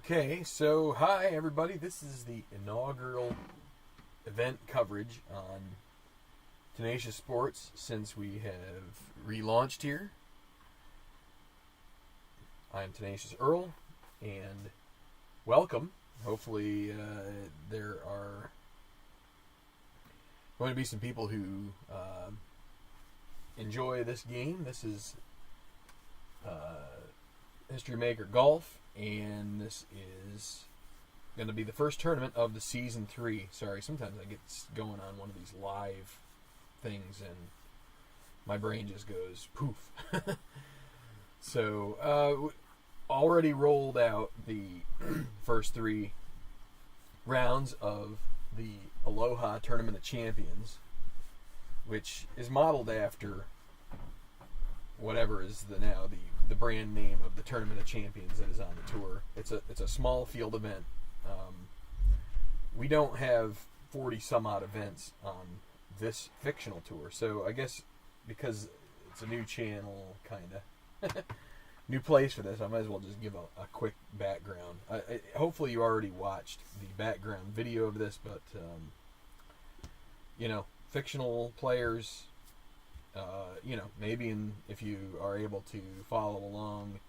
Okay, so hi everybody. This is the inaugural event coverage on Tenacious Sports since we have relaunched here. I'm Tenacious Earl, and welcome. Hopefully there are going to be some people who enjoy this game. This is History Maker Golf, and this is going to be the first tournament of the Season 3. Sorry, sometimes I get going on one of these live things and my brain just goes poof. So, already rolled out the first 3 rounds of the Aloha Tournament of Champions, which is modeled after whatever is now the brand name of the Tournament of Champions that is on the tour. It's a small field event. We don't have 40 some odd events on this fictional tour, so I guess because it's a new channel, kind of new place for this, I might as well just give a quick background. Hopefully you already watched the background video of this, but fictional players. Maybe if you are able to follow along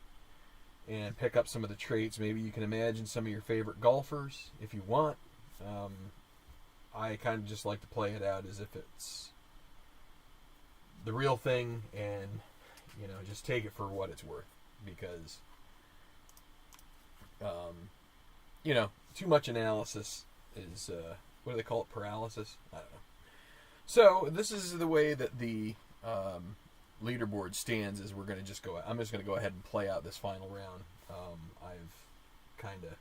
and pick up some of the traits, maybe you can imagine some of your favorite golfers if you want. I kind of just like to play it out as if it's the real thing and, just take it for what it's worth because, too much analysis is, what do they call it, paralysis? I don't know. So, this is the way that the leaderboard stands. Is I'm just going to go ahead and play out this final round. I've kind of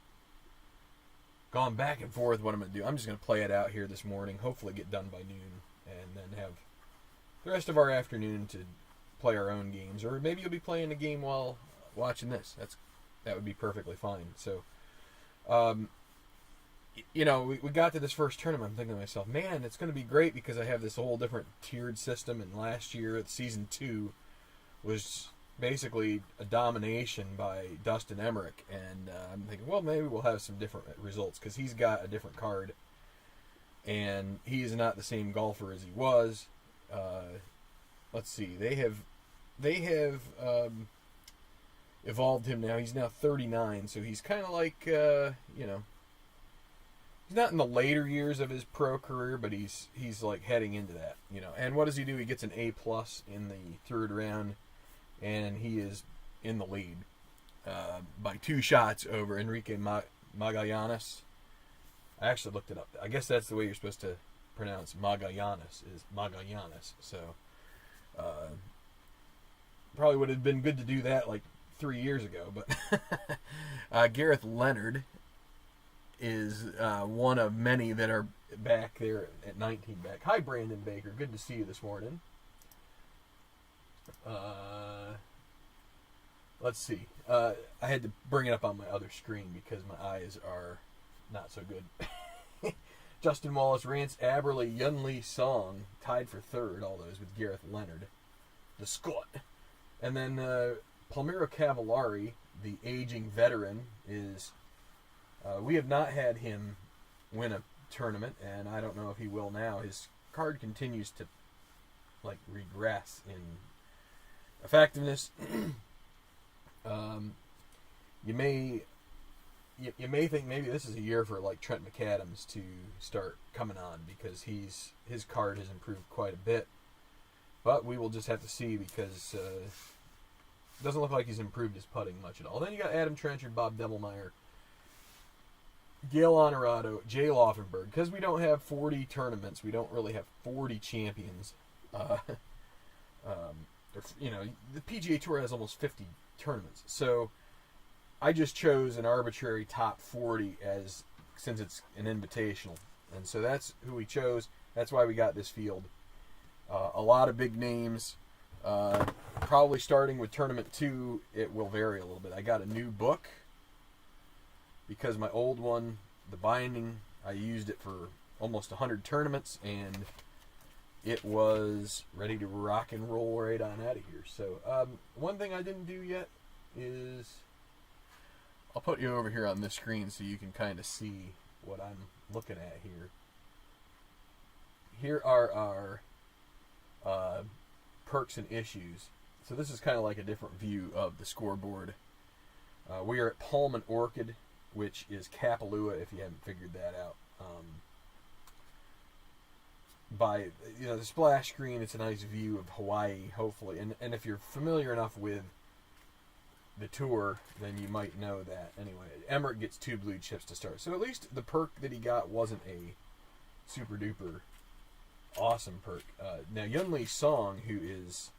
gone back and forth what I'm going to do. I'm just going to play it out here this morning, hopefully get done by noon, and then have the rest of our afternoon to play our own games. Or maybe you'll be playing a game while watching this. That would be perfectly fine. So, we got to this first tournament. I'm thinking to myself, man, it's going to be great because I have this whole different tiered system. And last year, Season 2 was basically a domination by Dustin Emmerich. And I'm thinking, well, maybe we'll have some different results because he's got a different card. And he is not the same golfer as he was. Let's see. They have evolved him now. He's now 39, so he's kind of like, he's not in the later years of his pro career, but he's like heading into that, And what does he do? He gets an A+ in the third round, and he is in the lead by 2 shots over Enrique Magallanes. I actually looked it up. I guess that's the way you're supposed to pronounce Magallanes, is Magallanes. So probably would have been good to do that like 3 years ago, but Gareth Leonard is one of many that are back there at 19 back. Hi, Brandon Baker. Good to see you this morning. Let's see. I had to bring it up on my other screen because my eyes are not so good. Justin Wallace, Rance Aberley, Yunli Song tied for third, all those with Gareth Leonard, the Scot. And then Palmiro Cavallari, the aging veteran, is... we have not had him win a tournament, and I don't know if he will now. His card continues to regress in effectiveness. You may think maybe this is a year for Trent McAdams to start coming on because his card has improved quite a bit, but we will just have to see because it doesn't look like he's improved his putting much at all. Then you got Adam Trenchard, Bob Devilmeyer, Gail Honorado, Jay Laufenberg. Because we don't have 40 tournaments, we don't really have 40 champions. The PGA Tour has almost 50 tournaments. So I just chose an arbitrary top 40 since it's an invitational. And so that's who we chose. That's why we got this field. A lot of big names. Probably starting with Tournament 2, it will vary a little bit. I got a new book. Because my old one, the binding, I used it for almost 100 tournaments, and it was ready to rock and roll right on out of here. So, one thing I didn't do yet is I'll put you over here on this screen so you can kind of see what I'm looking at here. Here are our perks and issues. So this is kind of like a different view of the scoreboard. We are at Palm and Orchid, which is Kapalua, if you haven't figured that out. By the splash screen, it's a nice view of Hawaii, hopefully. And if you're familiar enough with the tour, then you might know that. Anyway, Emmerich gets 2 blue chips to start. So at least the perk that he got wasn't a super duper awesome perk. Now Yunli Song, who is,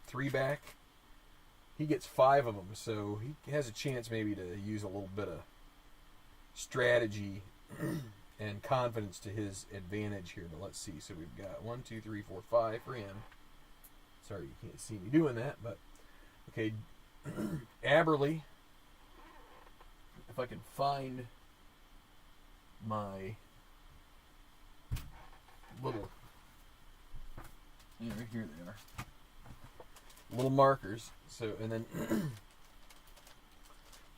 3 back? He gets 5 of them, so he has a chance maybe to use a little bit of strategy and confidence to his advantage here. But let's see. So we've got 1, 2, 3, 4, 5 for him. Sorry you can't see me doing that, but okay. Aberley. If I can find my little, right here they are. Little markers. So, and then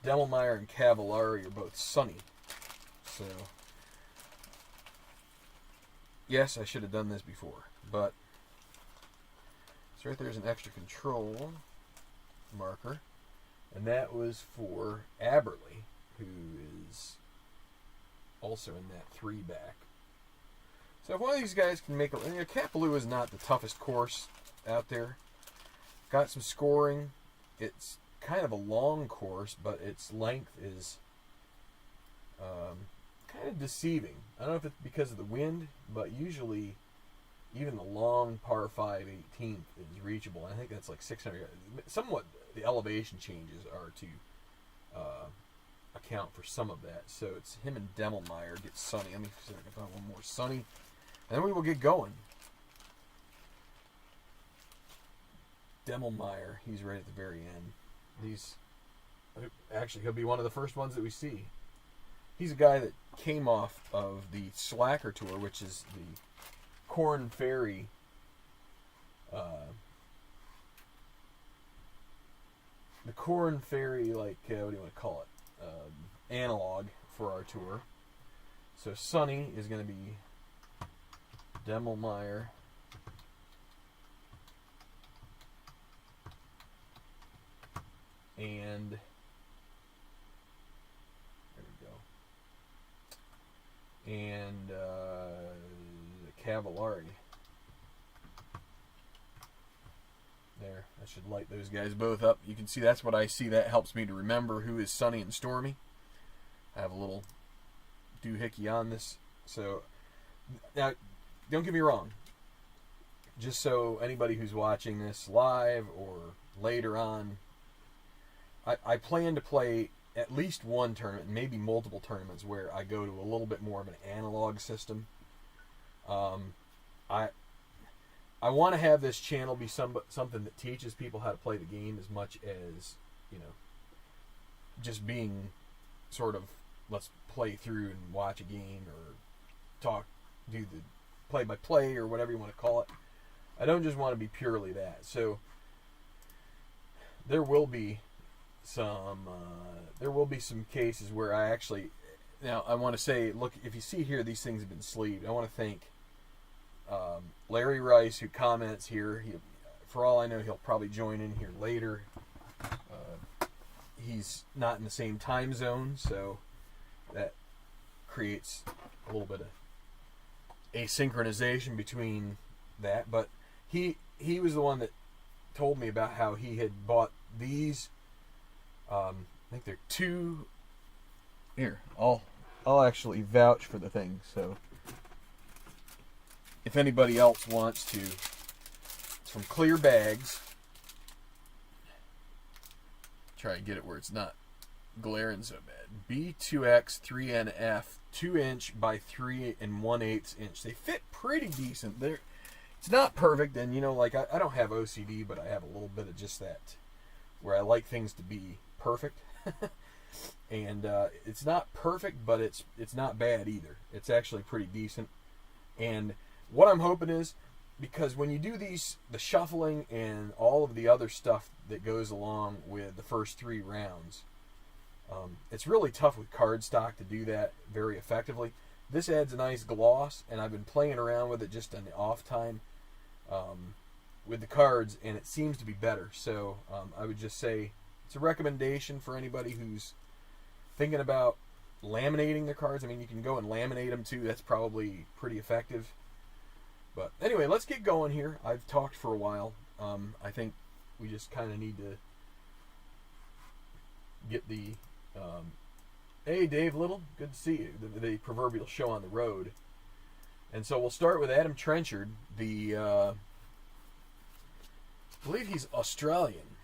Demelmeyer and Cavallari are both sunny. So, yes, I should have done this before, but so right there's an extra control marker, and that was for Aberley, who is also in that 3 back. So if one of these guys can make Kapalua is not the toughest course out there. Got some scoring. It's kind of a long course, but its length is kind of deceiving. I don't know if it's because of the wind, but usually even the long par 5 18th is reachable. I think that's like 600 yards. Somewhat the elevation changes are to account for some of that. So it's him and Demelmeyer get sunny. Let me see if I can find one more sunny, and then we will get going. Demelmeyer, he's right at the very end. Actually, he'll be one of the first ones that we see. He's a guy that came off of the Slacker Tour, which is the Corn Ferry like, what do you want to call it? Analog for our tour. So Sonny is going to be Demelmeyer. And there we go. And Cavallari. There, I should light those guys both up. You can see that's what I see. That helps me to remember who is Sunny and Stormy. I have a little doohickey on this. So, now, don't get me wrong. Just so anybody who's watching this live or later on, I plan to play at least one tournament, maybe multiple tournaments, where I go to a little bit more of an analog system. I want to have this channel be something that teaches people how to play the game as much as, just being sort of, let's play through and watch a game or do the play-by-play or whatever you want to call it. I don't just want to be purely that. So there will be some cases where I actually, now I want to say, look, if you see here, these things have been sleeved. I want to thank Larry Rice, who comments here. For all I know, he'll probably join in here later. He's not in the same time zone, so that creates a little bit of asynchronization between that. But he was the one that told me about how he had bought these. I think they're 2. Here, I'll actually vouch for the thing. So if anybody else wants to, it's from Clear Bags. Try and get it where it's not glaring so bad. B2X 3NF 2-inch by 3 1/8 inch. They fit pretty decent. It's not perfect, and I don't have OCD, but I have a little bit of just that, where I like things to be perfect. And it's not perfect, but it's not bad either. It's actually pretty decent. And what I'm hoping is, because when you do the shuffling and all of the other stuff that goes along with the first 3 rounds, it's really tough with cardstock to do that very effectively. This adds a nice gloss, and I've been playing around with it just in the off time with the cards, and it seems to be better. So I would just say it's a recommendation for anybody who's thinking about laminating their cards. I mean, you can go and laminate them too. That's probably pretty effective. But anyway, let's get going here. I've talked for a while. I think we just kind of need to get the... hey, Dave Little, good to see you. The proverbial show on the road. And so we'll start with Adam Trenchard. I believe he's Australian.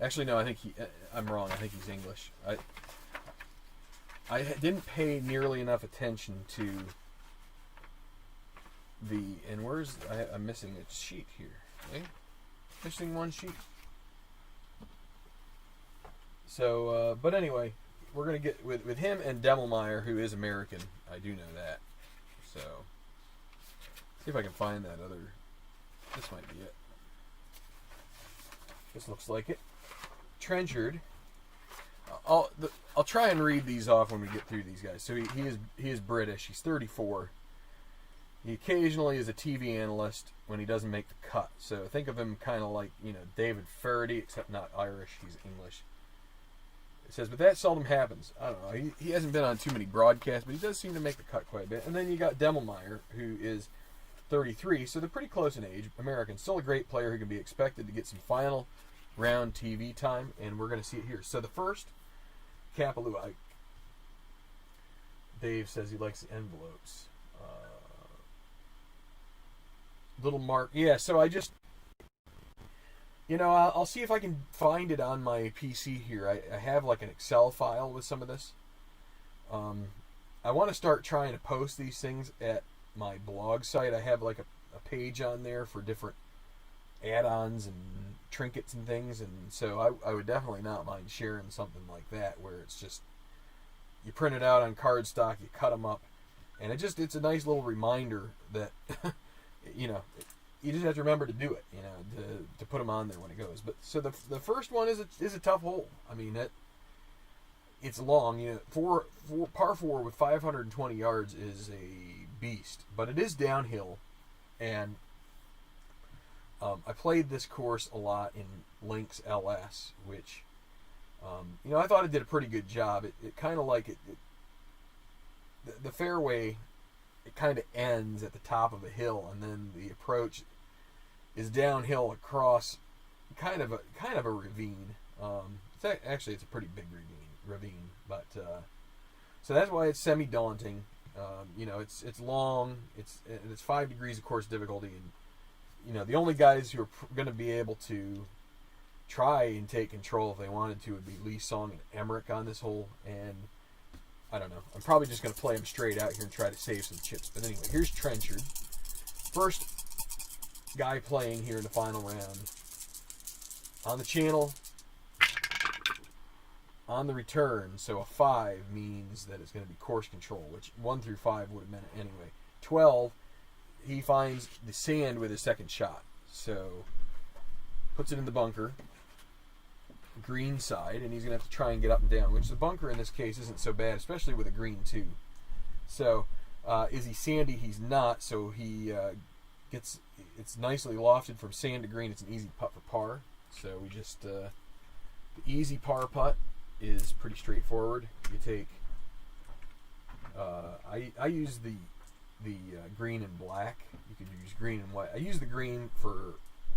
Actually, no, I'm wrong. I think he's English. I didn't pay nearly enough attention to and I'm missing a sheet here. Okay? Missing one sheet. So, but anyway, we're going to get with him and Demelmeyer, who is American. I do know that. So, see if I can find that other... This might be it. This looks like it. Trenchard. I'll try and read these off when we get through these guys. So he is British. He's 34. He occasionally is a TV analyst when he doesn't make the cut. So think of him kind of like, David Faraday, except not Irish. He's English. It says, but that seldom happens. I don't know. He hasn't been on too many broadcasts, but he does seem to make the cut quite a bit. And then you got Demelmeyer, who is 33, so they're pretty close in age. American, still a great player who can be expected to get some final round TV time, and we're going to see it here. So the first Kapalua, Dave says he likes the envelopes. Little mark, yeah. So I just, I'll see if I can find it on my PC here. I have like an Excel file with some of this. I want to start trying to post these things at my blog site. I have like a page on there for different add-ons and trinkets and things, and so I would definitely not mind sharing something like that where it's just you print it out on cardstock, you cut them up, and it's a nice little reminder that you just have to remember to do it, to put them on there when it goes. But so the first one is a tough hole. I mean, it's long. Par 4 with 520 yards is a beast, but it is downhill, and I played this course a lot in Lynx LS, which I thought it did a pretty good job. It kind of like the fairway. It kind of ends at the top of a hill, and then the approach is downhill across kind of a ravine. It's a pretty big ravine, but so that's why it's semi-daunting. It's long. It's 5 degrees of course difficulty, and the only guys who are going to be able to try and take control if they wanted to would be Lee Song and Emmerich on this hole, and I don't know. I'm probably just going to play them straight out here and try to save some chips. But anyway, here's Trenchard. First guy playing here in the final round. On the channel, on the return, so a 5 means that it's going to be course control, which 1 through 5 would have meant it anyway. 12, he finds the sand with his second shot. So, puts it in the bunker. Green side, and he's going to have to try and get up and down, which the bunker in this case isn't so bad, especially with a green too. So, is he sandy? He's not, so he it's nicely lofted from sand to green. It's an easy putt for par. So we just, the easy par putt is pretty straightforward. You take, I use the green and black. You could use green and white. I use the green for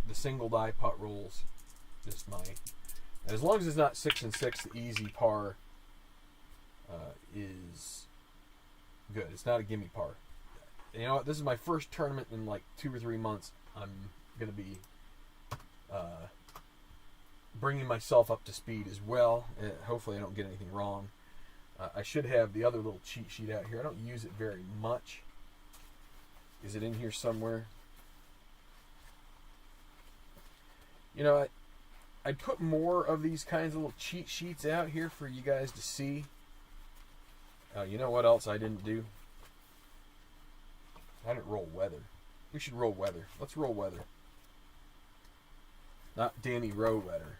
the single die putt rolls. As long as it's not 6 and 6, the easy par is good. It's not a gimme par. And you know what? This is my first tournament in like 2 or 3 months. I'm going to be bringing myself up to speed as well. Hopefully I don't get anything wrong. I should have the other little cheat sheet out here. I don't use it very much. Is it in here somewhere? I'd put more of these kinds of little cheat sheets out here for you guys to see. You know what else I didn't do? I didn't roll weather. We should roll weather. Let's roll weather. Not Danny Rowe weather.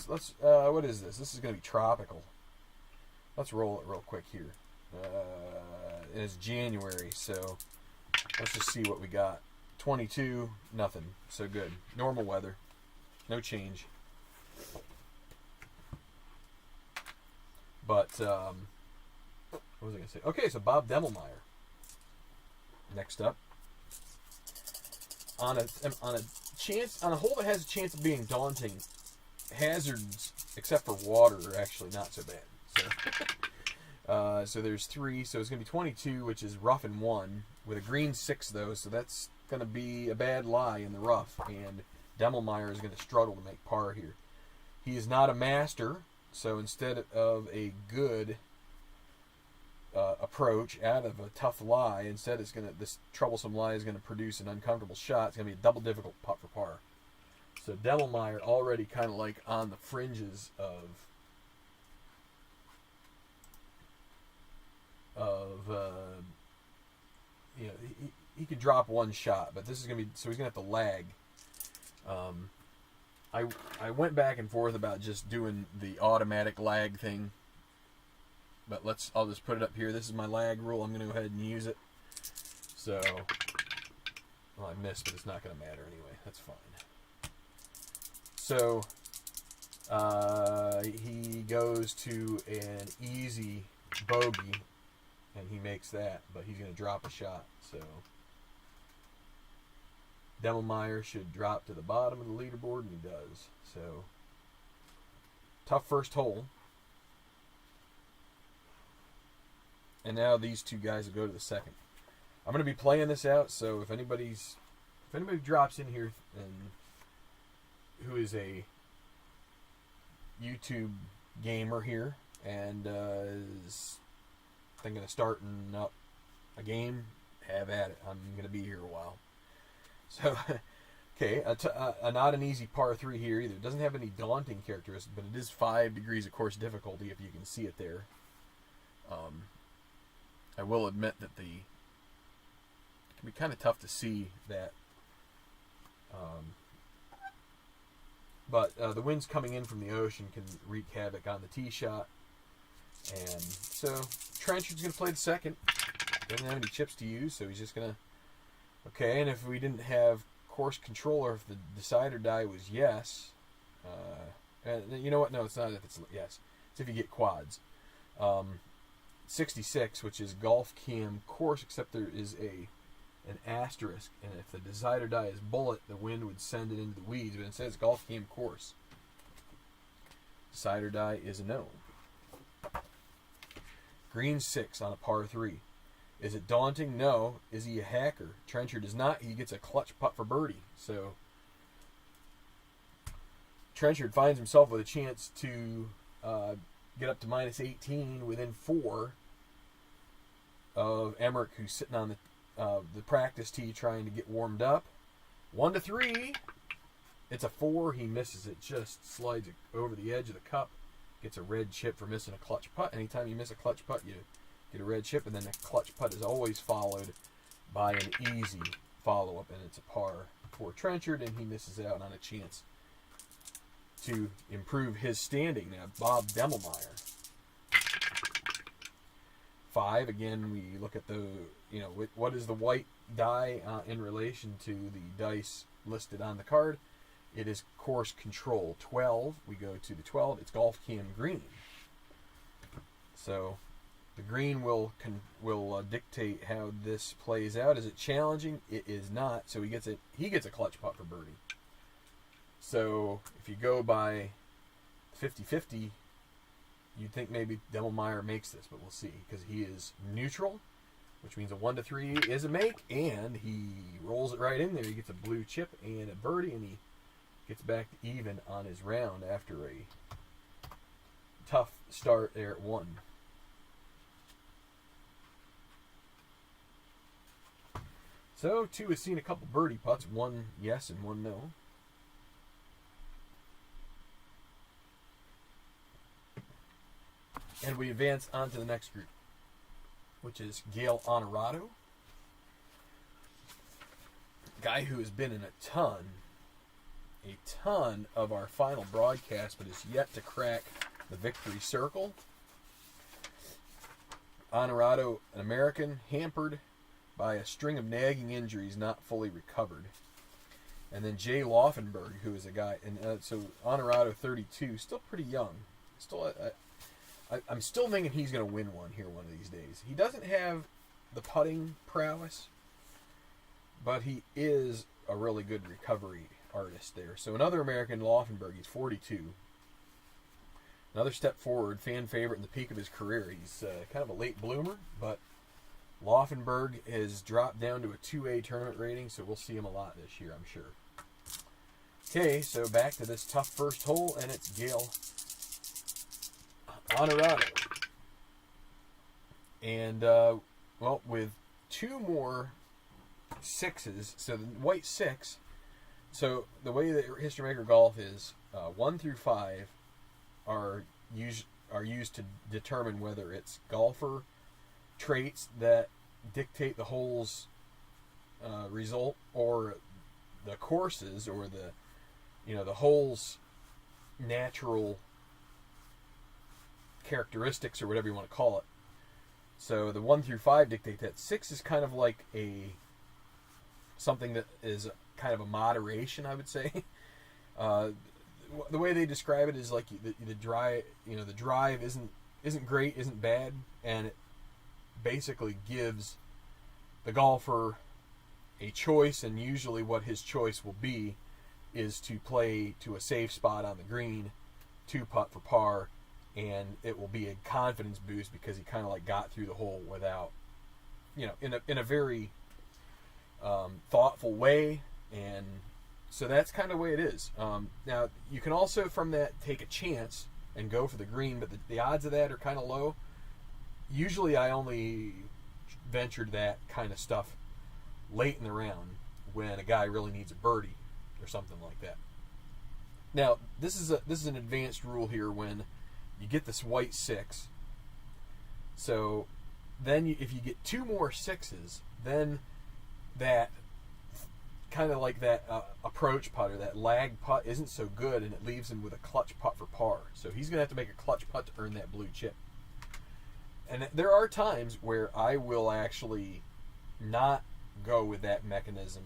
Let's what is this? This is going to be tropical. Let's roll it real quick here. It's January, so let's just see what we got. 22, nothing. So good. Normal weather. No change. But, what was I going to say? Okay, so Bob Demelmeyer. Next up. On a hole that has a chance of being daunting, hazards, except for water, are actually not so bad. So there's 3, so it's going to be 22, which is rough in 1, with a green 6, though, so that's going to be a bad lie in the rough, and Demelmeyer is going to struggle to make par here. He is not a master, so instead of a good approach out of a tough lie, instead this troublesome lie is going to produce an uncomfortable shot. It's going to be a double difficult putt for par. So Demelmeyer already kind of like on the fringes of he could drop one shot, but this is going to be, so he's going to have to lag. I went back and forth about just doing the automatic lag thing, but I'll just put it up here. This is my lag rule. I'm going to go ahead and use it. So, well, I missed, but it's not going to matter anyway. That's fine. So, he goes to an easy bogey, and he makes that, but he's going to drop a shot. So, Demelmeyer should drop to the bottom of the leaderboard, and he does. So, tough first hole. And now these two guys will go to the second. I'm going to be playing this out, so if anybody drops in here and who is a YouTube gamer here and is thinking of starting up a game, have at it. I'm going to be here a while. So, okay, not an easy par 3 here either. It doesn't have any daunting characteristics, but it is 5 degrees of course difficulty if you can see it there. I will admit that it can be kind of tough to see that. But the winds coming in from the ocean can wreak havoc on the tee shot. And so Trenchard's going to play the second. Doesn't have any chips to use, so he's just going to... Okay, and if we didn't have course control, or if the decide or die was yes... and you know what? No, it's not if it's yes. It's if you get quads. 66, which is golf cam course, except there is an asterisk, and if the decide or die is bullet, the wind would send it into the weeds, but it says golf cam course. Decide or die is a no. Green 6 on a par 3. Is it daunting? No. Is he a hacker? Trenchard is not. He gets a clutch putt for birdie. So Trenchard finds himself with a chance to get up to minus 18 within 4 of Emmerich, who's sitting on the practice tee trying to get warmed up. 1-3. It's a 4. He misses it. Just slides it over the edge of the cup. Gets a red chip for missing a clutch putt. Anytime you miss a clutch putt, you get a red chip, and then a clutch putt is always followed by an easy follow-up, and it's a par for Trenchard, and he misses out on a chance to improve his standing. Now, Bob Demelmeyer. 5, again, we look at what is the white die in relation to the dice listed on the card. It is course control. 12, we go to the 12. It's golf cam green. So the green will dictate how this plays out. Is it challenging? It is not. So he gets a clutch putt for birdie. So if you go by 50-50, you'd think maybe Demelmeyer makes this, but we'll see, because he is neutral, which means a 1-3 is a make, and he rolls it right in there. He gets a blue chip and a birdie, and he gets back to even on his round after a tough start there at 1. So 2 has seen a couple birdie putts, 1 yes and 1 no. And we advance on to the next group, which is Gail Honorado. Guy who has been in a ton a ton of our final broadcast, but is yet to crack the victory circle. Honorado, an American, hampered by a string of nagging injuries, not fully recovered. And then Jay Laufenberg, who is a guy, and so Honorado, 32, still pretty young. Still, I'm still thinking he's going to win one here one of these days. He doesn't have the putting prowess, but he is a really good recovery artist there. So another American, Laufenberg, he's 42. Another step forward, fan favorite in the peak of his career. He's kind of a late bloomer, but Laufenberg has dropped down to a 2A tournament rating, so we'll see him a lot this year, I'm sure. Okay, so back to this tough first hole, and it's Gale Honorado. And, well, with two more sixes, so the white six, so the way that History Maker Golf is, 1 through 5 are used to determine whether it's golfer traits that dictate the hole's result, or the courses, or the hole's natural characteristics, or whatever you want to call it. So the 1 through 5 dictate that. 6 is kind of like something that is kind of a moderation, I would say. The way they describe it is like the drive. The drive isn't great, isn't bad, and it basically gives the golfer a choice, and usually what his choice will be is to play to a safe spot on the green, 2-putt for par, and it will be a confidence boost because he kind of like got through the hole without, in a very thoughtful way. And so that's kind of the way it is. Now, you can also from that take a chance and go for the green, but the odds of that are kind of low. Usually I only ventured that kind of stuff late in the round when a guy really needs a birdie or something like that. Now, this is an advanced rule here when you get this white 6. So then if you get 2 more 6s, then that kind of like that approach putt or that lag putt isn't so good, and it leaves him with a clutch putt for par. So he's going to have to make a clutch putt to earn that blue chip. And there are times where I will actually not go with that mechanism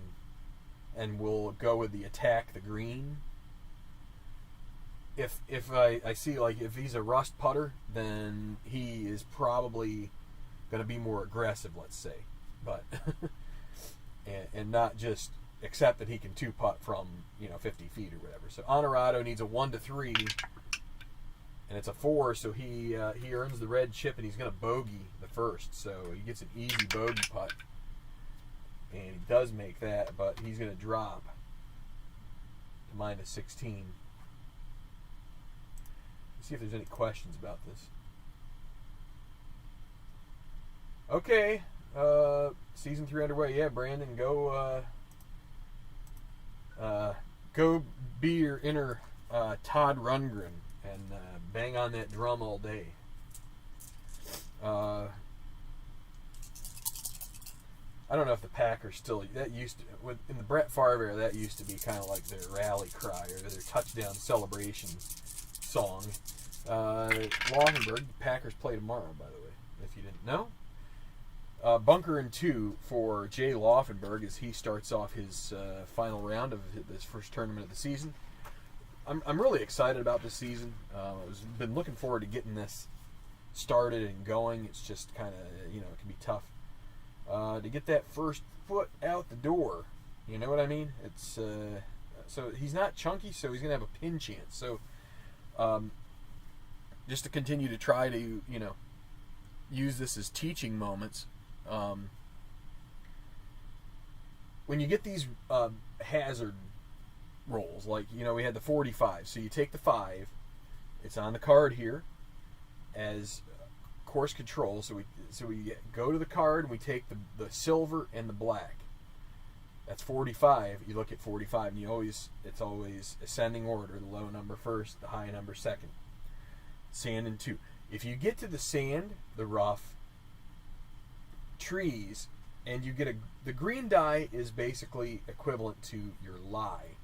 and will go with the attack the green. If I see, like, if he's a rust putter, then he is probably going to be more aggressive, let's say. But and not just accept that he can 2-putt from 50 feet or whatever. So Honorado needs a 1 to 3, and it's a 4, so he earns the red chip, and he's going to bogey the first. So he gets an easy bogey putt, and he does make that, but he's going to drop to minus 16. Let's see if there's any questions about this. Okay, season 3 underway. Yeah, Brandon, go be your inner Todd Rundgren and bang on that drum all day. I don't know if the Packers still, that used to, in the Brett Favre era, that used to be kind of like their rally cry or their touchdown celebration song. Laufenberg, Packers play tomorrow, by the way, if you didn't know. Bunker in 2 for Jay Laufenberg as he starts off his final round of this first tournament of the season. I'm really excited about this season. I've been looking forward to getting this started and going. It's just kind of, it can be tough to get that first foot out the door. You know what I mean? It's so he's not chunky, so he's going to have a pin chance. So just to continue to try to, use this as teaching moments. When you get these hazard rolls, like, we had the 45, so you take the 5, it's on the card here as course control, so we go to the card and we take the silver and the black. That's 45. You look at 45 and it's always ascending order, the low number first, the high number second. Sand in 2. If you get to the sand, the rough, trees, and you get the green die is basically equivalent to your lie.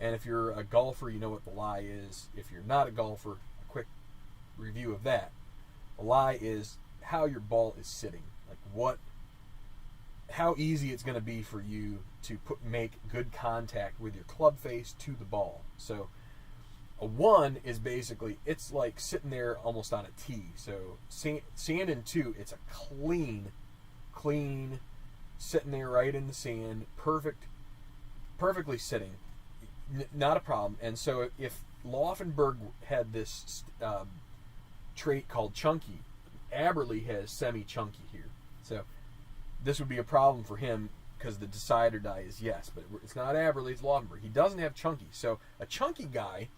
And if you're a golfer, you know what the lie is. If you're not a golfer, a quick review of that. The lie is how your ball is sitting. Like how easy it's going to be for you to make good contact with your club face to the ball. So a 1 is basically, it's like sitting there almost on a tee. So sand in 2, it's a clean, sitting there right in the sand, perfectly sitting. Not a problem. And so if Laufenberg had this trait called chunky, Aberle has semi-chunky here. So this would be a problem for him because the decide or die is yes. But it's not Aberle, it's Laufenberg. He doesn't have chunky. So a chunky guy,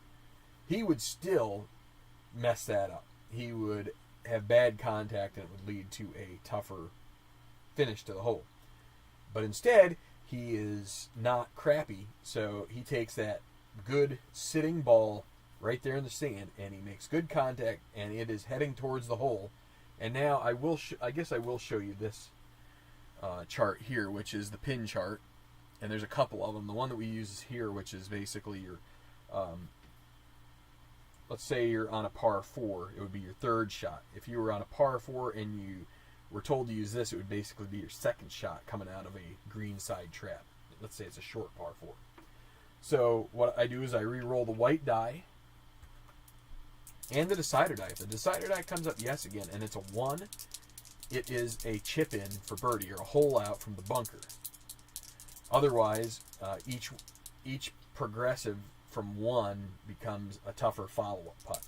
he would still mess that up. He would have bad contact and it would lead to a tougher finish to the hole. But instead, he is not crappy, so he takes that good sitting ball right there in the sand, and he makes good contact, and it is heading towards the hole. And now I guess I will show you this chart here, which is the pin chart, and there's a couple of them. The one that we use is here, which is basically your, let's say you're on a par 4, it would be your third shot. If you were on a par 4 and you were told to use this, it would basically be your second shot coming out of a green side trap. Let's say it's a short par 4. So what I do is I re-roll the white die and the decider die. If the decider die comes up yes again and it's a 1, it is a chip in for birdie or a hole out from the bunker. Otherwise, each progressive from 1 becomes a tougher follow-up putt.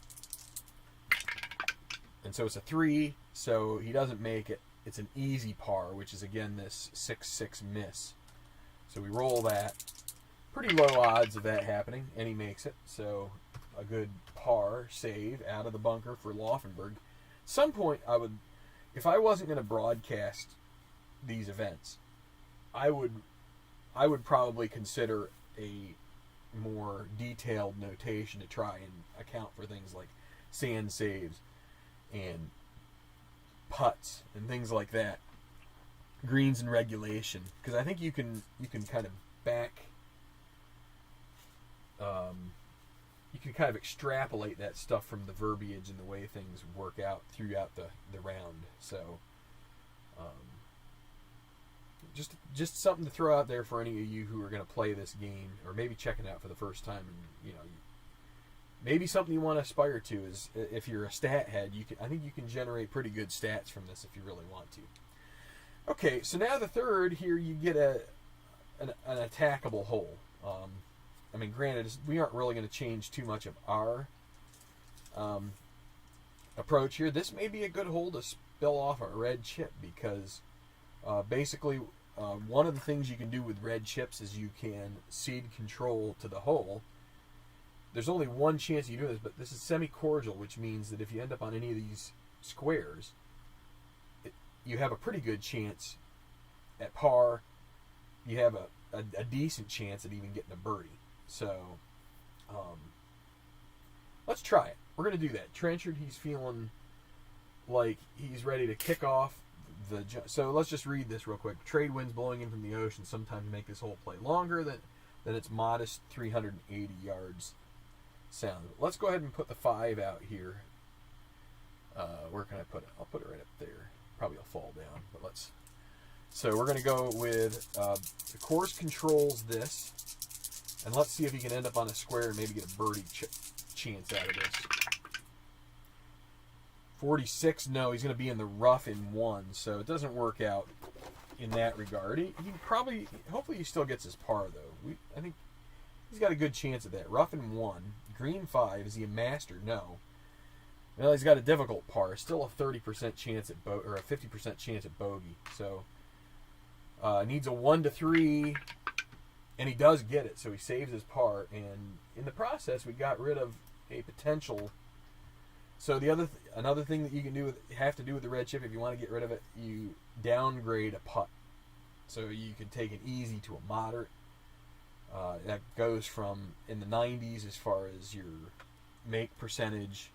And so it's a 3, so he doesn't make it. It's an easy par, which is, again, this 6-6 miss. So we roll that. Pretty low odds of that happening, and he makes it. So a good par save out of the bunker for Laufenberg. Some point, if I wasn't going to broadcast these events, I would probably consider a more detailed notation to try and account for things like sand saves and putts and things like that, greens and regulation, because I think you can kind of you can kind of extrapolate that stuff from the verbiage and the way things work out throughout the round. So just something to throw out there for any of you who are going to play this game or maybe checking out for the first time, and maybe something you want to aspire to is, if you're a stat head, I think you can generate pretty good stats from this if you really want to. Okay, so now the third here, you get an attackable hole. I mean, granted, we aren't really going to change too much of our approach here. This may be a good hole to spill off a red chip because basically one of the things you can do with red chips is you can cede control to the hole. There's only one chance you do this, but this is semi-cordial, which means that if you end up on any of these squares, you have a pretty good chance at par. You have a decent chance at even getting a birdie. So let's try it. We're going to do that. Trenchard, he's feeling like he's ready to kick off the... So let's just read this real quick. Trade winds blowing in from the ocean sometimes make this whole play longer than its modest 380 yards. Sound. Let's go ahead and put the 5 out here. Where can I put it? I'll put it right up there. Probably will fall down, but let's... So we're going to go with the course controls this, and let's see if he can end up on a square and maybe get a birdie chance out of this. 46, no, he's going to be in the rough in 1, so it doesn't work out in that regard. He probably, hopefully he still gets his par, though. I think he's got a good chance of that. Rough in 1. Green 5. Is he a master? No. Well, he's got a difficult par. Still a 30% chance at or a 50% chance at bogey. So needs a 1 to 3, and he does get it. So he saves his par, and in the process, we got rid of a potential. So another thing that you can have to do with the red chip if you want to get rid of it, you downgrade a putt. So you can take an easy to a moderate. That goes from in the 90s as far as your make percentage,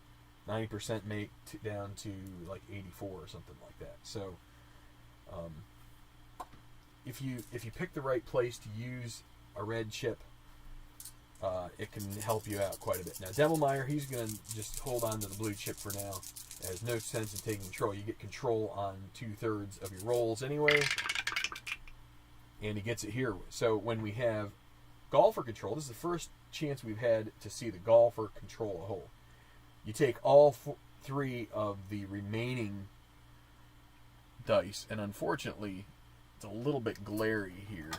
90% make, down to like 84 or something like that. So if you pick the right place to use a red chip, it can help you out quite a bit. Now, Demelmeyer, he's going to just hold on to the blue chip for now. There's no sense in taking control. You get control on 2/3 of your rolls anyway, and he gets it here. So when we have golfer control, this is the first chance we've had to see the golfer control a hole. You take all 3 of the remaining dice, and unfortunately, it's a little bit glary here.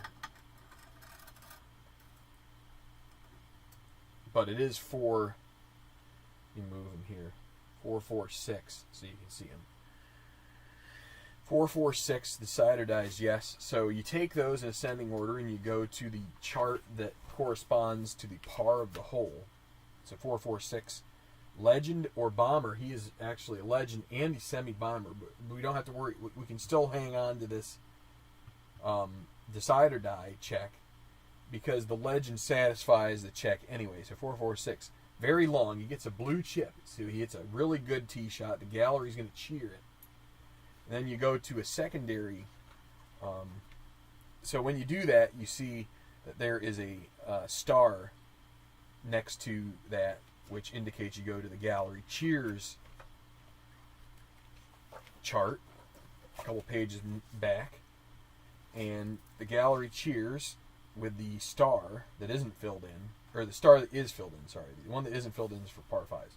But it is 4. You move them here. 4, 4, 6, so you can see them. 4, 4, 6. The cider dies, yes. So you take those in ascending order, and you go to the chart that corresponds to the par of the hole. So 4, 4, 6. Legend or bomber. He is actually a legend and he's semi-bomber, but we don't have to worry. We can still hang on to this decider die check, because the legend satisfies the check anyway. So 4, 4, 6. Very long. He gets a blue chip. So he hits a really good tee shot. The gallery's going to cheer it. And then you go to a secondary. So when you do that, you see that there is a star next to that, which indicates you go to the gallery cheers chart, a couple pages back. And the gallery cheers with the star that isn't filled in, or the star that is filled in, sorry. The one that isn't filled in is for par 5s.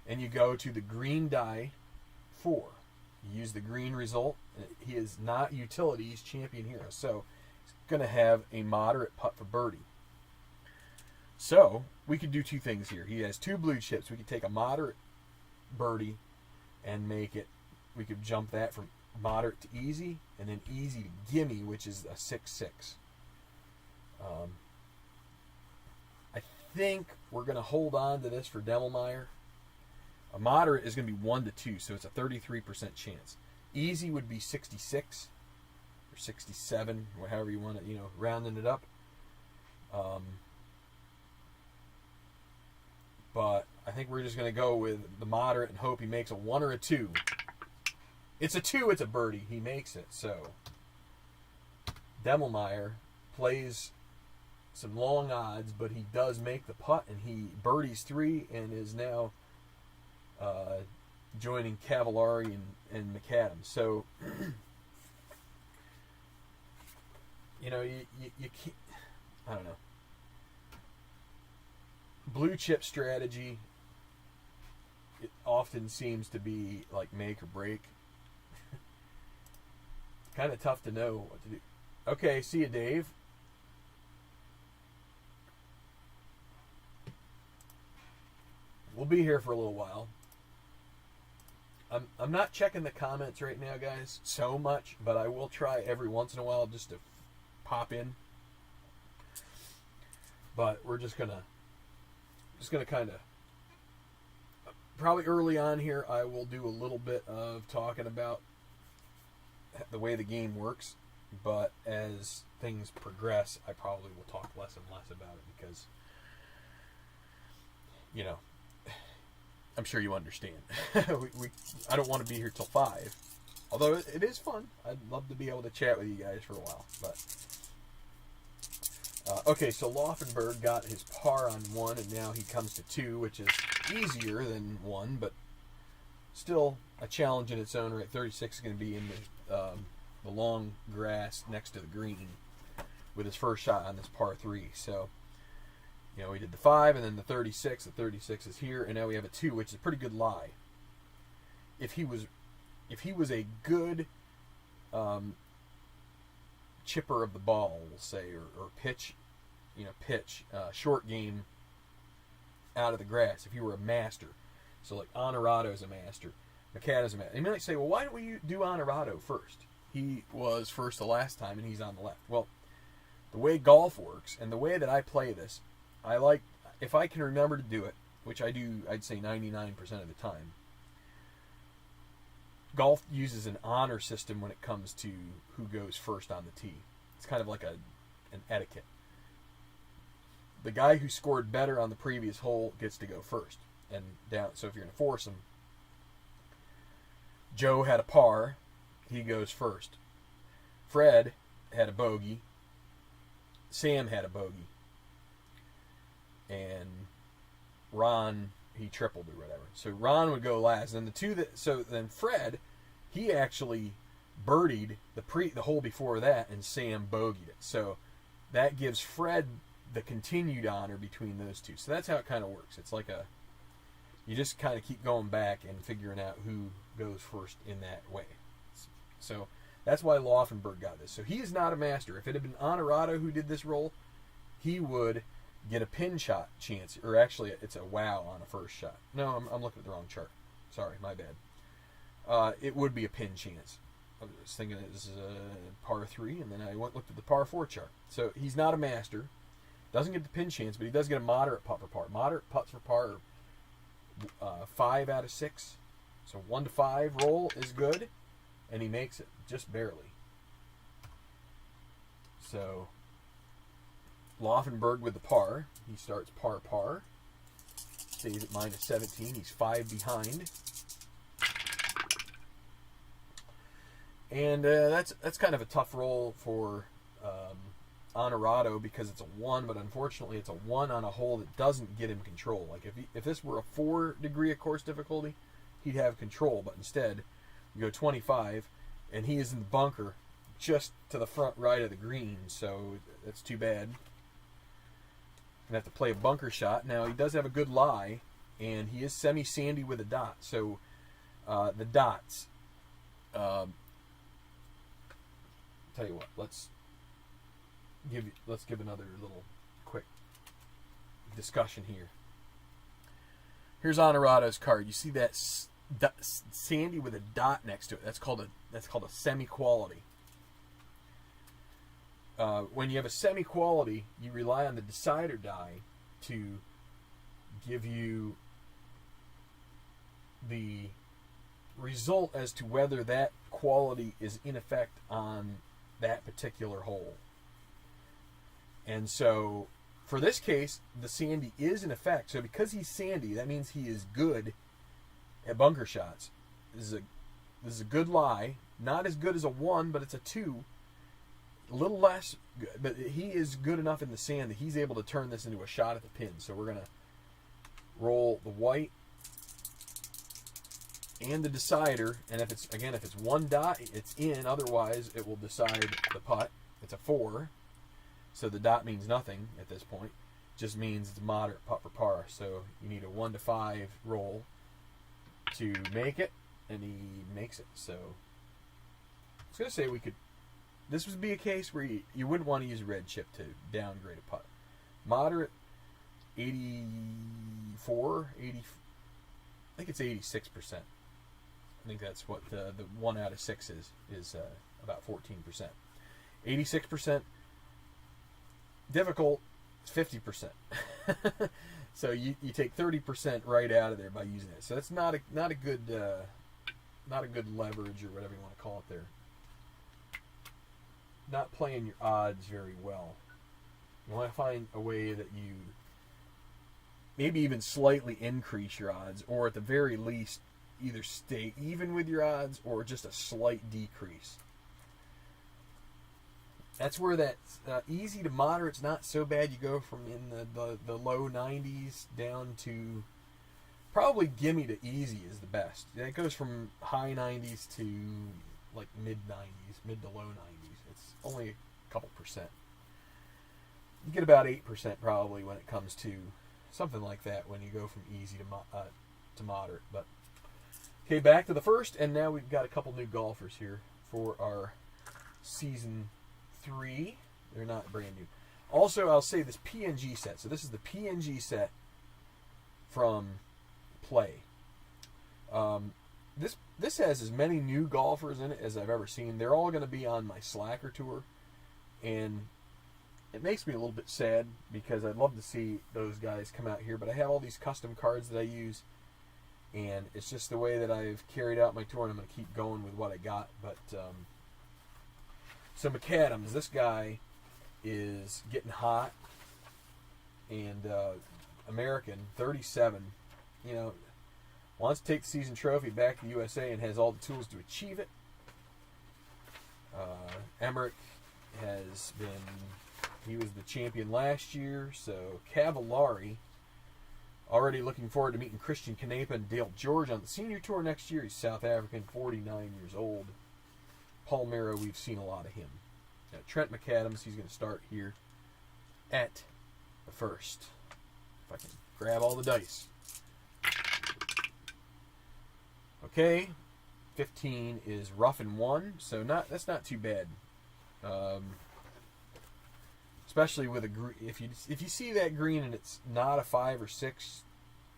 And you go to the green die 4. You use the green result. He is not utility, he's champion hero. So he's going to have a moderate putt for birdie. So we could do 2 things here. He has 2 blue chips. We could take a moderate birdie and make it, we could jump that from moderate to easy, and then easy to gimme, which is a 6-6. I think we're going to hold on to this for Demelmeyer. A moderate is going to be 1 to 2, so it's a 33% chance. Easy would be 66 or 67, however you want to, rounding it up. But I think we're just going to go with the moderate and hope he makes a 1 or a 2. It's a 2, it's a birdie. He makes it. So Demelmeyer plays some long odds, but he does make the putt, and he birdies 3 and is now joining Cavallari and McAdams. So, you can't, I don't know. Blue chip strategy, it often seems to be like make or break. Kind of tough to know what to do. Okay, see you, Dave. We'll be here for a little while. I'm not checking the comments right now, guys, so much, but I will try every once in a while just to pop in. But we're just gonna kind of, probably early on here, I will do a little bit of talking about the way the game works, but as things progress, I probably will talk less and less about it because, I'm sure you understand. I don't want to be here till 5, although it is fun. I'd love to be able to chat with you guys for a while. But okay, so Laufenberg got his par on 1, and now he comes to 2, which is easier than 1, but still a challenge in its own right. 36 is going to be in the long grass next to the green with his first shot on this par 3. So, we did the 5 and then the 36. The 36 is here, and now we have a 2, which is a pretty good lie. If he was a good chipper of the ball, we'll say, or pitch, short game out of the grass, if he were a master, so like Honorado's a master, McAdams a master. You might say, well, why don't we do Honorado first? He was first the last time, and he's on the left. Well, the way golf works, and the way that I play this, I like, if I can remember to do it, which I do, I'd say 99% of the time, golf uses an honor system when it comes to who goes first on the tee. It's kind of like an etiquette. The guy who scored better on the previous hole gets to go first. And down. So if you're going to force him, Joe had a par, he goes first. Fred had a bogey. Sam had a bogey. and Ron, he tripled or whatever. So Ron would go last, and then Fred, he actually birdied the hole before that, and Sam bogeyed it. So that gives Fred the continued honor between those two. So that's how it kind of works. It's like you just kind of keep going back and figuring out who goes first in that way. So that's why Laufenberg got this. So he is not a master. If it had been Honorado who did this roll, he would get a pin shot chance. Or actually, it's a wow on a first shot. No, I'm looking at the wrong chart. Sorry, my bad. It would be a pin chance. I was thinking this is a par 3, and then I looked at the par 4 chart. So he's not a master. Doesn't get the pin chance, but he does get a moderate putt for par. Moderate putts for par 5 out of 6. So 1 to 5 roll is good, and he makes it just barely. So Laufenberg with the par. He starts par. Stays at minus 17. He's 5 behind. And that's kind of a tough roll for Honorado because it's a 1, but unfortunately it's a 1 on a hole that doesn't get him control. Like if this were a 4 degree of course difficulty, he'd have control, but instead you go 25, and he is in the bunker just to the front right of the green, so that's too bad. Gonna have to play a bunker shot. Now he does have a good lie, and he is semi-sandy with a dot. So the dots. Tell you what, let's give another little quick discussion here. Here's Honorado's card. You see that sandy with a dot next to it? That's called a semi-quality. When you have a semi-quality, you rely on the decider die to give you the result as to whether that quality is in effect on that particular hole. And so, for this case, the sandy is in effect. So because he's sandy, that means he is good at bunker shots. This is a good lie. Not as good as a 1, but it's a 2. A little less good, but he is good enough in the sand that he's able to turn this into a shot at the pin. So we're going to roll the white and the decider, and if it's 1 dot, it's in. Otherwise, it will decide the putt. It's a 4, so the dot means nothing at this point. It just means it's a moderate putt for par. So you need a 1 to 5 roll to make it, and he makes it. So I was going to say this would be a case where you wouldn't want to use a red chip to downgrade a putt. Moderate, 84, 80. I think it's 86%. I think that's what the 1 out of 6 is about 14%. 86% difficult, 50%. So you take 30% right out of there by using it. So that's not a good leverage or whatever you want to call it there. Not playing your odds very well. You want to find a way that you maybe even slightly increase your odds, or at the very least either stay even with your odds or just a slight decrease. That's where that easy to moderate's not so bad. You go from in the low 90s down to probably gimme to easy is the best. It goes from high 90s to like mid 90s, mid to low 90s. It's only a couple percent. You get about 8% probably when it comes to something like that when you go from easy to moderate. But okay, back to the first, and now we've got a couple new golfers here for our season 3. They're not brand new. Also, I'll say this PNG set. So this is the PNG set from Play. This has as many new golfers in it as I've ever seen. They're all going to be on my Slacker tour, and it makes me a little bit sad because I'd love to see those guys come out here, but I have all these custom cards that I use, and it's just the way that I've carried out my tour, and I'm going to keep going with what I got. But so McAdams, this guy is getting hot, and American, 37, wants to take the season trophy back to the USA and has all the tools to achieve it. Emmerich has been He was the champion last year. So Cavallari, already looking forward to meeting Christian Canepa and Dale George on the senior tour next year. He's South African, 49 years old. Palmero, we've seen a lot of him. Now, Trent McAdams, he's going to start here at the first. If I can grab all the dice. Okay, 15 is rough and 1, so that's not too bad. Especially with a green, if you see that green and it's not a 5 or 6,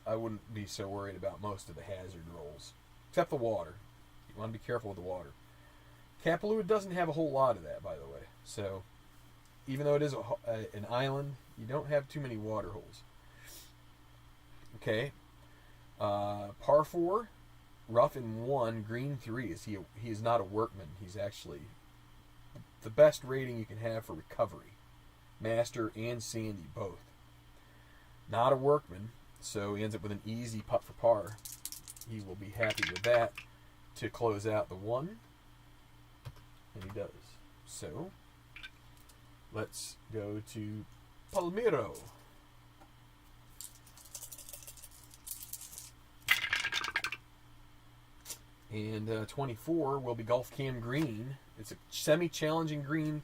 I wouldn't be so worried about most of the hazard rolls, except the water. You want to be careful with the water. Kapalua doesn't have a whole lot of that, by the way. So even though it is an island, you don't have too many water holes. Okay, par 4. Rough in 1, green 3. He is not a workman. He's actually the best rating you can have for recovery. Master and Sandy both. Not a workman, so he ends up with an easy putt for par. He will be happy with that to close out the 1. And he does. So, let's go to Palmiro. And 24 will be Golf Cam Green. It's a semi-challenging green.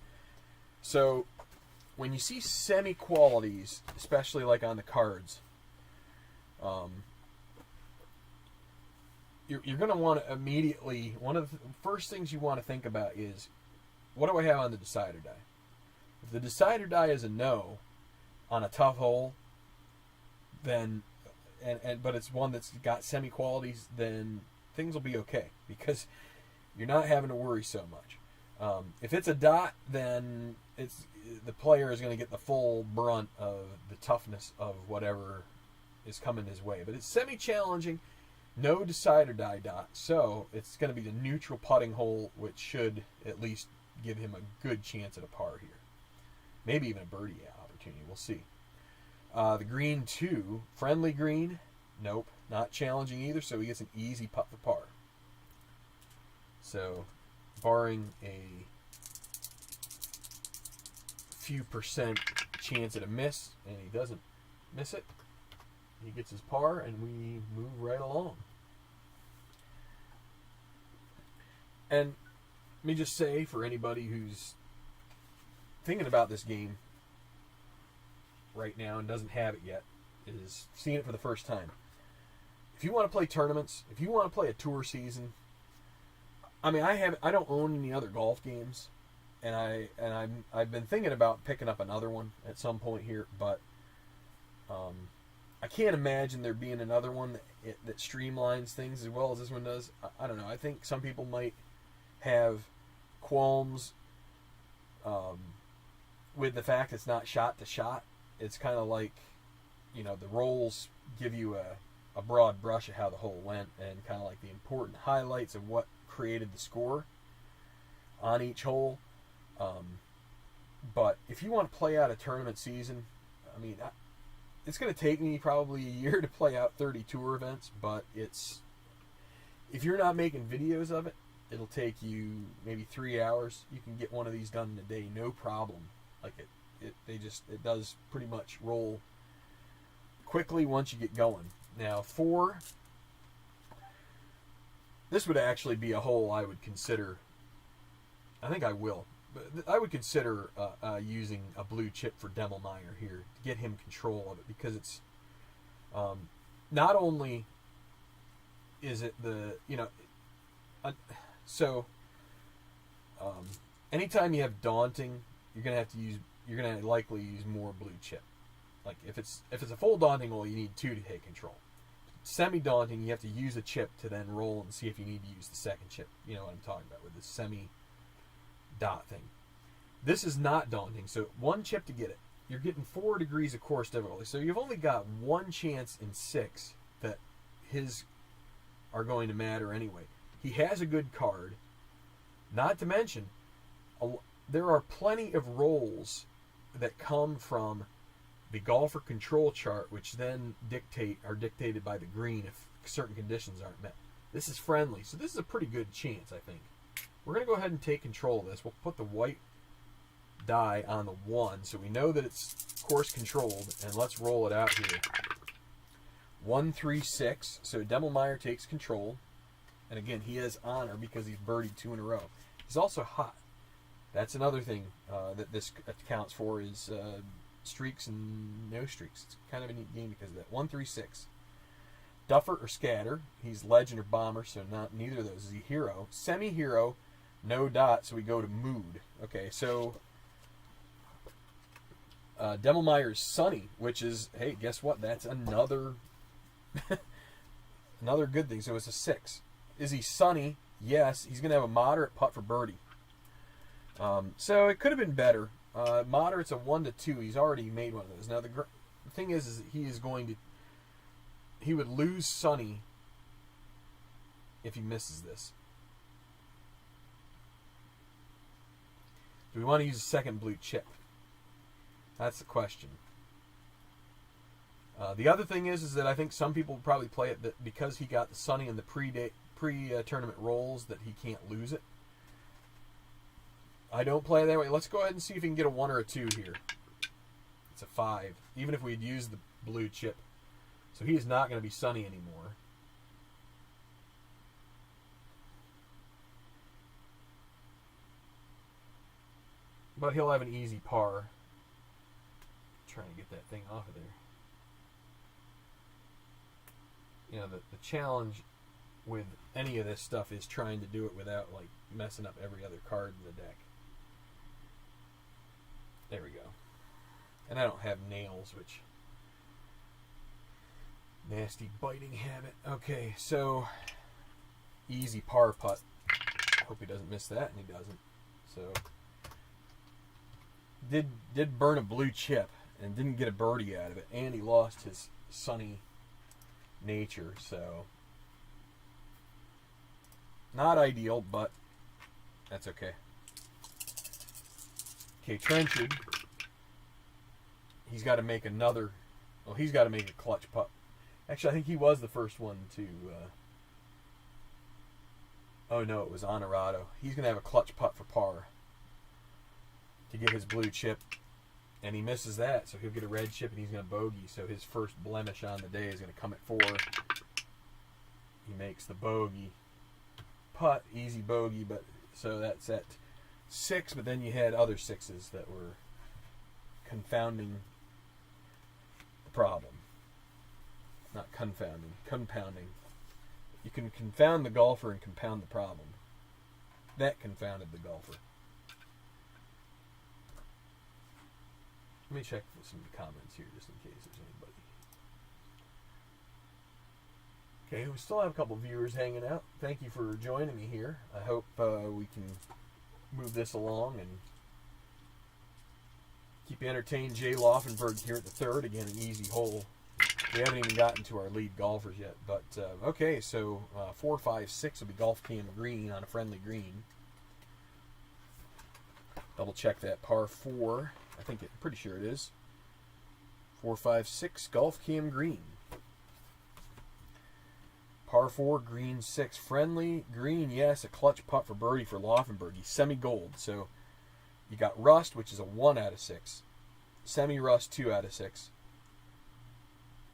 So when you see semi-qualities, especially like on the cards, you're going to want to immediately, one of the first things you want to think about is, what do I have on the decider die? If the decider die is a no on a tough hole, then, but it's one that's got semi-qualities, then things will be okay because you're not having to worry so much. If it's a dot, then the player is going to get the full brunt of the toughness of whatever is coming his way. But it's semi-challenging, no decider die dot, so it's going to be the neutral putting hole, which should at least give him a good chance at a par here. Maybe even a birdie opportunity. We'll see. The green 2, friendly green. Nope, not challenging either, so he gets an easy putt for par. So, barring a few percent chance at a miss, and he doesn't miss it, he gets his par, and we move right along. And let me just say, for anybody who's thinking about this game right now and doesn't have it yet, is seeing it for the first time. If you want to play tournaments, if you want to play a tour season, I mean, I don't own any other golf games, and I've been thinking about picking up another one at some point here, but I can't imagine there being another one that streamlines things as well as this one does. I don't know. I think some people might have qualms with the fact it's not shot to shot. It's kind of like, the rolls give you a broad brush of how the hole went and kind of like the important highlights of what created the score on each hole. But if you want to play out a tournament season, I mean, it's going to take me probably a year to play out 30 tour events, but if you're not making videos of it, it'll take you maybe 3 hours. You can get one of these done in a day, no problem. Like it does pretty much roll quickly once you get going. Now 4, this would actually be a hole I would consider. I think I will, but I would consider using a blue chip for Demelmeyer here to get him control of it, because it's not only is it anytime you have daunting, you're gonna likely use more blue chip. Like if it's a full daunting hole, you need 2 to take control. Semi-daunting, you have to use a chip to then roll and see if you need to use the second chip. You know what I'm talking about with the semi-dot thing. This is not daunting, so 1 chip to get it. You're getting 4 degrees of course difficulty, so you've only got 1 chance in 6 that his are going to matter anyway. He has a good card. Not to mention, there are plenty of rolls that come from the golfer control chart, which then are dictated by the green if certain conditions aren't met. This is friendly, so this is a pretty good chance, I think. We're going to go ahead and take control of this. We'll put the white die on the 1. So we know that it's course controlled, and let's roll it out here. 1, 3, 6. So Demmelmeyer takes control. And again, he has honor because he's birdied 2 in a row. He's also hot. That's another thing that this accounts for is streaks and no streaks. It's kind of a neat game because of that. 1, 3, 6. Duffer or scatter. He's legend or bomber, so not neither of those is he hero. Semi-hero, no dot, so we go to mood. Okay, so Demmelmeyer's sunny, which is, hey, guess what? That's another another good thing. So it's a 6. Is he sunny? Yes. He's going to have a moderate putt for birdie. So it could have been better. Moderate's a 1 to 2. He's already made one of those. Now the thing is that he is going to. He would lose sunny if he misses this. Do we want to use a second blue chip? That's the question. The other thing is that I think some people will probably play it that because he got the sunny in the pre-tournament rolls that he can't lose it. I don't play it that way. Let's go ahead and see if we can get a 1 or a 2 here. It's a 5, even if we'd used the blue chip. So he is not going to be sunny anymore. But he'll have an easy par. Trying to get that thing off of there. You know, the challenge with any of this stuff is trying to do it without like messing up every other card in the deck. There we go. And I don't have nails, which nasty biting habit. Okay, so easy par putt. Hope he doesn't miss that, and he doesn't. So did burn a blue chip and didn't get a birdie out of it, and he lost his sunny nature. So not ideal, but that's okay. Okay, Trenchard. He's got to make another. Well, he's got to make a clutch putt. Actually, I think he was the first one to. Oh no, it was Honorado. He's going to have a clutch putt for par to get his blue chip, and he misses that, so he'll get a red chip, and he's going to bogey. So his first blemish on the day is going to come at 4. He makes the bogey putt, easy bogey, but so that's at 6. But then you had other 6s that were confounding the problem. Not confounding, compounding. You can confound the golfer and compound the problem. That confounded the golfer. Let me check some comments here just in case there's anybody. Okay, we still have a couple viewers hanging out. Thank you for joining me here. I hope we can move this along and keep you entertained. Jay Laufenberg here at the 3rd. Again, an easy hole. We haven't even gotten to our lead golfers yet. But, okay, so 4, 5, 6 will be Golf Cam Green on a friendly green. Double check that par 4. I'm pretty sure it is. 4, 5, 6, Golf Cam Green. Par 4, green 6. Friendly green, yes, a clutch putt for birdie for Laufenberg. He's semi-gold. So you got Rust, which is a 1 out of 6. Semi-Rust, 2 out of 6.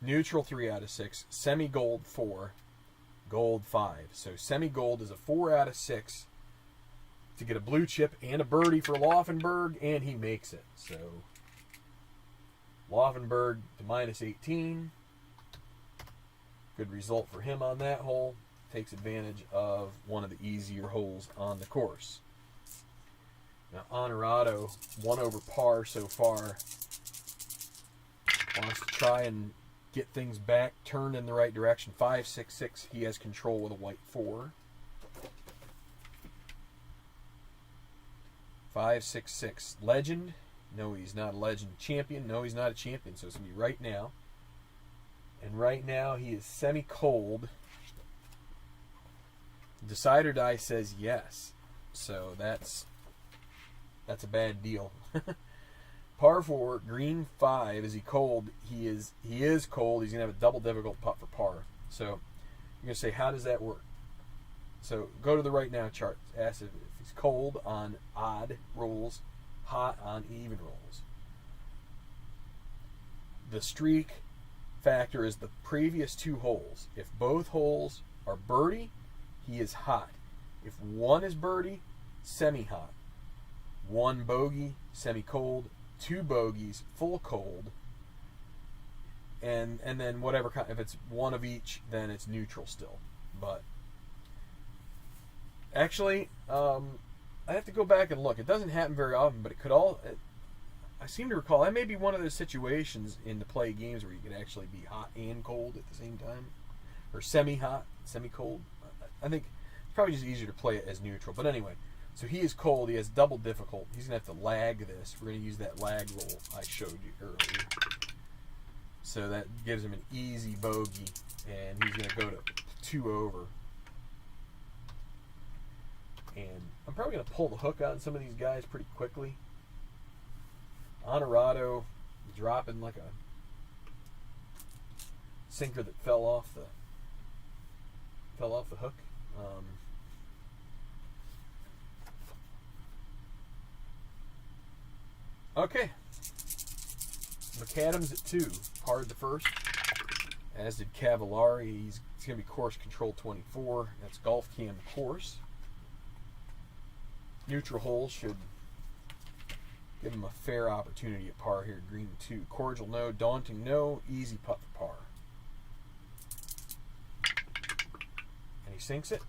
Neutral, 3 out of 6. Semi-gold, 4. Gold, 5. So semi-gold is a 4 out of 6 to get a blue chip and a birdie for Laufenberg, and he makes it. So Laufenberg to minus 18. Good result for him on that hole. Takes advantage of one of the easier holes on the course. Now Honorado, 1 over par so far. Wants to try and get things back, turned in the right direction. 5, 6, 6. He has control with a white 4. 5, 6, 6. Legend? No, he's not a legend. Champion? No, he's not a champion. So it's going to be right now. And right now he is semi-cold. Decide or Die says yes. So that's a bad deal. Par 4, green 5. Is he cold? He is cold. He's going to have a double difficult putt for par. So you're going to say, how does that work? So go to the right now chart. Ask if he's cold on odd rolls. hot on even rolls. The streak factor is the previous 2 holes. If both holes are birdie, he is hot. If one is birdie, semi-hot. 1 bogey, semi-cold. 2 bogeys, full cold. And then whatever kind, if it's one of each, then it's neutral still. But actually, I have to go back and look. It doesn't happen very often, but it could all. I seem to recall that may be one of those situations in the play games where you can actually be hot and cold at the same time, or semi-hot, semi-cold. I think it's probably just easier to play it as neutral. But anyway, so he is cold. He has double difficult. He's gonna have to lag this. We're gonna use that lag roll I showed you earlier. So that gives him an easy bogey, and he's gonna go to 2 over. And I'm probably going to pull the hook on some of these guys pretty quickly. Honorado dropping like a sinker that fell off the hook. Okay. McAdams at 2, parred the first, as did Cavallari. He's going to be course control 24. That's Golf Cam course. Neutral holes should give him a fair opportunity at par here. Green 2. Cordial no. Daunting no. Easy putt for par. And he sinks it.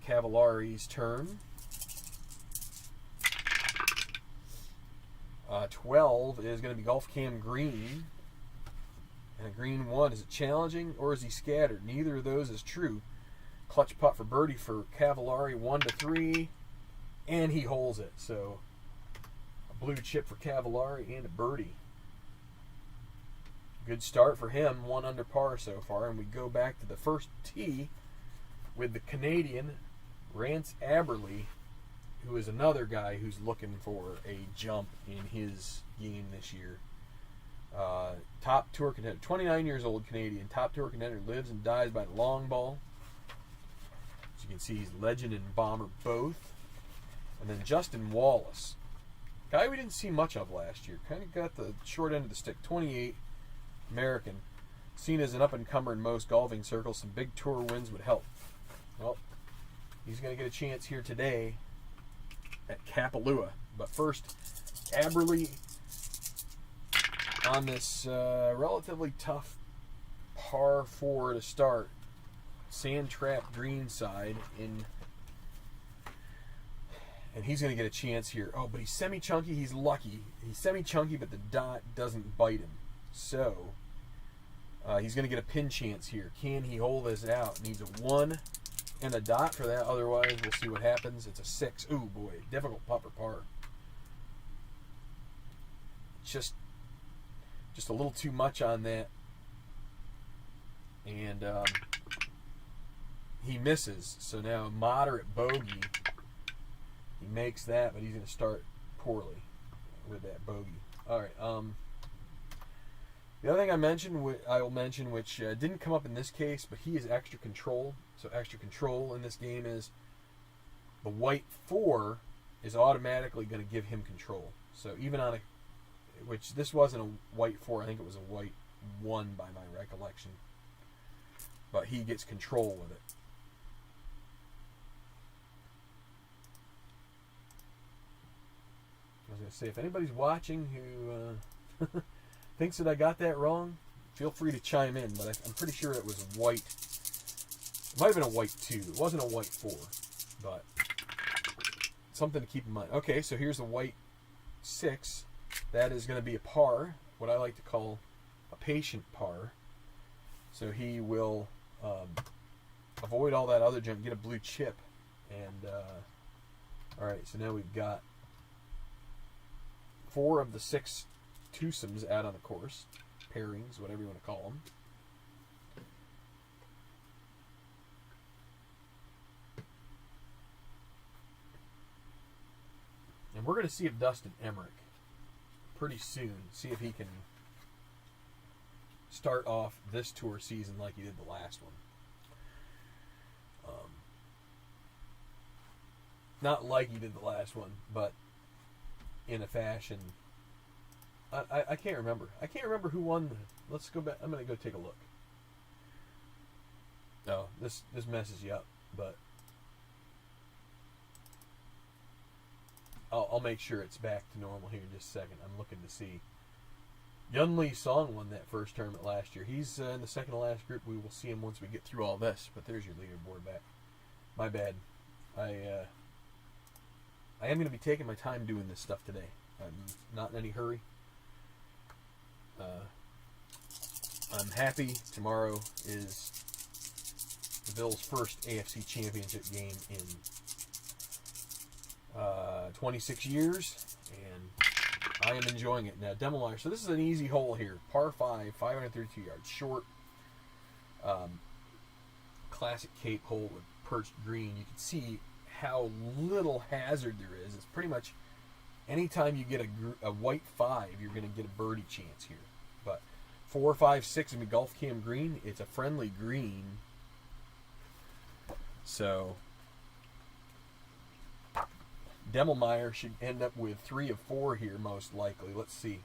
Cavallari's turn. 12 is going to be Golf Cam green. And a green 1. Is it challenging or is he scattered? Neither of those is true. Clutch putt for birdie for Cavallari, 1-3, and he holds it. So a blue chip for Cavallari and a birdie. Good start for him, 1 under par so far, and we go back to the first tee with the Canadian Rance Aberley, who is another guy who's looking for a jump in his game this year. Top tour contender, 29 years old Canadian, top tour contender, lives and dies by the long ball. As you can see, he's legend and bomber both. And then Justin Wallace, guy we didn't see much of last year. Kind of got the short end of the stick. 28, American. Seen as an up-and-comer in most golfing circles. Some big tour wins would help. Well, he's going to get a chance here today at Kapalua. But first, Aberley on this relatively tough par 4 to start. Sand trap green side in, and he's going to get a chance here. Oh, but he's semi-chunky. He's lucky. He's semi-chunky, but the dot doesn't bite him. So he's going to get a pin chance here. Can he hold this out? Needs a 1 and a dot for that. Otherwise, we'll see what happens. It's a 6. Ooh, boy. Difficult putt for par. Just a little too much on that. And he misses. So now moderate bogey. He makes that, but he's going to start poorly with that bogey. All right. The other thing I will mention, which didn't come up in this case, but he is extra control. So extra control in this game is the white 4 is automatically going to give him control. So even on which this wasn't a white 4, I think it was a white 1 by my recollection. But he gets control with it. I was going to say, if anybody's watching who thinks that I got that wrong, feel free to chime in, but I'm pretty sure it was white. It might have been a white 2. It wasn't a white 4, but something to keep in mind. Okay, so here's the white 6. That is going to be a par, what I like to call a patient par. So he will avoid all that other junk, get a blue chip. And, all right, so now we've got 4 of the 6 twosomes out on the course. Pairings, whatever you want to call them. And we're going to see if Dustin Emmerich pretty soon, see if he can start off this tour season like he did the last one. Not like he did the last one, but in a fashion. I can't remember. I can't remember who won. Let's go back. I'm going to go take a look. Oh, this messes you up, but I'll make sure it's back to normal here in just a second. I'm looking to see. Yun Lee Song won that first tournament last year. He's in the second to last group. We will see him once we get through all this. But there's your leaderboard back. My bad. I am going to be taking my time doing this stuff today. I'm not in any hurry. I'm happy. Tomorrow is the Bills' first AFC Championship game in 26 years, and I am enjoying it. Now, Demoline. So this is an easy hole here. Par 5, 532 yards. Short, classic Cape hole with perched green. You can see how little hazard there is. It's pretty much anytime you get a white 5, you're going to get a birdie chance here. But 4, 5, 6 in Golf Cam green. It's a friendly green. So Demelmeyer should end up with 3 of 4 here, most likely. Let's see.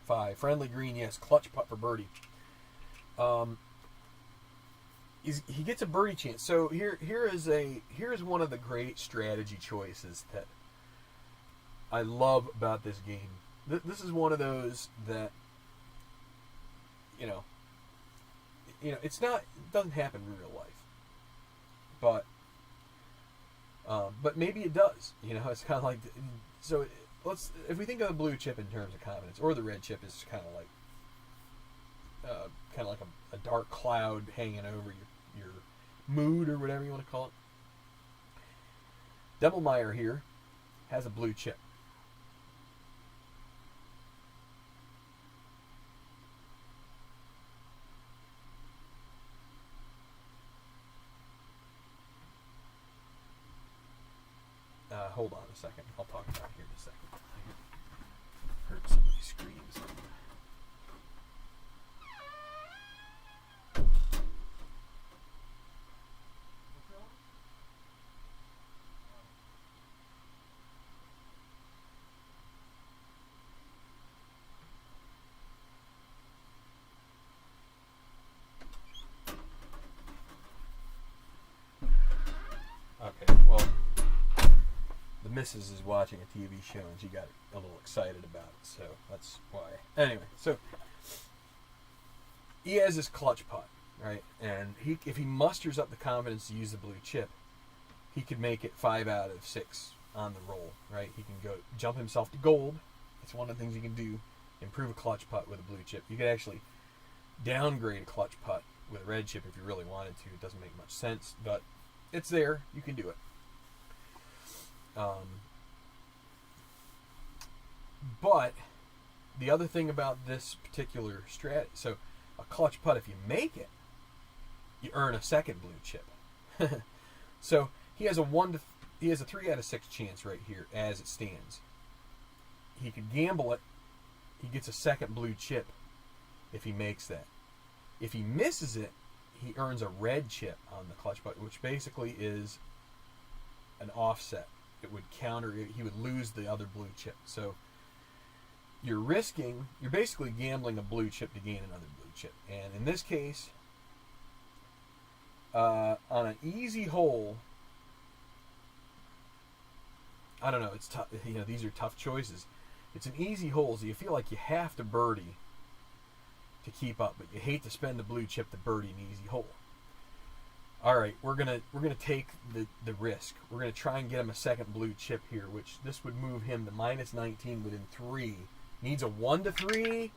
5. Friendly green, yes. Clutch putt for birdie. He gets a birdie chance. So here is one of the great strategy choices that I love about this game. This is one of those that it doesn't happen in real life, but maybe it does. It's kind of like so. If we think of the blue chip in terms of confidence, or the red chip is kind of like a dark cloud hanging over your mood or whatever you want to call it. Demelmeyer here has a blue chip. Hold on a second. I'll talk about it here in a second. I heard somebody scream something. Okay, well, the missus is watching a TV show and she got a little excited about it, so that's why. Anyway, so he has this clutch putt, right? And if he musters up the confidence to use the blue chip, he could make it 5 out of 6 on the roll, right? He can go jump himself to gold. It's one of the things you can do. Improve a clutch putt with a blue chip. You could actually downgrade a clutch putt with a red chip if you really wanted to. It doesn't make much sense, but it's there. You can do it. But the other thing about this particular strat, so a clutch putt, if you make it, you earn a second blue chip. So he has a 3 out of 6 chance right here as it stands. He could gamble it. He gets a second blue chip if he makes that. If he misses it, he earns a red chip on the clutch putt, which basically is an offset. It would counter it. He would lose the other blue chip. So you're basically gambling a blue chip to gain another blue chip. And in this case, on an easy hole, I don't know, it's tough. These are tough choices. It's an easy hole, so you feel like you have to birdie to keep up, but you hate to spend the blue chip to birdie an easy hole. All right, we're gonna take the risk. We're gonna try and get him a second blue chip here, which this would move him to -19 within 3. Needs a 1 to 3.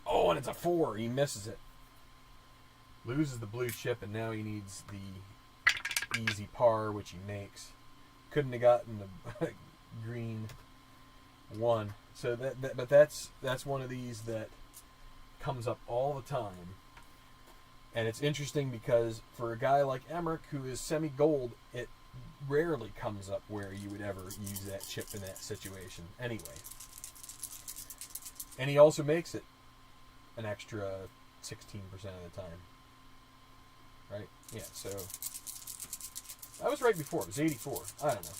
Oh, and it's a 4. He misses it. Loses the blue chip, and now he needs the easy par, which he makes. Couldn't have gotten the green 1. So but that's one of these that comes up all the time. And it's interesting because for a guy like Emmerich, who is semi-gold, it rarely comes up where you would ever use that chip in that situation anyway. And he also makes it an extra 16% of the time. Right? Yeah, so was right before. It was 84. I don't know.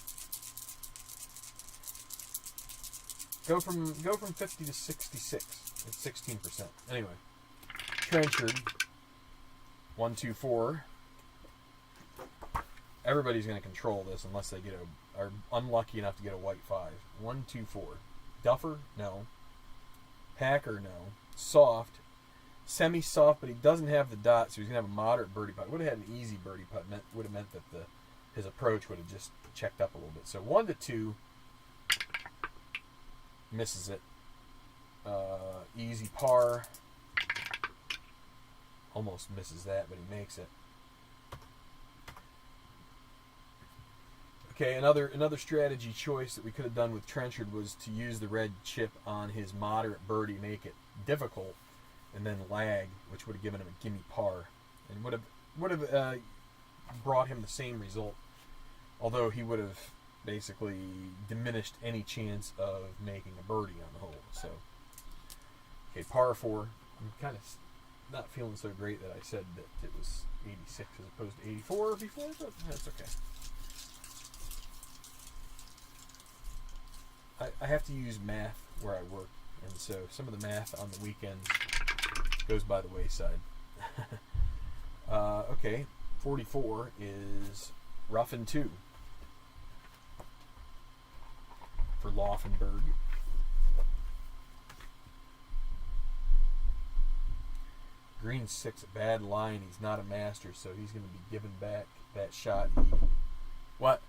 Go from 50 to 66. It's 16%. Anyway, Trenchard, 1, 2, 4. Everybody's going to control this unless they are unlucky enough to get a white 5. 1, 2, 4. Duffer, no. Packer, no. Soft, semi-soft, but he doesn't have the dot, so he's going to have a moderate birdie putt. Would have had an easy birdie putt. Would have meant that his approach would have just checked up a little bit. So 1 to 2. Misses it. Easy par. Almost misses that, but he makes it. Okay, another strategy choice that we could have done with Trenchard was to use the red chip on his moderate birdie, make it difficult, and then lag, which would have given him a gimme par, and would have brought him the same result, although he would have basically diminished any chance of making a birdie on the hole. So, okay, par 4. I'm kind of not feeling so great that I said that it was 86 as opposed to 84 before, but that's okay. I have to use math where I work, and so some of the math on the weekends goes by the wayside. Okay, 44 is rough and 2 for Laufenberg. Green 6, a bad line. He's not a master, so he's going to be giving back that shot. What?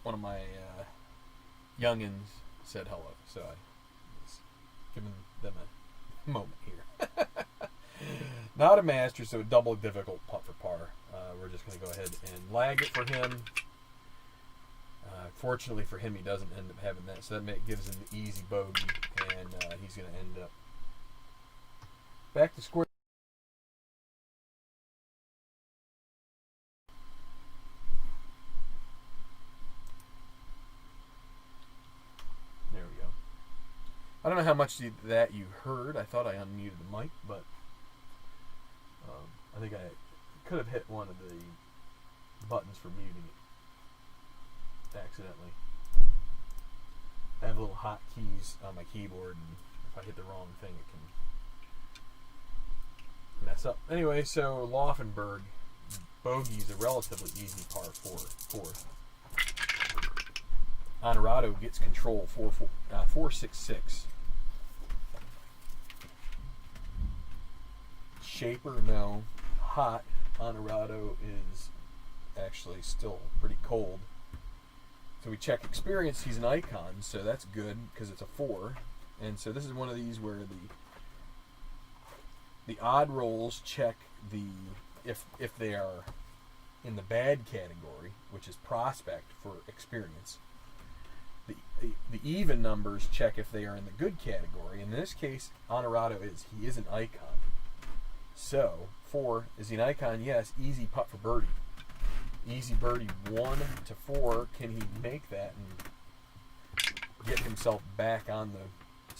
One of my youngins said hello, so I was giving them a moment here. Not a master, so a double difficult putt for par. We're just going to go ahead and lag it for him. Fortunately for him, he doesn't end up having that, so that gives him the easy bogey, and he's going to end up back to square. I don't know how much that you heard. I thought I unmuted the mic, but I think I could have hit one of the buttons for muting it accidentally. I have little hotkeys on my keyboard, and if I hit the wrong thing, it can mess up. Anyway, so Laufenberg bogey's a relatively easy par 4th. Honorado gets control 4-6-6. Shaper, no. Hot. Honorado is actually still pretty cold. So we check experience. He's an icon, so that's good because it's a 4. And so this is one of these where the odd rolls check if they are in the bad category, which is prospect for experience. The even numbers check if they are in the good category. In this case, Honorado he is an icon. So 4, is he an icon? Yes. Easy putt for birdie. Easy birdie 1 to 4. Can he make that and get himself back on the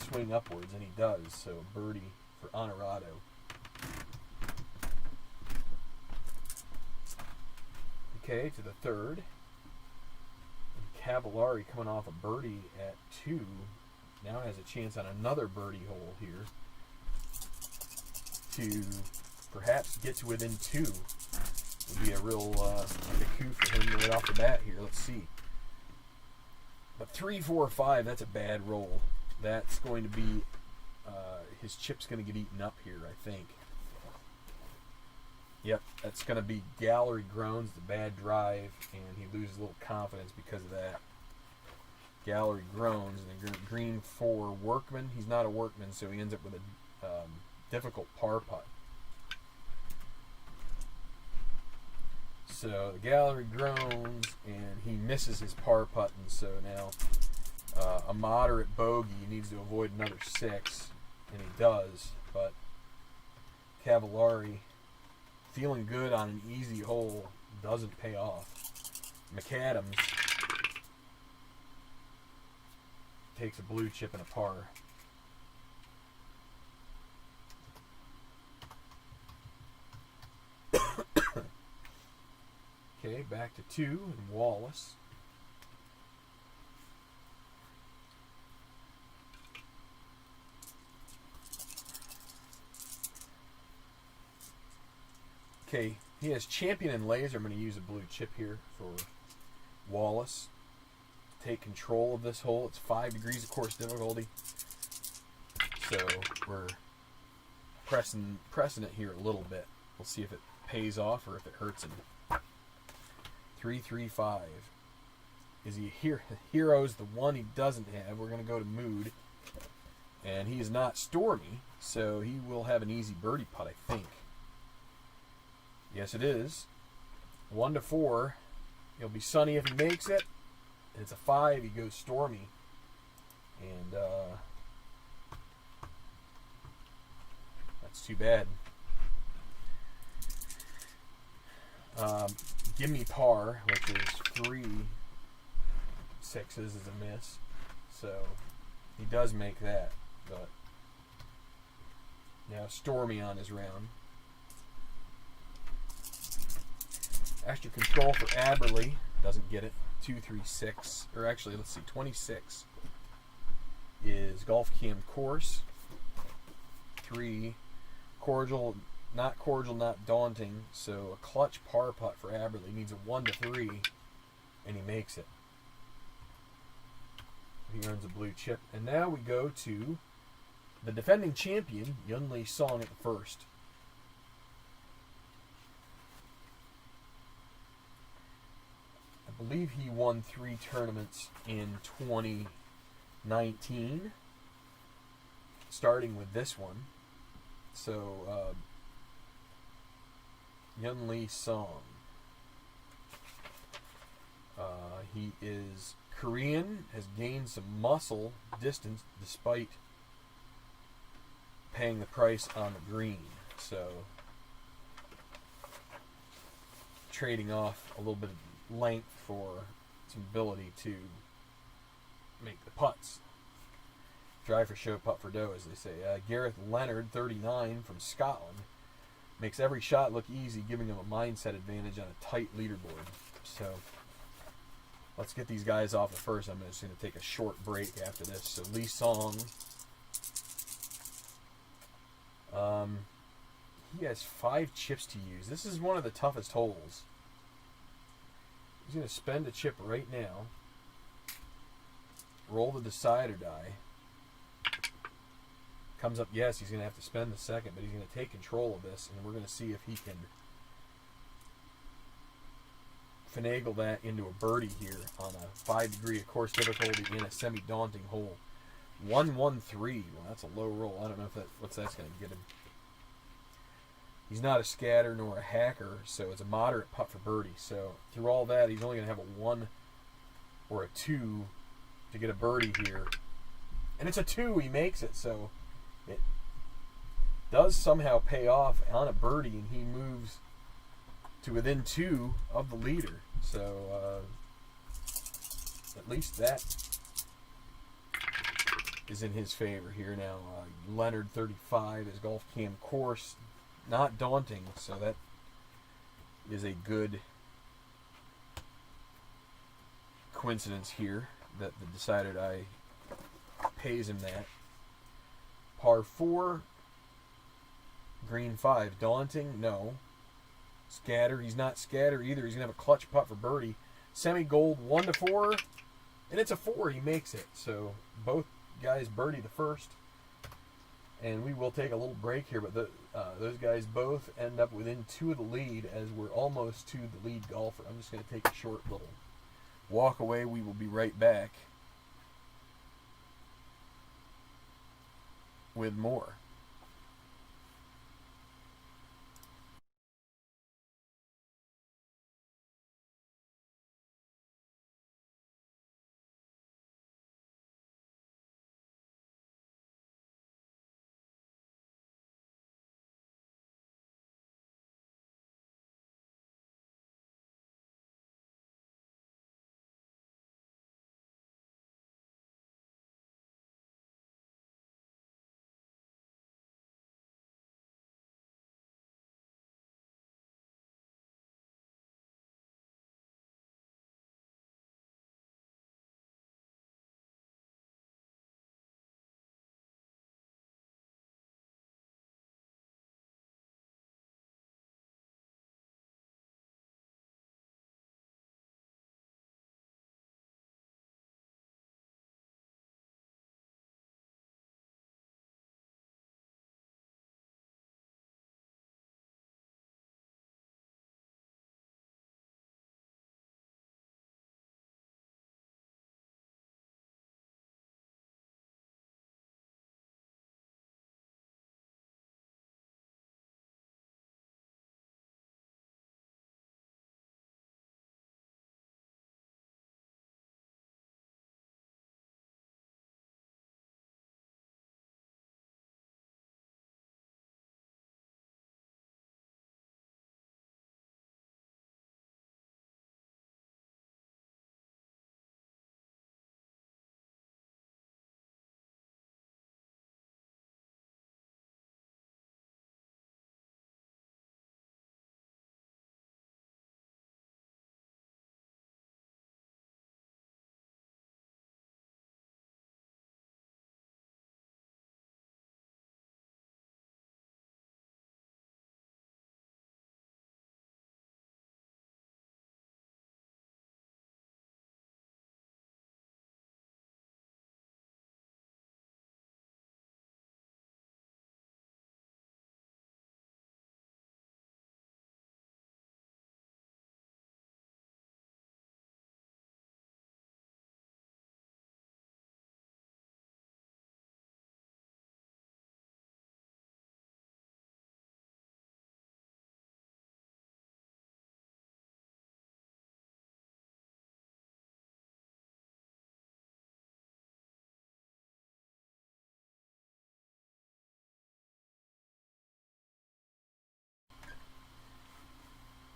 swing upwards? And he does. So birdie for Honorado. Okay, to the 3rd. Cavallari coming off a birdie at 2 now has a chance on another birdie hole here to perhaps get to within 2. Would be a real like a coup for him right off the bat here. Let's see. But 3, 4, 5, that's a bad roll. That's going to be his chip's going to get eaten up here, I think. Yep, that's going to be gallery groans, the bad drive, and he loses a little confidence because of that. Gallery groans, and then green 4 workman. He's not a workman, so he ends up with a difficult par putt. So the gallery groans, and he misses his par putt, and so now a moderate bogey. He needs to avoid another 6, and he does, but Cavallari, feeling good on an easy hole, doesn't pay off. McAdams takes a blue chip and a par. Okay, back to 2 and Wallace. Okay, he has champion and laser. I'm going to use a blue chip here for Wallace. Take control of this hole. It's 5 degrees of course difficulty. So we're pressing it here a little bit. We'll see if it pays off or if it hurts him. 3-3-5. Is he here? Hero's the one he doesn't have. We're going to go to mood. And he is not Stormy, so he will have an easy birdie putt, I think. Yes, it is. 1-4. He'll be sunny if he makes it. And it's a 5. He goes Stormy. And that's too bad. Give me par, which is 3 6s is a miss. So he does make that. But now Stormy on his round. Extra control for Aberley. Doesn't get it. 2-3-6. Or actually, let's see. 26 is Golf Cam course. 3 cordial, not daunting. So a clutch par putt for Aberley. Needs a 1-3, and he makes it. He earns a blue chip. And now we go to the defending champion, Yunli Song, at the first. I believe he won 3 tournaments in 2019, starting with this one. So, Yunli Song. He is Korean, has gained some muscle distance despite paying the price on the green. So, trading off a little bit of length for some ability to make the putts. Drive for show, putt for dough, as they say. Gareth Leonard, 39, from Scotland, makes every shot look easy, giving him a mindset advantage on a tight leaderboard. So let's get these guys off at first. I'm just going to take a short break after this. So Lee Song, he has 5 chips to use. This is one of the toughest holes. He's going to spend a chip right now. Roll the decider die. Comes up, yes, he's going to have to spend the second, but he's going to take control of this, and we're going to see if he can finagle that into a birdie here on a 5 degree of course difficulty in a semi-daunting hole. 1-1-3. Well, that's a low roll. I don't know if what's that's going to get him. He's not a scatter nor a hacker, so it's a moderate putt for birdie. So through all that, he's only going to have a 1 or a 2 to get a birdie here. And it's a 2. He makes it, so it does somehow pay off on a birdie, and he moves to within 2 of the leader. So at least that is in his favor here now. Leonard, 35, is Golf Cam course. Not daunting, so that is a good coincidence here that the decider die pays him that. Par 4, green 5. Daunting? No. Scatter? He's not scatter either. He's going to have a clutch putt for birdie. Semi-gold, 1-4, and it's a 4. He makes it. So both guys birdie the first. And we will take a little break here, but those guys both end up within 2 of the lead as we're almost to the lead golfer. I'm just going to take a short little walk away. We will be right back with more.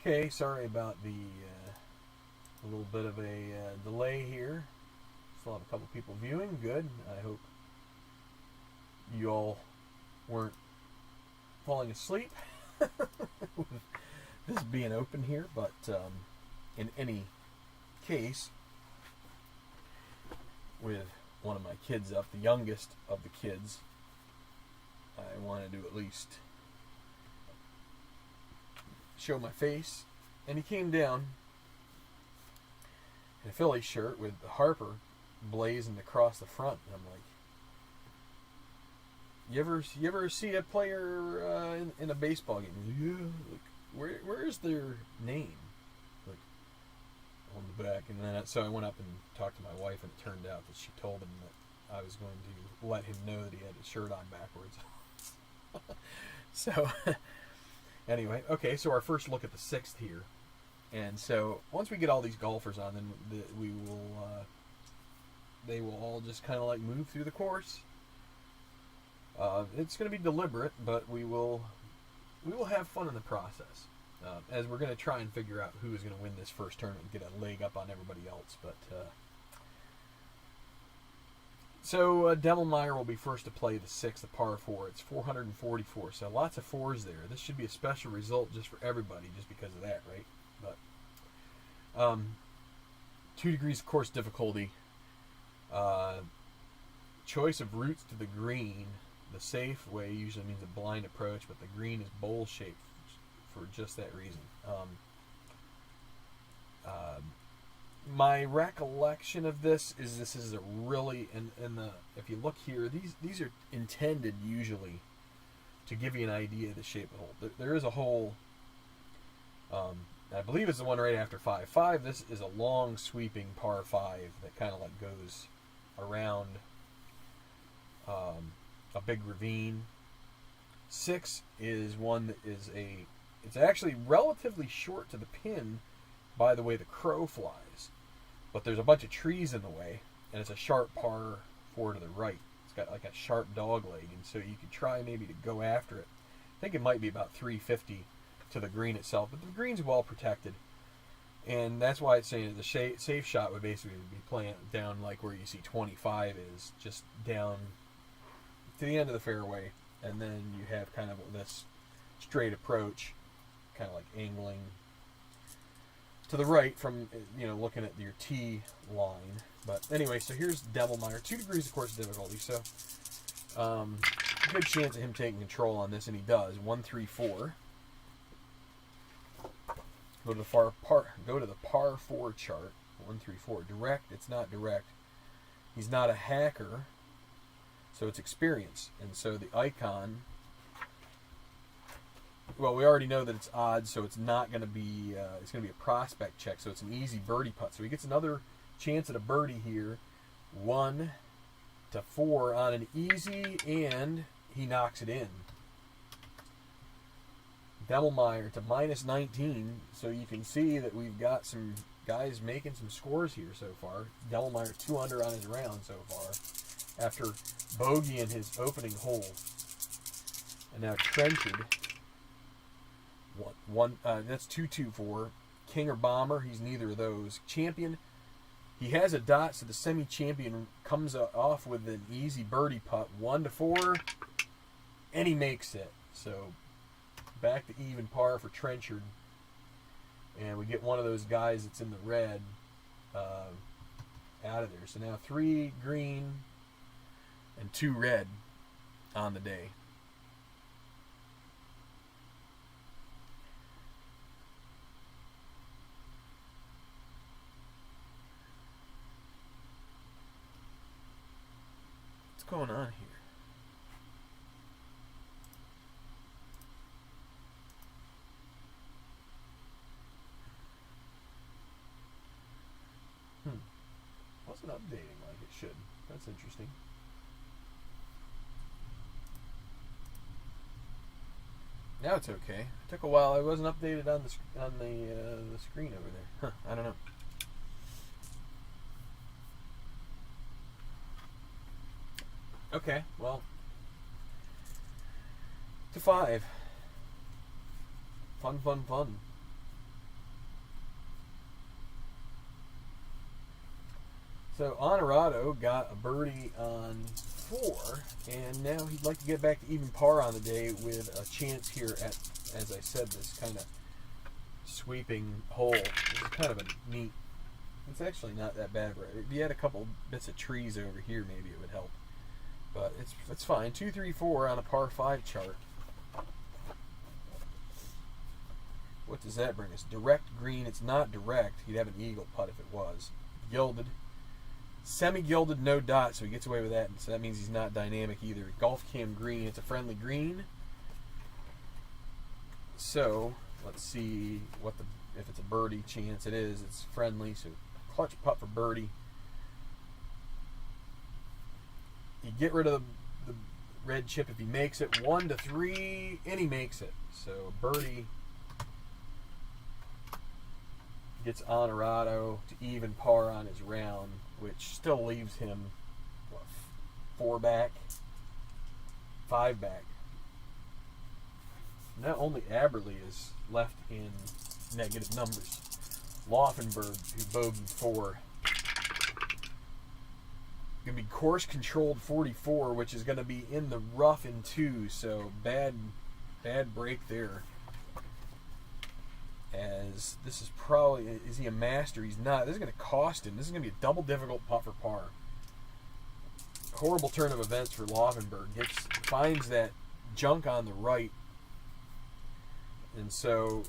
Okay, sorry about the a little bit of a delay here. Still have a couple people viewing. Good. I hope you all weren't falling asleep with this being open here, but in any case, with one of my kids up, the youngest of the kids, I wanted to at least show my face. And he came down in a Philly shirt with the Harper blazing across the front, and I'm like, you ever see a player in a baseball game? Yeah. Like, where is their name? Like, on the back. And then so I went up and talked to my wife, and it turned out that she told him that I was going to let him know that he had his shirt on backwards. So anyway, okay, so our first look at the 6th here. And so once we get all these golfers on, then we will they will all just kind of like move through the course. It's going to be deliberate, but we will have fun in the process, as we're going to try and figure out who is going to win this first tournament and get a leg up on everybody else. But so Demelmeyer will be first to play the 6th, the par 4. It's 444, so lots of 4s there. This should be a special result just for everybody, just because of that, right? But 2 degrees of course difficulty. Choice of routes to the green. The safe way usually means a blind approach, but the green is bowl shaped for just that reason. my recollection of this is a really, if you look here, these are intended usually to give you an idea of the shape of the hole. There is a hole, I believe it's the one right after 5. This is a long sweeping par 5 that kind of like goes around a big ravine. 6 is one that is it's actually relatively short to the pin by the way the crow flies, but there's a bunch of trees in the way, and it's a sharp par 4 to the right. It's got like a sharp dog leg, and so you could try maybe to go after it. I think it might be about 350 to the green itself, but the green's well protected, and that's why it's saying the safe shot would basically be playing down like where you see 25 is, just down to the end of the fairway, and then you have kind of this straight approach, kind of like angling to the right from, looking at your tee line. But anyway, so here's Devilmeyer. 2 degrees, of course, of difficulty, so good chance of him taking control on this, and he does. 1, 3, 4. Go to the par 4 chart. 1, 3, 4. Direct. It's not direct. He's not a hacker, so it's experience. And so the icon. Well, we already know that it's odds, so it's not going to be. It's going to be a prospect check, so it's an easy birdie putt. So he gets another chance at a birdie here. 1 to 4 on an easy, and he knocks it in. Devilmeyer to minus 19, so you can see that we've got some guys making some scores here so far. Devilmeyer 2 under on his round so far, after bogeying his opening hole. And now Trenchard, that's 2, 2, 4. King or bomber, he's neither of those. Champion, he has a dot, so the semi-champion comes off with an easy birdie putt. 1 to 4, and he makes it. So back to even par for Trenchard, and we get one of those guys that's in the red out of there. So now 3 green and 2 red on the day. What's going on here? Wasn't updating like it should. That's interesting. Now it's okay. It took a while. It wasn't updated on the screen over there. Huh, I don't know. Okay, well, to 5. Fun, fun, fun. So Honorado got a birdie on 4, and now he'd like to get back to even par on the day with a chance here at, as I said, this kind of sweeping hole. This is kind of a neat. It's actually not that bad. If you had a couple bits of trees over here, maybe it would help. But it's fine. 2, 3, 4 on a par 5 chart. What does that bring us? Direct green. It's not direct. He'd have an eagle putt if it was. Gilded. Semi-gilded, no dot, so he gets away with that. So that means he's not dynamic either. Golf cam green. It's a friendly green. So let's see if it's a birdie chance. It is. It's friendly. So clutch putt for birdie. You get rid of the red chip if he makes it. 1 to 3, and he makes it. So birdie gets Honorado to even par on his round, which still leaves him 4 back, 5 back. Now only Aberley is left in negative numbers. Laufenberg, who bogeyed 4. Going to be course controlled 44, which is going to be in the rough in 2, so bad break there. As this is probably, is he a master? He's not. This is going to cost him. This is going to be a double difficult putt for par. Horrible turn of events for Laufenberg. Finds that junk on the right, and so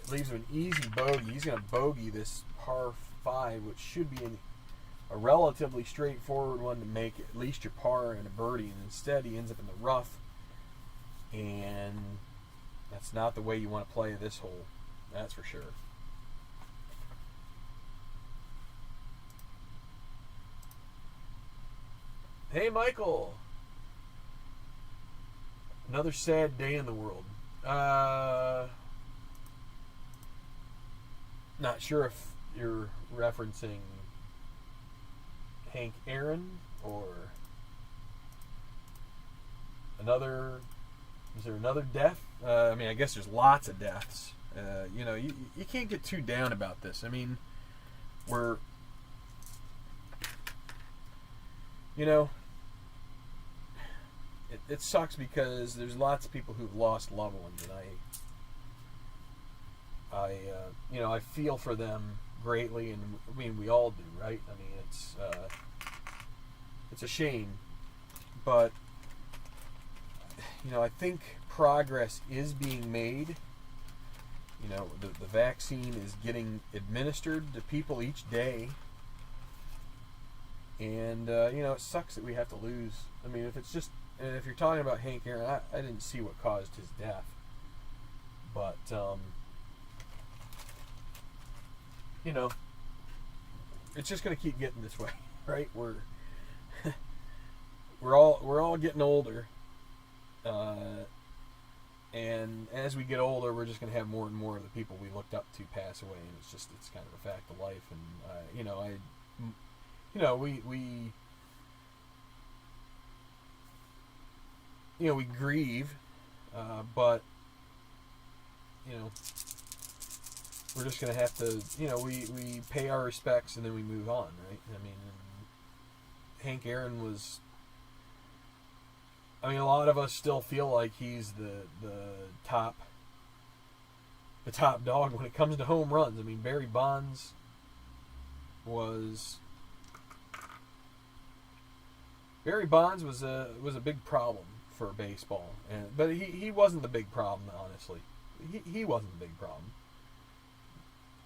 it leaves him an easy bogey. He's going to bogey this par 5, which should be a relatively straightforward one to make at least your par and a birdie, and instead he ends up in the rough, and that's not the way you want to play this hole, that's for sure. Hey Michael, another sad day in the world. Not sure if you're referencing Hank Aaron or another. Is there another death? I mean, I guess there's lots of deaths. You know, you can't get too down about this. I mean, we're, you know, it sucks because there's lots of people who've lost loved ones, and you know, I feel for them greatly, and I mean, we all do, right? I mean, it's a shame, but you know, I think progress is being made. You know, the vaccine is getting administered to people each day, and you know, it sucks that we have to lose. I mean, if you're talking about Hank Aaron, I didn't see what caused his death, but you know, it's just going to keep getting this way, right? We're all getting older, and as we get older, we're just going to have more and more of the people we looked up to pass away, and it's kind of a fact of life. And you know, we grieve, but you know, we're just going to have to, you know, we pay our respects and then we move on, right? I mean, Hank Aaron was, I mean, a lot of us still feel like he's the top dog when it comes to home runs. I mean, Barry Bonds was a big problem for baseball, but he wasn't the big problem, honestly. He wasn't the big problem.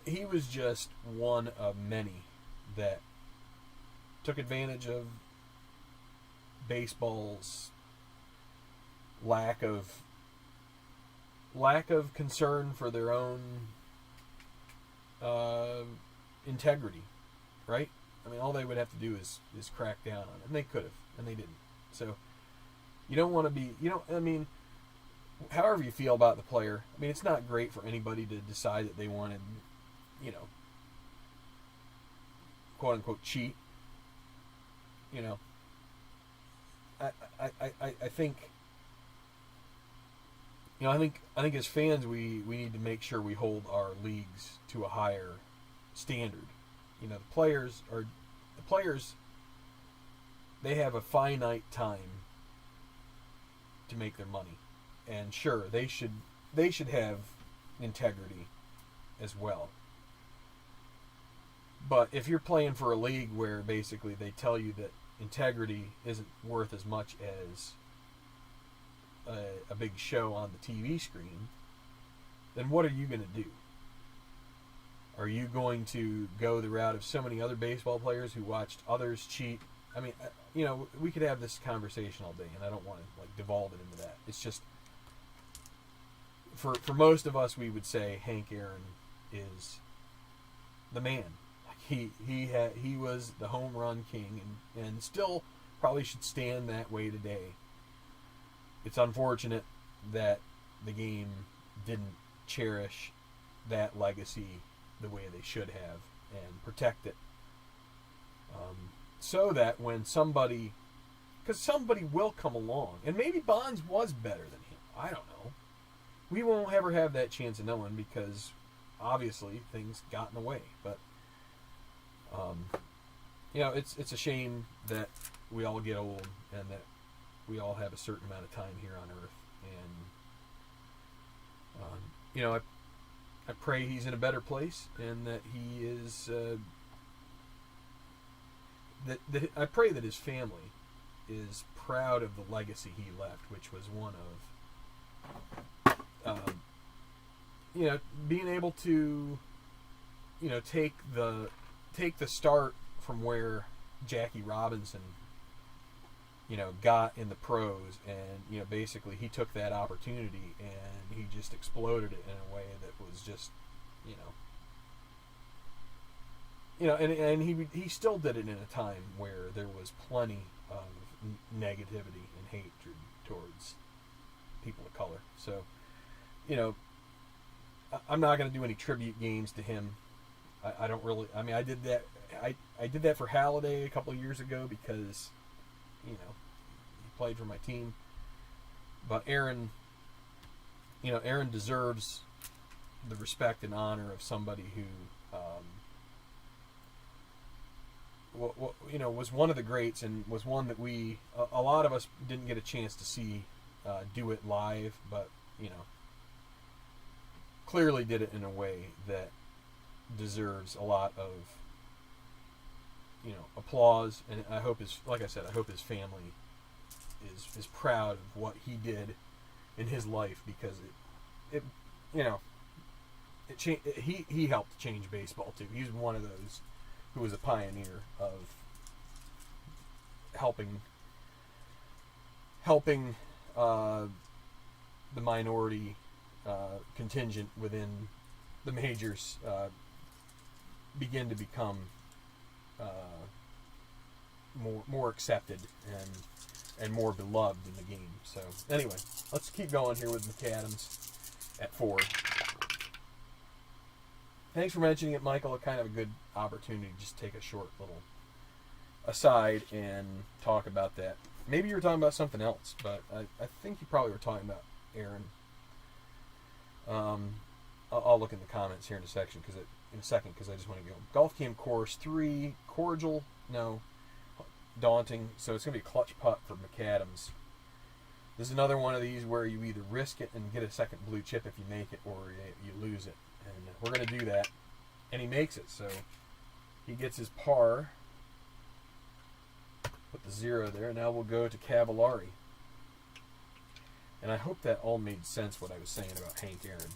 He was just one of many that took advantage of baseball's lack of concern for their own integrity, right? I mean, all they would have to do is crack down on it, and they could have, and they didn't. So you don't want to be, I mean, however you feel about the player, I mean, it's not great for anybody to decide that they wanted, you know, quote unquote cheat. You know, I think, you know, I think as fans we need to make sure we hold our leagues to a higher standard. You know, the players they have a finite time to make their money, and sure, they should have integrity as well. But if you're playing for a league where basically they tell you that integrity isn't worth as much as a big show on the TV screen, then what are you going to do? Are you going to go the route of so many other baseball players who watched others cheat? I mean, you know, we could have this conversation all day, and I don't want to like devolve it into that. It's just for most of us, we would say Hank Aaron is the man. He was the home run king, and still probably should stand that way today. It's unfortunate that the game didn't cherish that legacy the way they should have and protect it. So that when somebody will come along, and maybe Bonds was better than him, I don't know. We won't ever have that chance of knowing because obviously things got in the way, but you know, it's a shame that we all get old and that we all have a certain amount of time here on Earth. And you know, I pray he's in a better place and that he is. That I pray that his family is proud of the legacy he left, which was one of, you know, being able to, you know, take take the start from where Jackie Robinson, got in the pros, and basically he took that opportunity and he just exploded it in a way that was just, and he still did it in a time where there was plenty of negativity and hatred towards people of color. So, I'm not going to do any tribute games to him. I don't really. I mean, I did that. I did that for Halliday a couple of years ago because, he played for my team. But Aaron deserves the respect and honor of somebody who, was one of the greats and was one that a lot of us didn't get a chance to see do it live, but clearly did it in a way that deserves a lot of applause. And I hope his family is proud of what he did in his life, because he helped change baseball too. He's one of those who was a pioneer of helping the minority contingent within the majors begin to become more accepted and more beloved in the game. So anyway, let's keep going here with McAdams at 4. Thanks for mentioning it, Michael. A kind of a good opportunity to just take a short little aside and talk about that. Maybe you were talking about something else, but I think you probably were talking about Aaron. I'll look in the comments here in a second because I just want to go. Golf Cam Course 3, cordial, no, daunting. So it's going to be a clutch putt for McAdams. This is another one of these where you either risk it and get a second blue chip if you make it, or you lose it. And we're going to do that. And he makes it, so he gets his par. Put the 0 there. Now we'll go to Cavallari. And I hope that all made sense, what I was saying about Hank Aaron.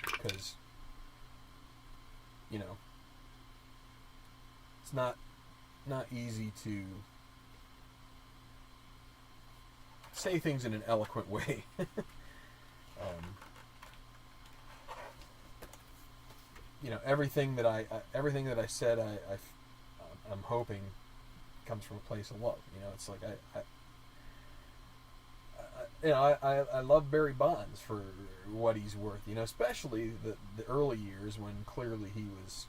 Because, it's not easy to say things in an eloquent way. Everything that I said, I'm hoping comes from a place of love. It's like I love Barry Bonds for what he's worth. Especially the early years when clearly he was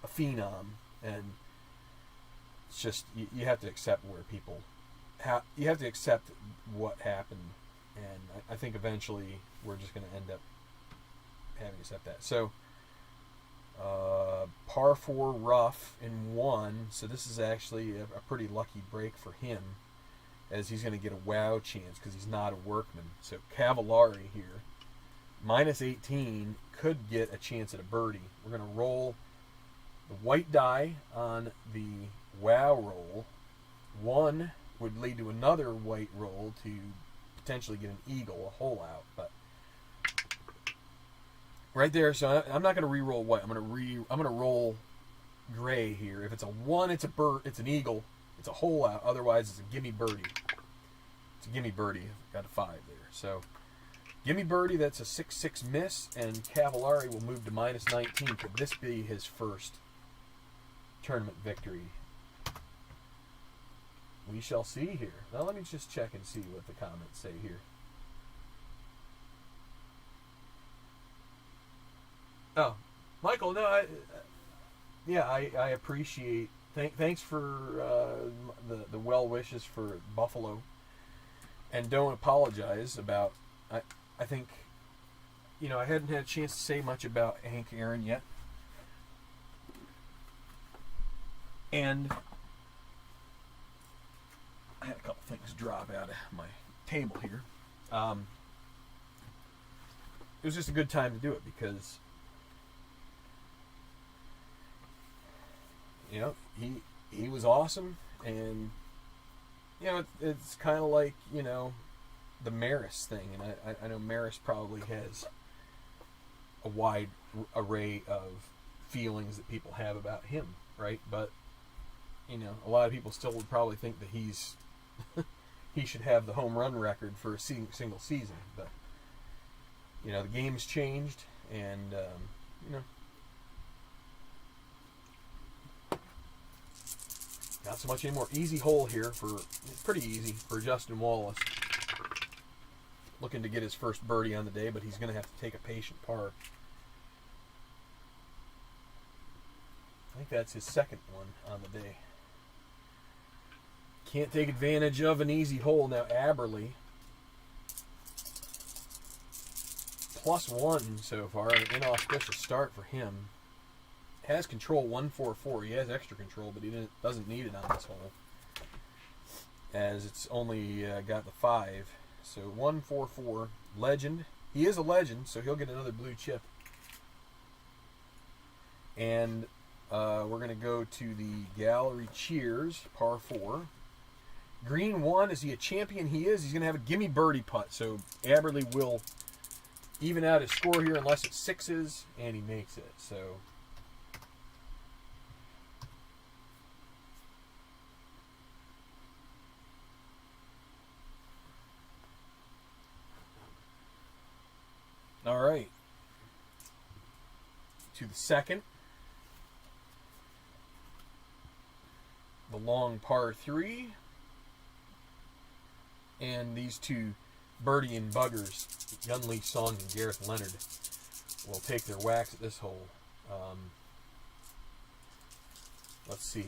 a phenom, and it's just you have to accept where people you have to accept what happened, and I think eventually we're just going to end up having to accept that. So. Par 4 rough in 1, so this is actually a pretty lucky break for him, as he's going to get a wow chance because he's not a workman. So Cavallari here, minus 18, could get a chance at a birdie. We're going to roll the white die on the wow roll. 1 would lead to another white roll to potentially get an eagle, a hole out, but right there. So I'm not going to re-roll white. I'm going to roll gray here. If it's a 1, it's a bird. It's an eagle. It's a hole out. Otherwise, it's a gimme birdie. It's a gimme birdie. Got a 5 there. So gimme birdie. That's a 6-6 miss, and Cavallari will move to minus 19. Could this be his first tournament victory? We shall see here. Now let me just check and see what the comments say here. Oh, Michael, no, I appreciate. Thanks for the well wishes for Buffalo, and don't apologize about. I think, I hadn't had a chance to say much about Hank Aaron yet, and I had a couple things drop out of my table here. It was just a good time to do it because. He was awesome, and it's kind of like the Maris thing, and I know Maris probably has a wide array of feelings that people have about him, right? But you know, a lot of people still would probably think that he should have the home run record for a single season. But you know, the game's changed, and you know, not so much anymore. Easy hole here pretty easy for Justin Wallace. Looking to get his first birdie on the day, but he's going to have to take a patient par. I think that's his second one on the day. Can't take advantage of an easy hole now. Aberley +1 so far. An inauspicious start for him. Has control 144. He has extra control, but he doesn't need it on this hole, as it's only got the 5. So 144. Legend. He is a legend, so he'll get another blue chip. And we're going to go to the gallery cheers, par 4. Green 1, is he a champion? He is. He's going to have a gimme birdie putt. So Aberley will even out his score here unless it's 6s, and he makes it. So all right. To the second. The long par 3. And these two birdie and buggers, Yun Lee Song and Gareth Leonard, will take their whacks at this hole. Let's see.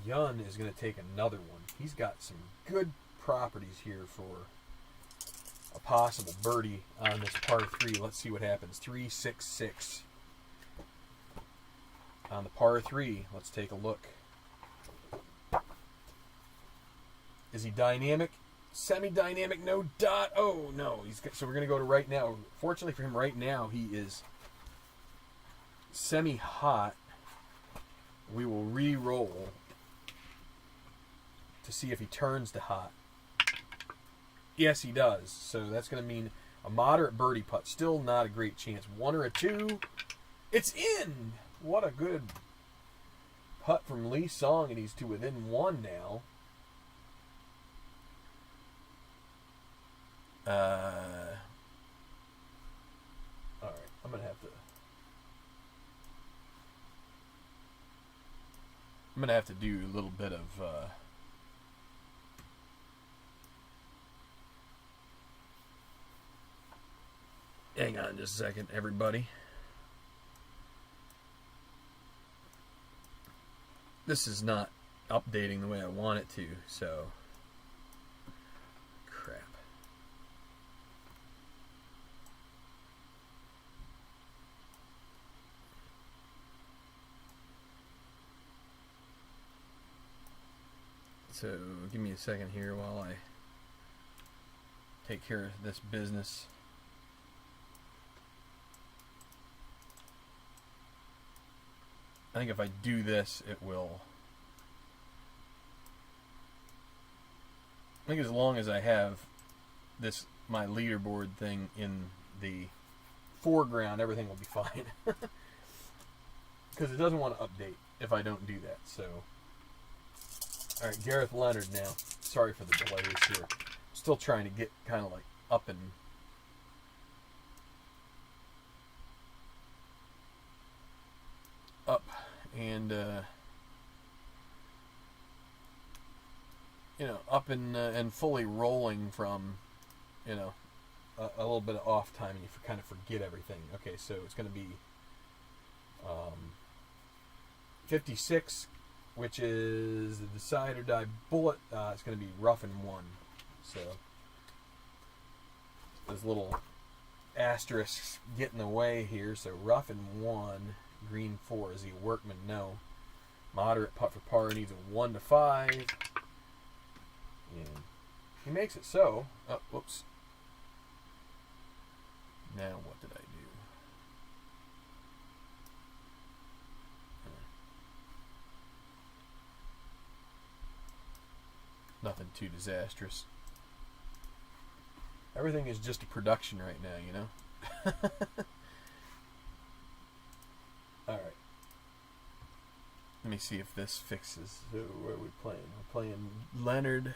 Yun is going to take another one. He's got some good properties here for a possible birdie on this par 3. Let's see what happens. 3, 6, 6. On the par 3, let's take a look. Is he dynamic? Semi-dynamic, no dot. Oh, no. So we're going to go to right now. Fortunately for him, right now, he is semi-hot. We will re-roll to see if he turns to hot. Yes, he does. So that's going to mean a moderate birdie putt. Still not a great chance. 1 or a 2. It's in! What a good putt from Lee Song, and he's to within 1 now. All right, I'm gonna have to do a little bit of hang on just a second, everybody. This is not updating the way I want it to, so crap. So give me a second here while I take care of this business. I think if I do this, it will. I think as long as I have this, my leaderboard thing in the foreground, everything will be fine. Because it doesn't want to update if I don't do that. So, all right, Gareth Leonard now. Sorry for the delays here. Still trying to get kind of like up and you know, up and fully rolling from, you know, a little bit of off time, and you kind of forget everything. Okay, so it's going to be 56, which is the decide or die bullet. It's going to be rough and 1. So there's little asterisks getting away here. So rough and 1. Green 4. Is he a workman? No. Moderate putt for par. Needs a 1 to 5. And he makes it so. Oh, whoops. Now what did I do? Nothing too disastrous. Everything is just a production right now, you know? All right. Let me see if this fixes. So where are we playing? We're playing Leonard.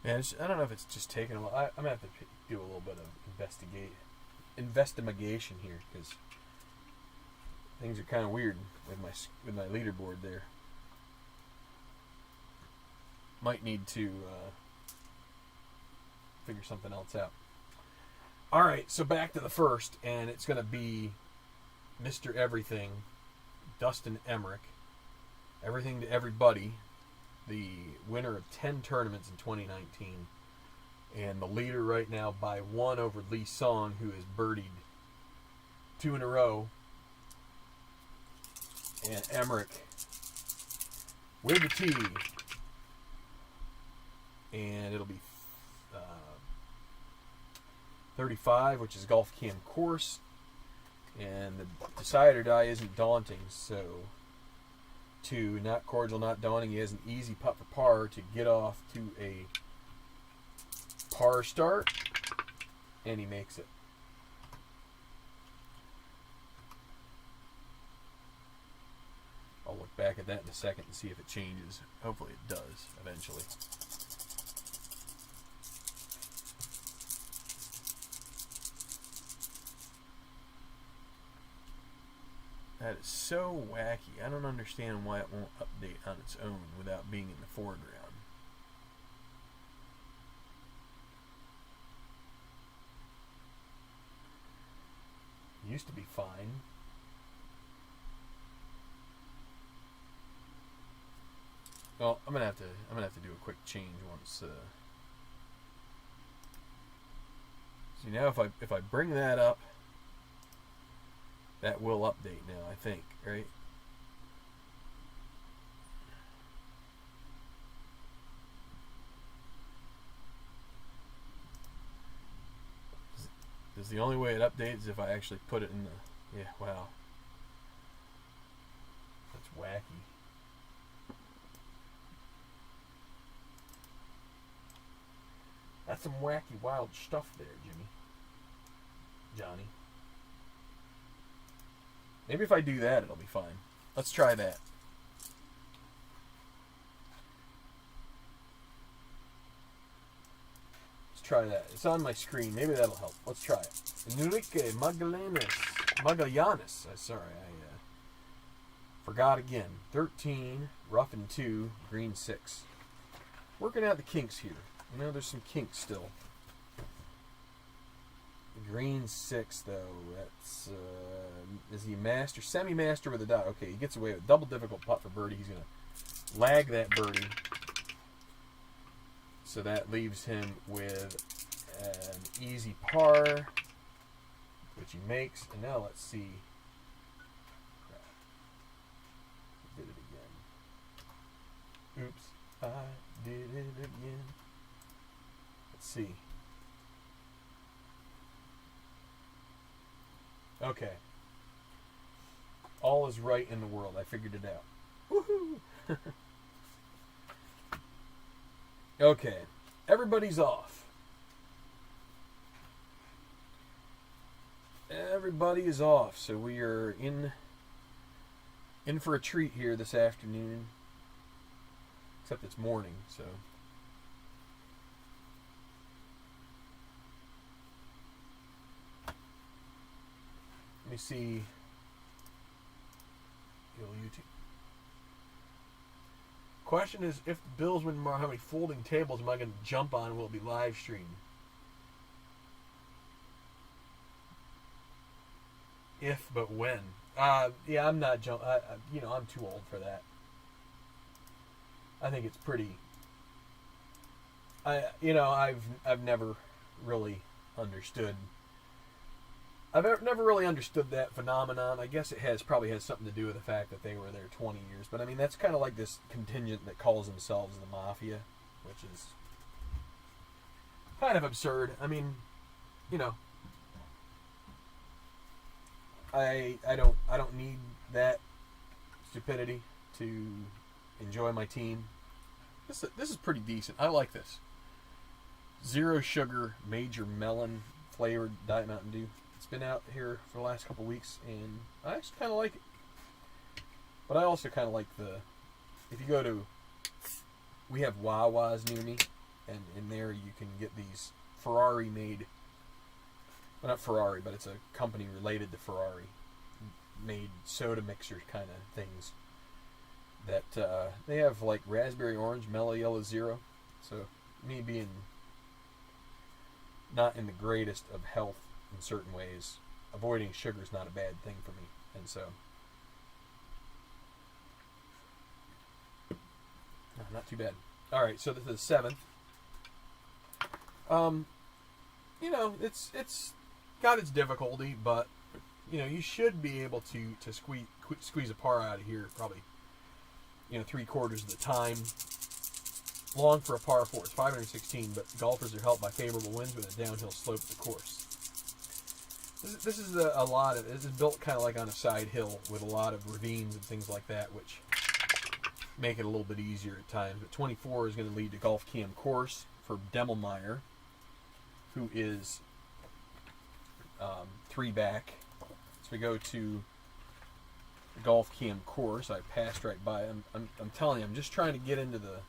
Yeah, I don't know if it's just taking a while. I'm going to have to do a little bit of investigation here, because things are kind of weird with my leaderboard there. Might need to figure something else out. All right, so back to the first, and it's going to be Mr. Everything, Dustin Emmerich. Everything to Everybody, the winner of 10 tournaments in 2019, and the leader right now by 1 over Lee Song, who has birdied 2 in a row. And Emmerich with the tee, and it'll be 35, which is Golf Cam course, and the decide or die isn't daunting, so 2, not cordial, not daunting. He has an easy putt for par to get off to a par start, and he makes it. I'll look back at that in a second and see if it changes. Hopefully it does eventually. That is so wacky. I don't understand why it won't update on its own without being in the foreground. It used to be fine. Well, I'm gonna have to do a quick change once. See, now if I bring that up, that will update now, I think, right? Is the only way it updates if I actually put it in the... Yeah, wow. That's wacky. That's some wacky, wild stuff there, Johnny. Maybe if I do that, it'll be fine. Let's try that. Let's try that. It's on my screen. Maybe that'll help. Let's try it. Enrique Magallanes. Sorry, I forgot again. 13, rough and 2, green 6. Working out the kinks here. You know, there's some kinks still. Green 6, though. That's is he master? Semi-master with a dot. Okay, he gets away with double difficult putt for birdie. He's going to lag that birdie. So that leaves him with an easy par, which he makes. And now let's see. Did it again. Oops, I did it again. Let's see. Okay. All is right in the world. I figured it out. Woohoo! Okay. Everybody's off. Everybody is off. So we are in for a treat here this afternoon. Except it's morning, so... Let me see. YouTube. Question is, if the Bills win tomorrow, how many folding tables am I going to jump on? Will it be live streamed? If, but when? Yeah, I'm not jump. I'm too old for that. I think it's pretty. I've never really understood I've never really understood that phenomenon. I guess it probably has something to do with the fact that they were there 20 years. But I mean, that's kind of like this contingent that calls themselves the Mafia, which is kind of absurd. I mean, you know, I don't need that stupidity to enjoy my team. This is pretty decent. I like this. Zero sugar, major melon flavored Diet Mountain Dew. It's been out here for the last couple weeks, and I actually kind of like it. But I also kind of like if you go to, we have Wawa's near me, and in there you can get these Ferrari made, well, not Ferrari, but it's a company related to Ferrari, made soda mixer kind of things. That they have like raspberry orange, mellow yellow zero. So me being not in the greatest of health in certain ways, avoiding sugar is not a bad thing for me. And so, no, not too bad. All right, so this is the seventh. You know, it's got its difficulty, but you know, you should be able to squeeze a par out of here, probably, you know, 3/4 of the time. Long for a par 4. It's 516, but golfers are helped by favorable winds with a downhill slope of the course. This is a lot of. This is built kind of like on a side hill with a lot of ravines and things like that, which make it a little bit easier at times. But 24 is going to lead to Golf Cam course for Demmelmeyer, who is 3 back. So we go to the Golf Cam course. I passed right by. I'm telling you, I'm just trying to get into the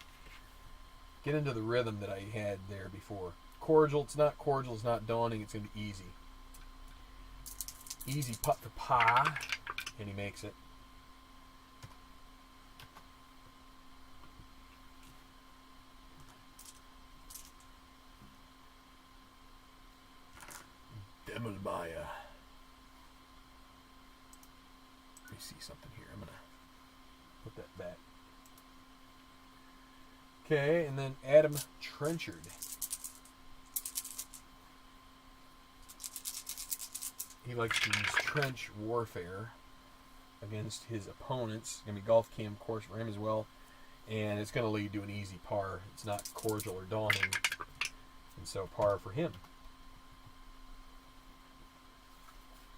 rhythm that I had there before. Cordial, it's not cordial, it's not daunting, it's going to be easy. Easy putt for par, and he makes it. Demmelmeyer. Let me see something here. I'm going to put that back. Okay, and then Adam Trenchard. He likes to use trench warfare against his opponents. It's going to be Golf Cam course for him as well. And it's going to lead to an easy par. It's not cordial or daunting. And so par for him.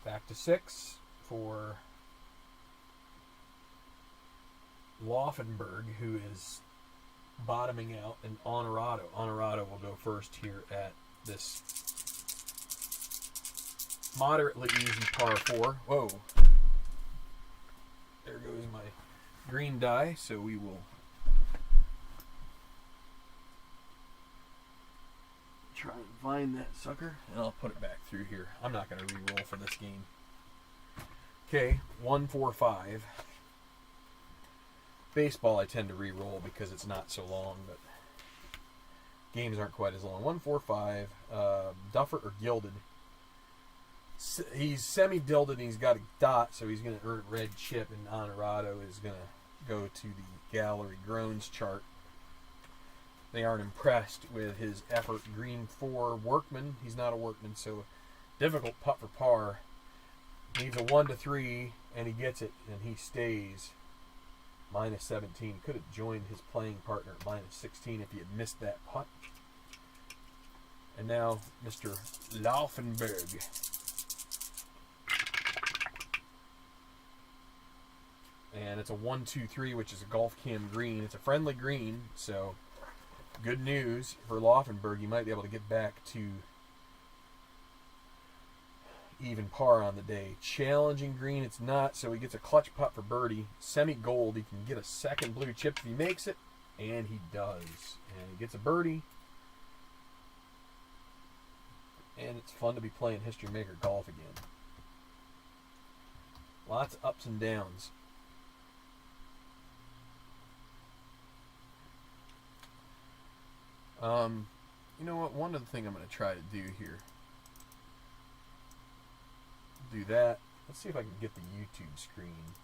Back to 6 for Laufenberg, who is bottoming out in Honorado. Honorado will go first here at this moderately easy par 4. Whoa. There goes my green die, so we will try and find that sucker, and I'll put it back through here. I'm not going to re-roll for this game. Okay, 1-4-5. Baseball I tend to re-roll because it's not so long, but games aren't quite as long. 1-4-5. Duffer or Gilded. He's semi-dilded and he's got a dot, so he's going to earn a red chip, and Honorado is going to go to the gallery groans chart. They aren't impressed with his effort. Green 4, Workman. He's not a workman, so difficult putt for par. Needs a 1-3, and he gets it, and he stays. -17. Could have joined his playing partner at -16 if he had missed that putt. And now Mr. Laufenberg. And it's a 1-2-3, which is a Golf Cam green. It's a friendly green, so good news for Laufenberg. You might be able to get back to even par on the day. Challenging green, it's not, so he gets a clutch putt for birdie. Semi-gold, he can get a second blue chip if he makes it, and he does. And he gets a birdie. And it's fun to be playing History Maker golf again. Lots of ups and downs. You know what? One other thing I'm going to try to do here. Do that. Let's see if I can get the YouTube screen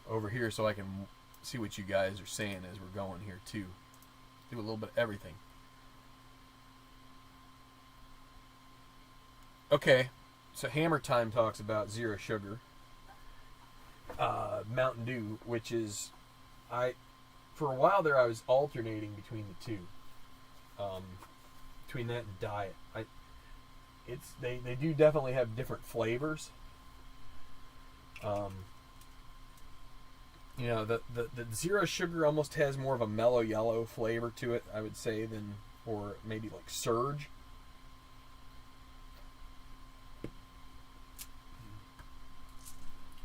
over here so I can see what you guys are saying as we're going here too. Do a little bit of everything. Okay. So Hammer Time talks about zero sugar. Mountain Dew, which is, for a while there I was alternating between the two. Between that and Diet. They do definitely have different flavors. You know, the zero sugar almost has more of a mellow yellow flavor to it, I would say, than, or maybe like Surge.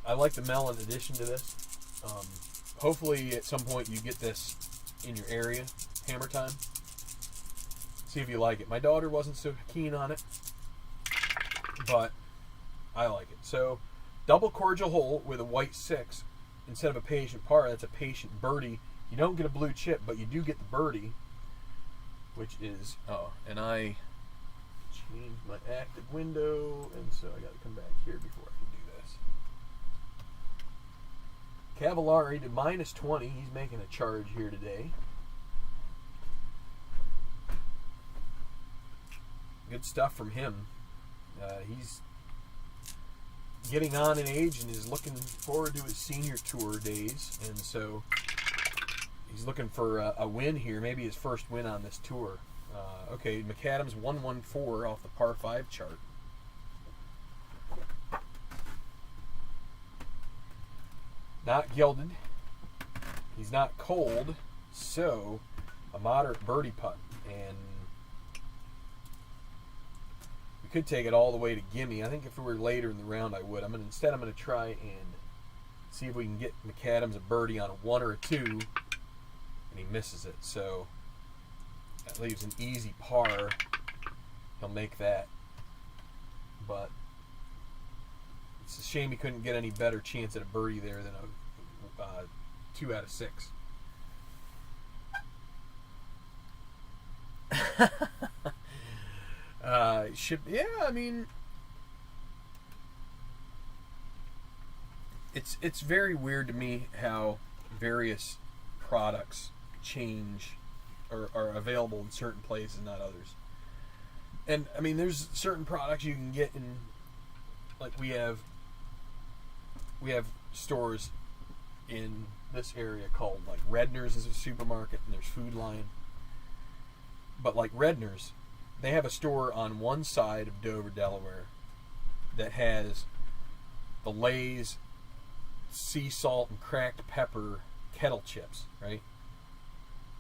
I like the melon addition to this. Hopefully at some point you get this in your area, Hammer Time. See if you like it. My daughter wasn't so keen on it, but I like it. So, double cordial hole with a white 6 instead of a patient par. That's a patient birdie. You don't get a blue chip, but you do get the birdie, which is, and I changed my active window, and so I got to come back here before I can do this. Cavallari to -20. He's making a charge here today. Good stuff from him. He's getting on in age and is looking forward to his senior tour days, and so he's looking for a win here, maybe his first win on this tour. Okay, McAdams 114 off the par 5 chart. Not gilded. He's not cold, so a moderate birdie putt, and we could take it all the way to gimme. I think if we were later in the round, I would. Instead, I'm going to try and see if we can get McAdams a birdie on a 1 or a 2, and he misses it. So that leaves an easy par. He'll make that, but it's a shame he couldn't get any better chance at a birdie there than a 2 out of 6. I mean, it's very weird to me how various products change or are available in certain places, not others. And I mean, there's certain products you can get in, like we have stores in this area called like Redner's is a supermarket, and there's Food Lion. But like Redner's, they have a store on one side of Dover, Delaware, that has the Lay's sea salt and cracked pepper kettle chips, right?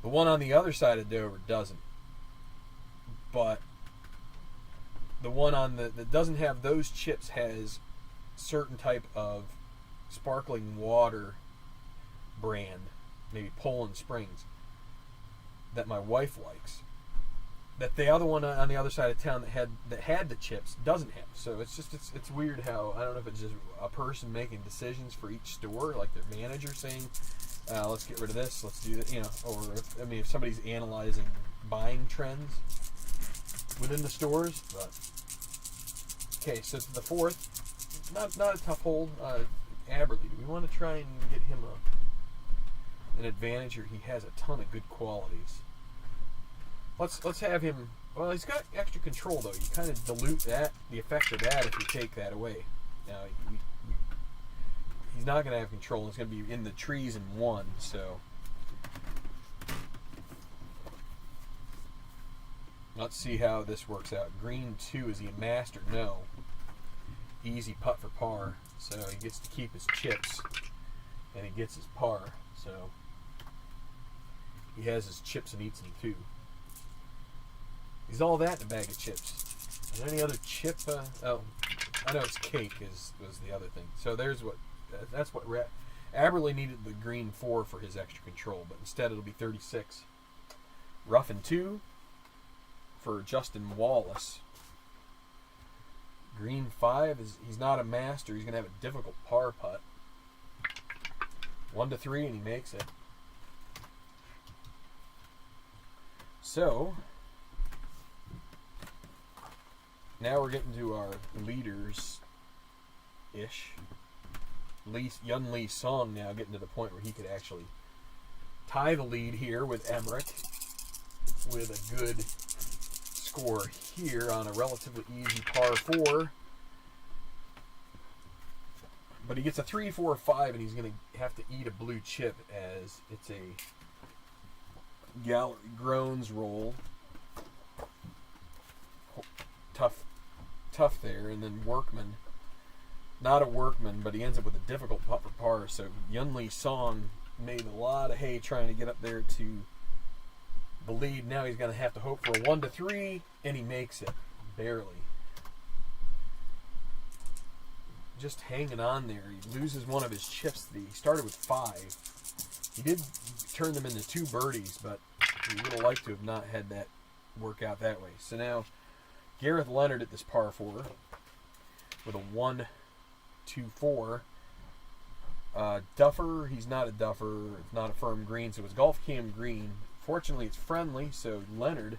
The one on the other side of Dover doesn't. But the one on that doesn't have those chips has certain type of sparkling water brand, maybe Poland Springs, that my wife likes, that the other one on the other side of town that had the chips doesn't have. So it's weird how, I don't know if it's just a person making decisions for each store, like their manager saying, let's get rid of this, let's do that, or if somebody's analyzing buying trends within the stores. But okay, so to the 4th, not a tough hole. Aberley, do we want to try and get him an advantage, or he has a ton of good qualities? Let's have him. Well, he's got extra control though. You kind of dilute the effect of that if you take that away. Now he's not going to have control. He's going to be in the trees in 1. So let's see how this works out. Green 2, is he a master? No. Easy putt for par. So he gets to keep his chips, and he gets his par. So he has his chips and eats them too. He's all that in a bag of chips. Is there any other chip? I know it's cake was the other thing. So that's what Aberley needed the green 4 for his extra control, but instead it'll be 36. Rough and 2 for Justin Wallace. Green 5 he's not a master. He's going to have a difficult par putt. 1 to 3, and he makes it. So now we're getting to our leaders-ish. Yun Lee Song now getting to the point where he could actually tie the lead here with Emmerich with a good score here on a relatively easy par 4. But he gets a 3, 4, 5, and he's going to have to eat a blue chip as it's a gallery groans roll. Tough there, and then Workman. Not a Workman, but he ends up with a difficult putt for par. So Yunli Song made a lot of hay trying to get up there to the lead. Now he's going to have to hope for a 1-3, and he makes it barely. Just hanging on there. He loses one of his chips. He started with 5. He did turn them into 2 birdies, but he would have liked to have not had that work out that way. So now Gareth Leonard at this par 4 with a 1-2-4. Duffer, he's not a duffer. It's not a firm green, so it's golf cam green. Fortunately, it's friendly, so Leonard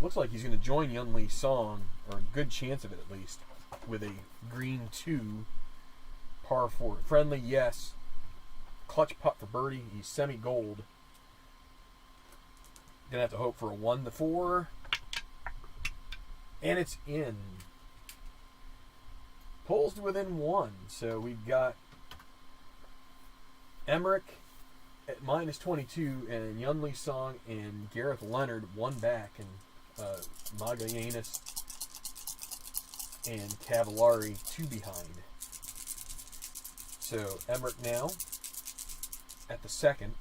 looks like he's going to join Yunli Song, or a good chance of it at least, with a green 2 par 4. Friendly, yes. Clutch putt for birdie. He's semi-gold. Gonna have to hope for a 1-4. And it's in. Pulls to within 1. So we've got Emmerich at -22, and Yunli Song and Gareth Leonard 1 back, and Magallanes and Cavallari 2 behind. So Emmerich now at the second.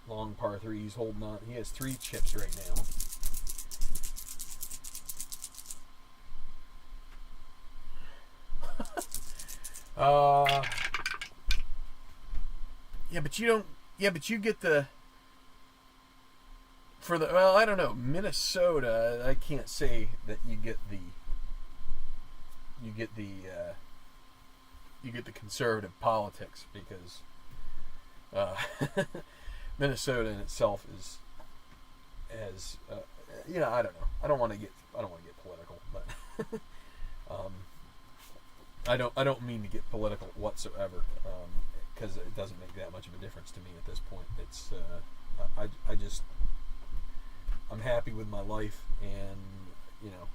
Long par 3, he's holding on. He has 3 chips right now. But you get the, for the, well, I don't know, Minnesota, I can't say that you get the conservative politics, because Minnesota in itself is, as I don't know. I don't want to get political, but I don't mean to get political whatsoever, because it doesn't make that much of a difference to me at this point. It's I'm happy with my life, and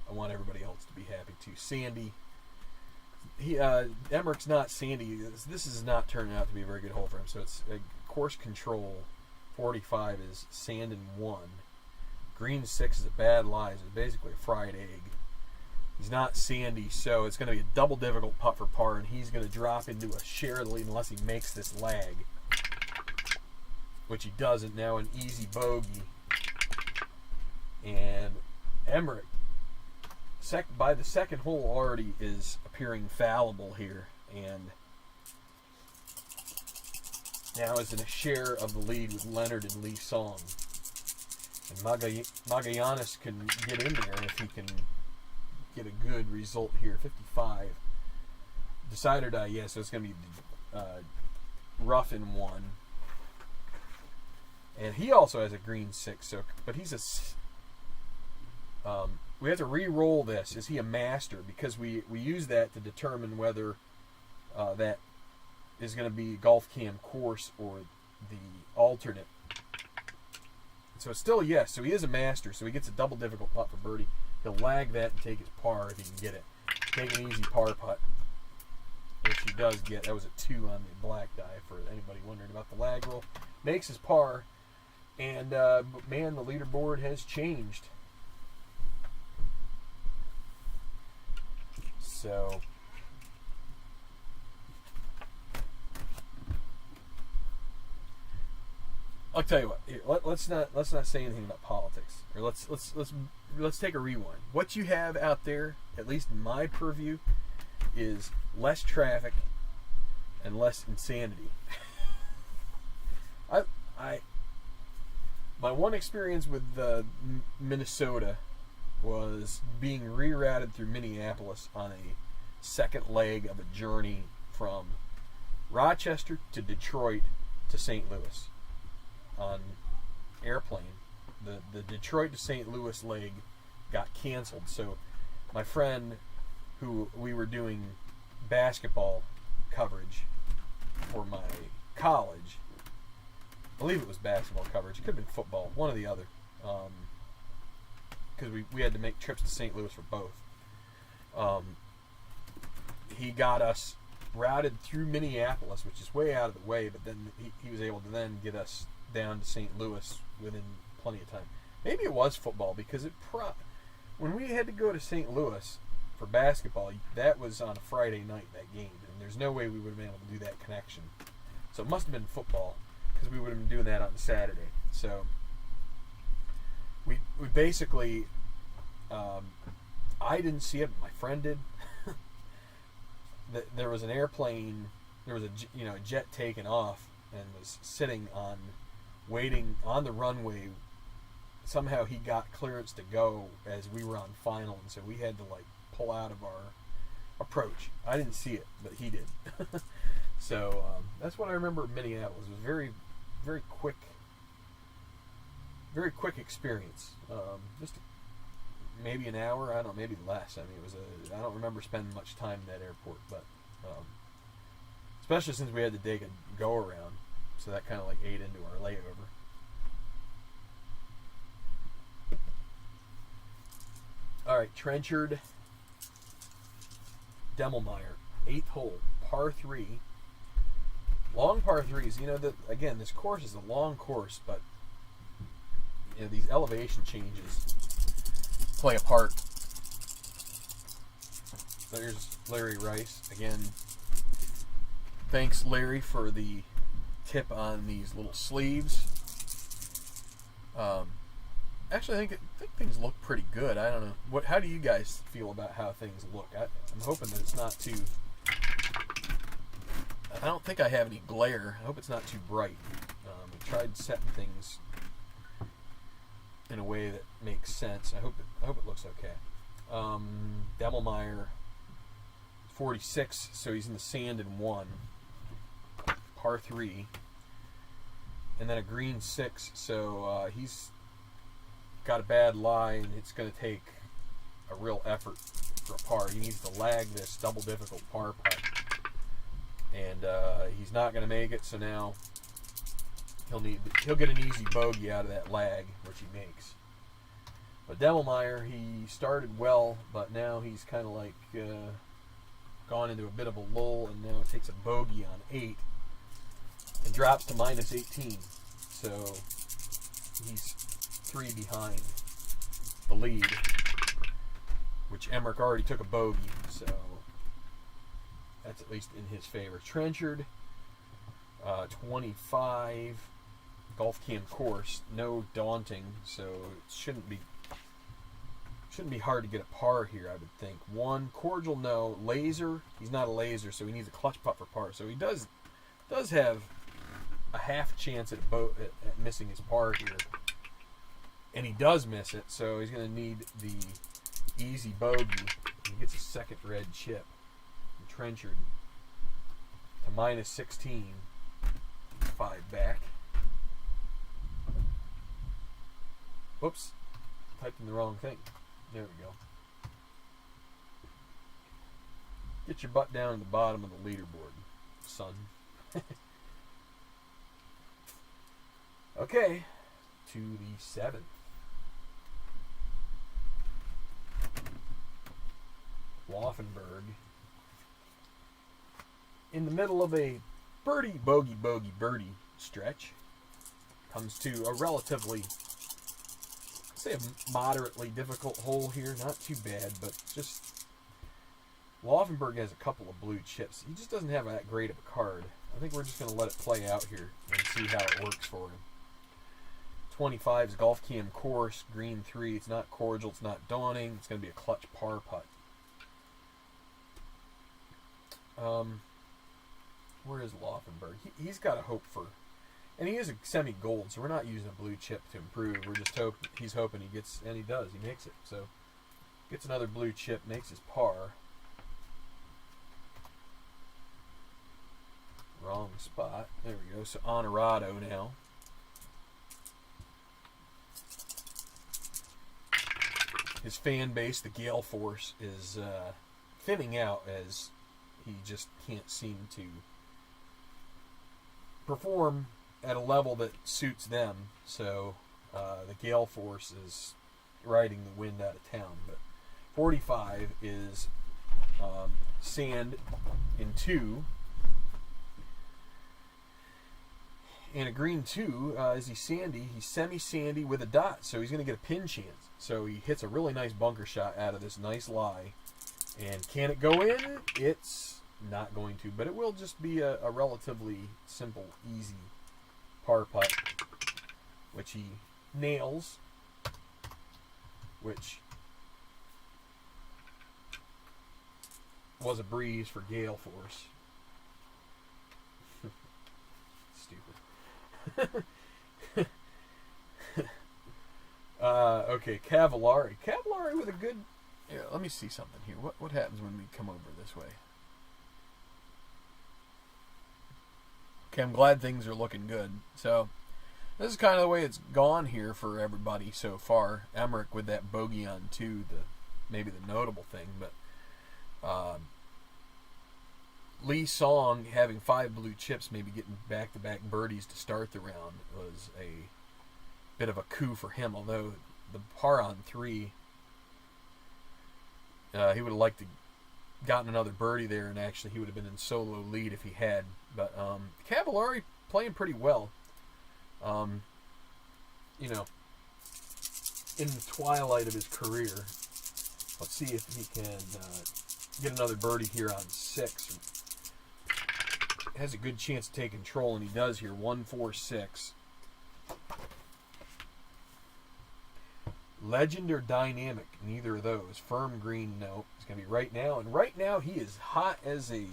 I want everybody else to be happy too. Sandy, Emmerich's not Sandy. This is not turning out to be a very good hole for him. So it's a course control. 45 is sand and 1. Green 6 is a bad lie. It's basically a fried egg. He's not Sandy, so it's going to be a double difficult putt for par, and he's going to drop into a share of the lead unless he makes this lag, which he doesn't. Now an easy bogey, and Emmerich, by the second hole already, is appearing fallible here, and now is in a share of the lead with Leonard and Lee Song. And Magallanes can get in there if he can get a good result here. 55. Decide or die, yeah, so it's going to be rough in 1. And he also has a green 6, but he's we have to re-roll this. Is he a master? Because we use that to determine whether that is going to be golf cam course or the alternate. So it's still a yes. So he is a master. So he gets a double difficult putt for birdie. He'll lag that and take his par if he can get it. Take an easy par putt, which he does get. That was a 2 on the black die for anybody wondering about the lag rule. Makes his par, and man, the leaderboard has changed. So I'll tell you what. Here, let's not say anything about politics. Or let's take a rewind. What you have out there, at least in my purview, is less traffic and less insanity. My one experience with Minnesota was being rerouted through Minneapolis on a second leg of a journey from Rochester to Detroit to St. Louis on airplane. The Detroit to St. Louis leg got canceled, so my friend, who we were doing basketball coverage for my college, I believe it was basketball coverage, it could have been football, one or the other, because we had to make trips to St. Louis for both. he got us routed through Minneapolis, which is way out of the way, but then he was able to then get us down to St. Louis within plenty of time. Maybe it was football, because when we had to go to St. Louis for basketball, that was on a Friday night, that game, and there's no way we would have been able to do that connection. So it must have been football, because we would have been doing that on Saturday. So we basically, I didn't see it, but my friend did. There was an airplane, there was a jet taking off and was sitting waiting on the runway. Somehow he got clearance to go as we were on final, and so we had to pull out of our approach. I didn't see it, but he did. So that's what I remember of Minneapolis. It was very, very quick experience. Just maybe an hour, I don't know, maybe less. I mean, I don't remember spending much time in that airport, but especially since we had to take a go around, so that kind of ate into our layover. All right, Trenchard, Demelmeyer, 8th hole, par 3. Long par 3s. Again, this course is a long course, but these elevation changes play a part. There's Larry Rice again. Thanks, Larry, for the tip on these little sleeves. Actually, I think things look pretty good. I don't know. How do you guys feel about how things look? I'm hoping that it's not too... I don't think I have any glare. I hope it's not too bright. I tried setting things in a way that makes sense. I hope it looks okay. Demelmeyer, 46, so he's in the sand in 1. Par 3. And then a green 6, so he's got a bad lie, and it's going to take a real effort for a par. He needs to lag this double difficult par putt, and he's not going to make it. So now he'll get an easy bogey out of that lag, which he makes. But Demelmeyer, he started well, but now he's kind of gone into a bit of a lull, and now it takes a bogey on 8 and drops to minus 18. So he's 3 behind the lead, which Emmerich already took a bogey, so that's at least in his favor. Trenchard, 25, Golf Cam course, no daunting, so it shouldn't be hard to get a par here, I would think. 1, cordial, no. Laser, he's not a laser, so he needs a clutch putt for par. So he does have a half chance at missing his par here. And he does miss it, so he's going to need the easy bogey. He gets a second red chip. And Trenchard to minus 16. 5 back. Whoops. Typed in the wrong thing. There we go. Get your butt down to the bottom of the leaderboard, son. Okay. To the 7th. Laufenberg. In the middle of a birdie, bogey, birdie stretch. Comes to a relatively, say, a moderately difficult hole here. Not too bad, but just... Laufenberg has a couple of blue chips. He just doesn't have that great of a card. I think we're just going to let it play out here and see how it works for him. 25's Golf Cam course, green 3. It's not cordial, it's not daunting. It's going to be a clutch par putt. Where is Laufenberg? He's got a hope for, and he is a semi-gold, so we're not using a blue chip to improve. We're just he's hoping he gets, and he does. He makes it. So gets another blue chip, makes his par. Wrong spot. There we go. So Honorado now. His fan base, the Gale Force, is thinning out as he just can't seem to perform at a level that suits them. So the Gale Force is riding the wind out of town. But 45 is sand in 2. And a green 2, is he sandy? He's semi-sandy with a dot, so he's going to get a pin chance. So he hits a really nice bunker shot out of this nice lie. And can it go in? It's not going to, but it will just be a relatively simple, easy par putt, which he nails, which was a breeze for gale force. Stupid. Okay, Cavallari. Cavallari with a good... Yeah, let me see something here. What happens when we come over this way? Okay, I'm glad things are looking good. So, this is kind of the way it's gone here for everybody so far. Emmerich with that bogey on 2, maybe the notable thing, but Lee Song having 5 blue chips, maybe getting back-to-back birdies to start the round was a bit of a coup for him, although the par on 3, he would have liked to gotten another birdie there, and actually he would have been in solo lead if he had. But Cavallari playing pretty well. You know, in the twilight of his career. Let's see if he can get another birdie here on 6. Has a good chance to take control, and he does here. 1-4-6. Legend or dynamic? Neither of those. Firm green? No. It's going to be right now. And right now he is hot as a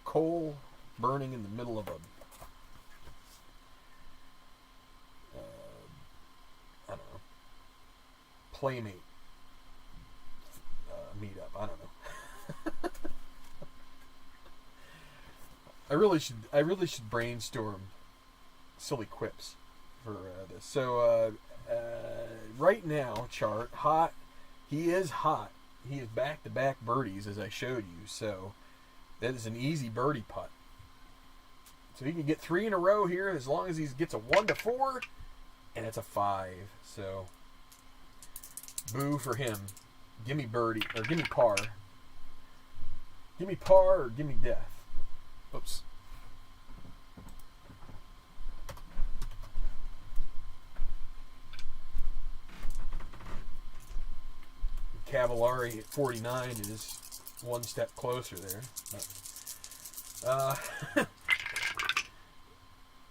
coal burning in the middle of a I don't know, playmate meetup. I don't know. I really should brainstorm silly quips for this. So right now, chart hot. He is hot. He is back-to-back birdies, as I showed you. So that is an easy birdie putt. So he can get 3 in a row here as long as he gets a 1-4, and it's a 5. So boo for him. Give me birdie, or give me par. Give me par or give me death. Oops. Cavallari at 49 is one step closer there.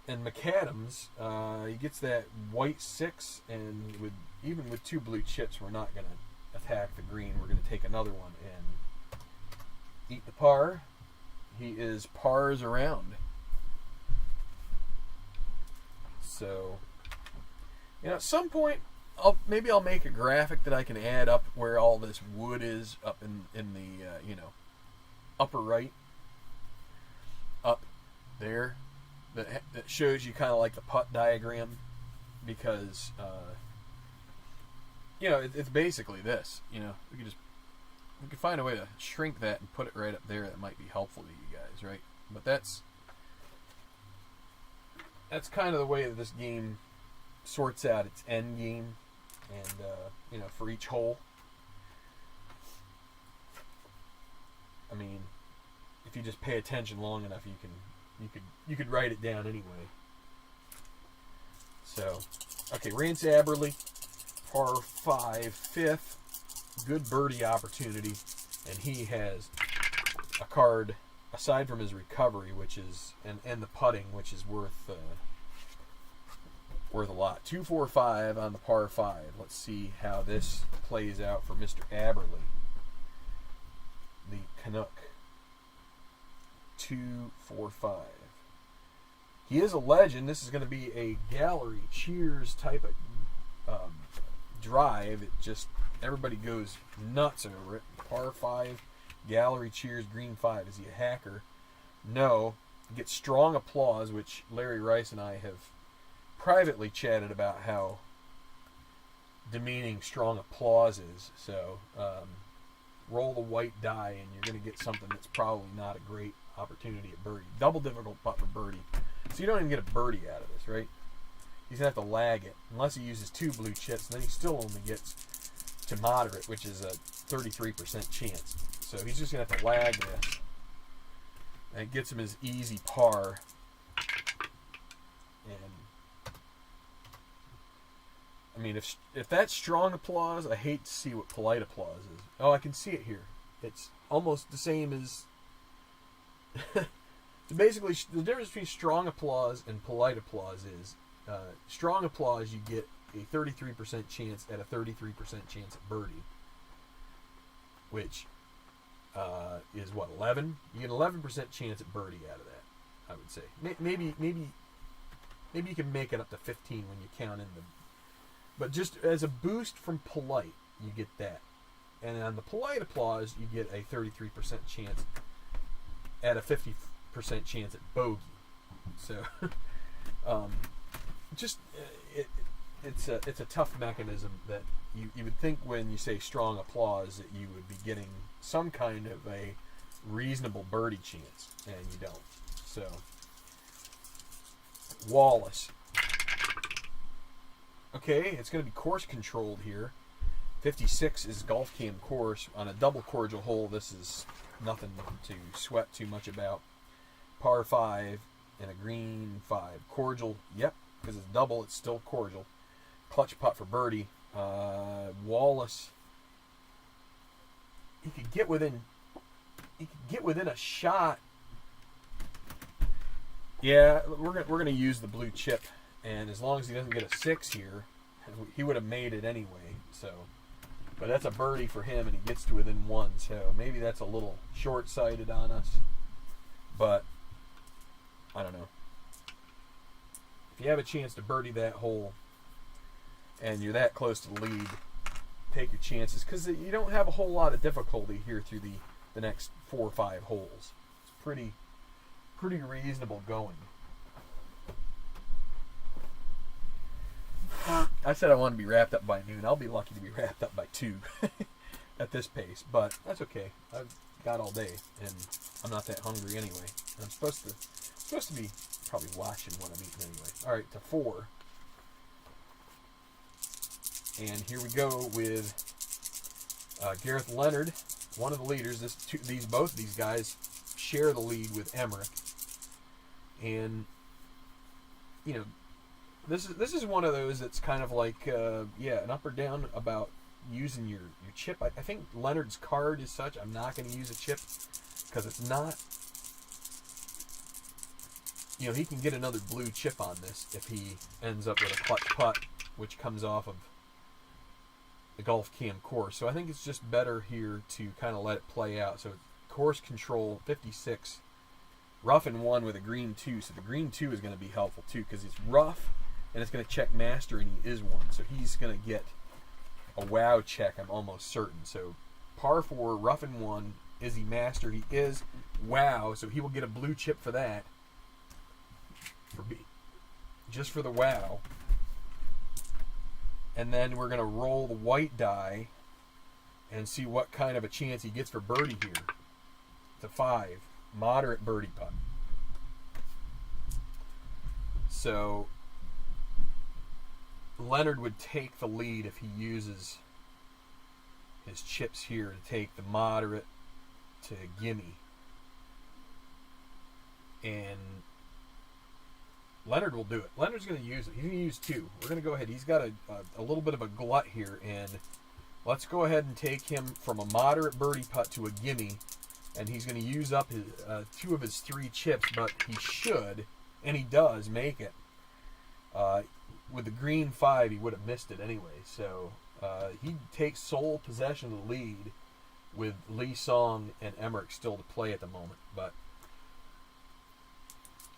And McAdams, he gets that white 6, and even with 2 blue chips, we're not going to attack the green. We're going to take another one and eat the par. He is pars around. So, you know, at some point, maybe I'll make a graphic that I can add up where all this wood is up in the you know, upper right, up there, that shows you kind of like the putt diagram, because you know, it's basically this. You know, we could find a way to shrink that and put it right up there. That might be helpful to you guys, right? But that's kind of the way that this game sorts out its end game, and you know, for each hole. I mean, if you just pay attention long enough, you could write it down anyway. So, okay, Rance Aberley, par 5, 5th, good birdie opportunity, and he has a card aside from his recovery, which is and the putting, which is worth a lot. 2-4-5 on the par 5. Let's see how this plays out for Mr. Aberley, the Canuck. 2-4-5. He is a legend. This is going to be a gallery cheers type of drive. It just, everybody goes nuts over it. Par 5, gallery cheers, green 5. Is he a hacker? No. Gets strong applause, which Larry Rice and I have privately chatted about how demeaning strong applause is. So roll the white die and you're going to get something that's probably not a great opportunity at birdie. Double difficult putt for birdie. So you don't even get a birdie out of this, right? He's going to have to lag it unless he uses 2 blue chips, and then he still only gets to moderate, which is a 33% chance. So he's just going to have to lag this. And it gets him his easy par. And I mean, if that's strong applause, I hate to see what polite applause is. Oh, I can see it here. It's almost the same as... Basically, the difference between strong applause and polite applause is strong applause, you get a 33% chance at a 33% chance at birdie, which is what, 11? You get an 11% chance at birdie out of that, I would say. Maybe you can make it up to 15 when you count in the... But just as a boost from polite, you get that. And on the polite applause, you get a 33% chance at a 50% chance at bogey. So, it's a tough mechanism that you would think when you say strong applause that you would be getting some kind of a reasonable birdie chance, and you don't. So, Wallace. Okay, it's going to be course controlled here. 56 is Golf Cam course. On a double cordial hole, this is nothing to sweat too much about. Par 5 and a green 5. Cordial, yep, because it's double, it's still cordial. Clutch putt for birdie. Wallace, he could get within a shot. Yeah, we're gonna use the blue chip, and as long as he doesn't get a 6 here, he would have made it anyway. So, but that's a birdie for him, and he gets to within 1. So maybe that's a little short-sighted on us, but I don't know. If you have a chance to birdie that hole, and you're that close to the lead, take your chances, because you don't have a whole lot of difficulty here through the next 4 or 5 holes. It's pretty reasonable going. I said I want to be wrapped up by noon. I'll be lucky to be wrapped up by 2 at this pace, but that's okay. I've got all day, and I'm not that hungry anyway. I'm supposed to be probably watching what I'm eating anyway. All right, to 4. And here we go with Gareth Leonard, one of the leaders. Both of these guys share the lead with Emmerich. And, you know, this is one of those that's kind of like, an up or down about using your chip. I think Leonard's card is such, I'm not going to use a chip, because it's not, you know, he can get another blue chip on this if he ends up with a clutch putt, which comes off of the Golf Cam course. So I think it's just better here to kind of let it play out. So course control, 56, rough and 1 with a green 2. So the green 2 is going to be helpful too, because it's rough and it's going to check master, and he is 1. So he's going to get a wow check, I'm almost certain. So par 4, rough and 1. Is he master? He is. Wow. So he will get a blue chip for that. For B. Just for the wow. And then we're going to roll the white die and see what kind of a chance he gets for birdie here. To 5. Moderate birdie putt. So Leonard would take the lead if he uses his chips here to take the moderate to gimme. And Leonard will do it. Leonard's going to use it. He's going to use 2. We're going to go ahead. He's got a little bit of a glut here, and let's go ahead and take him from a moderate birdie putt to a gimme, and he's going to use up his 2 of his 3 chips, but he should, and he does, make it. With the green 5, he would have missed it anyway, so he takes sole possession of the lead with Lee Song and Emmerich still to play at the moment, but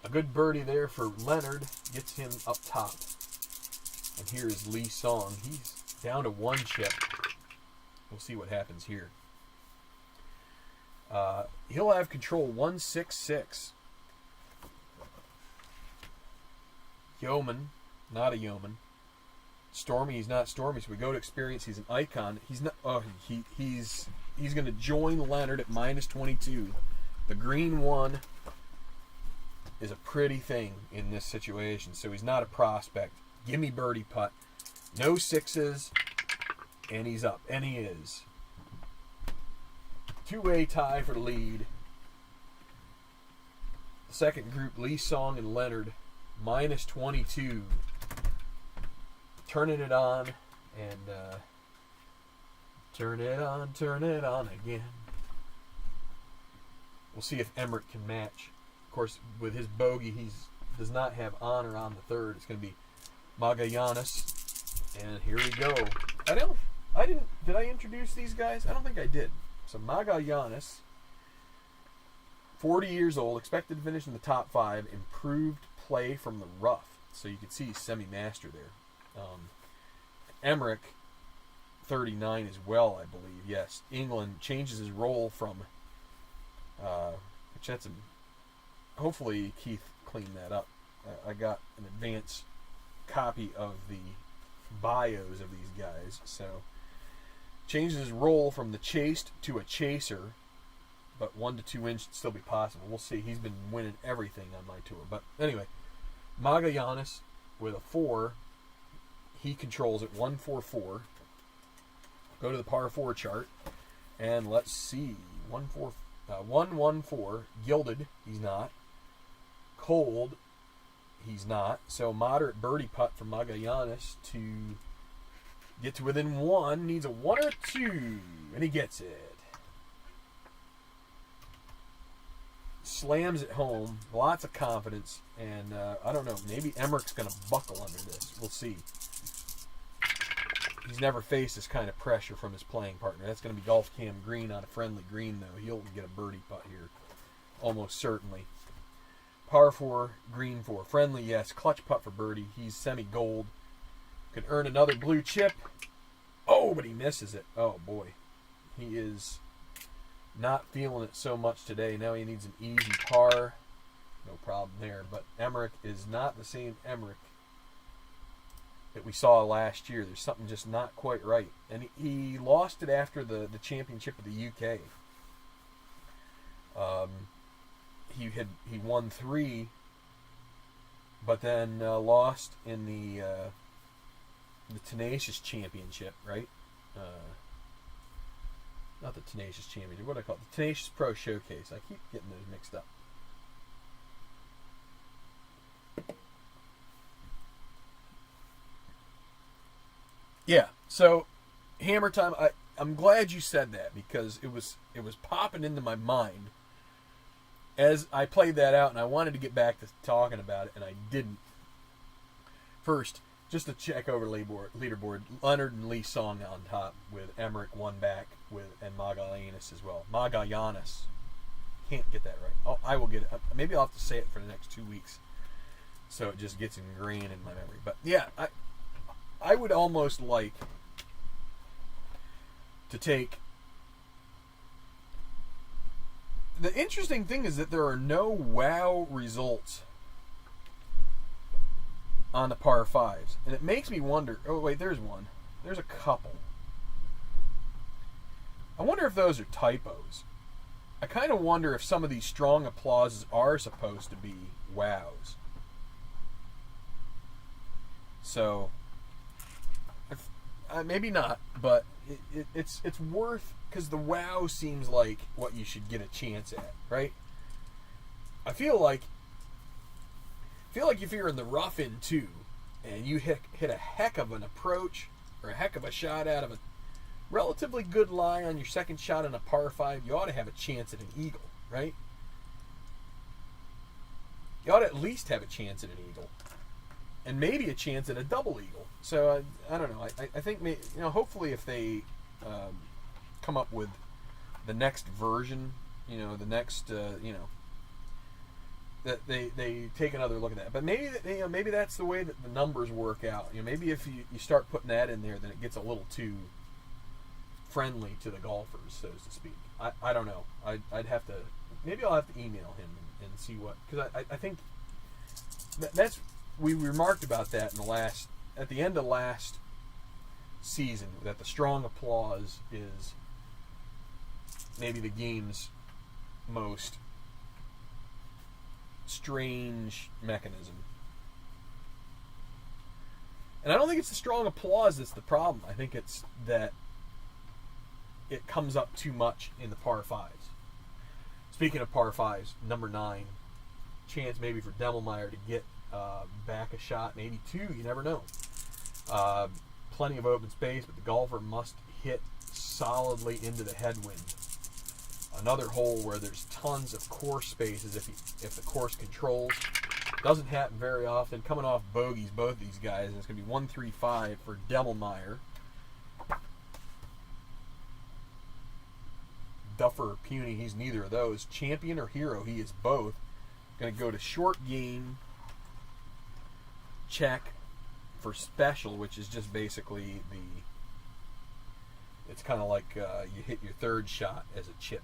a good birdie there for Leonard gets him up top. And here is Lee Song. He's down to 1 chip. We'll see what happens here. He'll have control 166. Yeoman, not a yeoman. Stormy, he's not Stormy, so we go to experience. He's an icon. He's not. Oh, he's going to join Leonard at -22. The green 1 is a pretty thing in this situation, so he's not a prospect. Gimme birdie putt. No 6s, and he's up, and he is. Two-way tie for the lead. The second group, Lee Song and Leonard, minus 22. Turning it on, and turn it on again. We'll see if Emmerich can match. Of course, with his bogey, he does not have honor on the third. It's going to be Magallanes. And here we go. Did I introduce these guys? I don't think I did. So Magallanes, 40 years old, expected to finish in the top 5, improved play from the rough. So you can see he's semi-master there. Emmerich, 39 as well, I believe. Yes, England changes his role from, which that's hopefully Keith cleaned that up. I got an advance copy of the bios of these guys. So changes his role from the chased to a chaser, but 1 to 2 inch should still be possible. We'll see. He's been winning everything on my tour. But anyway, Magallanes with a 4. He controls it 1-4-4. Go to the par 4 chart, and let's see. 1-1-4. Gilded, he's not. Cold, he's not. So moderate birdie putt from Magallanes to get to within 1. Needs a 1 or 2, and he gets it. Slams it home. Lots of confidence, and I don't know. Maybe Emmerich's going to buckle under this. We'll see. He's never faced this kind of pressure from his playing partner. That's going to be Golf Cam Green on a friendly green, though. He'll get a birdie putt here, almost certainly. Par 4, green 4. Friendly, yes. Clutch putt for birdie. He's semi-gold. Could earn another blue chip. Oh, but he misses it. Oh, boy. He is not feeling it so much today. Now he needs an easy par. No problem there. But Emmerich is not the same Emmerich that we saw last year. There's something just not quite right. And he lost it after the championship of the UK. He won 3, but then lost in the Tenacious Championship, right? Not the Tenacious Championship. What do I call it? The Tenacious Pro Showcase. I keep getting those mixed up. Yeah, so Hammer Time, I'm glad you said that, because it was popping into my mind as I played that out, and I wanted to get back to talking about it, and I didn't. First, just to check over leaderboard, Leonard and Lee Song on top, with Emmerich 1 back, and Magallanes as well. Magallanes. Can't get that right. Oh, I will get it. Maybe I'll have to say it for the next 2 weeks, so it just gets ingrained in my memory. But yeah, I would almost like to take... The interesting thing is that there are no wow results on the par 5s. And it makes me wonder... Oh, wait, there's one. There's a couple. I wonder if those are typos. I kind of wonder if some of these strong applauses are supposed to be wows. So... maybe not, but it's worth, because the wow seems like what you should get a chance at, right? I feel like if you're in the rough in 2 and you hit a heck of an approach or a heck of a shot out of a relatively good lie on your second shot on a par 5, you ought to have a chance at an eagle, right? You ought to at least have a chance at an eagle. And maybe a chance at a double eagle. So I don't know. I think hopefully if they come up with the next version, the next that they take another look at that. But maybe that's the way that the numbers work out. Maybe if you start putting that in there, then it gets a little too friendly to the golfers, so to speak. I don't know. I'd have to. Maybe I'll have to email him and see what, because I think that's. We remarked about that at the end of last season, that the strong applause is maybe the game's most strange mechanism. And I don't think it's the strong applause that's the problem. I think it's that it comes up too much in the par 5s. Speaking of par 5s, number 9, chance maybe for Demmelmeyer to get back a shot, maybe 2, you never know. Plenty of open space, but the golfer must hit solidly into the headwind. Another hole where there's tons of course spaces if the course controls. Doesn't happen very often. Coming off bogeys, both these guys, and it's going to be 1-3-5 for Demmelmeyer. Duffer or puny, he's neither of those. Champion or hero, he is both. Going to go to short game, check for special, which is just basically it's kind of like you hit your third shot as a chip.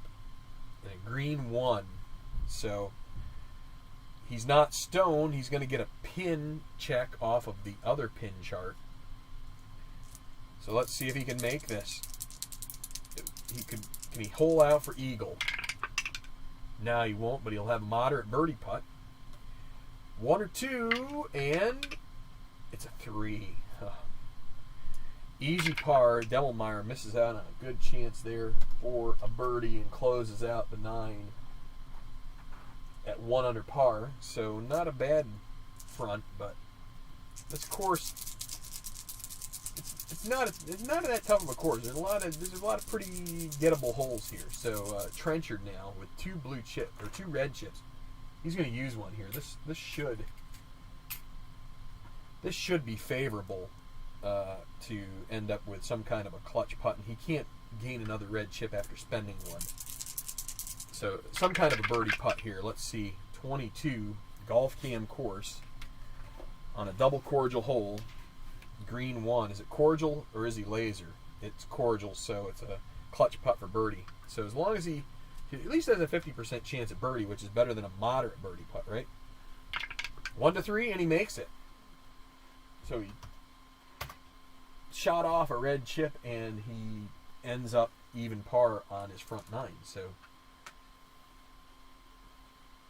And a green 1, so he's not stone. He's going to get a pin check off of the other pin chart. So let's see if he can make this. Can he hole out for eagle? No, he won't, but he'll have a moderate birdie putt. 1 or 2, and it's a 3. Easy par. Demmelmeyer misses out on a good chance there for a birdie and closes out the 9 at 1 under par. So not a bad front, but this course, it's not that tough of a course. There's a lot of pretty gettable holes here. So Trenchard now with 2 red chips. He's going to use one here. This should be favorable to end up with some kind of a clutch putt, and he can't gain another red chip after spending one. So some kind of a birdie putt here. Let's see. 22 golf cam course on a double cordial hole. Green 1. Is it cordial or is he laser? It's cordial, so it's a clutch putt for birdie. So as long as he at least has a 50% chance at birdie, which is better than a moderate birdie putt, right? 1 to 3, and he makes it. So he shot off a red chip, and he ends up even par on his front 9. So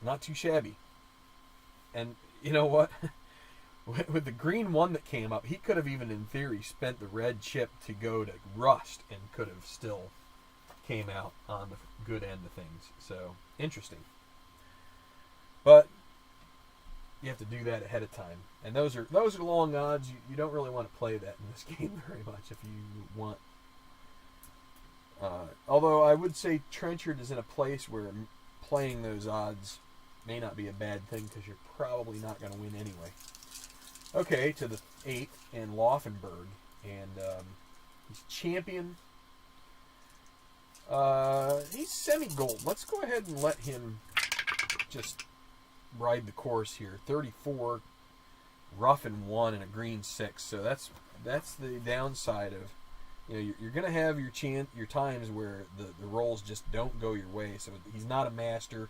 not too shabby. And you know what? With the green 1 that came up, he could have even, in theory, spent the red chip to go to rust and could have still came out on the good end of things. So interesting. But you have to do that ahead of time, and those are long odds. You don't really want to play that in this game very much if you want. Although I would say Trenchard is in a place where playing those odds may not be a bad thing because you're probably not going to win anyway. Okay, to the 8th and Laufenberg, and he's champion. He's semi-gold. Let's go ahead and let him just ride the course here. 34, rough and 1, and a green 6. So that's the downside of, you're going to have your times where the rolls just don't go your way. So he's not a master,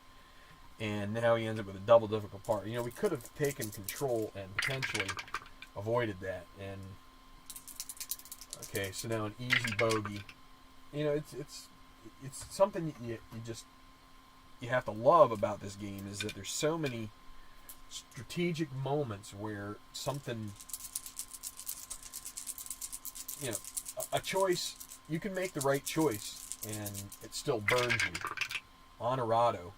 and now he ends up with a double difficult par. We could have taken control and potentially avoided that. And okay, so now an easy bogey. It's something you have to love about this game, is that there's so many strategic moments where something, a choice, you can make the right choice and it still burns you. Honorado,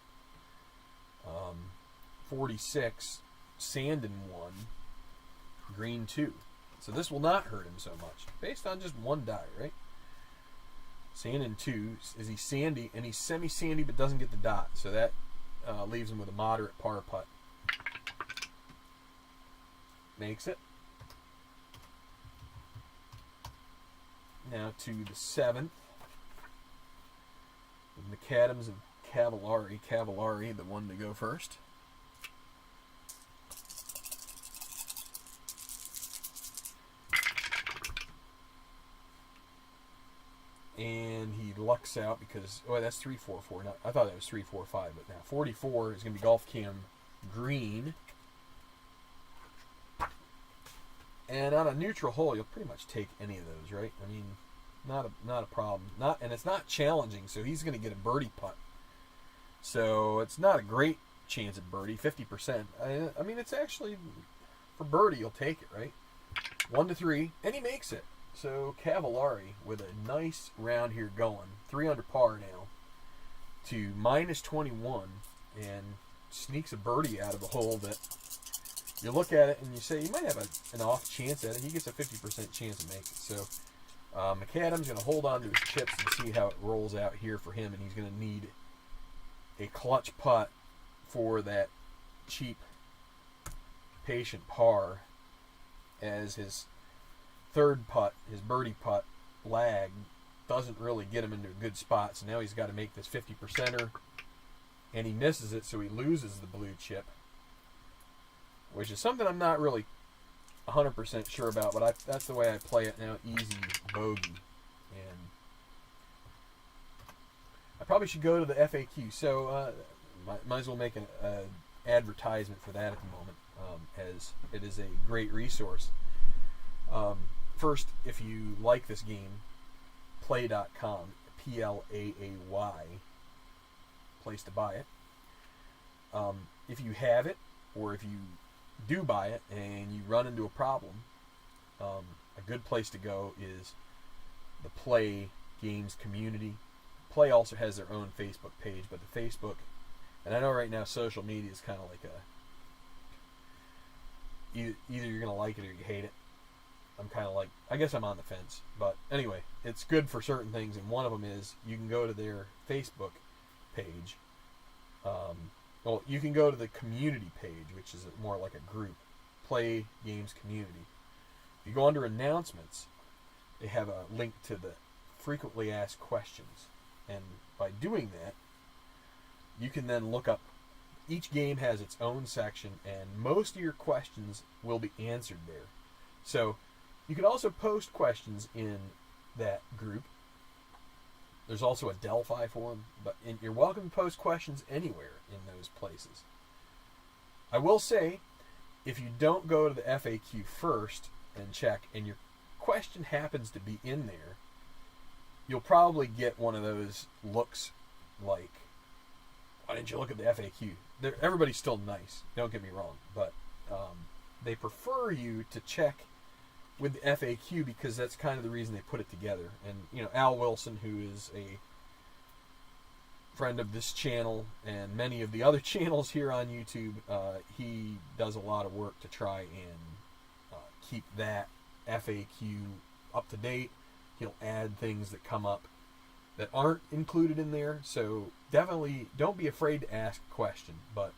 46, Sandin 1, green 2. So this will not hurt him so much, based on just 1 die, right? Sandin 2, is he sandy? And he's semi-sandy but doesn't get the dot. So that leaves him with a moderate par putt. Makes it. Now to the 7th. With McAdams and Cavallari. Cavallari, the one to go first. And he lucks out because, that's 3-4-4. No, I thought that was 3-4-5, but now 44 is going to be golf cam green. And on a neutral hole, you'll pretty much take any of those, right? I mean, not a problem. And it's not challenging, so he's going to get a birdie putt. So it's not a great chance at birdie, 50%. I mean, it's actually, for birdie, you'll take it, right? 1 to 3, and he makes it. So Cavallari with a nice round here going, 3 under par now, to minus 21, and sneaks a birdie out of a hole that you look at it and you say you might have an off chance at it. He gets a 50% chance to make it. So McAdam's going to hold on to his chips and see how it rolls out here for him, and he's going to need a clutch putt for that cheap, patient par, as his third putt, his birdie putt, lag doesn't really get him into a good spot. So now he's got to make this 50%er, and he misses it, so he loses the blue chip, which is something I'm not really 100% sure about, but that's the way I play it now. Easy bogey. And I probably should go to the FAQ, so might as well make an advertisement for that at the moment, as it is a great resource. First, if you like this game, play.com, P-L-A-A-Y, place to buy it. If you have it, or if you do buy it and you run into a problem, a good place to go is the Play Games community. Play also has their own Facebook page, but the Facebook, and I know right now social media is kind of like either you're going to like it or you hate it. I'm kind of like, I guess I'm on the fence. But anyway, it's good for certain things, and one of them is you can go to their Facebook page. Well, you can go to the community page, which is more like a group, Play Games Community. If you go under announcements, they have a link to the frequently asked questions. And by doing that, you can then look up, each game has its own section, and most of your questions will be answered there. So you can also post questions in that group. There's also a Delphi forum, but you're welcome to post questions anywhere in those places. I will say, if you don't go to the FAQ first and check, and your question happens to be in there, you'll probably get one of those looks like, why didn't you look at the FAQ? Everybody's still nice, don't get me wrong, but they prefer you to check with the FAQ because that's kind of the reason they put it together. And Al Wilson, who is a friend of this channel and many of the other channels here on YouTube, he does a lot of work to try and keep that FAQ up to date. He'll add things that come up that aren't included in there, so definitely don't be afraid to ask a question, but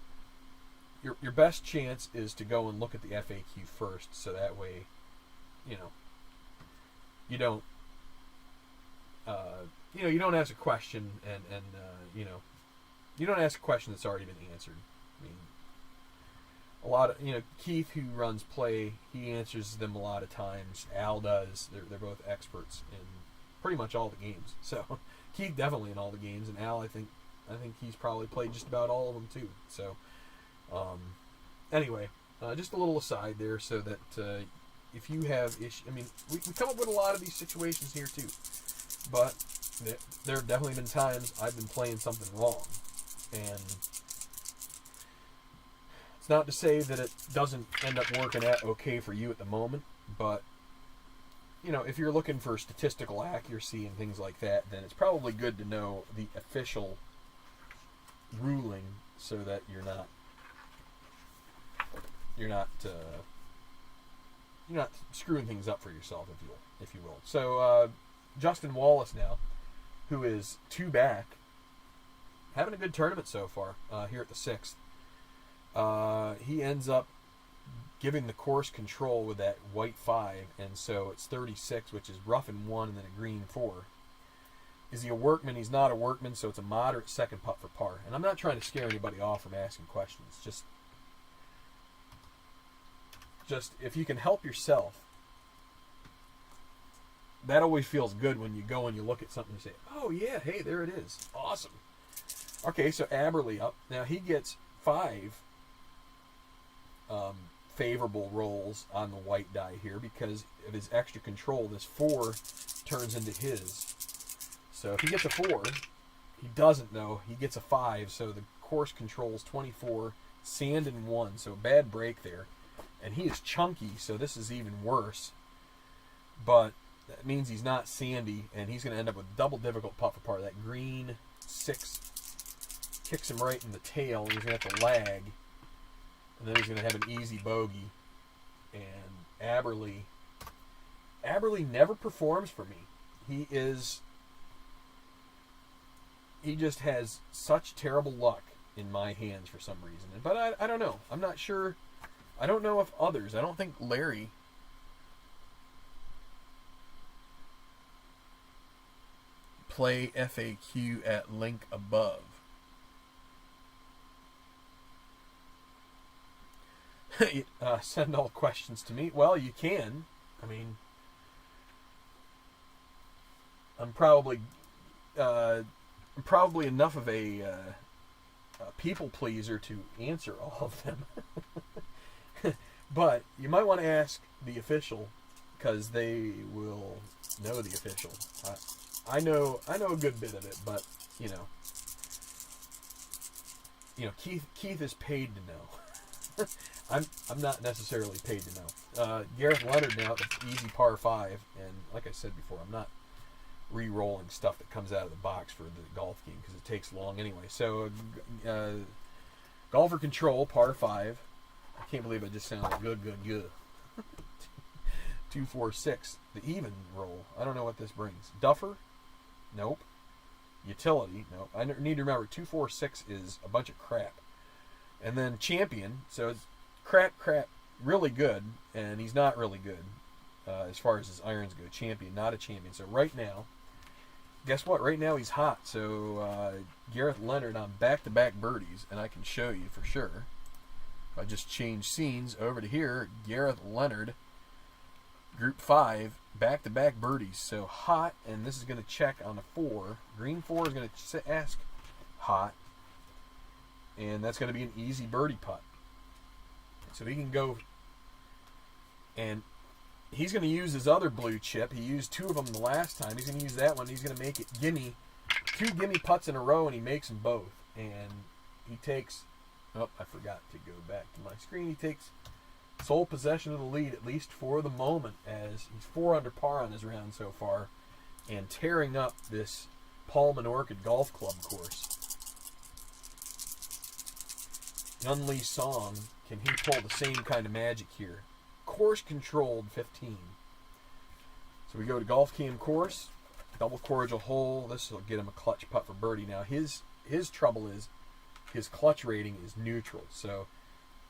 your best chance is to go and look at the FAQ first, so that way you don't you don't ask a question and you don't ask a question that's already been answered. I mean, a lot of Keith, who runs Play, he answers them a lot of times. Al does. They're both experts in pretty much all the games. So Keith definitely in all the games, and Al I think he's probably played just about all of them too. So anyway, just a little aside there, so that if you have issues, I mean, we come up with a lot of these situations here too, but there have definitely been times I've been playing something wrong, and it's not to say that it doesn't end up working out okay for you at the moment, but if you're looking for statistical accuracy and things like that, then it's probably good to know the official ruling, so that you're not screwing things up for yourself, if you will. So Justin Wallace now, who is 2 back, having a good tournament so far here at the 6th. He ends up giving the course control with that white 5, and so it's 36, which is rough in 1 and then a green 4. Is he a workman? He's not a workman, so it's a moderate second putt for par. And I'm not trying to scare anybody off from asking questions. Just if you can help yourself, that always feels good when you go and you look at something and say, oh yeah, hey, there it is. Awesome. Okay, so Aberley up. Now he gets 5 favorable rolls on the white die here because of his extra control. This 4 turns into his. So if he gets a 4, he doesn't though. He gets a 5, so the course controls 24, sand in 1, so bad break there. And he is chunky, so this is even worse. But that means he's not sandy, and he's going to end up with double difficult putt for par. That green 6 kicks him right in the tail. He's going to have to lag, and then he's going to have an easy bogey. And Aberley never performs for me. He just has such terrible luck in my hands for some reason. But I don't know. I'm not sure. I don't know if others. I don't think Larry. Play FAQ at link above. Send all questions to me. Well, you can. I mean, I'm probably enough of a people pleaser to answer all of them. But you might want to ask the official, because they will know the official. I know a good bit of it, but you know, Keith is paid to know. I'm not necessarily paid to know. Gareth Leonard now, the easy par 5, and like I said before, I'm not re-rolling stuff that comes out of the box for the golf game because it takes long anyway. So, golfer control, par 5. I can't believe I just sounded good. 2, 4, 6. The even roll. I don't know what this brings. Duffer? Nope. Utility? Nope. I need to remember 2, 4, 6 is a bunch of crap. And then champion. So it's crap, really good, and he's not really good as far as his irons go. Champion, not a champion. So right now, guess what? Right now he's hot. So Gareth Leonard on back-to-back birdies, and I can show you for sure. If I just change scenes over to here, Gareth Leonard, Group 5, back-to-back birdies. So hot, and this is going to check on a 4. Green 4 is going to ask hot, and that's going to be an easy birdie putt. So he can go, and he's going to use his other blue chip. He used 2 of them the last time. He's going to use that one. He's going to make it gimme. 2 gimme putts in a row, and he makes them both. And he takes, oh, I forgot to go back to my screen. He takes sole possession of the lead, at least for the moment, as he's 4 under par on his round so far, and tearing up this Palm and Orchid Golf Club course. Yun Lee Song, can he pull the same kind of magic here? Course controlled 15. So we go to Golf Cam course, double cordial hole. This will get him a clutch putt for birdie. Now his trouble is his clutch rating is neutral, so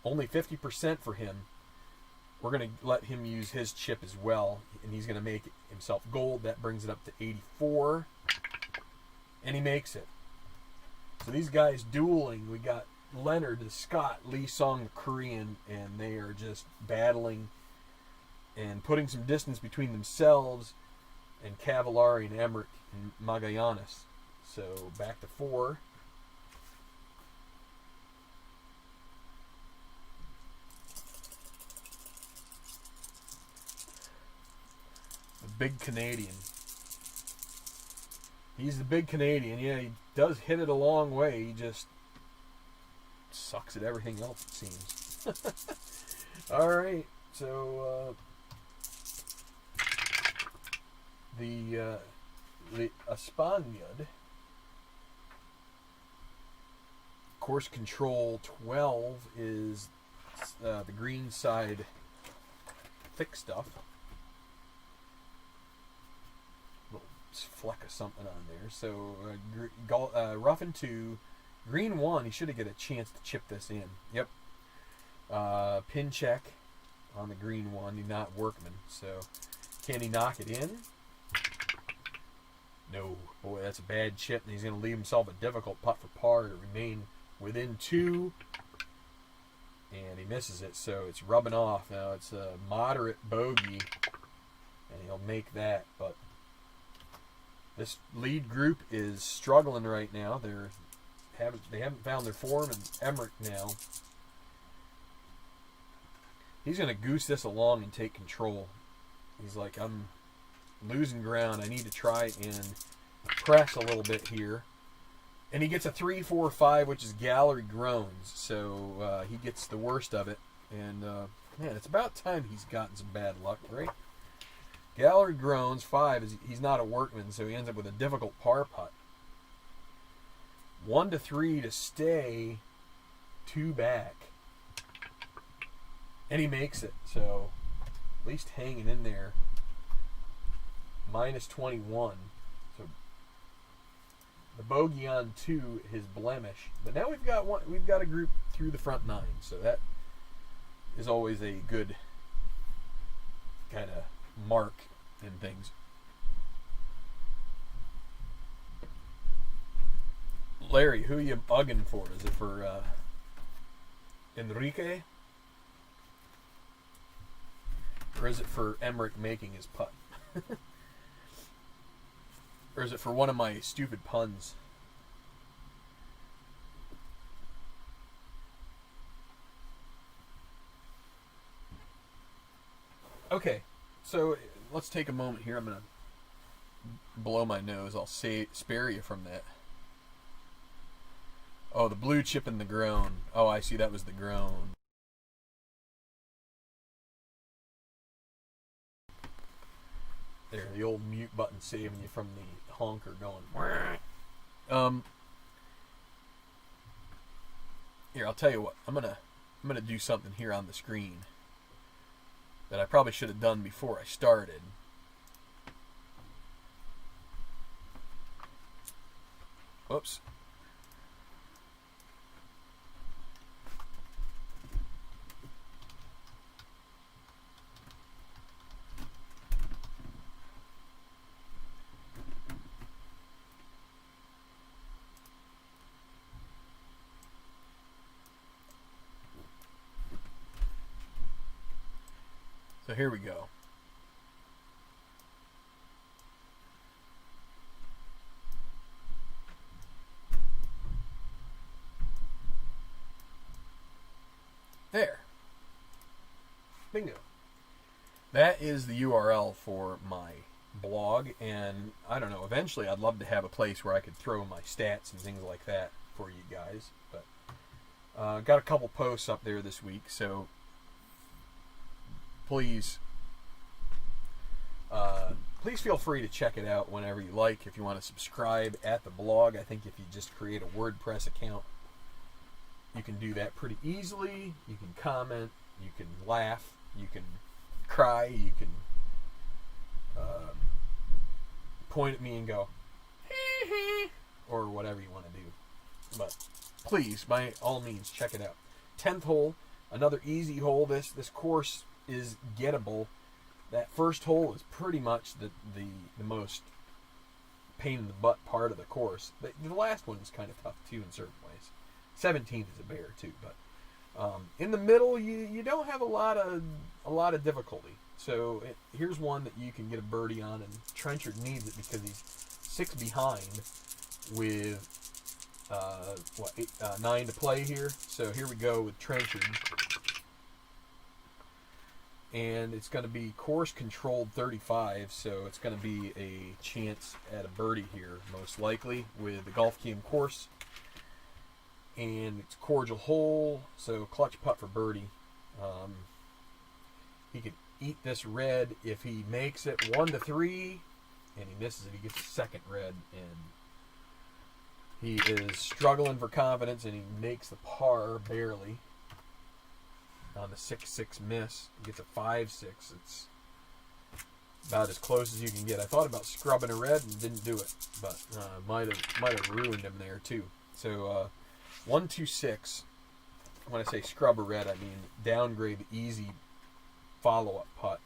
only 50% for him. We're going to let him use his chip as well, and he's going to make himself gold. That brings it up to 84, and he makes it. So these guys dueling. We got Leonard, the Scot, Lee Song, the Korean, and they are just battling and putting some distance between themselves and Cavallari and Emmerich and Magallanes. So back to 4. The big Canadian. He's the big Canadian. Yeah, he does hit it a long way. He just sucks at everything else, it seems. Alright, so the Espanyol course control 12 is the green side thick stuff. Little fleck of something on there. So rough and 2. Green 1, he should get a chance to chip this in. Yep. Pin check on the green 1, do not Workman. So, can he knock it in? No. Boy, that's a bad chip, and he's going to leave himself a difficult putt for par to remain within 2. And he misses it, so it's rubbing off. Now, it's a moderate bogey, and he'll make that. But this lead group is struggling right now. They haven't found their form, and Emmerich now, he's going to goose this along and take control. He's like, I'm losing ground. I need to try and press a little bit here. And he gets a 3, 4, 5, which is gallery groans. So he gets the worst of it. And, man, it's about time he's gotten some bad luck, right? Gallery groans. 5 is he's not a workman, so he ends up with a difficult par putt. 1 to 3 to stay. 2 back. And he makes it, so at least hanging in there. Minus 21. So the bogey on 2, his blemish. But now we've got a group through the front 9, so that is always a good kind of mark in things. Larry, who are you bugging for? Is it for Enrique? Or is it for Emmerich making his putt? Or is it for one of my stupid puns? Okay, so let's take a moment here. I'm going to blow my nose. I'll spare you from that. Oh, the blue chip in the groan. Oh, I see. That was the groan. There, the old mute button saving you from the honker going. Here, I'll tell you what. I'm gonna do something here on the screen that I probably should have done before I started. Whoops. So here we go. There. Bingo. That is the URL for my blog, and I don't know, eventually I'd love to have a place where I could throw my stats and things like that for you guys, but got a couple posts up there this week, so please feel free to check it out whenever you like. If you want to subscribe at the blog, I think if you just create a WordPress account, you can do that pretty easily. You can comment, you can laugh, you can cry, you can point at me and go, or whatever you want to do. But please, by all means, check it out. 10th hole, another easy hole. This course is gettable. That first hole is pretty much the most pain in the butt part of the course. The last one is kind of tough too in certain ways. 17th is a bear too, but in the middle you don't have a lot of difficulty. So here's one that you can get a birdie on, and Trenchard needs it because he's 6 behind with 9 to play here. So here we go with Trenchard. And it's going to be course controlled 35, so it's going to be a chance at a birdie here, most likely, with the Golf Cam course. And it's cordial hole, so clutch putt for birdie. He could eat this red if he makes it 1 to 3, and he misses it. He gets a second red, and he is struggling for confidence, and he makes the par barely. On the 6-6 miss, he gets a 5-6. It's about as close as you can get. I thought about scrubbing a red and didn't do it, but might have ruined him there too. So 1-2-6. When I say scrub a red, I mean downgrade the easy follow-up putt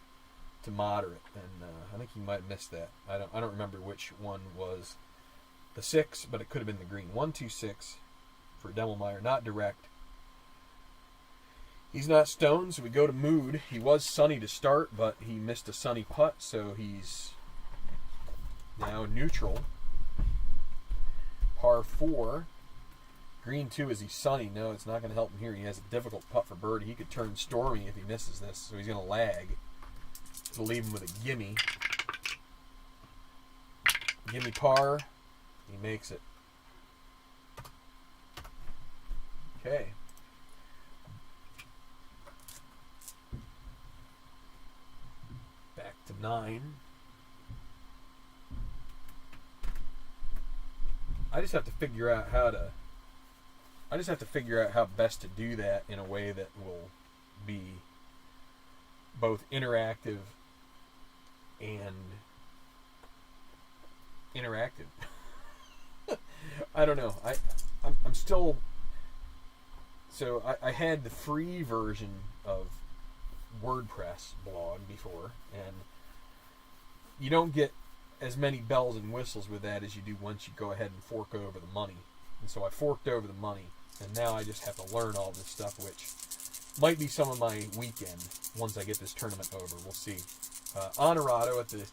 to moderate, and I think he might have missed that. I don't remember which one was the 6, but it could have been the green. 1-2-6 for Demelmeyer, not direct. He's not stoned, so we go to mood. He was sunny to start, but he missed a sunny putt, so he's now neutral. Par 4. Green 2, is he sunny? No, it's not going to help him here. He has a difficult putt for birdie. He could turn stormy if he misses this, so he's going to lag. It'll leave him with a gimme. Gimme par. He makes it. Okay. Back to 9. I just have to figure out how best to do that in a way that will be both interactive and interactive. I don't know. I'm still. So I had the free version of WordPress blog before, and you don't get as many bells and whistles with that as you do once you go ahead and fork over the money. And so I forked over the money, and now I just have to learn all this stuff, which might be some of my weekend once I get this tournament over. We'll see. Honorado at the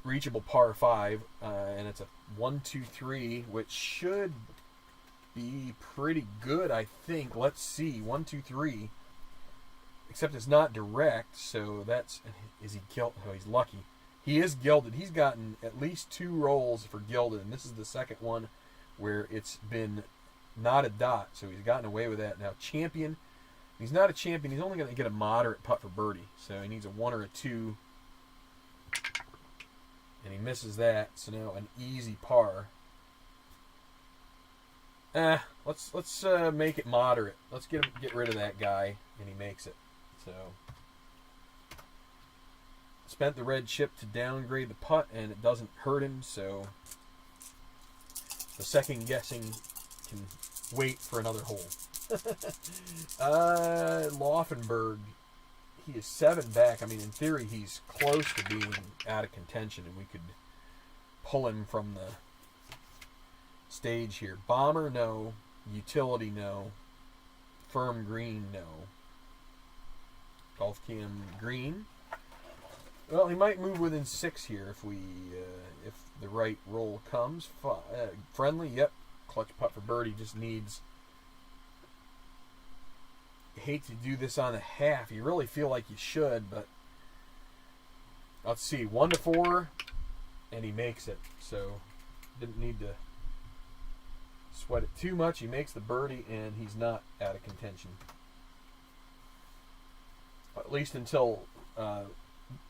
reachable par 5, and it's a 1-2-3, which should be pretty good, I think. Let's see. 1-2-3. Except it's not direct, so that's... Is he gilded? Oh, he's lucky. He is gilded. He's gotten at least 2 rolls for gilded, and this is the second one where it's been not a dot, so he's gotten away with that. Now, champion. He's not a champion. He's only going to get a moderate putt for birdie, so he needs a 1 or a 2. And he misses that, so now an easy par. Let's make it moderate. Let's get rid of that guy, and he makes it. So, spent the red chip to downgrade the putt, and it doesn't hurt him. So, the second guessing can wait for another hole. Laufenberg, he is 7 back. I mean, in theory, he's close to being out of contention, and we could pull him from the stage here. Bomber, no. Utility, no. Firm green, no. Golf cam green. Well, he might move within 6 here if the right roll comes. Friendly, yep. Clutch putt for birdie. Just needs. Hate to do this on the half. You really feel like you should, but let's see. 1-4, and he makes it. So didn't need to sweat it too much. He makes the birdie, and he's not out of contention. At least until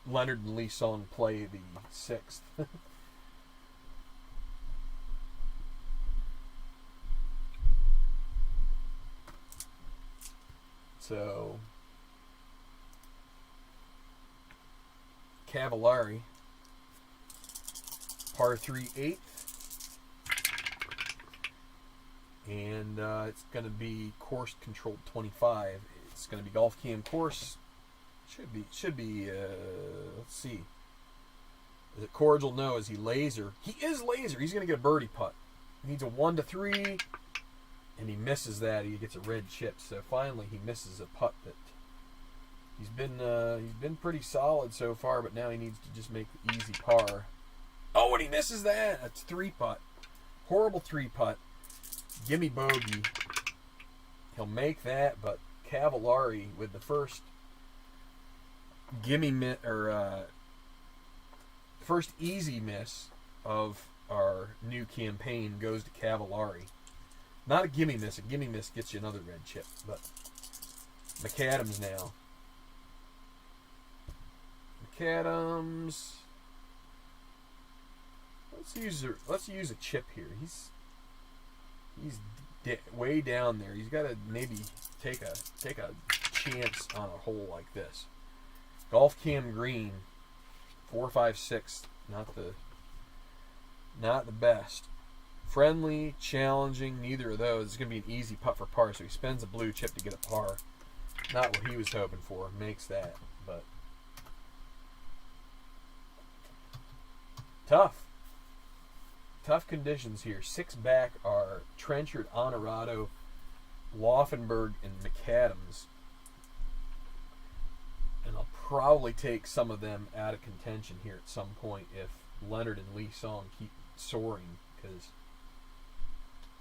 Leonard and Lee Song play the 6th. So, Cavallari, par 3 8th. And it's going to be course controlled 25. It's going to be golf cam course. Should be. Let's see. Is it cordial? No. Is he laser? He is laser. He's going to get a birdie putt. He needs a 1-3, and he misses that. He gets a red chip. So finally, he misses a putt that he's been pretty solid so far. But now he needs to just make the easy par. Oh, and he misses that. That's 3 putt. Horrible 3 putt. Gimme bogey. He'll make that, but Cavallari with the first first easy miss of our new campaign goes to Cavallari. Not a gimme miss. A gimme miss gets you another red chip, but McAdams now. McAdams. Let's use a chip here. He's way down there. He's got to maybe take a chance on a hole like this. Golf cam green, 4, 5, 6. Not the best. Friendly, challenging. Neither of those. It's going to be an easy putt for par. So he spends a blue chip to get a par. Not what he was hoping for. Makes that, but tough. Tough conditions here. 6 back are Trenchard, Honorado, Laufenberg, and McAdams. And I'll probably take some of them out of contention here at some point if Leonard and Lee Song keep soaring, because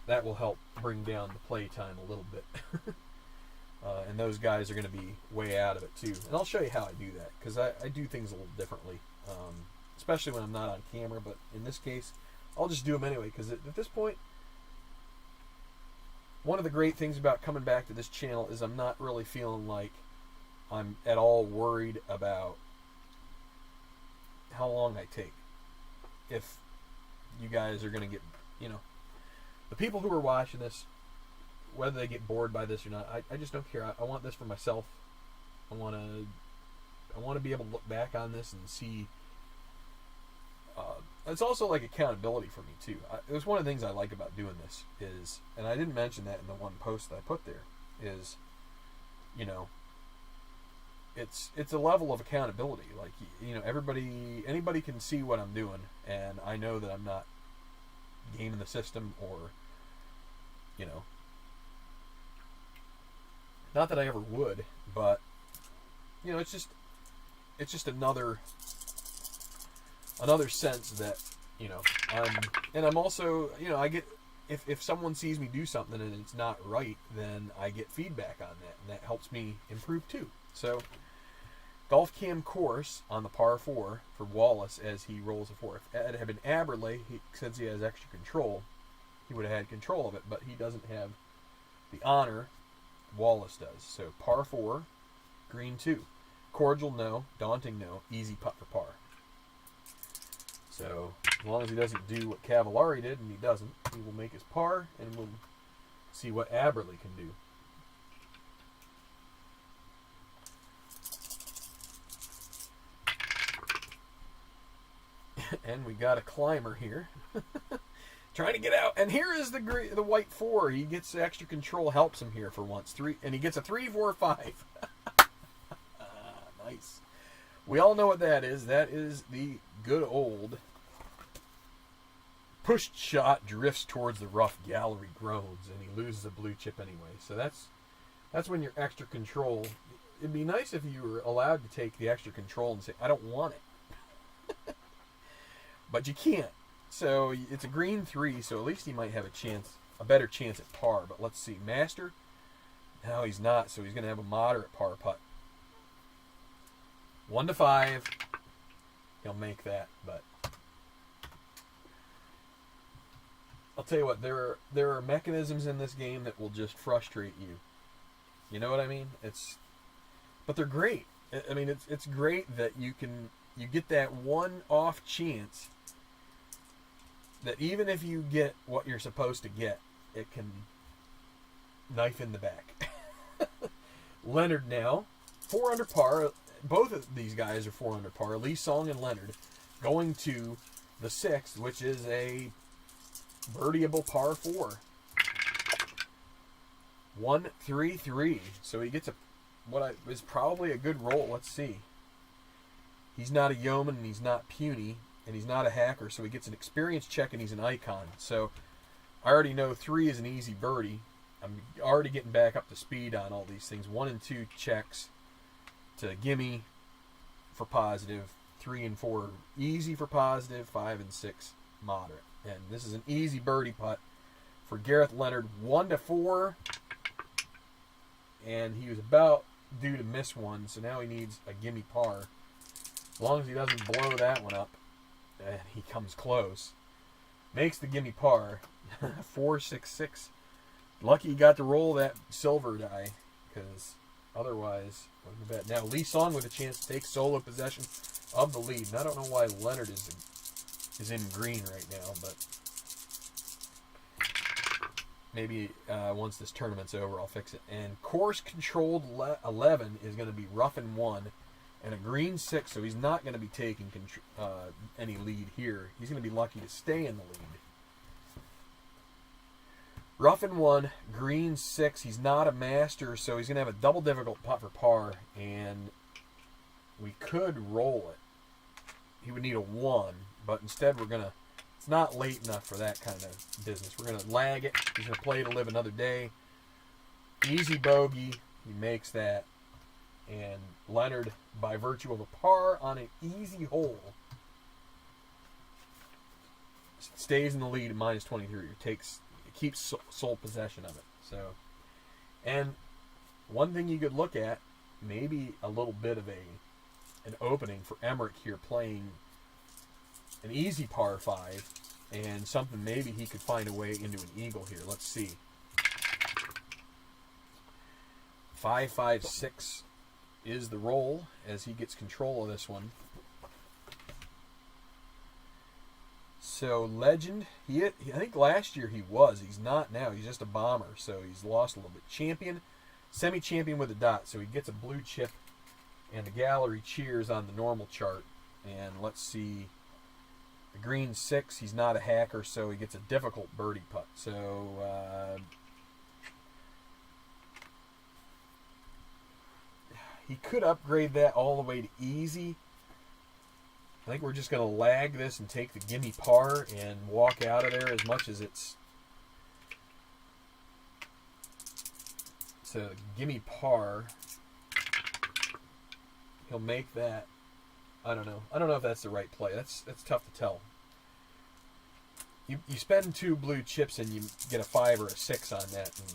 that will help bring down the play time a little bit. And those guys are going to be way out of it too. And I'll show you how I do that, because I do things a little differently, especially when I'm not on camera. But in this case, I'll just do them anyway, because at this point, one of the great things about coming back to this channel is I'm not really feeling like I'm at all worried about how long I take. If you guys are going to get the people who are watching this, whether they get bored by this or not, I just don't care. I want this for myself. I want to be able to look back on this and see. It's also like accountability for me too. It was one of the things I like about doing this is, and I didn't mention that in the one post that I put there, is, it's a level of accountability. Like, anybody can see what I'm doing, and I know that I'm not gaming the system or, not that I ever would, but it's just another sense that I'm also I get if someone sees me do something and it's not right, then I get feedback on that, and that helps me improve too. So, golf cam course on the par 4 for Wallace as he rolls a 4. If it had been Aberley, since he has extra control, he would have had control of it, but he doesn't have the honor Wallace does. So par 4, green 2. Cordial, no. Daunting, no. Easy putt for par. So, as long as he doesn't do what Cavallari did, and he doesn't, he will make his par, and we'll see what Aberley can do. And we got a climber here. Trying to get out. And here is the white 4. He gets extra control, helps him here for once. 3, and he gets a 3, 4, 5. Nice. We all know what that is. That is the good old pushed shot drifts towards the rough, gallery groans, and he loses a blue chip anyway. So that's when your extra control. It'd be nice if you were allowed to take the extra control and say, I don't want it. But you can't. So it's a green 3, so at least he might have a better chance at par. But let's see. Master? No, he's not, so he's going to have a moderate par putt. 1 to 5. He'll make that, but I'll tell you what, there are mechanisms in this game that will just frustrate you. You know what I mean? But they're great. I mean, it's great that you get that one off chance that even if you get what you're supposed to get, it can knife in the back. Leonard now, 4 under par. Both of these guys are 4 under par. Lee Song and Leonard going to the 6th, which is a birdieable par 4. 1, 3, 3. So he gets is probably a good roll. Let's see. He's not a yeoman and he's not puny and he's not a hacker, so he gets an experience check and he's an icon. So I already know 3 is an easy birdie. I'm already getting back up to speed on all these things. 1 and 2 checks to gimme for positive. 3 and 4 easy for positive. 5 and 6 moderate. And this is an easy birdie putt for Gareth Leonard. 1 to 4. And he was about due to miss one, so now he needs a gimme par. As long as he doesn't blow that one up, and he comes close. Makes the gimme par. 4, 6, 6. Lucky he got to roll that silver die, because otherwise, wasn't bad. Now Lee Song with a chance to take solo possession of the lead. And I don't know why Leonard is in green right now, but maybe once this tournament's over, I'll fix it. And course-controlled 11 is going to be rough in 1 and a green 6, so he's not going to be taking any lead here. He's going to be lucky to stay in the lead. Rough in 1, green 6. He's not a master, so he's going to have a double difficult putt for par, and we could roll it. He would need a 1, but instead we're going to... It's not late enough for that kind of business. We're going to lag it. He's going to play to live another day. Easy bogey. He makes that. And Leonard, by virtue of a par on an easy hole, stays in the lead at minus 23. Keeps sole possession of it. So, and one thing you could look at, maybe a little bit of an opening for Emmerich here, playing an easy par 5 and something maybe he could find a way into an eagle here. Let's see. 5, 5, 6 is the roll as he gets control of this one. So Legend, I think last year he was. He's not now. He's just a bomber, so he's lost a little bit. Champion, semi-champion with a dot. So he gets a blue chip, and the gallery cheers on the normal chart. And let's see, the green 6. He's not a hacker, so he gets a difficult birdie putt. So he could upgrade that all the way to easy. I think we're just going to lag this and take the gimme par and walk out of there as much as it's... So gimme par. He'll make that. I don't know. I don't know if that's the right play. That's tough to tell. You spend 2 blue chips and you get a 5 or a 6 on that, and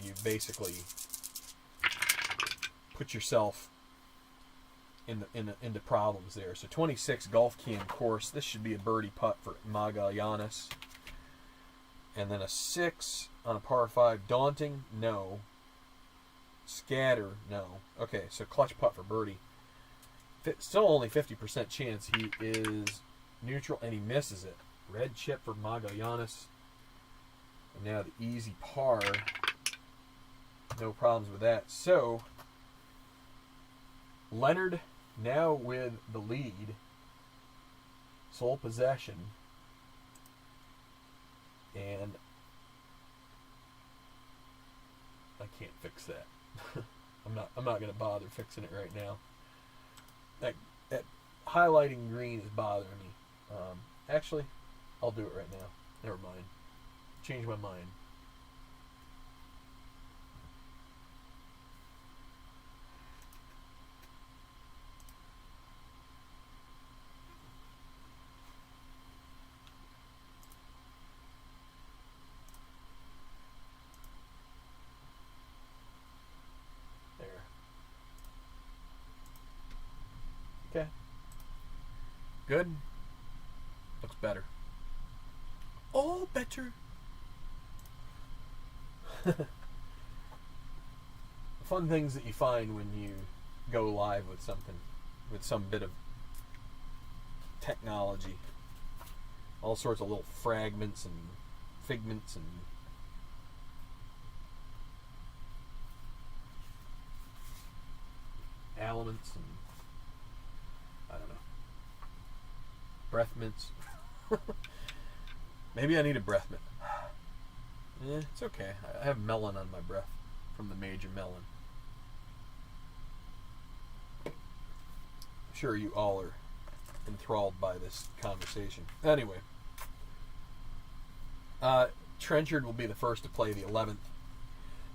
you basically put yourself into problems there. So 26 Golf Cam course. This should be a birdie putt for Magallanes. And then a 6 on a par 5. Daunting? No. Scatter? No. Okay, so clutch putt for birdie. Still only 50% chance he is neutral, and he misses it. Red chip for Magallanes. And now the easy par. No problems with that. So Leonard now with the lead, sole possession, and I can't fix that. I'm not going to bother fixing it right now. That highlighting green is bothering me. Actually, I'll do it right now. Never mind. Change my mind. Okay. Good. Looks better. All better. Fun things that you find when you go live with something, with some bit of technology. All sorts of little fragments and figments and elements and I don't know. Breath mints. Maybe I need a breath mint. It's okay. I have melon on my breath from the Major Melon. I'm sure you all are enthralled by this conversation. Anyway. Trenchard will be the first to play the 11th.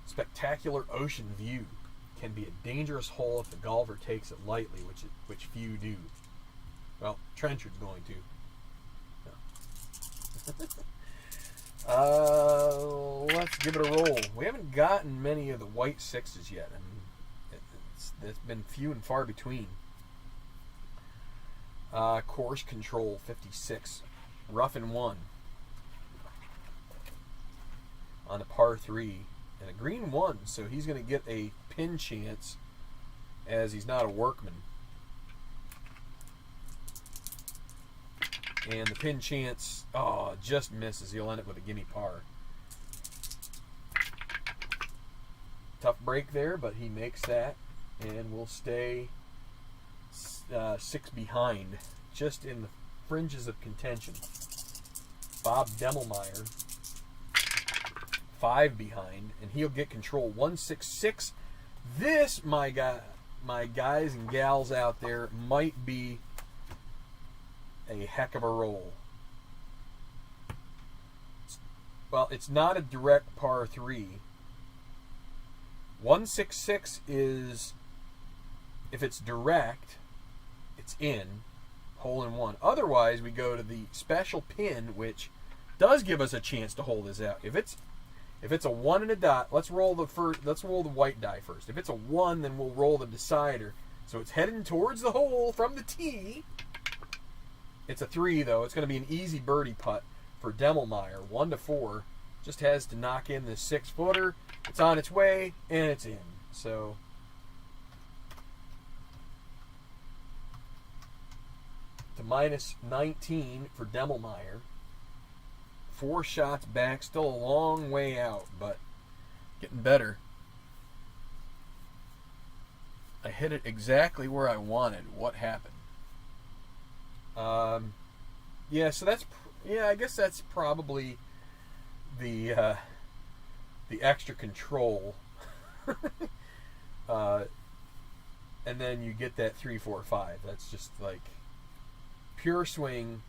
Spectacular ocean view can be a dangerous hole if the golfer takes it lightly, which few do. Well, Trenchard's going to. No. Let's give it a roll. We haven't gotten many of the white 6s yet. It's been few and far between. Course control 56. Rough in 1. On a par 3. And a green 1, so he's going to get a pin chance as he's not a workman. And the pin chance, just misses. He'll end it with a gimme par. Tough break there, but he makes that, and will stay 6 behind, just in the fringes of contention. Bob Demmelmeyer, 5 behind, and he'll get control 166. This, my guys and gals out there, might be a heck of a roll. Well, it's not a direct par 3. 166 is, if it's direct, it's in, hole in 1. Otherwise, we go to the special pin, which does give us a chance to hold this out. If it's a 1 and a dot, let's roll the white die first. If it's a 1, then we'll roll the decider. So it's heading towards the hole from the tee. It's a 3, though. It's going to be an easy birdie putt for Demmelmeyer. 1 to 4. Just has to knock in this 6-footer. It's on its way, and it's in. So to minus 19 for Demmelmeyer. 4 shots back, still a long way out, but getting better. I hit it exactly where I wanted. What happened? Yeah, so that's, yeah, I guess that's probably the extra control. And then you get that 3-4-5. That's just like pure swing,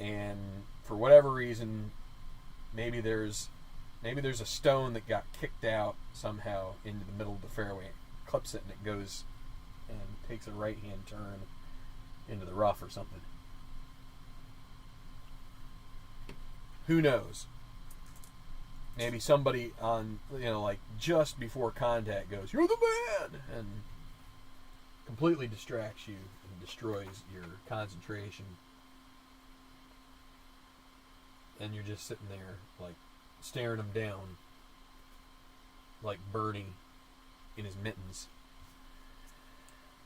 and for whatever reason, maybe there's a stone that got kicked out somehow into the middle of the fairway, clips it, and it goes and takes a right-hand turn into the rough or something. Who knows? Maybe somebody on, like just before contact goes, "You're the man," and completely distracts you and destroys your concentration. And you're just sitting there, like, staring him down, like Bernie in his mittens.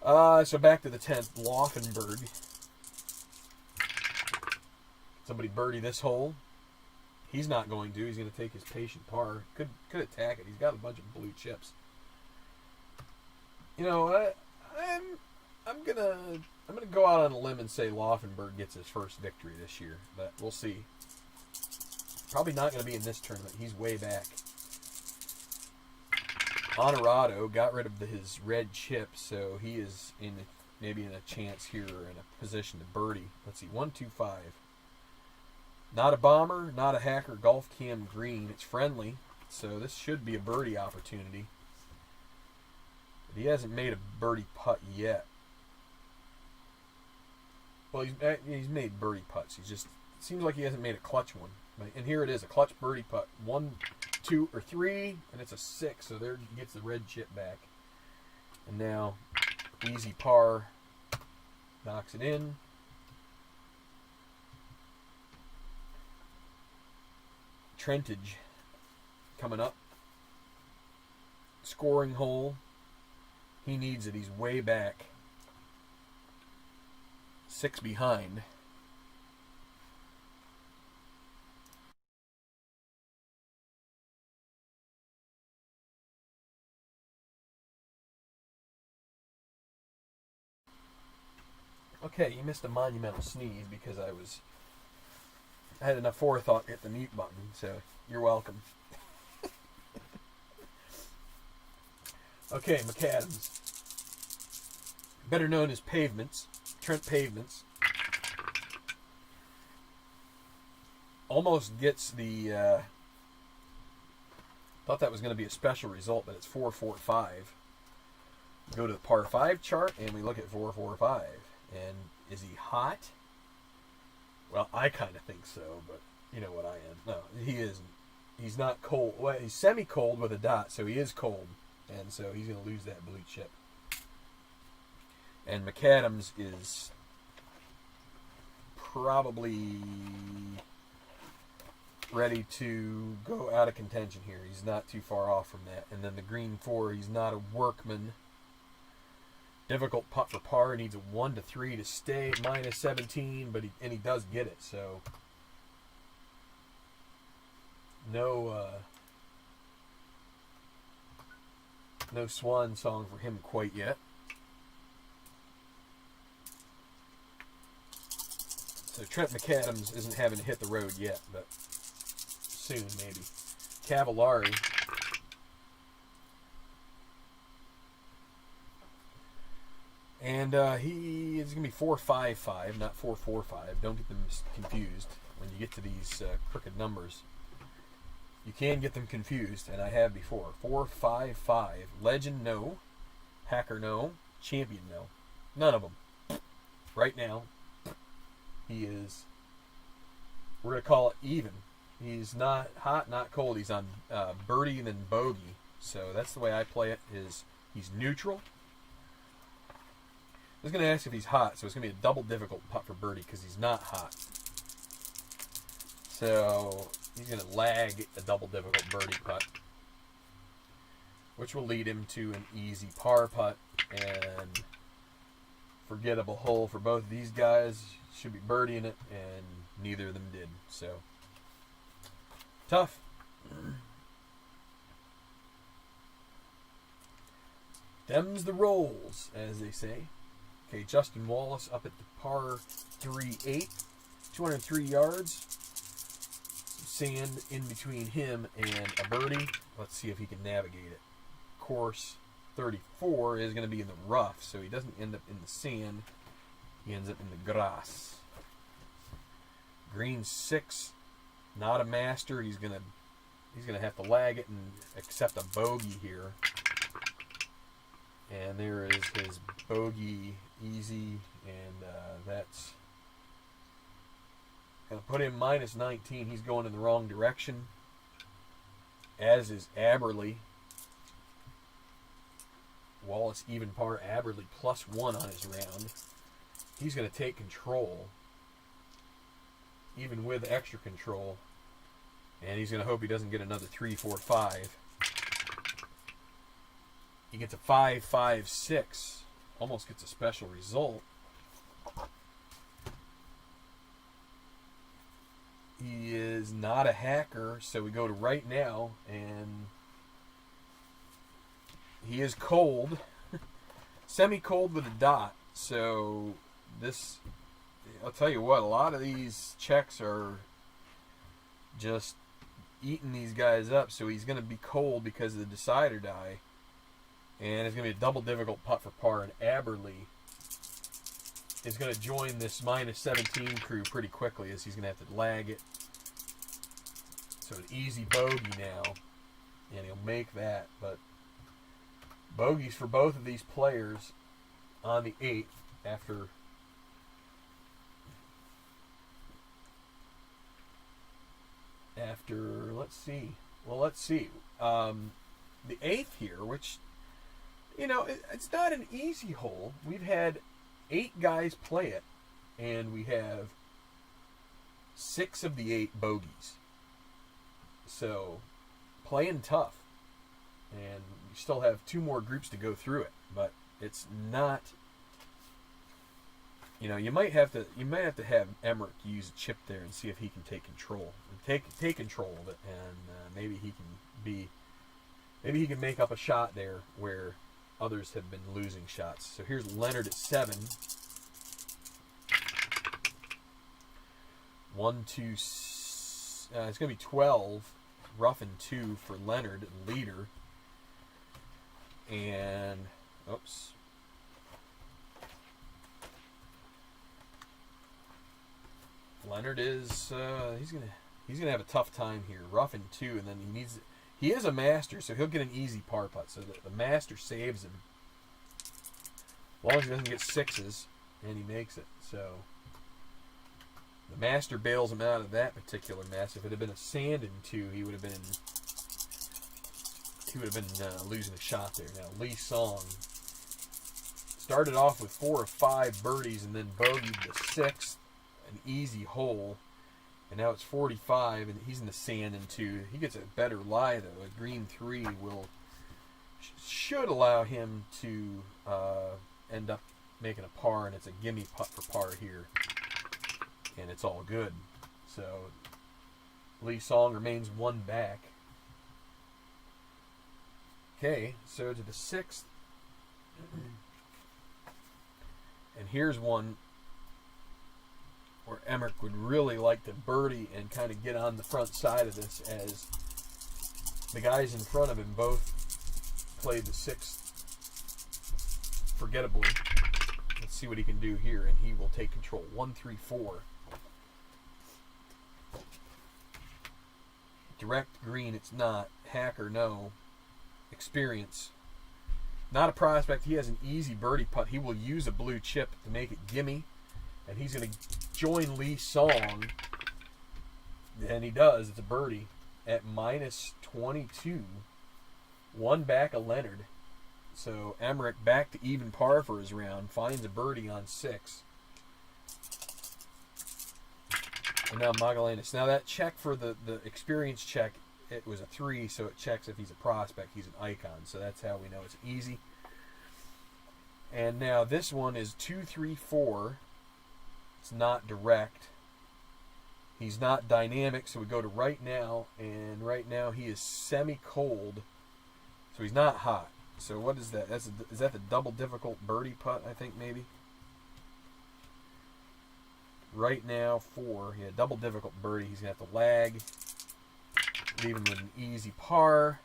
So back to the 10th, Laufenberg. Somebody birdie this hole. He's not going to. He's going to take his patient par. Could attack it. He's got a bunch of blue chips. I'm gonna go out on a limb and say Laufenberg gets his first victory this year, but we'll see. Probably not going to be in this tournament. He's way back. Honorado got rid of his red chip, so he is maybe in a chance here, in a position to birdie. Let's see, 1-2-5. Not a bomber, not a hacker golf cam green. It's friendly, so this should be a birdie opportunity. But he hasn't made a birdie putt yet. Well, he's made birdie putts. He just seems like he hasn't made a clutch one. And here it is, a clutch birdie putt. 1, 2, or 3, and it's a 6. So there he gets the red chip back. And now, easy par, knocks it in. Trentage coming up. Scoring hole. He needs it. He's way back. 6 behind. Okay, you missed a monumental sneeze because I had enough forethought to hit the mute button, so you're welcome. Okay, McAdams. Better known as Pavements. Trent Pavements. Almost gets the... thought that was going to be a special result, but it's 4-4-5. Go to the par 5 chart, and we look at 4-4-5. And is he hot? Well, I kind of think so, but you know what I am. No, he isn't. He's not cold. Well, he's semi-cold with a dot, so he is cold. And so he's going to lose that blue chip. And McAdams is probably ready to go out of contention here. He's not too far off from that. And then the green 4, he's not a workman. Difficult putt for par. Needs a 1-3 to stay at minus 17, but he does get it. So no swan song for him quite yet. So Trent McAdams isn't having to hit the road yet, but soon maybe. Cavallari. And he is going to be 4-5-5, not 4-4-5. Don't get them confused when you get to these crooked numbers. You can get them confused, and I have before. 4-5-5. Legend, no. Hacker, no. Champion, no. None of them. Right now, he is, we're going to call it even. He's not hot, not cold. He's on birdie and then bogey. So that's the way I play it. He's neutral. I was going to ask if he's hot, so it's going to be a double difficult putt for birdie because he's not hot. So he's going to lag a double difficult birdie putt, which will lead him to an easy par putt and forgettable hole for both of these guys. Should be birdieing it, and neither of them did. So, tough. Them's the rolls, as they say. Okay, Justin Wallace up at the par 3-8, 203 yards. Some sand in between him and a birdie. Let's see if he can navigate it. Course 34 is going to be in the rough, so he doesn't end up in the sand. He ends up in the grass. Green 6, not a master. He's gonna have to lag it and accept a bogey here. And there is his bogey easy, and that's going to put him minus 19. He's going in the wrong direction, as is Aberley. Wallace even par, Aberley +1 on his round. He's going to take control, even with extra control, and he's going to hope he doesn't get another 3, 4, 5. He gets a 5, 5, 6. Almost gets a special result. He is not a hacker, so we go to right now, and he is cold. Semi-cold with a dot. So this, I'll tell you what, a lot of these checks are just eating these guys up. So he's going to be cold because of the decider die. And it's going to be a double difficult putt for par, and Aberley is going to join this minus 17 crew pretty quickly, as he's going to have to lag it. So an easy bogey now, and he'll make that. But bogeys for both of these players on the 8th after let's see. The 8th here, which, you know, it's not an easy hole. We've had 8 guys play it, and we have 6 of the 8 bogeys. So, playing tough. And we still have 2 more groups to go through it. But it's not, you know, you might have to have Emmerich use a chip there and see if he can take control. Take control of it, and maybe he can make up a shot there where others have been losing shots. So here's Leonard at 7. 1, 2, it's going to be 12. Rough and 2 for Leonard, leader. And, oops. Leonard is, he's gonna have a tough time here. Rough and 2, and then he is a master, so he'll get an easy par putt. So the master saves him. As long as he doesn't get 6s, and he makes it. So the master bails him out of that particular mess. If it had been a sand in 2, he would have been losing a shot there. Now Lee Song started off with 4 or 5 birdies, and then bogeyed the 6th, an easy hole. And now it's 45, and he's in the sand in 2. He gets a better lie, though. A green 3 should allow him to end up making a par, and it's a gimme putt for par here. And it's all good. So Lee Song remains 1 back. Okay, so to the 6th. And here's one where Emmerich would really like to birdie and kind of get on the front side of this, as the guys in front of him both played the 6th forgettably. Let's see what he can do here, and he will take control. 1, 3, 4. Direct green, it's not. Hacker, no. Experience. Not a prospect. He has an easy birdie putt. He will use a blue chip to make it gimme. And he's going to join Lee Song. And he does. It's a birdie at minus 22. 1 back of Leonard. So Emmerich back to even par for his round. Finds a birdie on 6. And now Magallanes. Now that check for the experience check, it was a 3, so it checks if he's a prospect. He's an icon. So that's how we know it's easy. And now this one is 2, 3, 4. It's not direct. He's not dynamic, so we go to right now, and right now he is semi-cold, so he's not hot. So what is that? Is that the double difficult birdie putt, I think, maybe? Right now, 4. Yeah, double difficult birdie. He's going to have to lag, leave him with an easy par.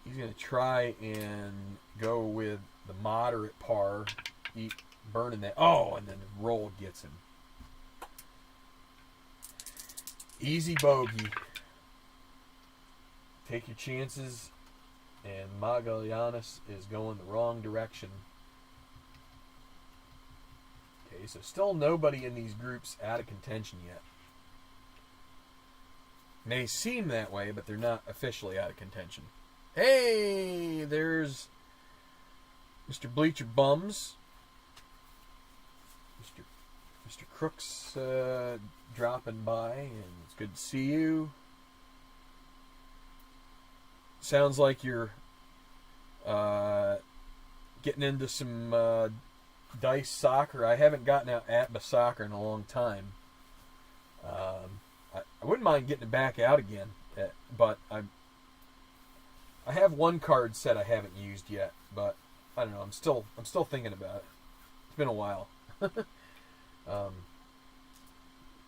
He's going to try and go with the moderate par, burning that. Oh, and then the roll gets him. Easy bogey. Take your chances, and Magallanes is going the wrong direction. Okay, so still nobody in these groups out of contention yet. May seem that way, but they're not officially out of contention. Hey, there's Mr. Bleacher Bums. Mr. Crooks dropping by, and it's good to see you. Sounds like you're getting into some dice soccer. I haven't gotten out at soccer in a long time. I wouldn't mind getting it back out again, but I have one card set I haven't used yet, but I don't know. I'm still thinking about it. It's been a while.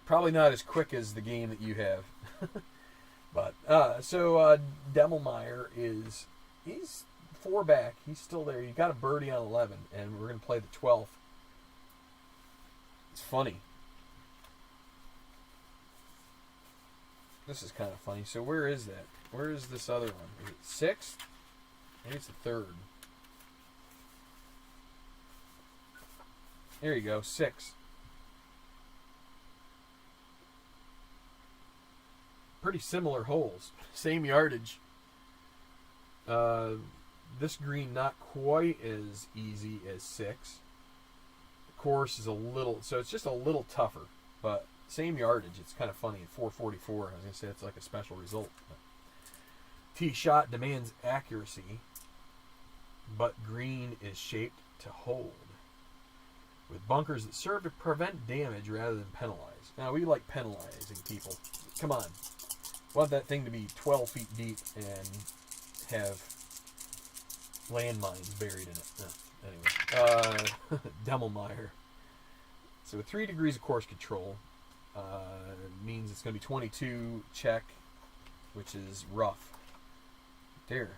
Probably not as quick as the game that you have. But so Demelmeyer he's 4 back. He's still there. He got a birdie on 11, and we're going to play the 12th. It's funny. This is kind of funny. So where is that? Where is this other one? Is it 6th? Maybe it's the 3rd. There you go, 6. Pretty similar holes. Same yardage. This green not quite as easy as 6. The course is a little, so it's just a little tougher, but same yardage. It's kind of funny. At 444, I was going to say it's like a special result. Tee shot demands accuracy, but green is shaped to hold, with bunkers that serve to prevent damage rather than penalize. Now, we like penalizing people. Come on. Want that thing to be 12 feet deep and have landmines buried in it. No, anyway. Demelmeyer. So 3 degrees of course control means it's going to be 22 check, which is rough. There.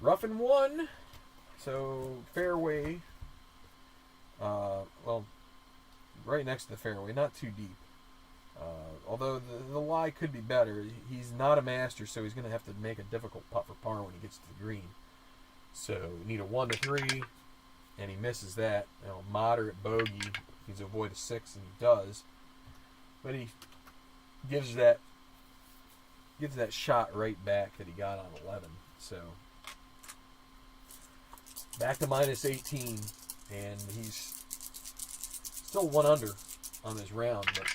Rough and 1. So fairway. Well, right next to the fairway, not too deep. Although the lie could be better. He's not a master, so he's going to have to make a difficult putt for par when he gets to the green. So we need a 1 to 3, and he misses that. Moderate bogey. He's avoid a 6, and he does. But he gives that shot right back that he got on 11. So back to minus 18, and he's still 1 under on his round, but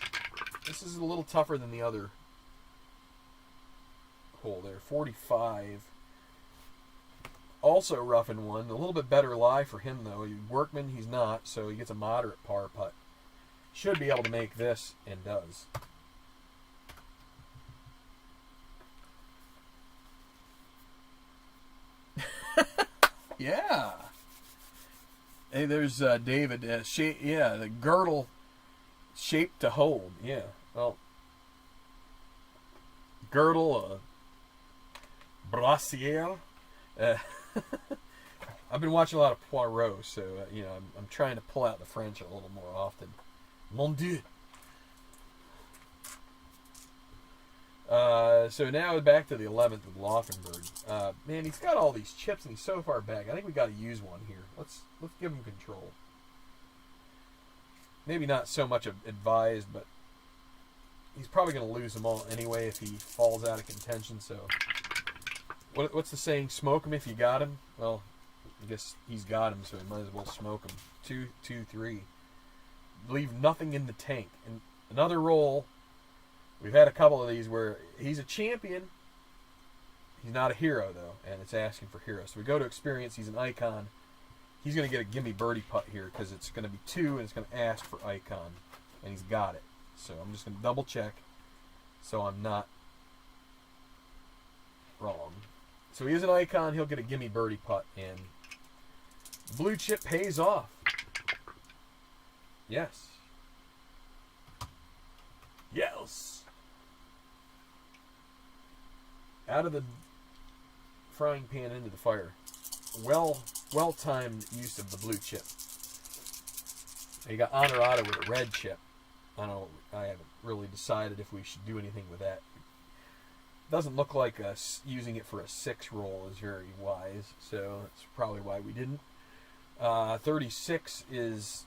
this is a little tougher than the other hole there. 45. Also rough and 1. A little bit better lie for him, though. Workman, he's not, so he gets a moderate par putt. Should be able to make this, and does. Yeah. Hey, there's David. The girdle shaped to hold. Yeah. Well, girdle, brassiere. I've been watching a lot of Poirot, so I'm trying to pull out the French a little more often. Mon Dieu. So now back to the 11th with Laufenberg. Man, he's got all these chips and he's so far back. I think we got to use one here. Let's give him control. Maybe not so much advised, but he's probably going to lose them all anyway if he falls out of contention. So, what's the saying? Smoke him if you got him. Well, I guess he's got him, so he might as well smoke him. 2, 2, 3. Leave nothing in the tank. And another roll. We've had a couple of these where he's a champion. He's not a hero, though, and it's asking for hero. So we go to experience. He's an icon. He's going to get a gimme birdie putt here because it's going to be 2, and it's going to ask for icon, and he's got it. So I'm just going to double check so I'm not wrong. So he is an icon. He'll get a gimme birdie putt, and the blue chip pays off. Yes. Yes. Out of the frying pan into the fire. Well-timed use of the blue chip. You got Honorata with a red chip. I haven't really decided if we should do anything with that. Doesn't look like us using it for a 6 roll is very wise, so that's probably why we didn't. 36 is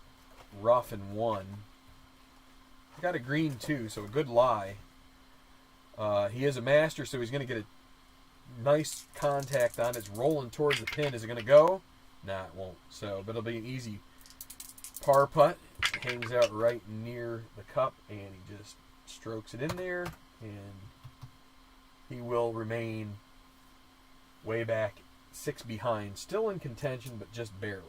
rough and 1. Got a green too, so a good lie. He is a master, so he's going to get a nice contact on it. It's rolling towards the pin. Is it going to go? Nah, it won't. So, but it'll be an easy par putt. Hangs out right near the cup, and he just strokes it in there, and he will remain way back 6 behind. Still in contention, but just barely.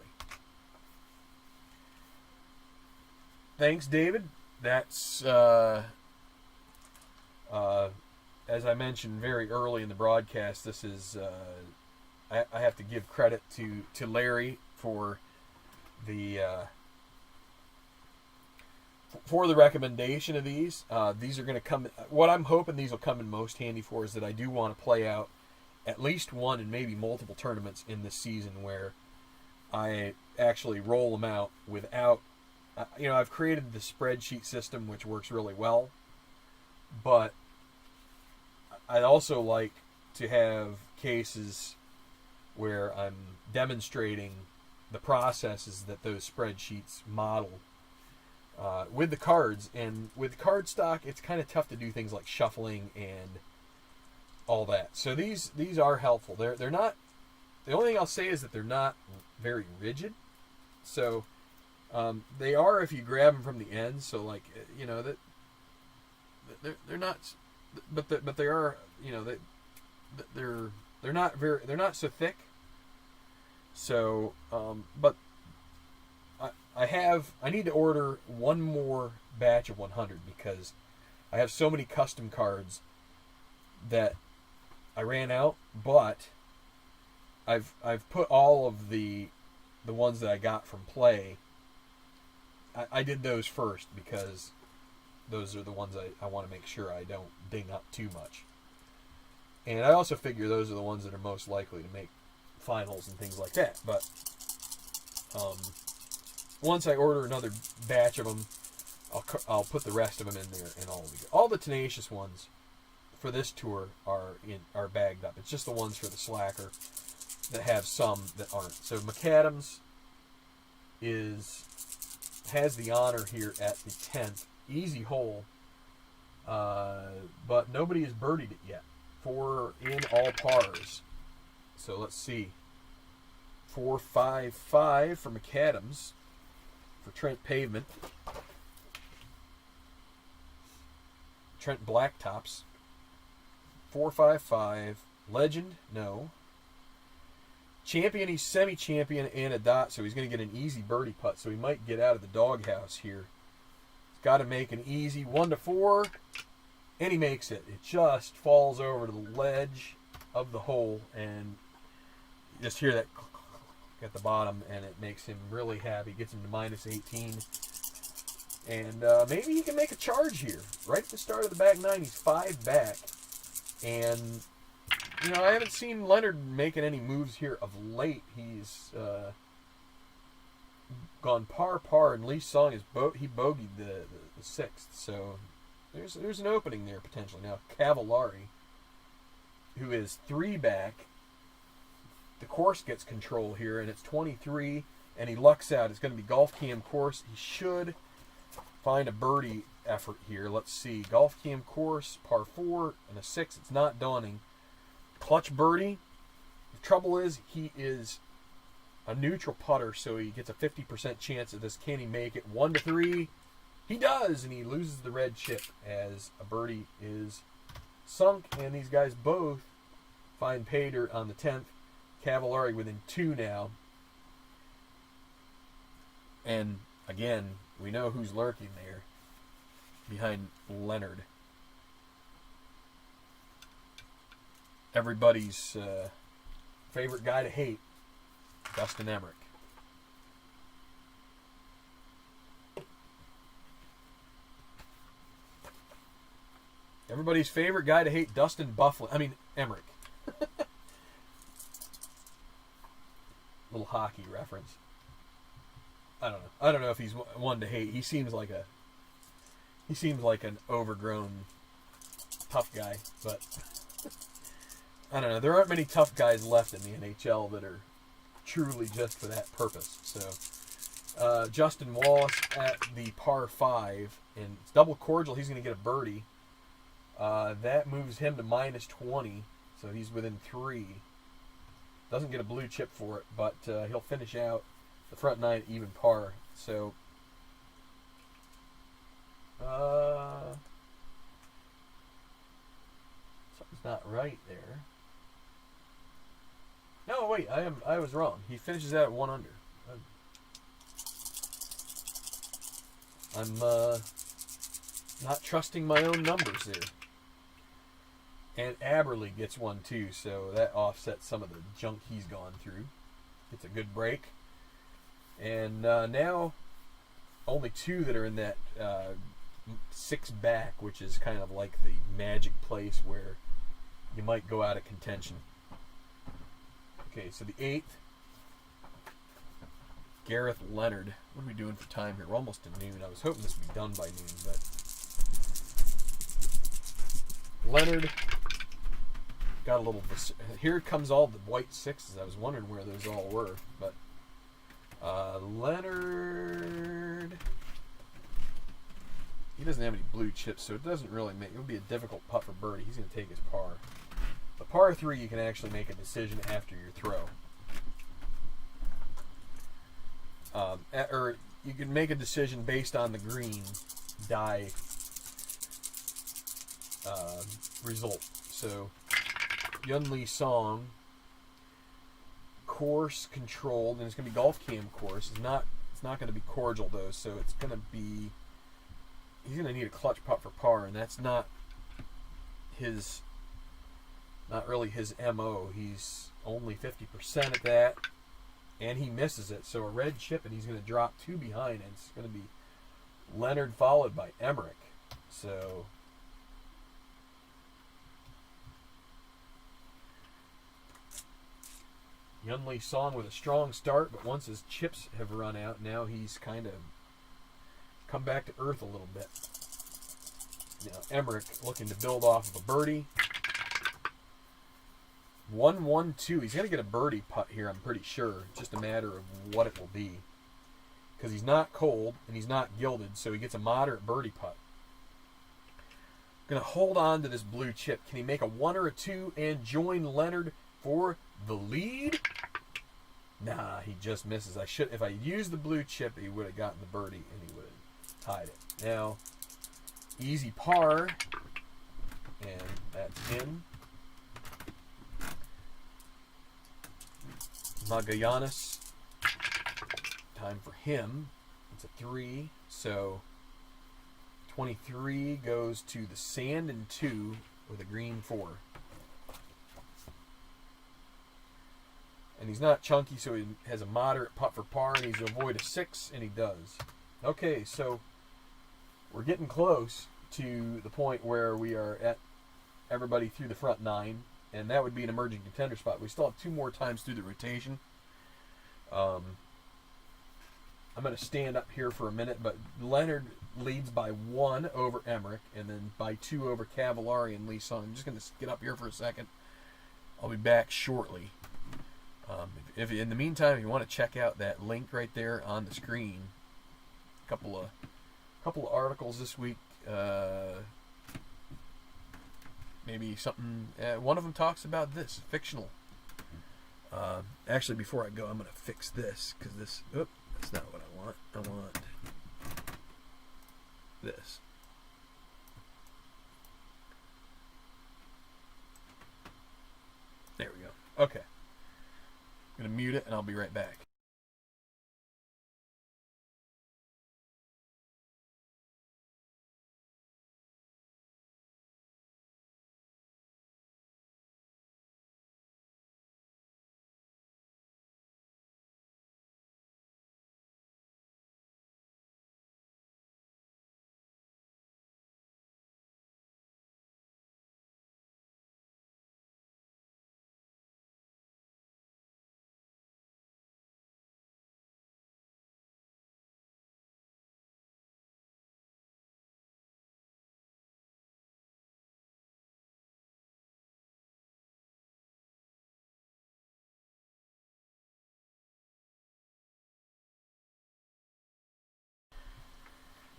Thanks, David. That's, as I mentioned very early in the broadcast, this is, I have to give credit to Larry for the recommendation of these. These are going to come, what I'm hoping these will come in most handy for is that I do want to play out at least one and maybe multiple tournaments in this season where I actually roll them out without, I've created the spreadsheet system, which works really well, but I also like to have cases where I'm demonstrating the processes that those spreadsheets model with the cards. And with card stock, it's kind of tough to do things like shuffling and all that. So these are helpful. They're not, the only thing I'll say is that they're not very rigid. So they are if you grab them from the end. So like that they're not, but they are they're not so thick. So but I need to order one more batch of 100 because I have so many custom cards that I ran out, but I've put all of the ones that I got from play. I did those first because those are the ones I want to make sure I don't ding up too much. And I also figure those are the ones that are most likely to make finals and things like that. But once I order another batch of them, I'll put the rest of them in there, and all the Tenacious ones for this tour are bagged up. It's just the ones for the Slacker that have some that aren't. So McAdams has the honor here at the 10th. Easy hole, but nobody has birdied it yet. 4 in all pars. So let's see. 4-5-5 for McAdams. For Trent Pavement. Trent Blacktops. 4-5-5. Legend? No. Champion, he's semi-champion and a dot, so he's going to get an easy birdie putt, so he might get out of the doghouse here. He's got to make an easy 1-4, and he makes it. It just falls over to the ledge of the hole, and you just hear that at the bottom, and it makes him really happy. Gets him to -18. And maybe he can make a charge here. Right at the start of the back nine, he's 5 back. And, I haven't seen Leonard making any moves here of late. He's gone par, and Lee Song he bogeyed the 6th. So there's an opening there potentially. Now, Cavallari, who is 3 back, the course gets control here, and it's 23, and he lucks out. It's going to be Golf Cam course. He should find a birdie effort here. Let's see. Golf Cam course, par 4, and a 6. It's not daunting. Clutch birdie. The trouble is, he is a neutral putter, so he gets a 50% chance of this. Can he make it? 1-3. He does, and he loses the red chip as a birdie is sunk, and these guys both Find Pater on the 10th. Cavallari within 2 now. And again, we know who's lurking there behind Leonard. Everybody's favorite guy to hate, Dustin Emmerich. Everybody's favorite guy to hate, Emmerich. Little hockey reference. I don't know if he's one to hate. He seems like an overgrown tough guy, but I don't know. There aren't many tough guys left in the NHL that are truly just for that purpose. So Justin Wallace at the par 5, and it's double cordial. He's going to get a birdie. That moves him to -20, so he's within 3. Doesn't get a blue chip for it, but he'll finish out the front 9 at even par. So something's not right there. No, wait, I was wrong. He finishes out at 1 under. I'm not trusting my own numbers there. And Aberle gets 1 too, so that offsets some of the junk he's gone through. Gets a good break. And now only 2 that are in that 6 back, which is kind of like the magic place where you might go out of contention. Okay, so the 8th, Gareth Leonard. What are we doing for time here? We're almost to noon. I was hoping this would be done by noon, but Leonard got a little... Here comes all the white 6s. I was wondering where those all were, but Leonard... He doesn't have any blue chips, so it doesn't really make... It would be a difficult putt for birdie. He's going to take his par. The par 3, you can actually make a decision after your throw. Or you can make a decision based on the green die result. So, Yunli Song, course controlled, and it's going to be golf cam course. It's not going to be cordial though, so it's going to be... He's going to need a clutch putt for par, and that's not really his MO. He's only 50% at that, and he misses it. So a red chip, and he's going to drop 2 behind, and it's going to be Leonard followed by Emmerich. So Yunli Song with a strong start, but once his chips have run out, now he's kind of come back to earth a little bit. Now Emmerich looking to build off of a birdie. 1-1-2. He's going to get a birdie putt here, I'm pretty sure. It's just a matter of what it will be. Because he's not cold and he's not gilded, so he gets a moderate birdie putt. Going to hold on to this blue chip. Can he make a 1 or a 2 and join Leonard for the lead? Nah, he just misses. If I used the blue chip, he would have gotten the birdie and he would have tied it. Now, easy par, and that's in. Magallanes, time for him. It's a 3, so 23 goes to the sand and 2 with a green 4. And he's not chunky, so he has a moderate putt for par, and he's to avoid a 6, and he does. Okay, so we're getting close to the point where we are at everybody through the front 9. And that would be an emerging contender spot. We still have 2 more times through the rotation. I'm going to stand up here for a minute, but Leonard leads by 1 over Emmerich, and then by 2 over Cavallari and Lee Sung. I'm just going to get up here for a second. I'll be back shortly. If in the meantime, if you want to check out that link right there on the screen, a couple of articles this week. Maybe something. One of them talks about this fictional. Actually, before I go, I'm going to fix this because this. Oop, that's not what I want. I want this. Okay. I'm going to mute it, and I'll be right back.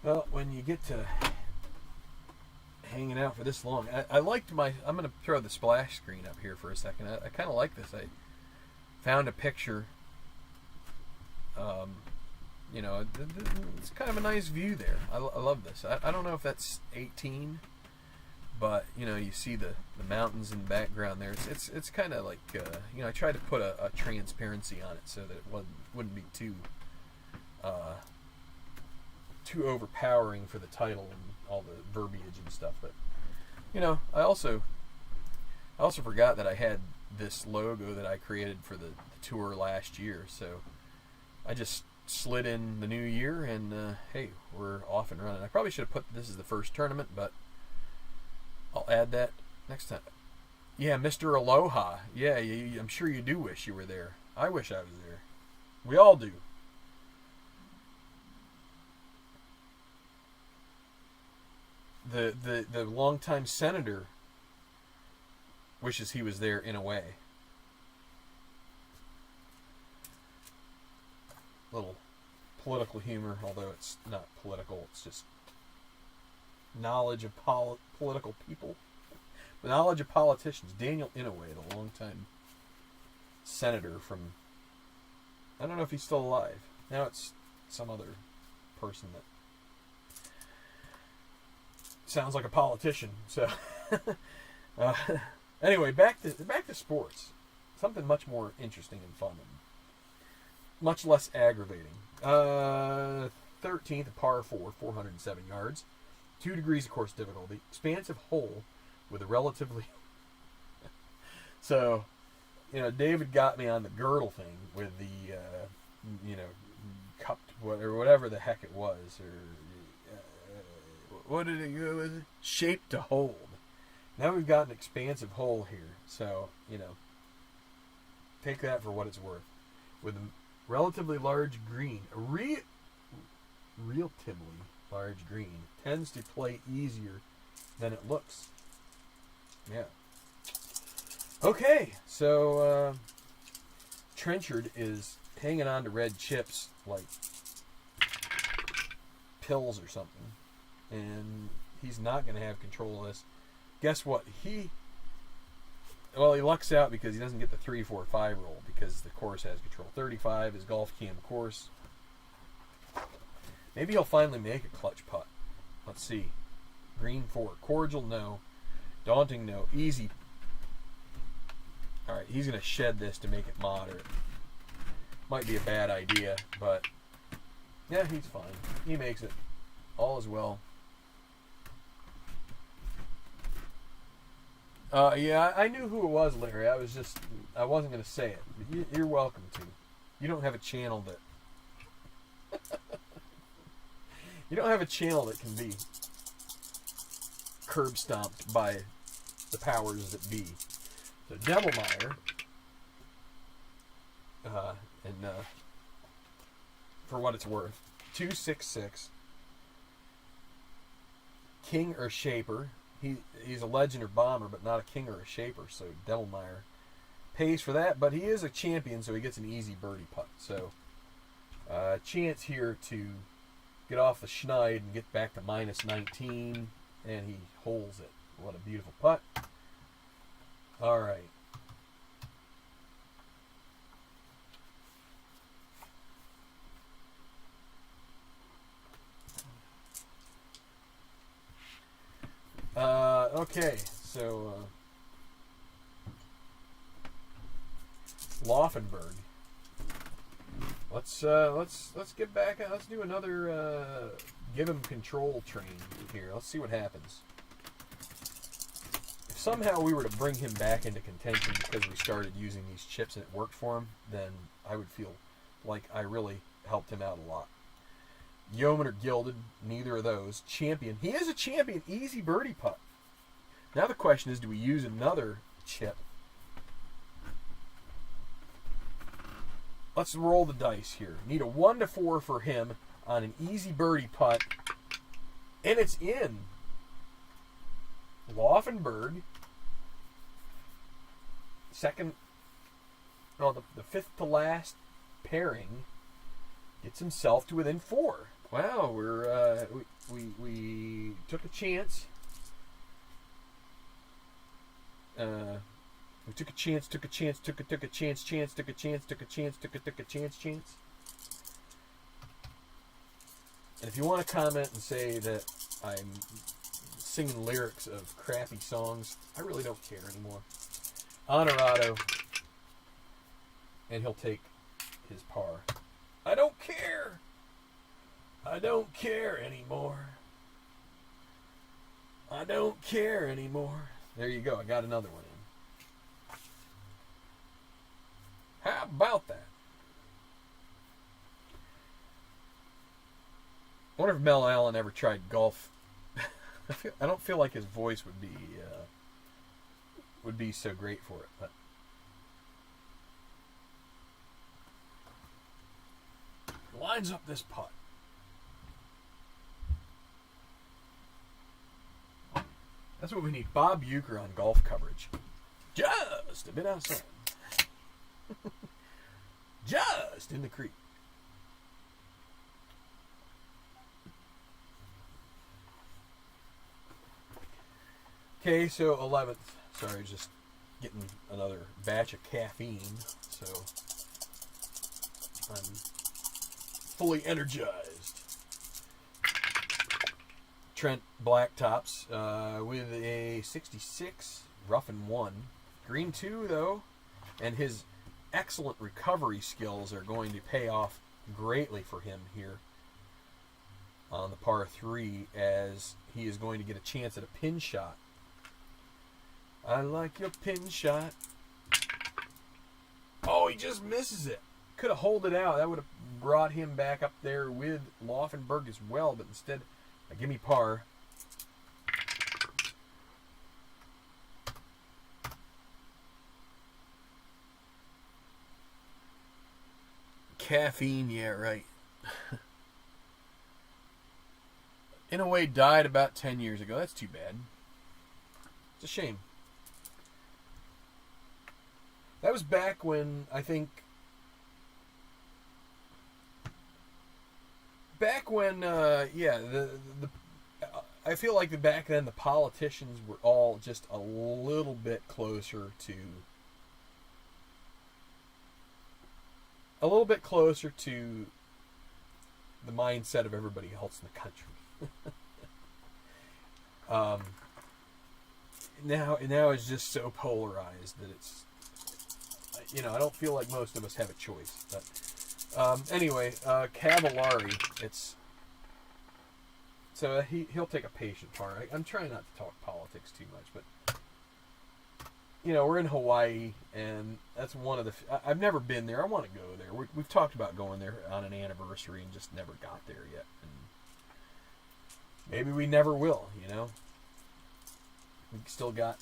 Well, when you get to hanging out for this long, I liked my... I'm going to throw the splash screen up here for a second. I kind of like this. I found a picture. You know, it's kind of a nice view there. I love this. I don't know if that's 18, but, you know, you see the mountains in the background there. It's kind of like, you know, I tried to put a transparency on it so that it wouldn't be too overpowering for the title and all the verbiage and stuff. But, you know, I also forgot that I had this logo that I created for the tour last year, so I just slid in the new year, and hey, we're off and running. I probably should have put this as the first tournament, but I'll add that next time. Yeah, Mr. Aloha. Yeah, I'm sure you do wish you were there. I wish I was there. We all do. The longtime senator wishes he was there in a way. Little political humor, although it's not political, it's just knowledge of political people. The knowledge of politicians. Daniel Inouye, the longtime senator from... I don't know if he's still alive. Now it's some other person that sounds like a politician. So, anyway, back to sports. Something much more interesting and fun, and much less aggravating. 13th, par 4, 407 yards, 2 degrees of course difficulty, expansive hole with a relatively. So, you know, David got me on the girdle thing with the, you know, cupped or whatever the heck it was, or what did it go with? Shape to hold. Now we've got an expansive hole here, so, you know, take that for what it's worth. With a relatively large green, a relatively large green tends to play easier than it looks. Yeah. Okay, so Trenchard is hanging on to red chips like pills or something, and he's not going to have control of this. Guess what? He lucks out because he doesn't get the 3, 4, 5 roll because the course has control. 35 is Golf Cam course. Maybe he'll finally make a clutch putt. Let's see. Green 4. Cordial, no. Daunting, no. Easy. Alright, he's going to shed this to make it moderate. Might be a bad idea, but yeah, he's fine. He makes it. All is well. Yeah, I knew who it was, Larry. I wasn't going to say it. But you're welcome to. You don't have a channel that... You don't have a channel that can be curb stomped by the powers that be. So Devilmeyer, and for what it's worth, 266, king or shaper. He's a legend or bomber, but not a king or a shaper. So Devilmeyer pays for that, but he is a champion, so he gets an easy birdie putt. So chance here to get off the schneid and get back to minus 19, and he holes it. What a beautiful putt. All right. Okay, so Laufenberg. Let's get back. Let's do another give him control train here. Let's see what happens. If somehow we were to bring him back into contention because we started using these chips and it worked for him, then I would feel like I really helped him out a lot. Yeoman or Gilded, neither of those. Champion. He is a champion. Easy birdie putt. Now the question is, do we use another chip? Let's roll the dice here. Need a 1 to 4 for him on an easy birdie putt. And it's in. Laufenberg. Second, well, the fifth to last pairing gets himself to within 4. Wow, we took a chance. We took a chance, took a chance. And if you want to comment and say that I'm singing lyrics of crappy songs, I really don't care anymore. Honorado. And he'll take his par. I don't care. I don't care anymore. I don't care anymore. There you go. I got another one in. How about that? I wonder if Mel Allen ever tried golf. I don't feel like his voice would be so great for it, but lines up this putt. That's what we need. Bob Uecker on golf coverage. Just a bit outside. Just in the creek. Okay, so 11th. Sorry, just getting another batch of caffeine. So I'm fully energized. Trent Blacktops with a 66, rough and 1. Green 2, though, and his excellent recovery skills are going to pay off greatly for him here on the par 3, as he is going to get a chance at a pin shot. I like your pin shot. Oh, he just misses it. Could have holed it out. That would have brought him back up there with Laufenberg as well, but instead, give me par. Caffeine, yeah, right. In a way, died about 10 years ago. That's too bad. It's a shame. That was back when, I think, I feel like back then the politicians were all just a little bit closer to the mindset of everybody else in the country. Now it's just so polarized that it's, I don't feel like most of us have a choice. But anyway, Cavallari, he'll take a patient par. I'm trying not to talk politics too much, but we're in Hawaii, and that's one of the. I've never been there. I want to go there. We've talked about going there on an anniversary and just never got there yet. And maybe we never will. We still got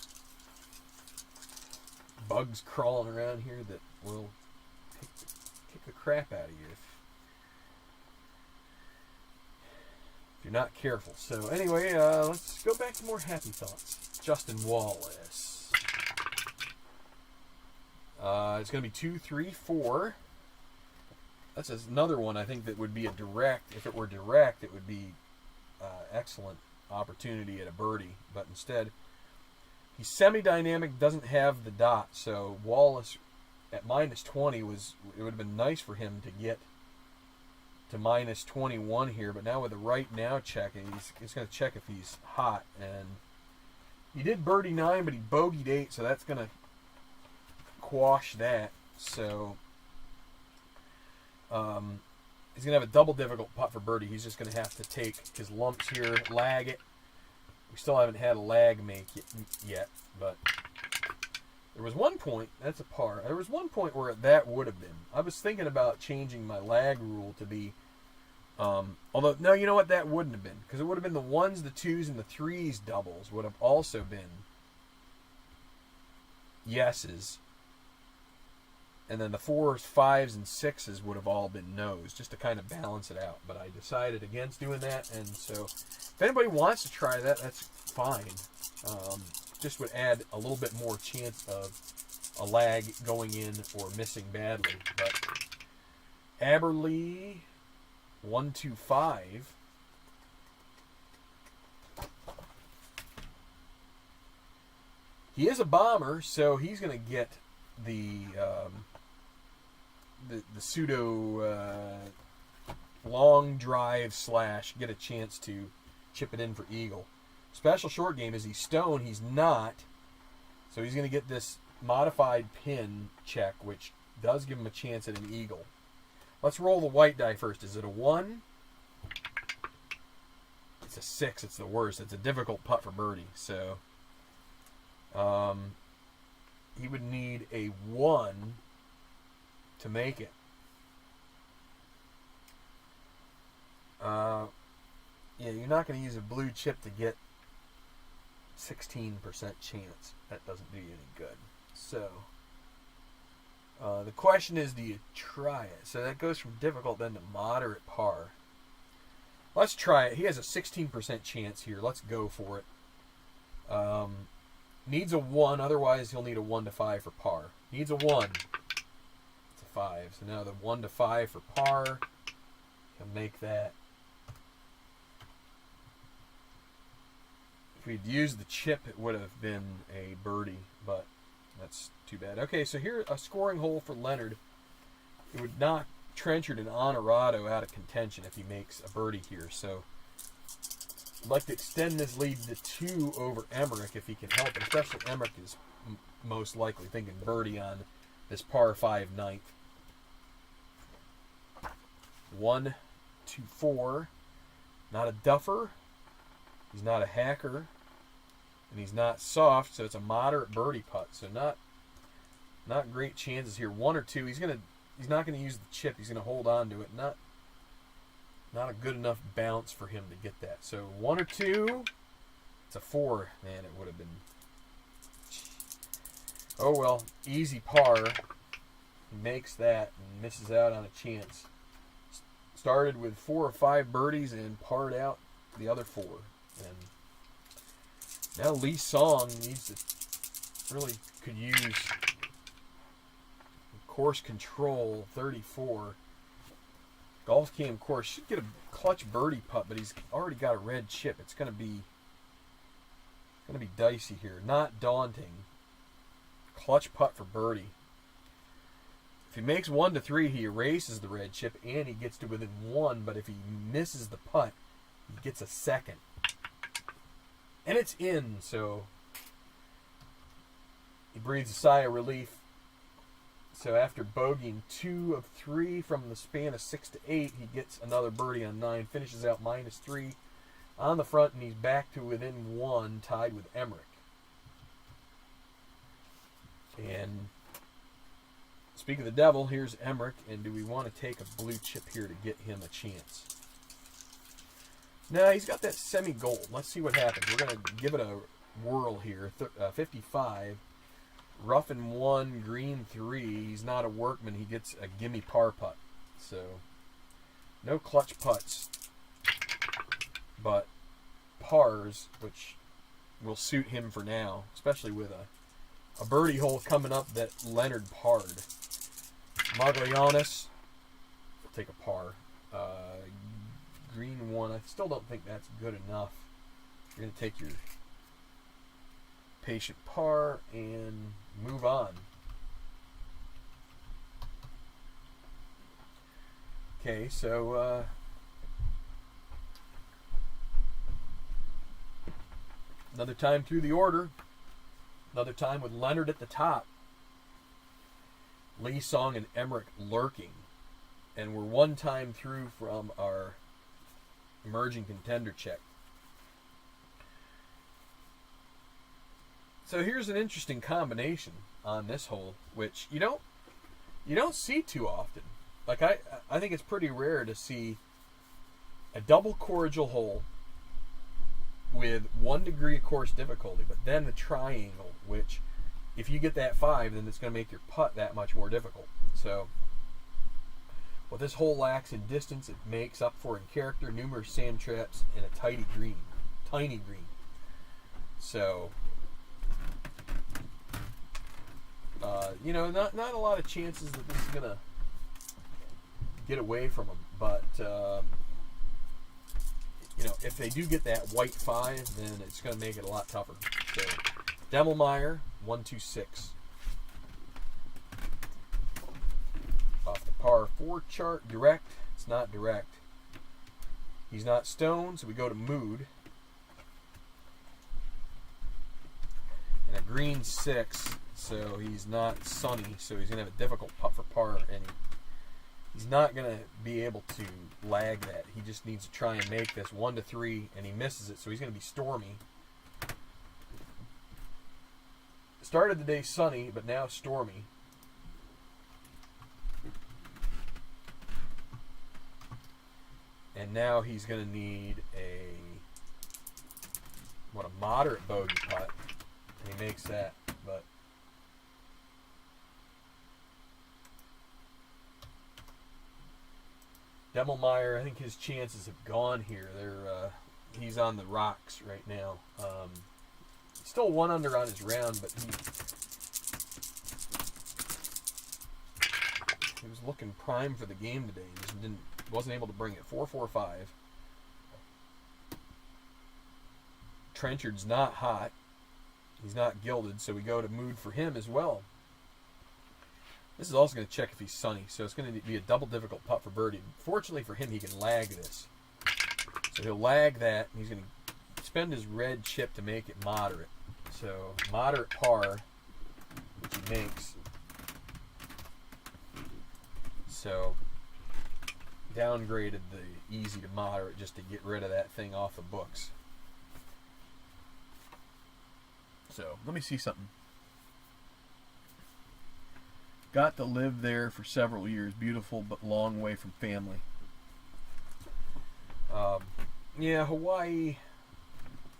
bugs crawling around here that will kick the crap out of you if you're not careful. So anyway, let's go back to more happy thoughts. Justin Wallace. It's going to be 2, 3, 4. That's another one I think that would be a direct. If it were direct, it would be excellent opportunity at a birdie. But instead, he's semi-dynamic, doesn't have the dot. So Wallace at minus 20 it would have been nice for him to get to minus 21 here. But now with the right now check, he's going to check if he's hot. And he did birdie 9, but he bogeyed 8, so that's going to quash that. So he's going to have a double difficult putt for birdie. He's just going to have to take his lumps here, lag it. We still haven't had a lag make yet, but there was one point, that's a par. There was one point where that would have been. I was thinking about changing my lag rule to be, although, no, you know what, that wouldn't have been. Because it would have been the 1s, the 2s, and the 3s doubles would have also been yeses. And then the 4s, 5s, and 6s would have all been no's, just to kind of balance it out. But I decided against doing that, and so if anybody wants to try that, that's fine. Just would add a little bit more chance of a lag going in or missing badly. But Aberley 125. He is a bomber, so he's going to get the pseudo long drive / get a chance to chip it in for eagle. Special short game is he's stone. He's not. So he's going to get this modified pin check, which does give him a chance at an eagle. Let's roll the white die first. Is it a 1? It's a 6. It's the worst. It's a difficult putt for birdie. So he would need a 1 to make it. Yeah, you're not going to use a blue chip to get 16% chance. That doesn't do you any good. So the question is, do you try it? So that goes from difficult then to moderate par. Let's try it. He has a 16% chance here. Let's go for it. Needs a 1, otherwise he'll need a 1 to 5 for par. Needs a 1. It's a 5. So now the 1 to 5 for par. He'll make that. If we'd used the chip, it would have been a birdie, but that's too bad. Okay, so here a scoring hole for Leonard. It would knock Trenchard and Honorado out of contention if he makes a birdie here. So I'd like to extend this lead to 2 over Emmerich if he can help it. Especially Emmerich is most likely thinking birdie on this par 5 ninth. 1, 2, 4. Not a duffer. He's not a hacker. And he's not soft, so it's a moderate birdie putt. So not great chances here. 1 or 2. He's not gonna use the chip. He's gonna hold on to it. Not a good enough bounce for him to get that. So 1 or 2. It's a 4. Man, it would have been. Oh well, easy par. He makes that and misses out on a chance. Started with 4 or 5 birdies and parred out the other 4. And now Lee Song needs to really could use course control. 34. Golf Cam course should get a clutch birdie putt, but he's already got a red chip. It's gonna be dicey here. Not daunting. Clutch putt for birdie. If he makes 1 to 3, he erases the red chip and he gets to within 1. But if he misses the putt, he gets a second. And it's in, so he breathes a sigh of relief. So after bogeying 2 of 3 from the span of 6 to 8, he gets another birdie on 9, finishes out -3 on the front, and he's back to within 1, tied with Emmerich. And speak of the devil, here's Emmerich, and do we want to take a blue chip here to get him a chance? No, he's got that semi-gold. Let's see what happens. We're going to give it a whirl here. 55. Rough in 1, green 3. He's not a workman. He gets a gimme par putt. So, no clutch putts. But pars, which will suit him for now. Especially with a birdie hole coming up that Leonard parred. Maglianis will take a par. Green 1, I still don't think that's good enough. You're going to take your patient par and move on. Okay, so another time through the order. Another time with Leonard at the top. Lee Song and Emmerich lurking. And we're one time through from our emerging contender check. So here's an interesting combination on this hole, which you don't see too often. Like I think it's pretty rare to see a double cordial hole with 1 degree of course difficulty, but then the triangle, which if you get that 5, then it's going to make your putt that much more difficult. So what this hole lacks in distance, it makes up for in character, numerous sand traps, and a tiny green. So not a lot of chances that this is going to get away from them, but if they do get that white 5, then it's going to make it a lot tougher. So, Demelmeyer, 126. Off the par 4 chart, direct. It's not direct. He's not stoned, so we go to mood. And a green 6, so he's not sunny, so he's going to have a difficult putt for par, and he's not going to be able to lag that. He just needs to try and make this 1 to 3, and he misses it, so he's going to be stormy. Started the day sunny, but now stormy. And now he's going to need a moderate bogey putt, and he makes that, but Demelmeyer, I think his chances have gone here. He's on the rocks right now. Still 1 under on his round, but he was looking prime for the game today. He just wasn't able to bring it. 4-4-5. Trenchard's not hot. He's not gilded, so we go to mood for him as well. This is also going to check if he's sunny, so it's going to be a double difficult putt for birdie. Fortunately for him, he can lag this. So he'll lag that, and he's going to spend his red chip to make it moderate. So moderate par, which he makes. So downgraded the easy to moderate just to get rid of that thing off the books. So let me see something. Got to live there for several years. Beautiful, but long way from family. Hawaii,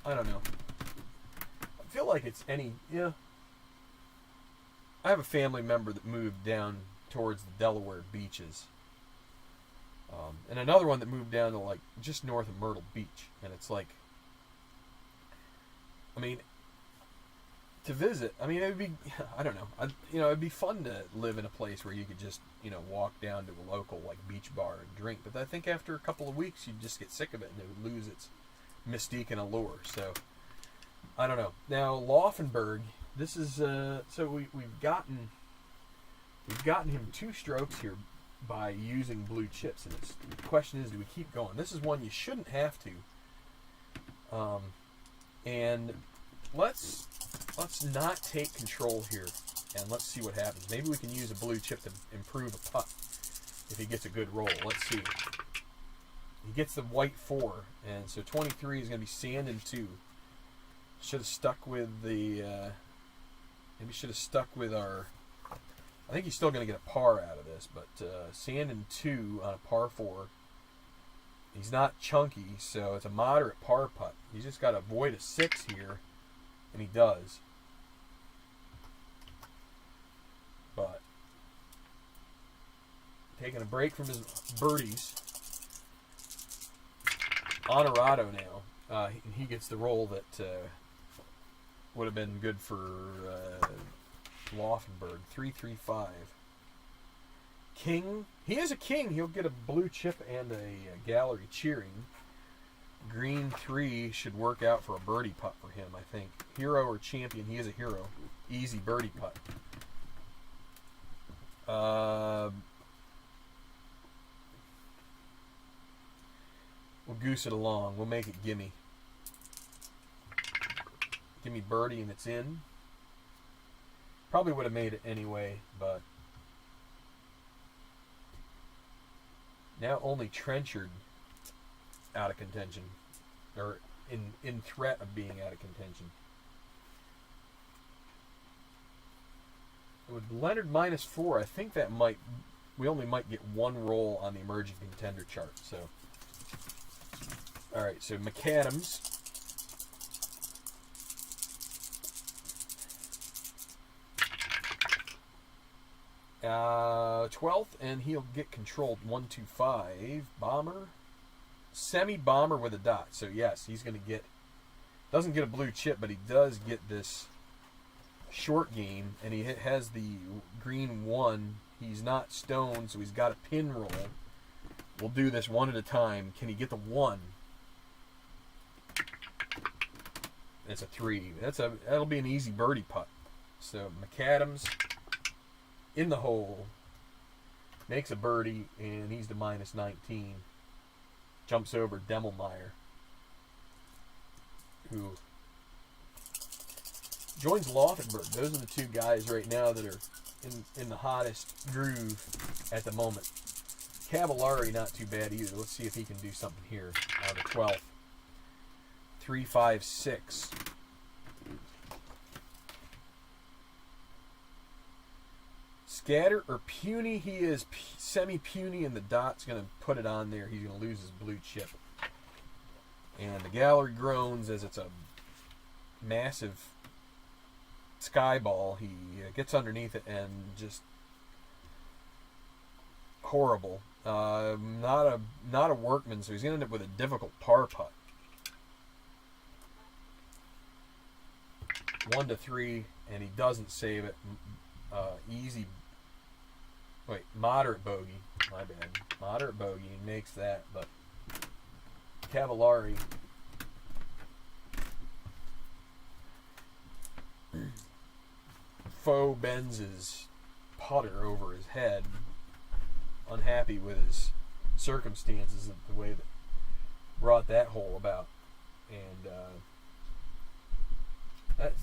I don't know. I feel like it's I have a family member that moved down towards the Delaware beaches. And another one that moved down to like just north of Myrtle Beach. And it's like, to visit, it would be, I don't know, it'd be fun to live in a place where you could just, walk down to a local, like, beach bar and drink. But I think after a couple of weeks, you'd just get sick of it and it would lose its mystique and allure. So, I don't know. Now, Laufenberg, this is, so we've gotten him 2 strokes here by using blue chips. And the question is, do we keep going? This is one you shouldn't have to. And let's not take control here, and let's see what happens. Maybe we can use a blue chip to improve a putt if he gets a good roll. Let's see. He gets the white 4, and so 23 is going to be sand and 2. Should have stuck with the, maybe should have stuck with our, I think he's still going to get a par out of this, but sand and 2 on a par 4. He's not chunky, so it's a moderate par putt. He's just got to avoid a 6 here. And he does. But taking a break from his birdies. Honorado now. He gets the roll that would have been good for Laufenberg. 3-3-5. King. He is a king. He'll get a blue chip and a gallery cheering. Green 3 should work out for a birdie putt for him, I think. Hero or champion, he is a hero. Easy birdie putt. We'll goose it along. We'll make it gimme. Gimme birdie and it's in. Probably would have made it anyway, but Now only Trenchard out of contention, or in threat of being out of contention. With Leonard -4, I think that we only might get one roll on the emerging contender chart. So, all right. So McAdams. 12th, and he'll get controlled 125 bomber, semi-bomber with a dot. So yes, he's going to get, doesn't get a blue chip, but he does get this short game, and he has the green 1. He's not stoned, so he's got a pin roll. We'll do this one at a time. Can he get the 1? It's a 3. That'll be an easy birdie putt. So McAdams in the hole, makes a birdie, and he's to -19. Jumps over Demmelmeyer, who joins Laufenberg. Those are the two guys right now that are in the hottest groove at the moment. Cavallari, not too bad either. Let's see if he can do something here on the 12th. 3, 5, 6. Scatter or puny. He is semi-puny, and the dot's going to put it on there. He's going to lose his blue chip. And the gallery groans as it's a massive sky ball. He gets underneath it and just horrible. Not a workman, so he's going to end up with a difficult par putt. 1 to 3, and he doesn't save it. Moderate bogey. My bad. Moderate bogey. He makes that, but Cavallari faux bends his putter over his head, unhappy with his circumstances and the way that brought that hole about, and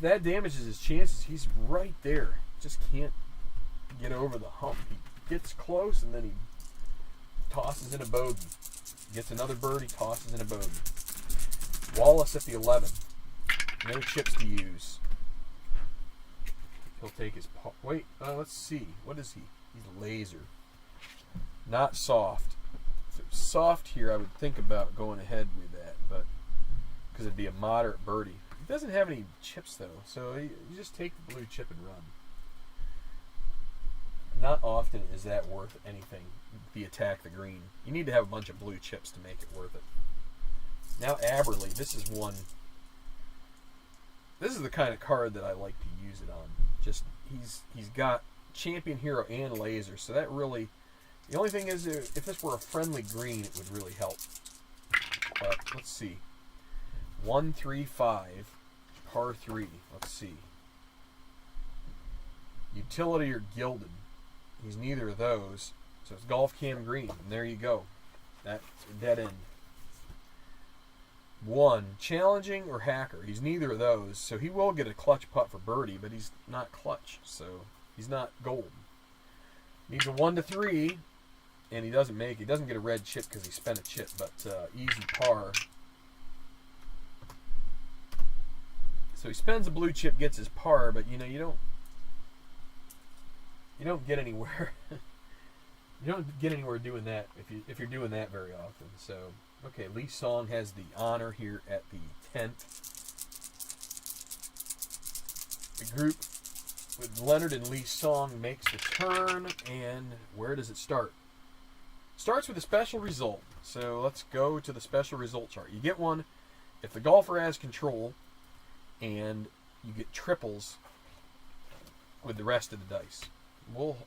that damages his chances. He's right there, just can't get over the hump. He gets close, and then he tosses in a bogey. Gets another birdie, tosses in a bogey. Wallace at the 11. No chips to use. He'll take his... let's see. What is he? He's laser. Not soft. If it was soft here, I would think about going ahead with that, but because it'd be a moderate birdie. He doesn't have any chips, though, so you just take the blue chip and run. Not often is that worth anything, the attack the green. You need to have a bunch of blue chips to make it worth it. Now Aberley, this is the kind of card that I like to use it on. Just he's got champion, hero, and laser, so that really, the only thing is if this were a friendly green, it would really help. But let's see. 1, 3, 5, par 3. Let's see. Utility or gilded. He's neither of those, so it's golf cam green, and there you go. That's a dead end. 1, challenging or hacker. He's neither of those, so he will get a clutch putt for birdie, but he's not clutch, so he's not gold. Needs a 1 to 3, and he doesn't make it. He doesn't get a red chip because he spent a chip, but easy par. So he spends a blue chip, gets his par, but you don't get anywhere. You don't get anywhere doing that if you're doing that very often. So, okay, Lee Song has the honor here at the 10th. The group with Leonard and Lee Song makes the turn, and where does it start? Starts with a special result. So let's go to the special result chart. You get one if the golfer has control, and you get triples with the rest of the dice. We'll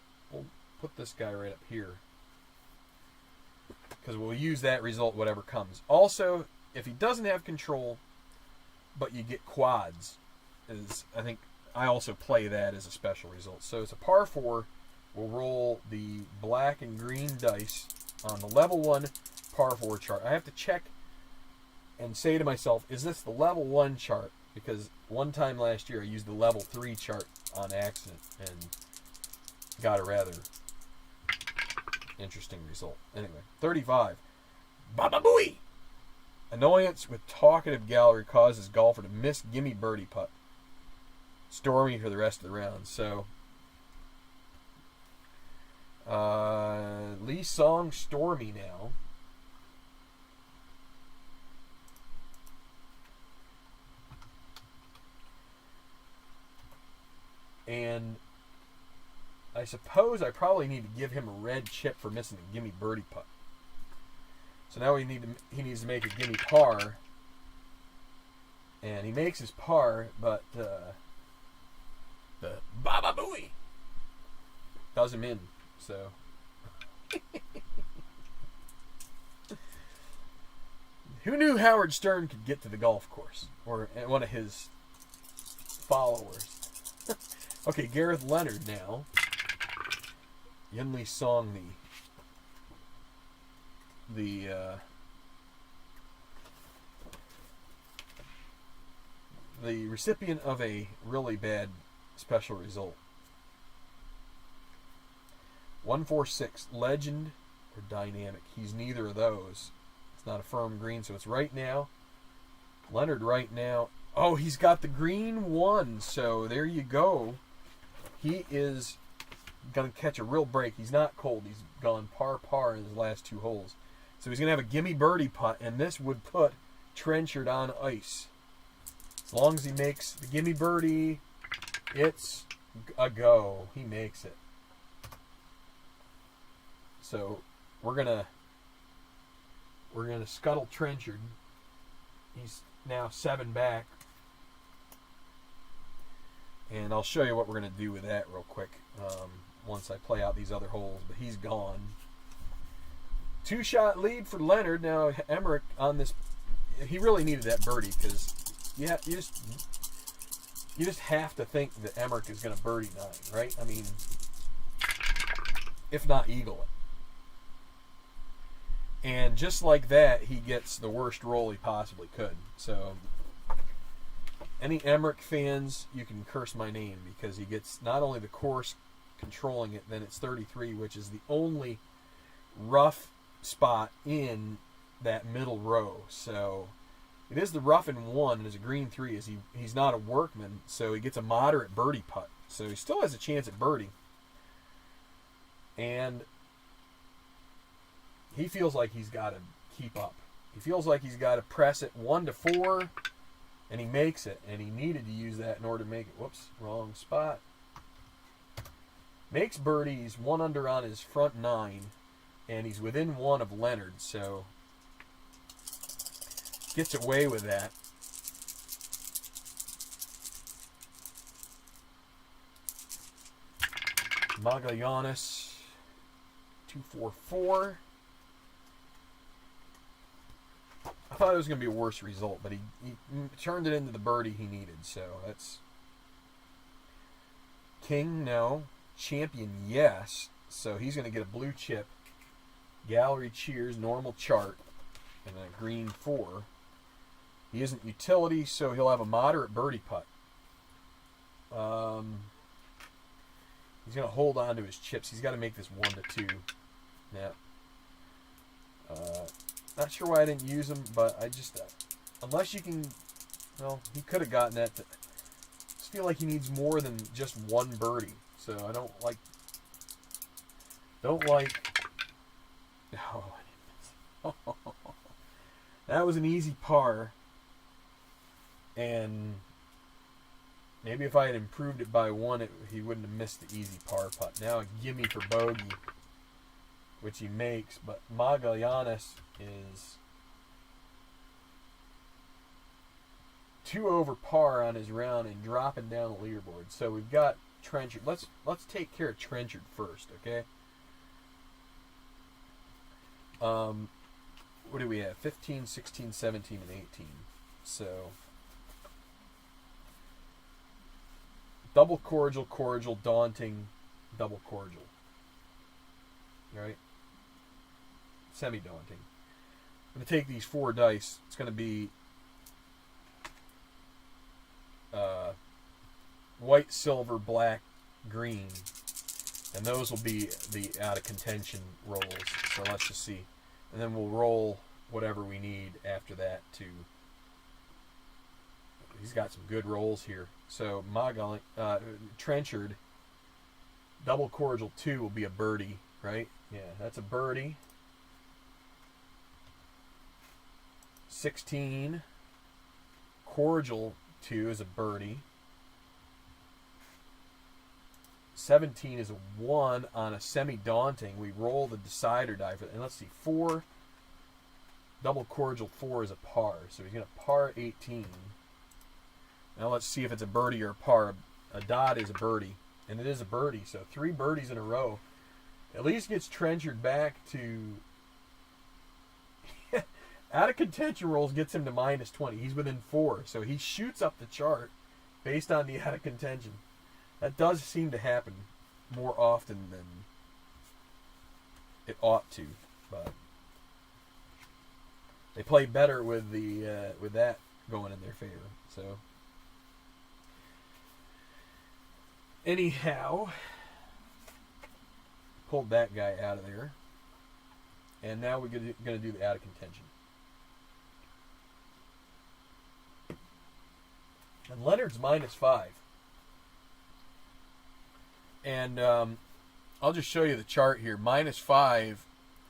put this guy right up here because we'll use that result whatever comes. Also, if he doesn't have control, but you get quads, I think I also play that as a special result. So it's a par 4. We'll roll the black and green dice on the level 1 par 4 chart. I have to check and say to myself, is this the level 1 chart? Because one time last year I used the level 3 chart on accident and got a rather interesting result. Anyway, 35. Baba Booey! Annoyance with talkative gallery causes golfer to miss gimme birdie putt. Stormy for the rest of the round. So, Lee Song Stormy now. And I suppose I probably need to give him a red chip for missing a gimme birdie putt. So now he needs to make a gimme par. And he makes his par, but the Baba Booey does him in. So who knew Howard Stern could get to the golf course? Or one of his followers. Okay, Gareth Leonard now. Yunli Song, the recipient of a really bad special result. 146, legend or dynamic. He's neither of those. It's not a firm green, so it's right now. Leonard right now. Oh, he's got the green one, so there you go. He is going to catch a real break. He's not cold. He's gone par in his last 2 holes. So he's going to have a gimme birdie putt, and this would put Trenchard on ice. As long as he makes the gimme birdie, it's a go. He makes it. So we're gonna scuttle Trenchard. He's now 7 back. And I'll show you what we're going to do with that real quick once I play out these other holes. But he's gone. 2-shot lead for Leonard. Now Emmerich on this, he really needed that birdie because you just have to think that Emmerich is going to birdie 9, right? I mean, if not eagle it. And just like that, he gets the worst roll he possibly could. So any Emmerich fans, you can curse my name because he gets not only the course controlling it, then it's 33, which is the only rough spot in that middle row. So it is the rough in 1, and it's a green 3. He's not a workman, so he gets a moderate birdie putt. So he still has a chance at birdie. And he feels like he's got to keep up. He feels like he's got to press it 1 to 4. And he makes it, and he needed to use that in order to make it. Whoops, wrong spot. Makes birdie. He's 1 under on his front 9, and he's within 1 of Leonard, so gets away with that. Magallanes, 244. I thought it was going to be a worse result, but he turned it into the birdie he needed. So that's King, no. Champion, yes. So he's going to get a blue chip. Gallery cheers, normal chart, and a green 4. He isn't utility, so he'll have a moderate birdie putt. He's going to hold on to his chips. He's got to make this 1 to 2. Yeah. Not sure why I didn't use him, but I just, unless you can, well, he could have gotten that. I just feel like he needs more than just 1 birdie. So I don't like, no, I didn't miss. That was an easy par. And maybe if I had improved it by 1, he wouldn't have missed the easy par putt. Now a gimme for bogey, which he makes, but Magallanes is 2 over par on his round and dropping down the leaderboard. So we've got Trenchard. Let's take care of Trenchard first, okay? What do we have? 15, 16, 17, and 18. So double cordial, daunting, double cordial. Right? Semi-daunting. I'm going to take these 4 dice. It's going to be white, silver, black, green. And those will be the out of contention rolls. So let's just see. And then we'll roll whatever we need after that to... He's got some good rolls here. So Trenchard, double cordial 2 will be a birdie, right? Yeah, that's a birdie. 16, cordial 2 is a birdie. 17 is a 1 on a semi-daunting. We roll the decider die for it. And let's see, 4, double cordial 4 is a par. So he's going to par 18. Now let's see if it's a birdie or a par. A dot is a birdie, and it is a birdie. So 3 birdies in a row. At least gets Trenchard back to... out of contention rolls gets him to -20. He's within 4. So he shoots up the chart based on the out of contention. That does seem to happen more often than it ought to, but they play better with the with that going in their favor. So anyhow, pulled that guy out of there, and now we're going to do the out of contention. And Leonard's -5. And I'll just show you the chart here. -5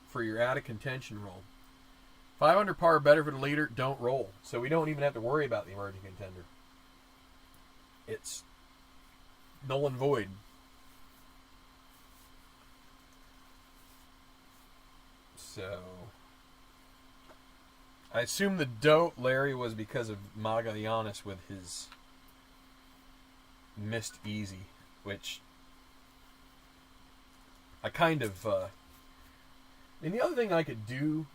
for your out of contention roll. 5 under par better for the leader, don't roll. So we don't even have to worry about the emerging contender. It's null and void. So I assume the dote, Larry, was because of Magallanes with his missed easy, which I kind of... and the other thing I could do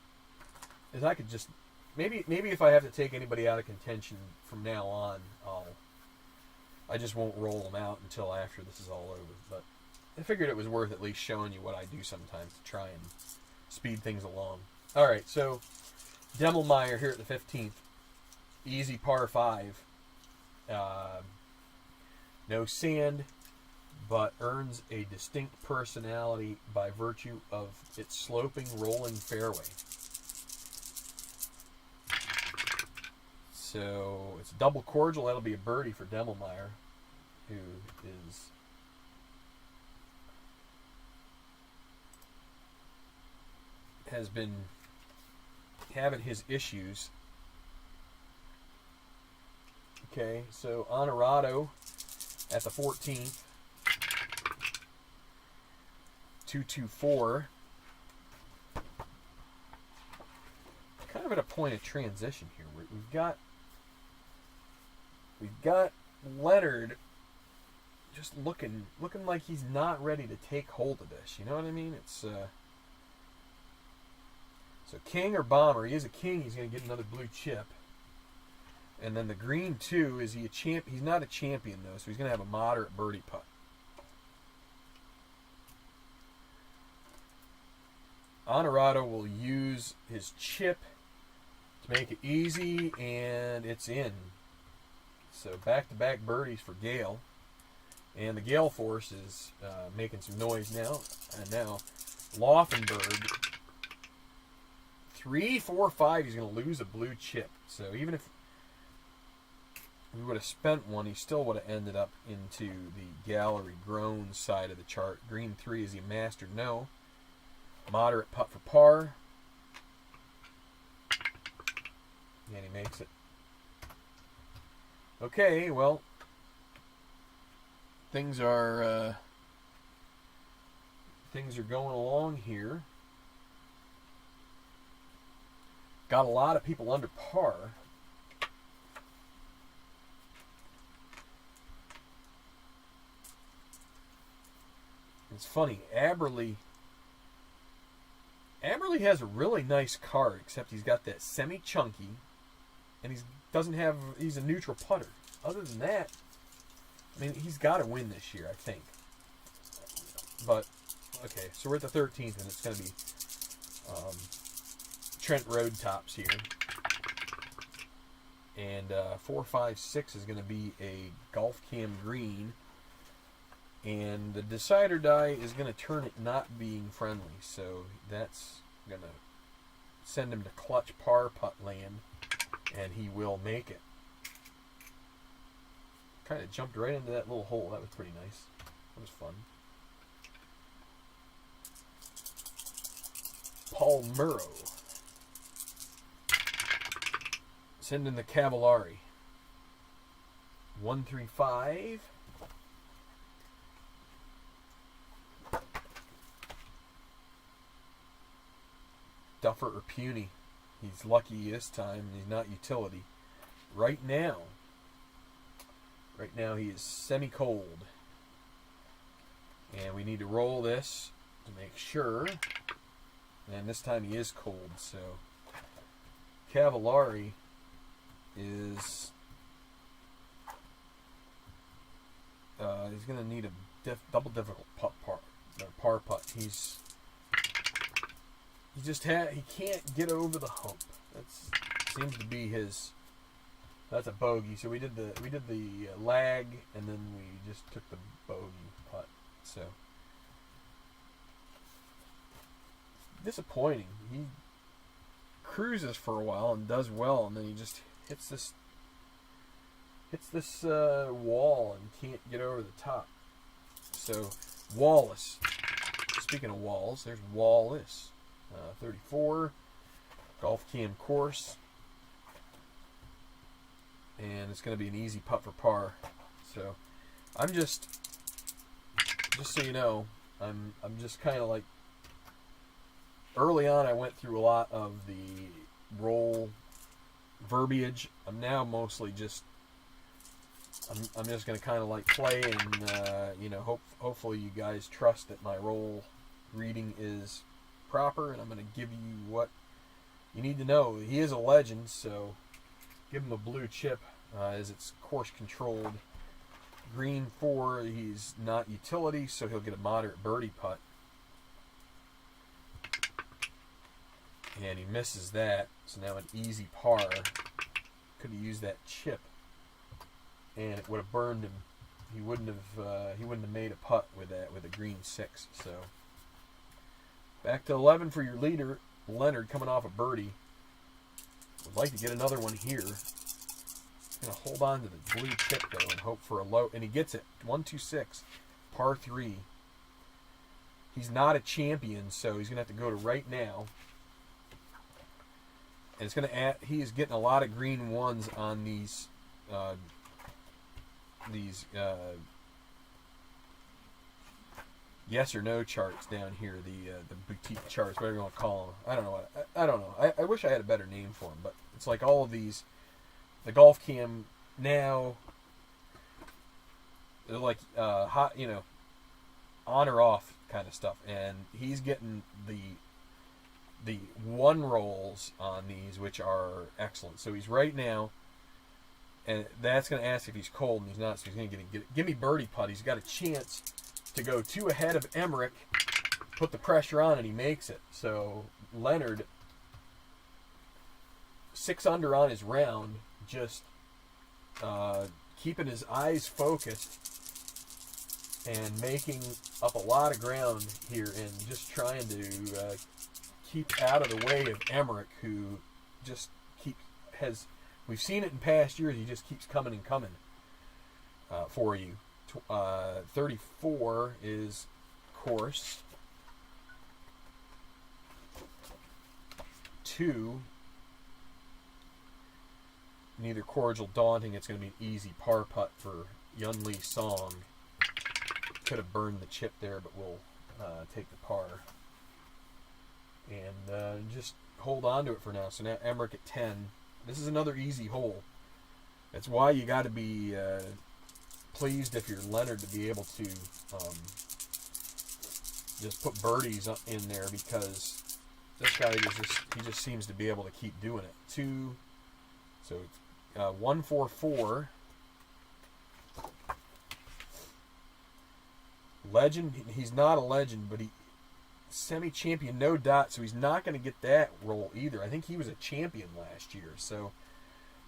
is I could just... Maybe if I have to take anybody out of contention from now on, I just won't roll them out until after this is all over. But I figured it was worth at least showing you what I do sometimes to try and speed things along. All right, so Demmelmeyer here at the 15th. Easy par 5. No sand, but earns a distinct personality by virtue of its sloping, rolling fairway. So it's double cordial. That'll be a birdie for Demmelmeyer, who has been having his issues. Okay, so Honorado at the 14th. 224. Kind of at a point of transition here. We've got Leonard just looking like he's not ready to take hold of this. You know what I mean? It's so king or bomber. He is a king. He's going to get another blue chip. And then the green 2, is he a champ? He's not a champion though, so he's going to have a moderate birdie putt. Honorado will use his chip to make it easy, and it's in. So back-to-back birdies for Gale. And the Gale Force is making some noise now. And now Laufenberg, 3, 4, 5, he's going to lose a blue chip. So even if we would have spent one, he still would have ended up into the gallery grown side of the chart. Green 3, is he mastered? No. Moderate putt for par. And he makes it. Okay, well, things are going along here. Got a lot of people under par. It's funny, Aberley has a really nice card, except he's got that semi-chunky, and he's a neutral putter. Other than that, I mean, he's got to win this year, I think. But, okay, so we're at the 13th, and it's going to be Trent Road tops here. And 4, 5, 6 is going to be a Golf Cam Green. And the decider die is going to turn it not being friendly, so that's going to send him to clutch par putt land, and he will make it. Kind of jumped right into that little hole. That was pretty nice. That was fun. Paul Murrow. Send in the Cavallari. 135. Duffer or Puny. He's lucky this time. He's not utility. Right now he is semi-cold. And we need to roll this to make sure. And this time he is cold, so Cavallari is he's going to need a double difficult par putt. He can't get over the hump. That seems to be his. That's a bogey. So we did the lag, and then we just took the bogey putt. So disappointing. He cruises for a while and does well, and then he just hits this wall and can't get over the top. So Wallace. Speaking of walls, there's Wallace. 34, Golf Cam course, and it's going to be an easy putt for par. So I'm just so you know, I'm just kind of like, early on I went through a lot of the roll verbiage. I'm now mostly just I'm just going to kind of like play and hopefully you guys trust that my roll reading is proper, and I'm going to give you what you need to know. He is a legend, so give him a blue chip as it's course controlled. Green 4, he's not utility, so he'll get a moderate birdie putt. And he misses that, so now an easy par. Could have used that chip, and it would have burned him. He wouldn't have made a putt with that with a green 6. So back to 11 for your leader, Leonard, coming off a birdie. Would like to get another one here. Going to hold on to the blue chip, though, and hope for a low. And he gets it. 126, par 3. He's not a champion, so he's going to have to go to right now. And it's going to add. He is getting a lot of green 1s on these yes or no charts down here, the boutique charts, whatever you want to call them. I don't know. I wish I had a better name for them, but it's like all of these, the Golf Cam now, they're like hot, on or off kind of stuff, and he's getting the 1 rolls on these, which are excellent. So he's right now, and that's going to ask if he's cold, and he's not, so he's going to give me birdie putt. He's got a chance to go 2 ahead of Emmerich, put the pressure on, and he makes it. So Leonard, 6 under on his round, just keeping his eyes focused and making up a lot of ground here, and just trying to keep out of the way of Emmerich, who just has. We've seen it in past years. He just keeps coming and coming for you. 34 is course. 2, neither cordial daunting. It's going to be an easy par putt for Yun Lee Song. Could have burned the chip there, but we'll take the par and just hold on to it for now. So now Emmerich at 10. This is another easy hole. That's why you got to be pleased if you're Leonard to be able to just put birdies in there, because this guy just seems to be able to keep doing it. 2, so 144. Legend. He's not a legend, but he semi-champion, no dot, so he's not going to get that roll either. I think he was a champion last year, so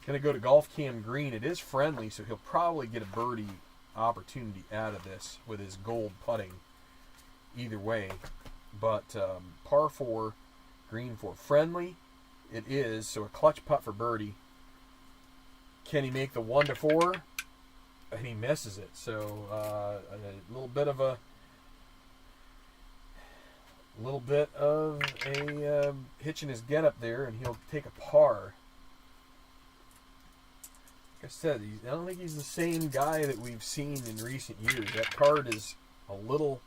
going to go to Golf Cam Green. It is friendly, so he'll probably get a birdie opportunity out of this with his gold putting either way. But par 4, green 4. Friendly it is, so a clutch putt for birdie. Can he make the 1 to 4? And he misses it. So a little bit of a hitch in his get up there, and he'll take a par. Like I said, I don't think he's the same guy that we've seen in recent years. That card is a little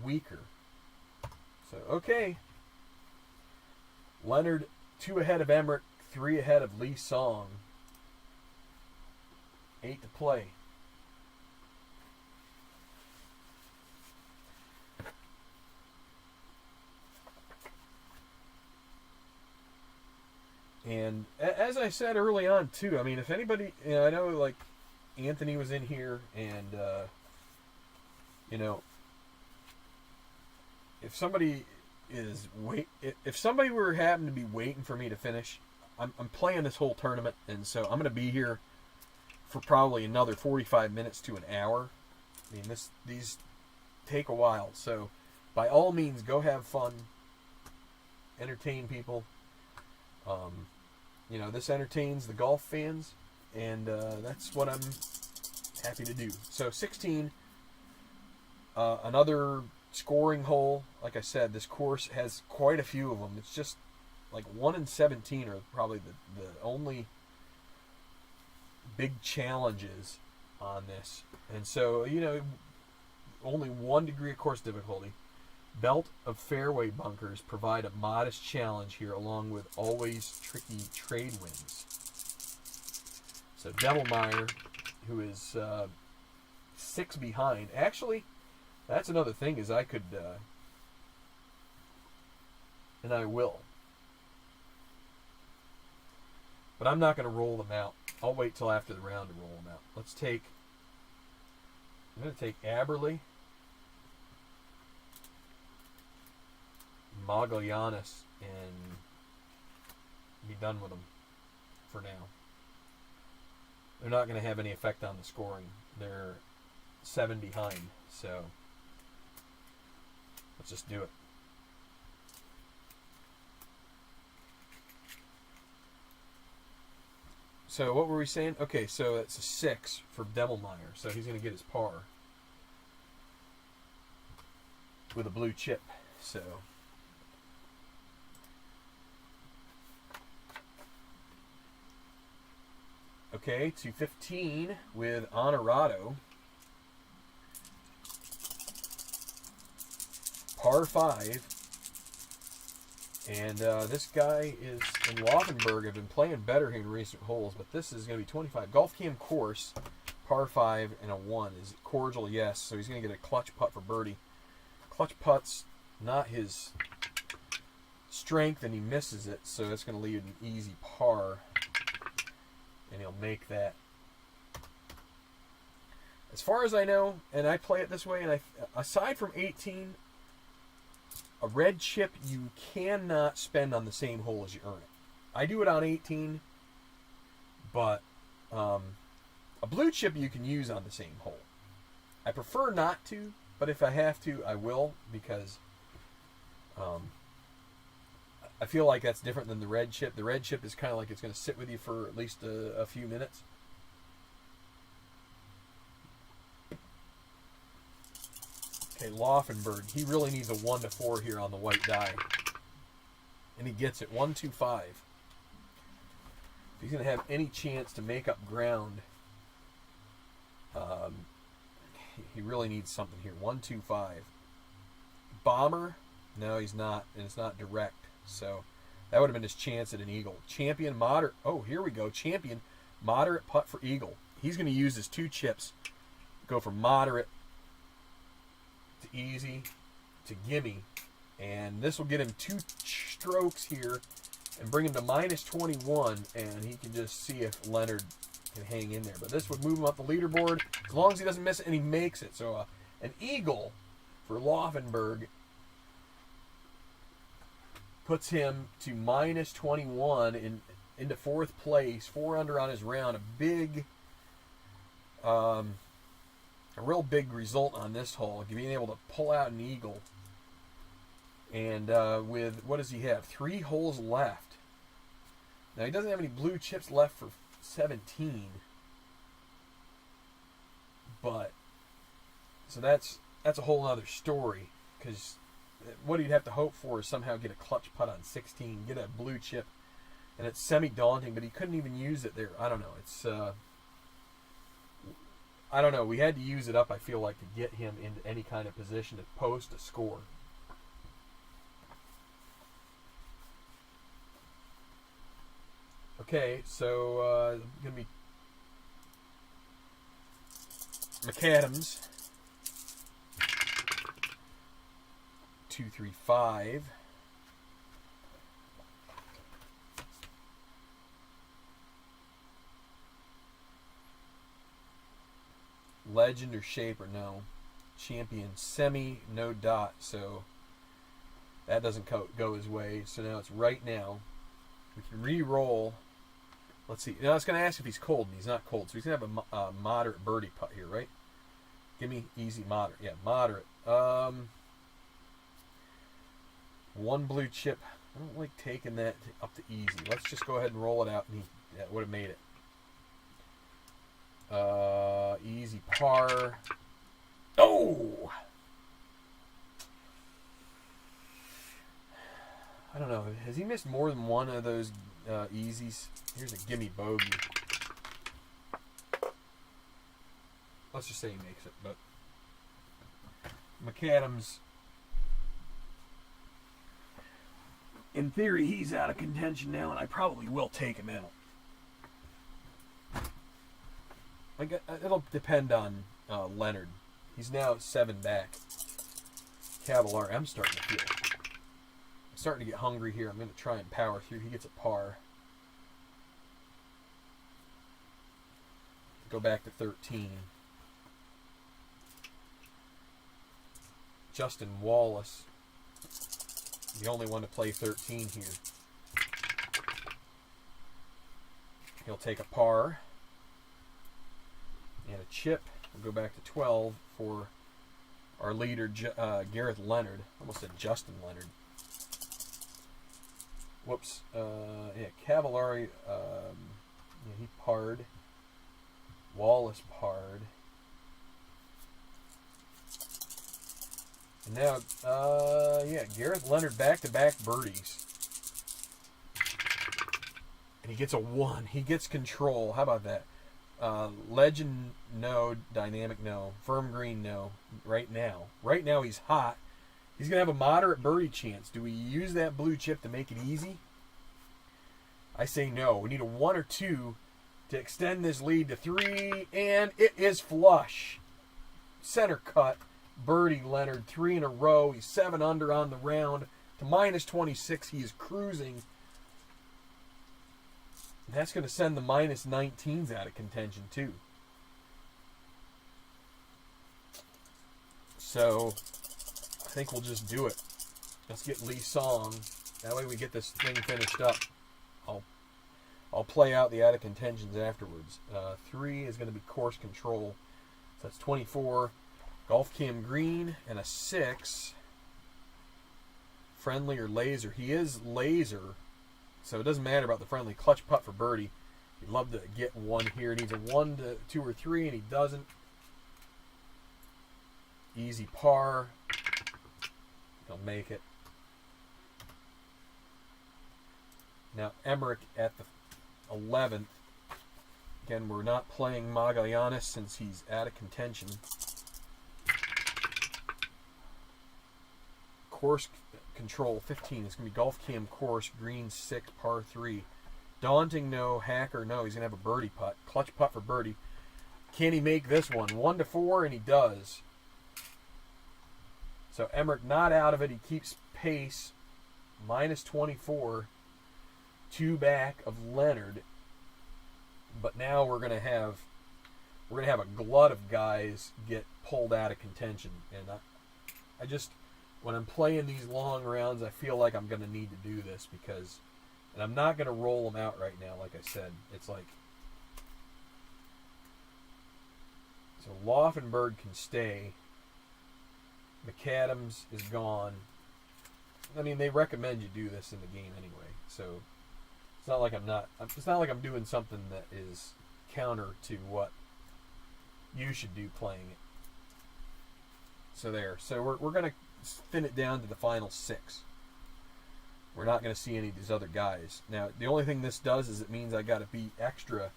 weaker. So, okay. Leonard 2 ahead of Emmerich, 3 ahead of Lee Song. 8 to play. And as I said early on, too, I mean, if anybody, I know, like, Anthony was in here, and, if somebody if somebody were happen to be waiting for me to finish, I'm playing this whole tournament, and so I'm going to be here for probably another 45 minutes to an hour. I mean, these take a while, so by all means, go have fun, entertain people. This entertains the golf fans, and that's what I'm happy to do. So 16, another scoring hole. Like I said, this course has quite a few of them. It's just like 1 and 17 are probably the only big challenges on this. And so, only 1 degree of course difficulty. Belt of fairway bunkers provide a modest challenge here, along with always tricky trade winds. So Devilmeyer, who is 6 behind. Actually, that's another thing, is I could, and I will. But I'm not going to roll them out. I'll wait till after the round to roll them out. I'm going to take Aberley, Magallanes, and be done with them for now. They're not going to have any effect on the scoring. They're 7 behind, so let's just do it. So what were we saying? Okay, so it's a 6 for Devilmeyer, so he's going to get his par with a blue chip. So okay, to 15 with Honorado. Par 5. And this guy is in Laufenberg. I've been playing better here in recent holes, but this is going to be 25. Golf Cam course, par 5 and a 1. Is it cordial? Yes. So he's going to get a clutch putt for birdie. Clutch putt's not his strength, and he misses it, so it's going to leave an easy par. And he'll make that. As far as I know, and I play it this way, and aside from 18, a red chip you cannot spend on the same hole as you earn it. I do it on 18, but a blue chip you can use on the same hole. I prefer not to, but if I have to, I will, because I feel like that's different than the red chip. The red chip is kind of like it's going to sit with you for at least a few minutes. Okay, Laufenberg. He really needs a 1 to 4 here on the white die. And he gets it. 1-2-5. If he's going to have any chance to make up ground, he really needs something here. 1-2-5. Bomber? No, he's not. And it's not direct. So that would have been his chance at an eagle. Champion moderate. Oh, here we go. Champion moderate putt for eagle. He's going to use his 2 chips. Go from moderate to easy to gimme. And this will get him 2 strokes here and bring him to minus 21. And he can just see if Leonard can hang in there. But this would move him up the leaderboard as long as he doesn't miss it, and he makes it. So an eagle for Laufenberg puts him to minus 21 into 4th place, 4 under on his round. A real big result on this hole, being able to pull out an eagle. And with, what does he have? 3 holes left. Now, he doesn't have any blue chips left for 17. But, so that's a whole other story. Because what he'd have to hope for is somehow get a clutch putt on 16, get a blue chip. And it's semi-daunting, but he couldn't even use it there. I don't know. It's, I don't know. We had to use it up, I feel like, to get him into any kind of position to post a score. Okay, so going to be McAdams. 2, 3, 5. Legend or Shaper, no. Champion, semi, no dot, so that doesn't go his way. So now it's right now. We can re-roll. Let's see. Now I was going to ask if he's cold, and he's not cold. So he's going to have a moderate birdie putt here, right? Give me easy, moderate. Yeah, moderate. 1 blue chip. I don't like taking that up to easy. Let's just go ahead and roll it out, and that would have made it. Easy par. Oh! I don't know. Has he missed more than one of those easies? Here's a gimme bogey. Let's just say he makes it, but McAdams, in theory, he's out of contention now, and I probably will take him out. It'll depend on Leonard. He's now 7 back. Cavallari, I'm starting to get hungry here. I'm going to try and power through. He gets a par. Go back to 13. Justin Wallace, the only one to play 13 here. He'll take a par and a chip. We'll go back to 12 for our leader, Gareth Leonard. Almost said Justin Leonard. Whoops. Yeah, Cavallari, yeah, he parred. Wallace parred. And now, yeah, Gareth Leonard back-to-back birdies. And he gets a 1. He gets control. How about that? Legend, no. Dynamic, no. Firm green, no. Right now. Right now he's hot. He's going to have a moderate birdie chance. Do we use that blue chip to make it easy? I say no. We need a 1 or 2 to extend this lead to 3, and it is flush. Center cut. Birdie Leonard, 3 in a row. He's 7 under on the round. To minus 26, he is cruising. And that's going to send the minus 19s out of contention, too. So, I think we'll just do it. Let's get Lee Song. That way we get this thing finished up. I'll play out the out of contentions afterwards. 3 is going to be course control. So that's 24. Golf Cam Green, and a 6. Friendly or laser. He is laser, so it doesn't matter about the friendly. Clutch putt for birdie. He'd love to get 1 here. He needs a 1 to 2 or 3, and he doesn't. Easy par. He'll make it. Now Emmerich at the 11th. Again, we're not playing Magallanes since he's out of contention. Course control 15. It's going to be golf cam course, green 6, par 3. Daunting, no. Hacker, no. He's going to have a birdie putt. Clutch putt for birdie. Can he make this one? 1 to 4, and he does. So Emmerich not out of it. He keeps pace. Minus 24. 2 back of Leonard. But now we're going to have a glut of guys get pulled out of contention, and I just, when I'm playing these long rounds, I feel like I'm going to need to do this because And I'm not going to roll them out right now, like I said. It's like... So Laufenberg can stay. McAdams is gone. I mean, they recommend you do this in the game anyway. So it's not like I'm doing something that is counter to what you should do playing it. So there. So we're going to thin it down to the final 6. We're not going to see any of these other guys. Now, the only thing this does is it means I got to be extra,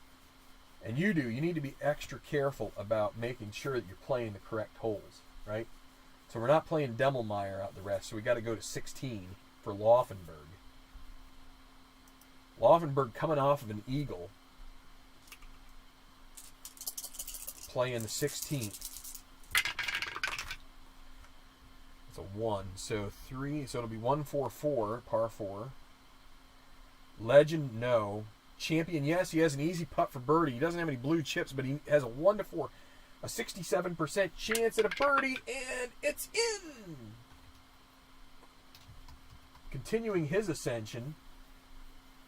and you need to be extra careful about making sure that you're playing the correct holes, right? So we're not playing Demmelmeyer out the rest, so we got to go to 16 for Laufenberg. Laufenberg coming off of an eagle, playing the 16th. It's a 1, so 3, so it'll be 1-4-4, par 4. Legend, no. Champion, yes, he has an easy putt for birdie. He doesn't have any blue chips, but he has a 1-4, a 67% chance at a birdie, and it's in! Continuing his ascension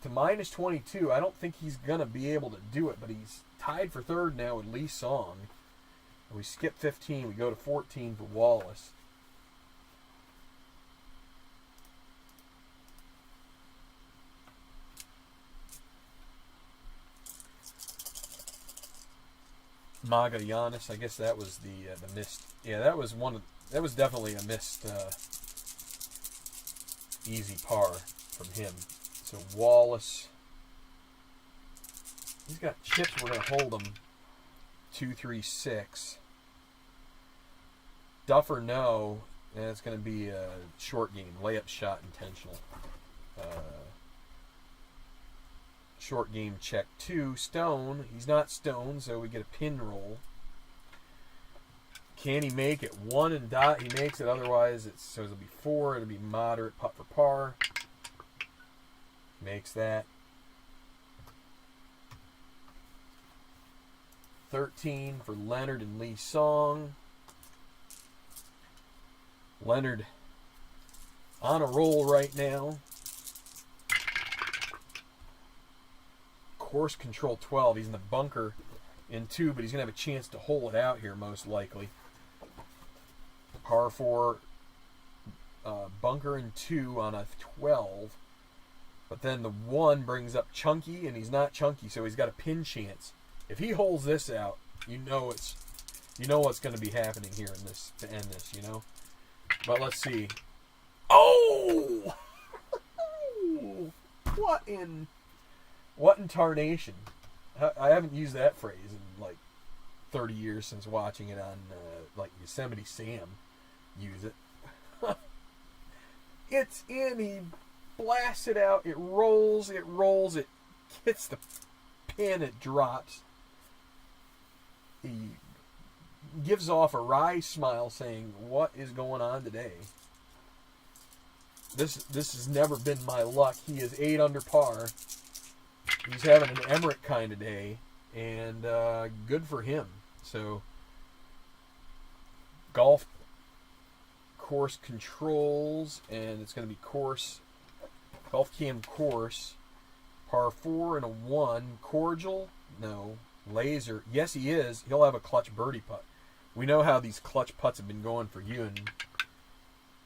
to minus 22. I don't think he's going to be able to do it, but he's tied for 3rd now with Lee Song. And we skip 15. We go to 14 for Wallace. Magallanes, I guess that was the missed. Yeah, that was definitely a missed easy par from him. So Wallace, he's got chips. We're gonna hold him 2, 3, 6. Duffer, no. And it's gonna be a short game, layup shot intentional. Short game check 2. Stone. He's not Stone, so we get a pin roll. Can he make it? 1 and dot. He makes it. Otherwise, so it'll be 4. It'll be moderate putt for par. Makes that. 13 for Leonard and Lee Song. Leonard on a roll right now. Course control 12. He's in the bunker in 2, but he's going to have a chance to hole it out here most likely. Par 4, bunker in 2 on a 12. But then the 1 brings up Chunky, and he's not Chunky, so he's got a pin chance. If he holds this out, you know what's going to be happening here in this to end this, you know. But let's see. Oh! What in tarnation? I haven't used that phrase in like 30 years since watching it on like Yosemite Sam use it. It's in. He blasts it out. It rolls. It hits the pin. It drops. He gives off a wry smile saying, "What is going on today? This has never been my luck." He is 8 under par. He's having an Emmerich kind of day, and good for him. So, golf course controls, and it's going to be golf cam course, par 4 and a 1. Cordial, no. Laser, yes he is. He'll have a clutch birdie putt. We know how these clutch putts have been going for you,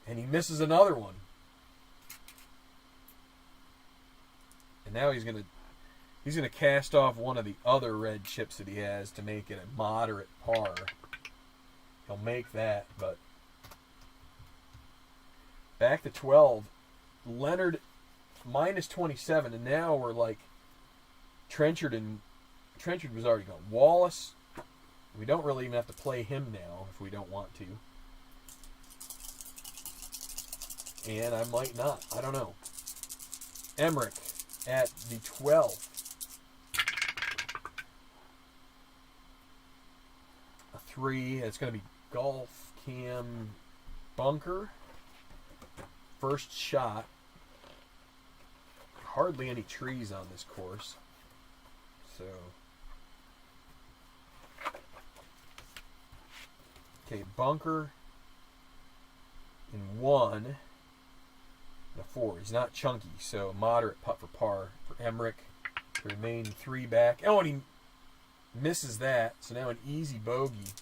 and he misses another one. And now he's going to cast off one of the other red chips that he has to make it a moderate par. He'll make that, but back to 12. Leonard minus 27, and now we're like Trenchard was already gone. Wallace, we don't really even have to play him now if we don't want to. And I might not. I don't know. Emmerich at the 12. A 3. It's going to be golf cam bunker. First shot. Hardly any trees on this course. So. Okay, bunker in 1. and a 4. He's not chunky, so moderate putt for par for Emmerich. Remain 3 back. Oh, and he misses that, so now an easy bogey.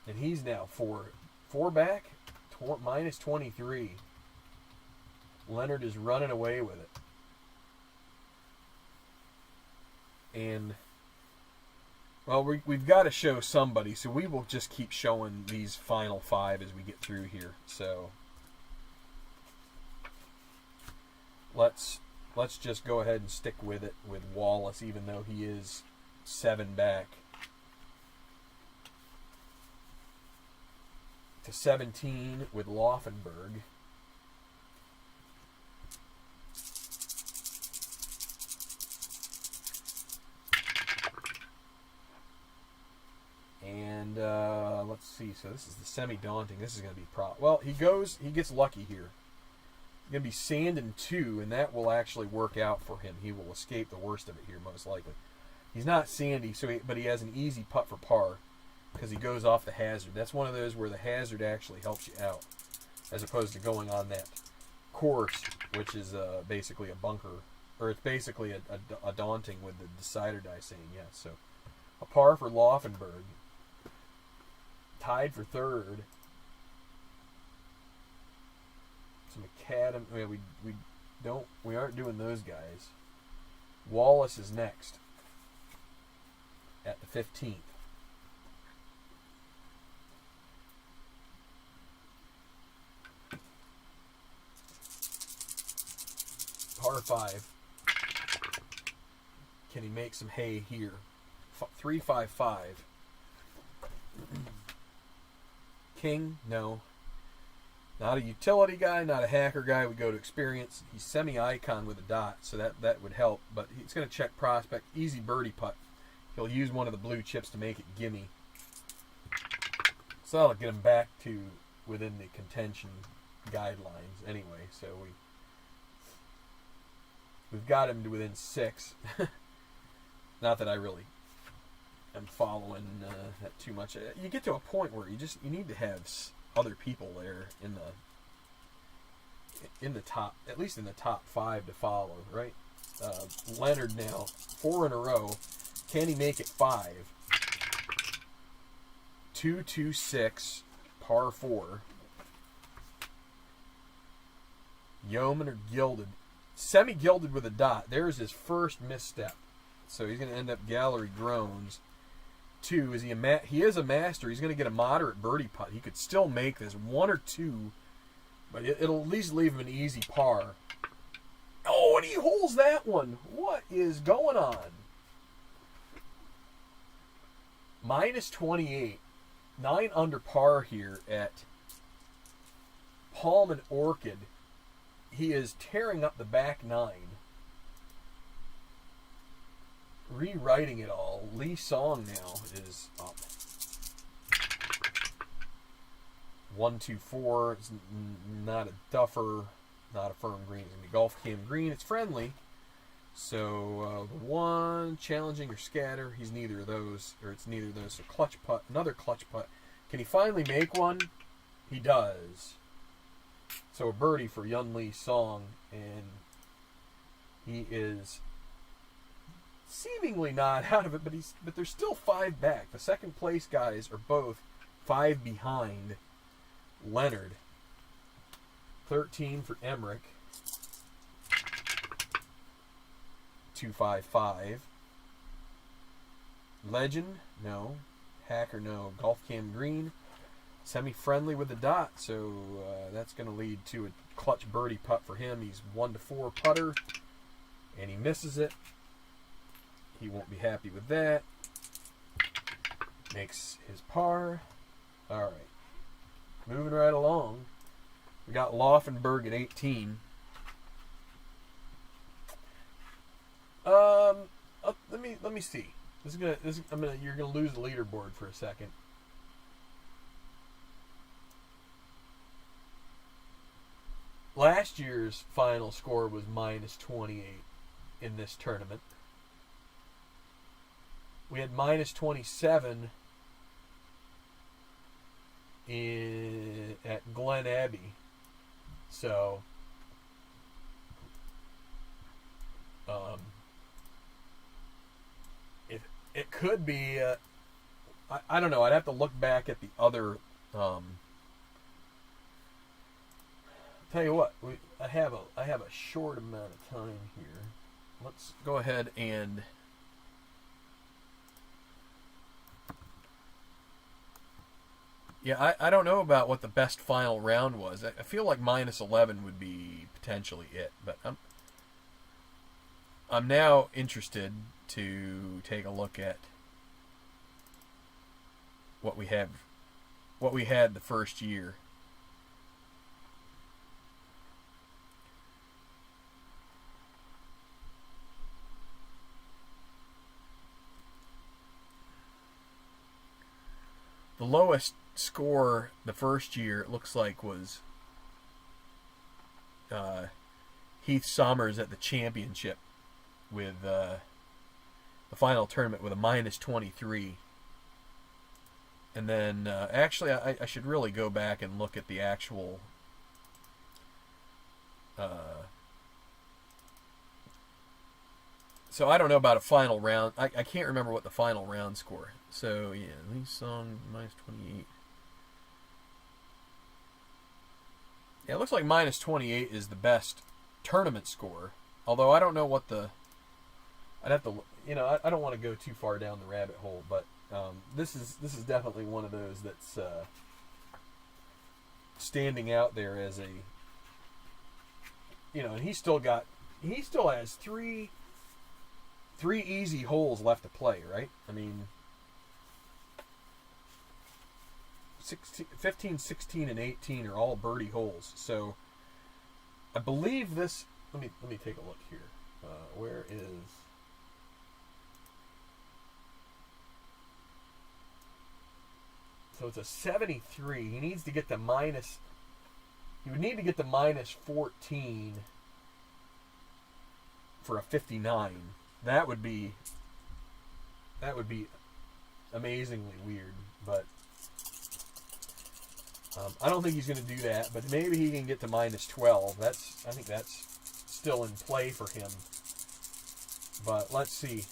And he's now 4 back, minus 23. Leonard is running away with it. And, well, we've got to show somebody, so we will just keep showing these final 5 as we get through here. So let's just go ahead and stick with it with Wallace, even though he is 7 back. To 17 with Laufenberg. And let's see. So this is the semi-daunting. This is going to be well, he gets lucky here. He's going to be sand in 2, and that will actually work out for him. He will escape the worst of it here, most likely. He's not sandy, but he has an easy putt for par because he goes off the hazard. That's one of those where the hazard actually helps you out, as opposed to going on that course, which is basically a bunker, or it's basically a daunting with the decider die saying yes. So a par for Laufenberg. Tied for 3rd. Some Academy. I mean, we aren't doing those guys. Wallace is next at the 15th. Par 5. Can he make some hay here? 3-5-5. King, no. Not a utility guy, not a hacker guy. We go to experience. He's semi-icon with a dot, so that would help. But he's going to check prospect. Easy birdie putt. He'll use one of the blue chips to make it gimme. So that'll get him back to within the contention guidelines anyway. So we've got him to within 6. Not that I really am following that too much. You get to a point where you need to have other people there in the top, at least in the top 5 to follow, right? Leonard now 4 in a row. Can he make it 5? 2-2-6, par 4. Yeoman or gilded, semi-gilded with a dot. There's his first misstep, so he's going to end up gallery groans. 2, is he is a master. He's going to get a moderate birdie putt. He could still make this 1 or 2, but it'll at least leave him an easy par. Oh, and he holds that one. What is going on? Minus 28, 9 under par here at Palm and Orchid. He is tearing up the back 9. Rewriting it all. Lee Song now is up. 1-2-4. It's not a duffer, not a firm green. It's going to be Golf Cam green. It's friendly. So the 1, challenging or scatter. He's neither of those, or it's neither of those. So clutch putt, another clutch putt. Can he finally make one? He does. So a birdie for Yun Lee Song, and he is seemingly not out of it, but they're still 5 back. The second place guys are both 5 behind Leonard. 13 for Emmerich. 2-5-5. Legend, no. Hacker, no. Golf Cam green. Semi-friendly with the dot, so that's going to lead to a clutch birdie putt for him. He's 1-4 putter, and he misses it. He won't be happy with that. Makes his par. All right. Moving right along. We got Laufenberg at 18. Let me see. You're gonna lose the leaderboard for a second. Last year's final score was minus 28 in this tournament. We had minus 27 at Glen Abbey. So, it could be. I don't know. I'd have to look back at the other. Tell you what, I have a short amount of time here. Let's go ahead and. Yeah, I don't know about what the best final round was. I feel like -11 would be potentially it, but I'm now interested to take a look at what we had the first year. The lowest score the first year, it looks like, was Heath Sommers at the championship with the final tournament with a -23. And then, actually, I should really go back and look at the actual so I don't know about a final round. I can't remember what the final round score. So, yeah, Lee Song -28. Yeah, it looks like -28 is the best tournament score. Although I don't know what the... I'd have to... I don't want to go too far down the rabbit hole, but this is definitely one of those that's standing out there as a... and he still has three easy holes left to play, right? I mean, 15, 16, and 18 are all birdie holes. So I believe this. Let me take a look here. Where is? So it's a 73. He needs to get the minus. He would need to get the -14 for a 59. That would be amazingly weird, but I don't think he's going to do that. But maybe he can get to -12. I think that's still in play for him. But let's see.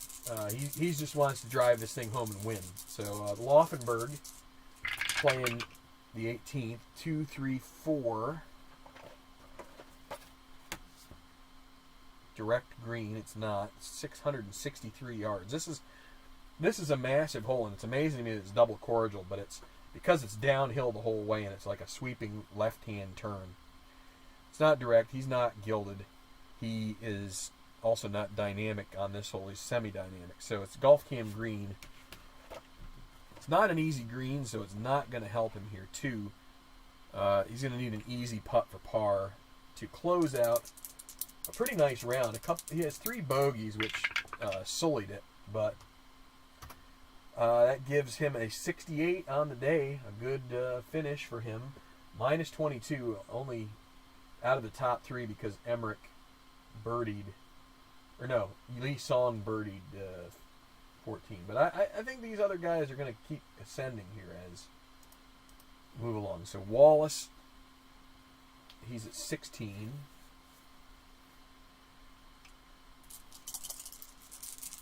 He just wants to drive this thing home and win. So Laufenberg playing the 18th, 2, 3, 4. Direct green. It's not. 663 yards. This is a massive hole, and it's amazing to me that it's double cordial, but it's because it's downhill the whole way, and it's like a sweeping left-hand turn. It's not direct. He's not gilded. He is also not dynamic on this hole. He's semi-dynamic. So it's golf cam green. It's not an easy green, so it's not going to help him here, too. He's going to need an easy putt for par to close out a pretty nice round. He has 3 bogeys, which sullied it, but that gives him a 68 on the day. A good finish for him. -22, only out of the top 3 because Emmerich birdied, or no, Lee Song birdied 14. But I think these other guys are going to keep ascending here as we move along. So Wallace, he's at 16.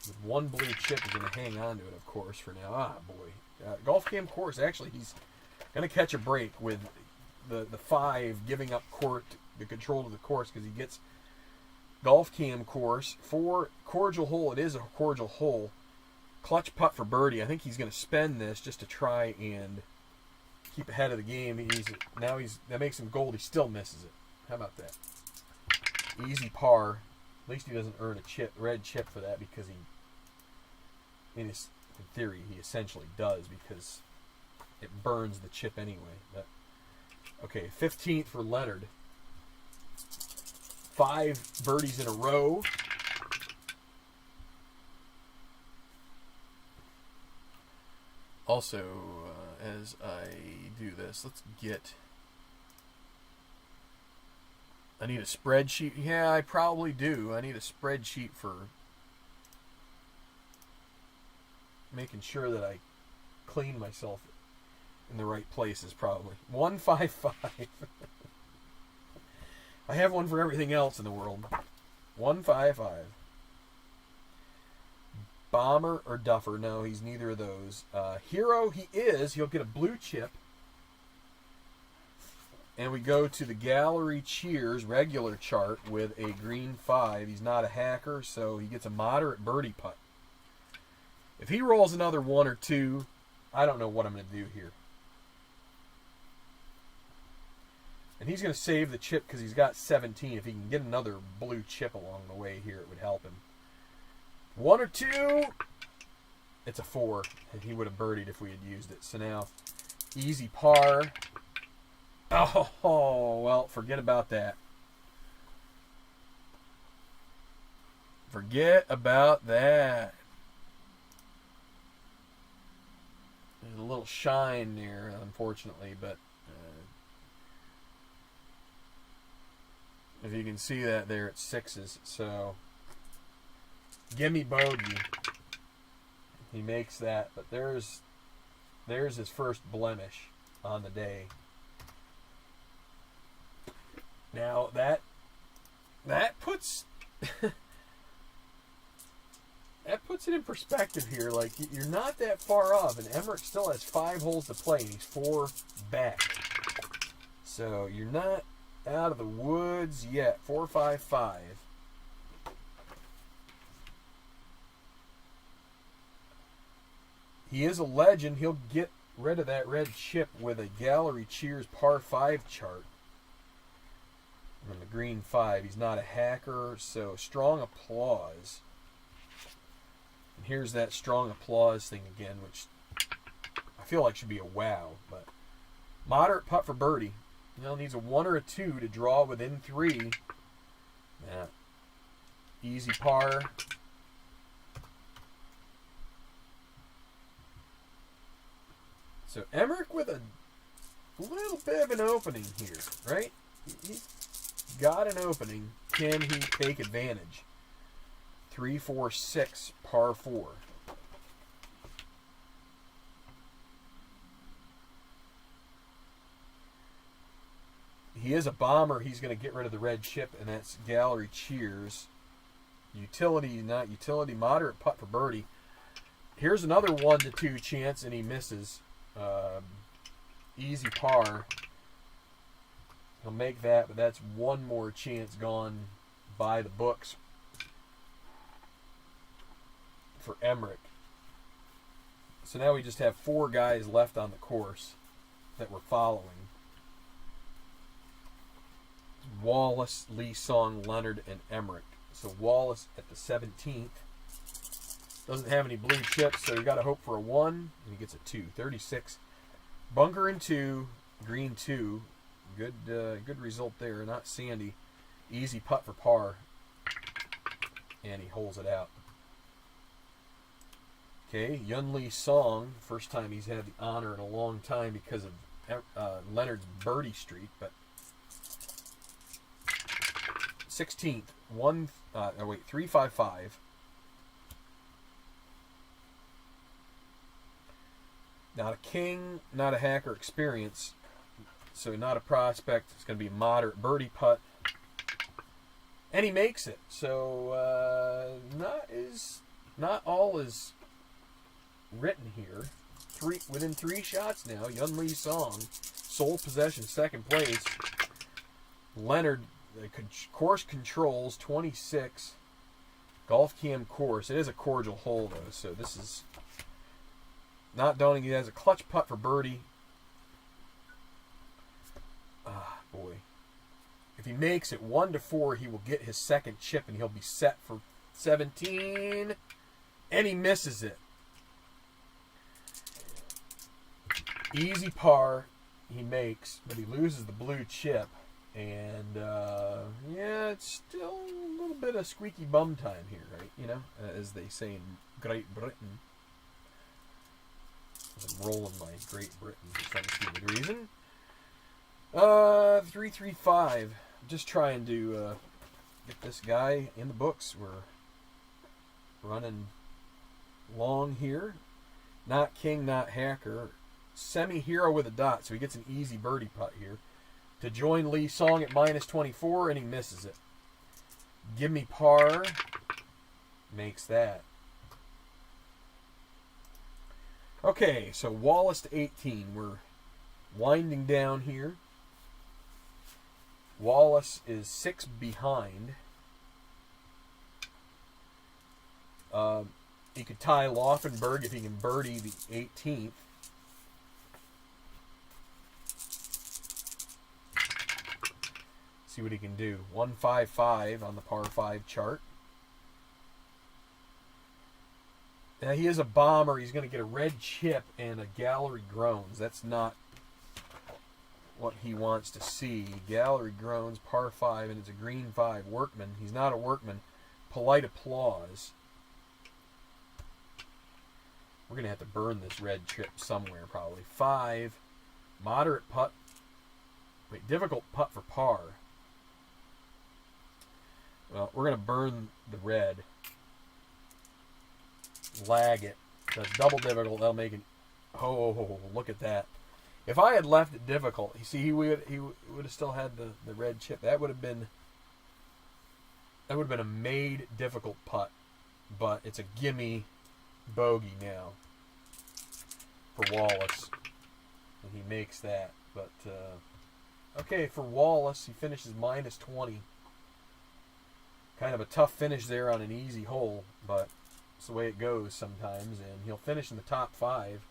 With 1 blue chip, he's going to hang on to it, of course, for now. Ah, boy. Golf Cam course, actually, he's going to catch a break with the 5 giving up the control of the course because he gets Golf Cam course. 4 cordial hole. It is a cordial hole. Clutch putt for birdie. I think he's going to spend this just to try and keep ahead of the game. That makes him gold. He still misses it. How about that? Easy par. At least he doesn't earn a red chip for that because in theory, he essentially does because it burns the chip anyway. But, okay, 15th for Leonard. 5 birdies in a row. Also, as I do this, I need a spreadsheet. Yeah, I probably do. I need a spreadsheet for making sure that I clean myself in the right places, probably. 155. I have one for everything else in the world. 155. Bomber or Duffer? No, he's neither of those. Hero, he is. He'll get a blue chip. And we go to the Gallery Cheers regular chart with a green 5. He's not a hacker, so he gets a moderate birdie putt. If he rolls another 1 or 2, I don't know what I'm going to do here. And he's going to save the chip because he's got 17. If he can get another blue chip along the way here, it would help him. 1 or 2, it's a 4. And he would have birdied if we had used it. So now, easy par. Oh, well, forget about that. Forget about that. There's a little shine there, unfortunately, but if you can see that there, it's 6s. So, gimme bogey. He makes that, but there's his first blemish on the day. Now that puts that puts it in perspective here. Like, you're not that far off, and Emmerich still has 5 holes to play, and he's 4 back. So you're not out of the woods yet. 4-5-5. He is a legend. He'll get rid of that red chip with a Gallery Cheers par 5 chart. On the green 5, he's not a hacker, so strong applause. And here's that strong applause thing again, which I feel like should be a wow. But moderate putt for birdie. Now needs a 1 or a 2 to draw within 3. Yeah. Easy par. So Emmerich with a little bit of an opening here, right? He's got an opening. Can he take advantage? 3-4-6, par 4. He is a bomber. He's going to get rid of the red chip, and that's Gallery Cheers. Utility, not utility. Moderate putt for birdie. Here's another 1 to 2 chance, and he misses. Easy par. He'll make that, but that's 1 more chance gone by the books for Emmerich. So now we just have 4 guys left on the course that we're following. Wallace, Lee Song, Leonard, and Emmerich. So Wallace at the 17th. Doesn't have any blue chips, so you got to hope for a 1, and he gets a 2. 36. Bunker in 2, green 2. Good result there. Not sandy. Easy putt for par. And he holds it out. Okay, Yun Lee Song. First time he's had the honor in a long time because of Leonard's birdie streak. But 16th. 3-5-5. Not a king, not a hacker experience. So not a prospect. It's going to be a moderate birdie putt. And he makes it. So not all is written here. Within 3 shots now. Yun Lee Song, sole possession, second place. Leonard, course controls, 26. Golf Cam course. It is a cordial hole, though. So this is not daunting. He has a clutch putt for birdie. Ah, boy. If he makes it 1 to 4, he will get his second chip, and he'll be set for 17. And he misses it. Easy par he makes, but he loses the blue chip. And, yeah, it's still a little bit of squeaky bum time here, right? You know, as they say in Great Britain. I'm rolling my Great Britain for some stupid reason. 3-3-5. Just trying to get this guy in the books. We're running long here. Not king, not hacker. Semi-hero with a dot, so he gets an easy birdie putt here. to join Lee Song at minus 24, and he misses it. Give me par. Makes that. Okay, so Wallace to 18. We're winding down here. Wallace is 6 behind. He could tie Laufenberg if he can birdie the 18th. See what he can do. 155 on the par 5 chart. Now he is a bomber. He's going to get a red chip and a gallery groans. That's not what he wants to see. Gallery groans, par 5, and it's a green 5. Workman. He's not a workman. Polite applause. We're going to have to burn this red chip somewhere probably. 5. Moderate putt. Wait, difficult putt for par. Well, we're going to burn the red. Lag it. So it's double difficult. They'll make it. Oh, look at that. If I had left it difficult, you see, he would have still had the red chip. That would have been a made difficult putt, but it's a gimme bogey now for Wallace, and he makes that. But okay, for Wallace, he finishes minus 20. Kind of a tough finish there on an easy hole, but it's the way it goes sometimes, and he'll finish in the top 5,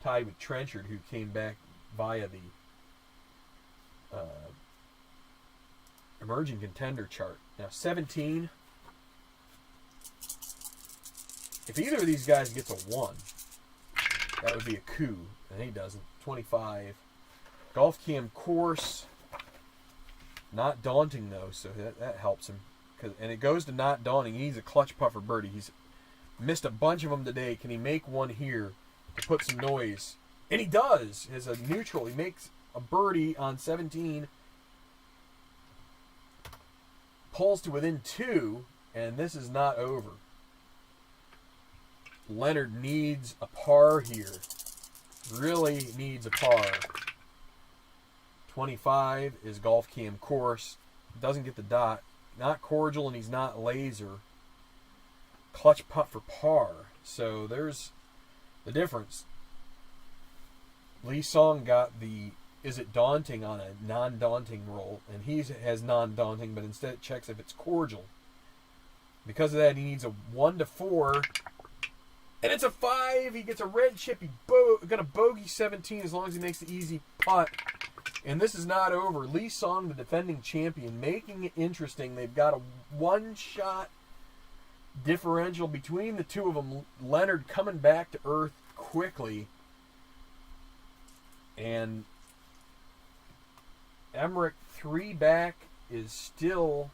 tied with Trenchard, who came back via the emerging contender chart. Now 17. If either of these guys gets a 1, that would be a coup, and he doesn't. 25. Golf Cam course. Not daunting though, so that helps him. And it goes to not daunting. He's a clutch putt for birdie. He's missed a bunch of them today. Can he make one here to put some noise? And he does. As a neutral, he makes a birdie on 17. Pulls to within 2, and this is not over. Leonard needs a par here. Really needs a par. 25 is Golf Cam course. Doesn't get the dot. Not cordial, and he's not laser. Clutch putt for par. So there's the difference. Lee Song got the is it daunting on a non-daunting roll, and he has non-daunting, but instead it checks if it's cordial. Because of that, he needs a 1 to 4, and it's a 5. He gets a red chip. He's going to bogey 17 as long as he makes the easy putt. And this is not over. Lee Song, the defending champion, making it interesting. They've got a one-shot differential between the two of them. Leonard coming back to earth quickly. And Emmerich 3 back is still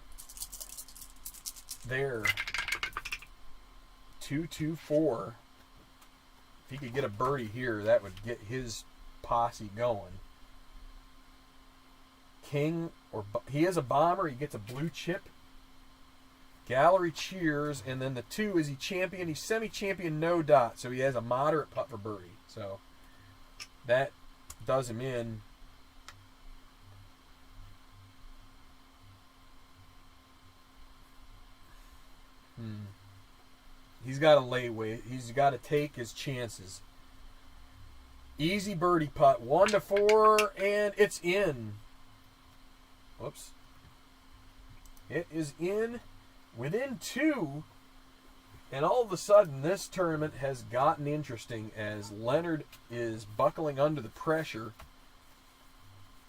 there. 2-2-4. If he could get a birdie here, that would get his posse going. King, or he is a bomber. He gets a blue chip. Gallery cheers, and then the 2 is he champion. He's semi-champion, no dot, so he has a moderate putt for birdie. So that does him in. He's got to lay weight. He's got to take his chances. Easy birdie putt, 1 to 4, and it's in. Whoops. It is in within 2, and all of a sudden this tournament has gotten interesting as Leonard is buckling under the pressure.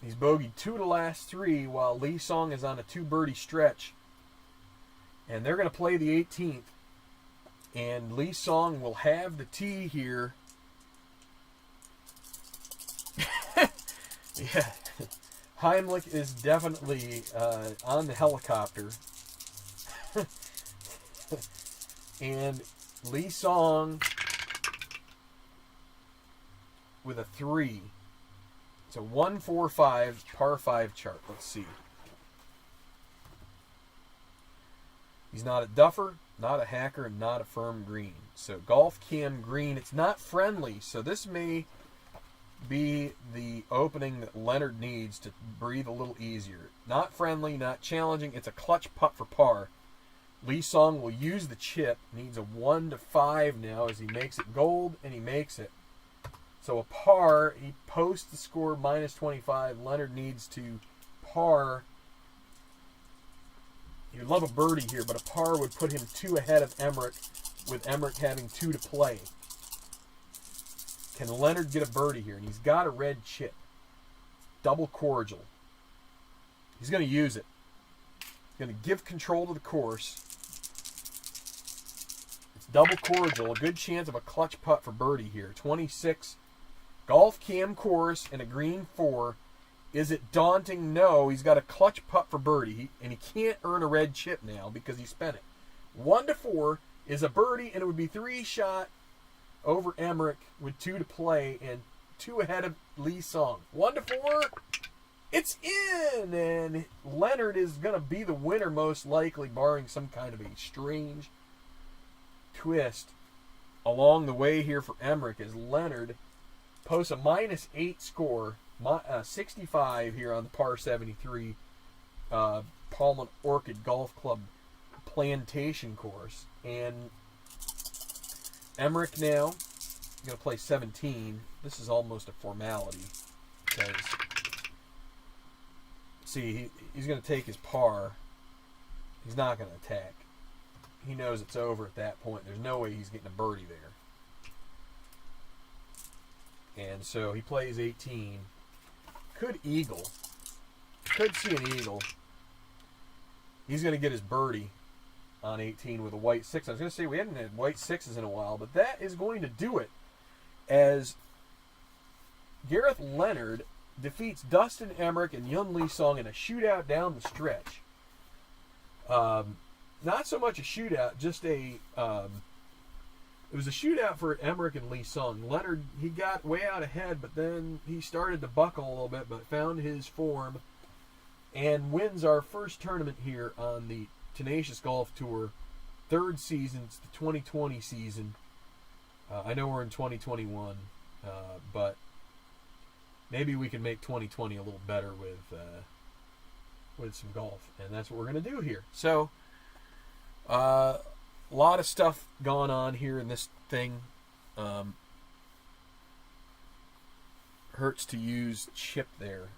He's bogeyed 2 to last 3 while Lee Song is on a 2 birdie stretch. And they're going to play the 18th. And Lee Song will have the tee here. Yeah. Heimlich is definitely on the helicopter. And Lee Song with a 3. It's a 1-4-5 par 5 chart. Let's see. He's not a duffer, not a hacker, and not a firm green. So Golf Cam green. It's not friendly, so this may be the opening that Leonard needs to breathe a little easier. Not friendly, not challenging. It's a clutch putt for par. Lee Song will use the chip. Needs a 1 to 5 now as he makes it gold, and he makes it. So a par, he posts the score minus 25. Leonard needs to par. You'd love a birdie here, but a par would put him 2 ahead of Emmerich, with Emmerich having 2 to play. Can Leonard get a birdie here? And he's got a red chip. Double cordial. He's going to use it. He's going to give control to the course. It's double cordial. A good chance of a clutch putt for birdie here. 26. Golf cam course and a green 4. Is it daunting? No. He's got a clutch putt for birdie. And he can't earn a red chip now because he spent it. 1 to 4 is a birdie, and it would be 3 shot over Emmerich with 2 to play and 2 ahead of Lee Song. 1 to 4. It's in, and Leonard is going to be the winner most likely, barring some kind of a strange twist along the way here for Emmerich as Leonard posts a minus 8 score, 65 here on the par 73 Palm Orchid Golf Club Plantation course. And Emmerich now going to play 17. This is almost a formality because, see, he's going to take his par. He's not going to attack. He knows it's over at that point. There's no way he's getting a birdie there. And so he plays 18. Could eagle. Could see an eagle. He's going to get his birdie on 18 with a white 6. I was going to say we hadn't had white 6s in a while, but that is going to do it as Gareth Leonard defeats Dustin Emmerich and Yun Lee Song in a shootout down the stretch. Not so much a shootout, just a it was a shootout for Emmerich and Lee Sung. Leonard, he got way out ahead, but then he started to buckle a little bit, but found his form and wins our first tournament here on the Tenacious Golf Tour. 3rd season, it's the 2020 season. I know we're in 2021, but maybe we can make 2020 a little better with some golf, and that's what we're going to do here. So, a lot of stuff going on here in this thing. Hurts to use chip there.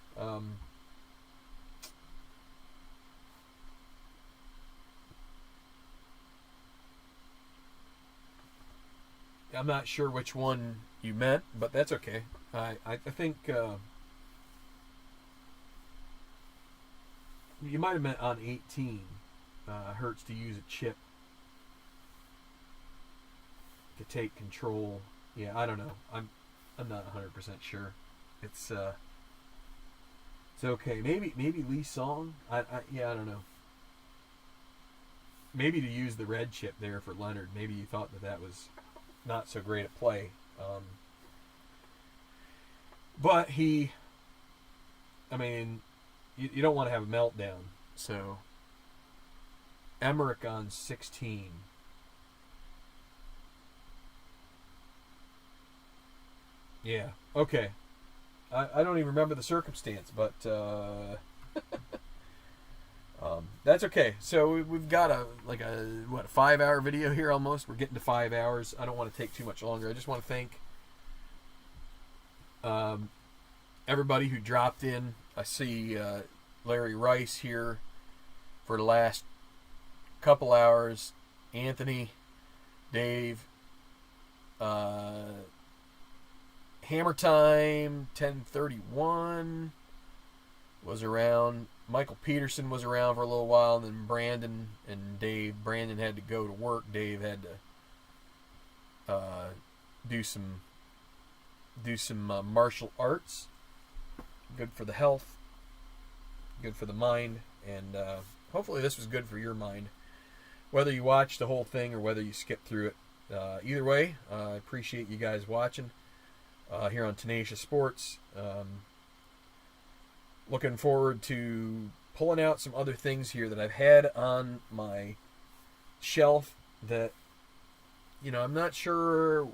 I'm not sure which one you meant, but that's okay. I think you might have meant on 18. Hurts to use a chip to take control. Yeah, I don't know. I'm not 100% sure. It's okay. Maybe Lee Song. I don't know. Maybe to use the red chip there for Leonard. Maybe you thought that was not so great at play. But you don't want to have a meltdown. So Emmerich on 16. Yeah, okay. I don't even remember the circumstance, but that's okay. So we've got a 5-hour video here almost. We're getting to 5 hours. I don't want to take too much longer. I just want to thank everybody who dropped in. I see Larry Rice here for the last couple hours. Anthony, Dave, Hammer Time 1031 was around. Michael Peterson was around for a little while, and then Brandon and Dave. Brandon had to go to work. Dave had to do some martial arts. Good for the health, good for the mind, and hopefully this was good for your mind. Whether you watched the whole thing or whether you skipped through it, either way, I appreciate you guys watching here on Tenacious Sports. Looking forward to pulling out some other things here that I've had on my shelf that, I'm not sure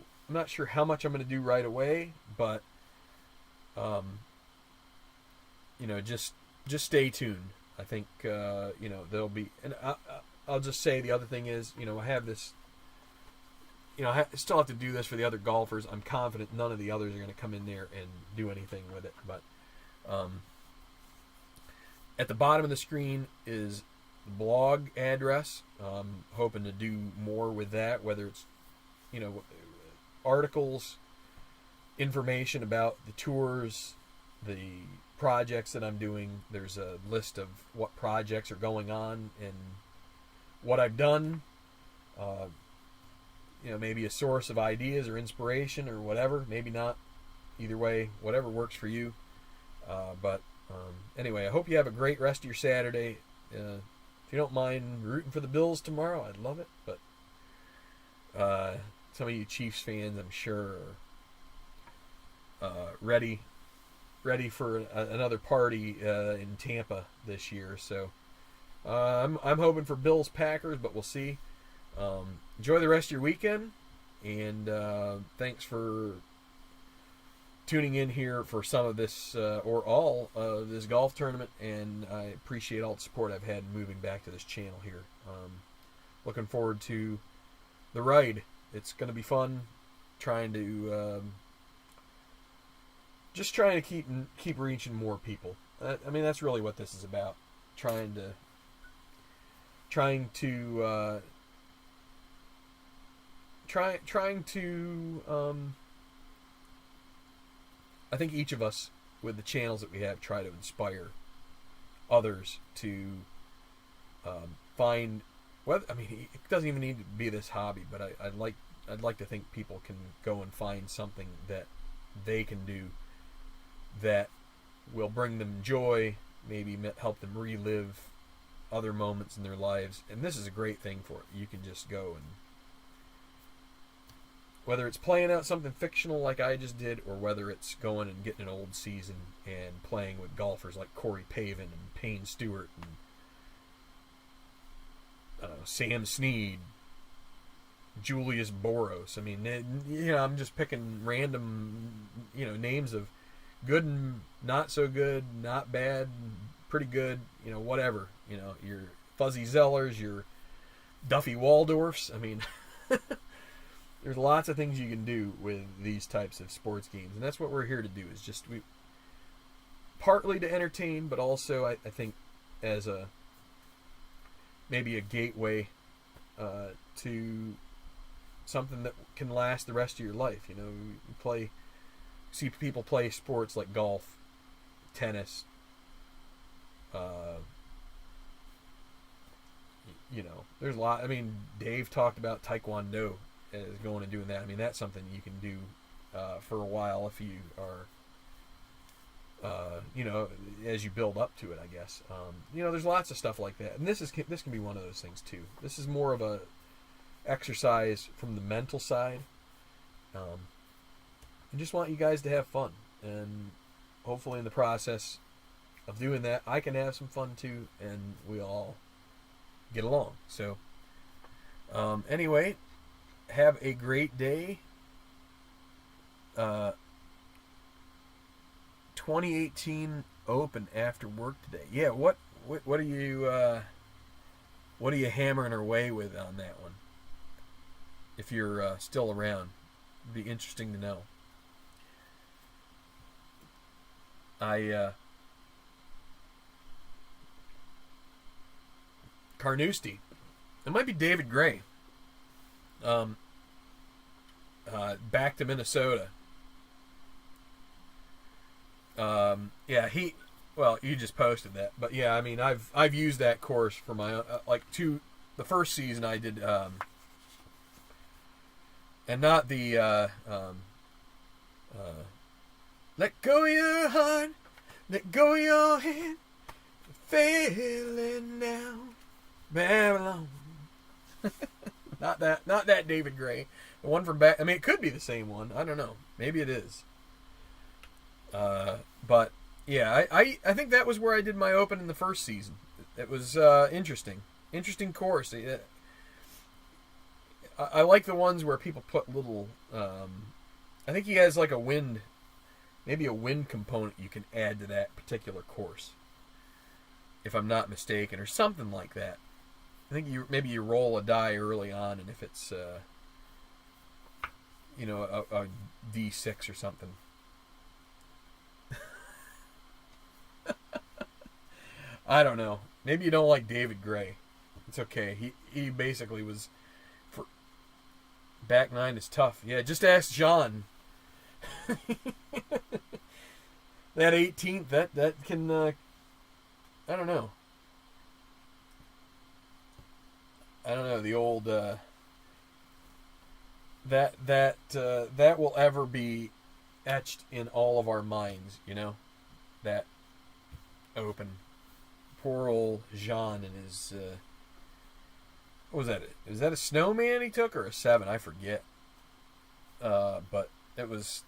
how much I'm going to do right away, but just stay tuned. I think there'll be, and I'll just say the other thing is, I have this. I still have to do this for the other golfers. I'm confident none of the others are going to come in there and do anything with it. But at the bottom of the screen is the blog address. Hoping to do more with that, whether it's, articles, information about the tours, the projects that I'm doing. There's a list of what projects are going on and what I've done. Maybe a source of ideas or inspiration or whatever. Maybe not. Either way, whatever works for you. But anyway, I hope you have a great rest of your Saturday. If you don't mind rooting for the Bills tomorrow, I'd love it. But some of you Chiefs fans, I'm sure, are ready for another party in Tampa this year. So I'm hoping for Bills Packers, but we'll see. Enjoy the rest of your weekend, and thanks for tuning in here for some of this or all of this golf tournament, and I appreciate all the support I've had moving back to this channel here. Looking forward to the ride. It's going to be fun trying to keep reaching more people. I mean, that's really what this is about. Trying to I think each of us, with the channels that we have, try to inspire others to find. Well, I mean, it doesn't even need to be this hobby, but I'd like to think people can go and find something that they can do that will bring them joy, maybe help them relive other moments in their lives. And this is a great thing for it. You can just go and, whether it's playing out something fictional like I just did, or whether it's going and getting an old season and playing with golfers like Corey Pavin and Payne Stewart and Sam Snead, Julius Boros. I mean, I'm just picking random, names of good and not so good, not bad, pretty good, whatever. Your Fuzzy Zellers, your Duffy Waldorfs. I mean, there's lots of things you can do with these types of sports games, and that's what we're here to do. Is just partly to entertain, but also I think as maybe a gateway to something that can last the rest of your life. You see people play sports like golf, tennis. There's a lot. I mean, Dave talked about Taekwondo as going and doing that. I mean, that's something you can do for a while if you are, as you build up to it, I guess. There's lots of stuff like that, and this can be one of those things too. This is more of a exercise from the mental side. I just want you guys to have fun, and hopefully in the process of doing that, I can have some fun too, and we all get along. So, anyway, have a great day. 2018 Open after work today. Yeah, what are you hammering away with on that one? If you're still around, it'd be interesting to know. Carnoustie. It might be David Gray. Back to Minnesota. You just posted that, but yeah, I mean, I've used that course for my the first season I did, and not the let go of your heart, let go of your head, failing now, Babylon. Not that David Gray. The one from back. I mean, it could be the same one. I don't know. Maybe it is. But yeah, I think that was where I did my Open in the first season. It was interesting course. I like the ones where people put little. I think he has like a wind maybe a wind component you can add to that particular course, if I'm not mistaken, or something like that. I think maybe you roll a die early on, and if it's a D6 or something. I don't know. Maybe you don't like David Gray. It's okay. He basically was for back nine is tough. Yeah, just ask John. That 18th, that can I don't know. I don't know, the old that will ever be etched in all of our minds, you know? That open. Poor old Jean and his what was that? Is that a snowman he took or a 7? I forget. But it was,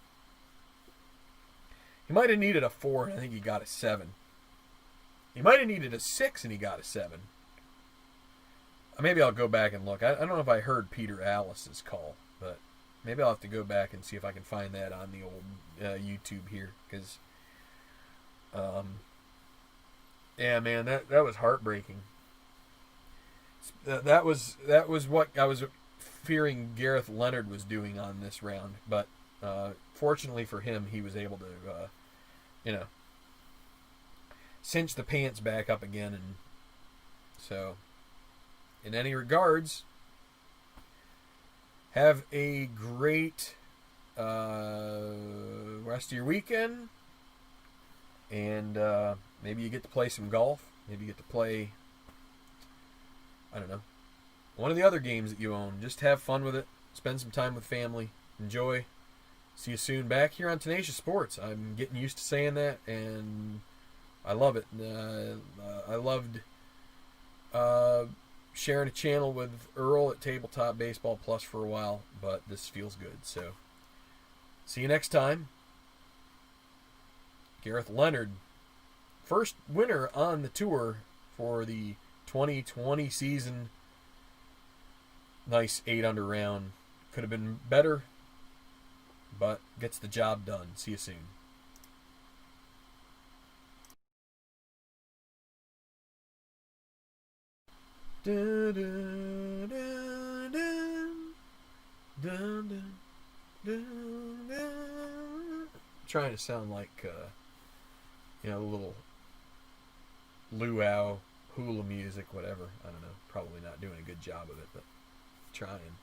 he might have needed a 4 and I think he got a 7. He might have needed a 6 and he got a 7. Maybe I'll go back and look. I don't know if I heard Peter Alice's call, but maybe I'll have to go back and see if I can find that on the old YouTube here. Because, yeah, man, that was heartbreaking. That was what I was fearing Gareth Leonard was doing on this round. But fortunately for him, he was able to, cinch the pants back up again. And so, in any regards, have a great rest of your weekend. And maybe you get to play some golf. Maybe you get to play, I don't know, one of the other games that you own. Just have fun with it. Spend some time with family. Enjoy. See you soon back here on Tenacious Sports. I'm getting used to saying that, and I love it. I loved sharing a channel with Earl at Tabletop Baseball Plus for a while, but this feels good. So, see you next time. Gareth Leonard, first winner on the tour for the 2020 season. Nice 8-under round. Could have been better, but gets the job done. See you soon. Dun, dun, dun, dun, dun, dun, dun. Trying to sound like a little luau hula music, whatever. I don't know. Probably not doing a good job of it, but trying.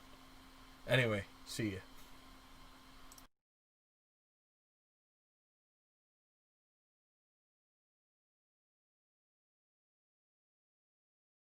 Anyway, see ya.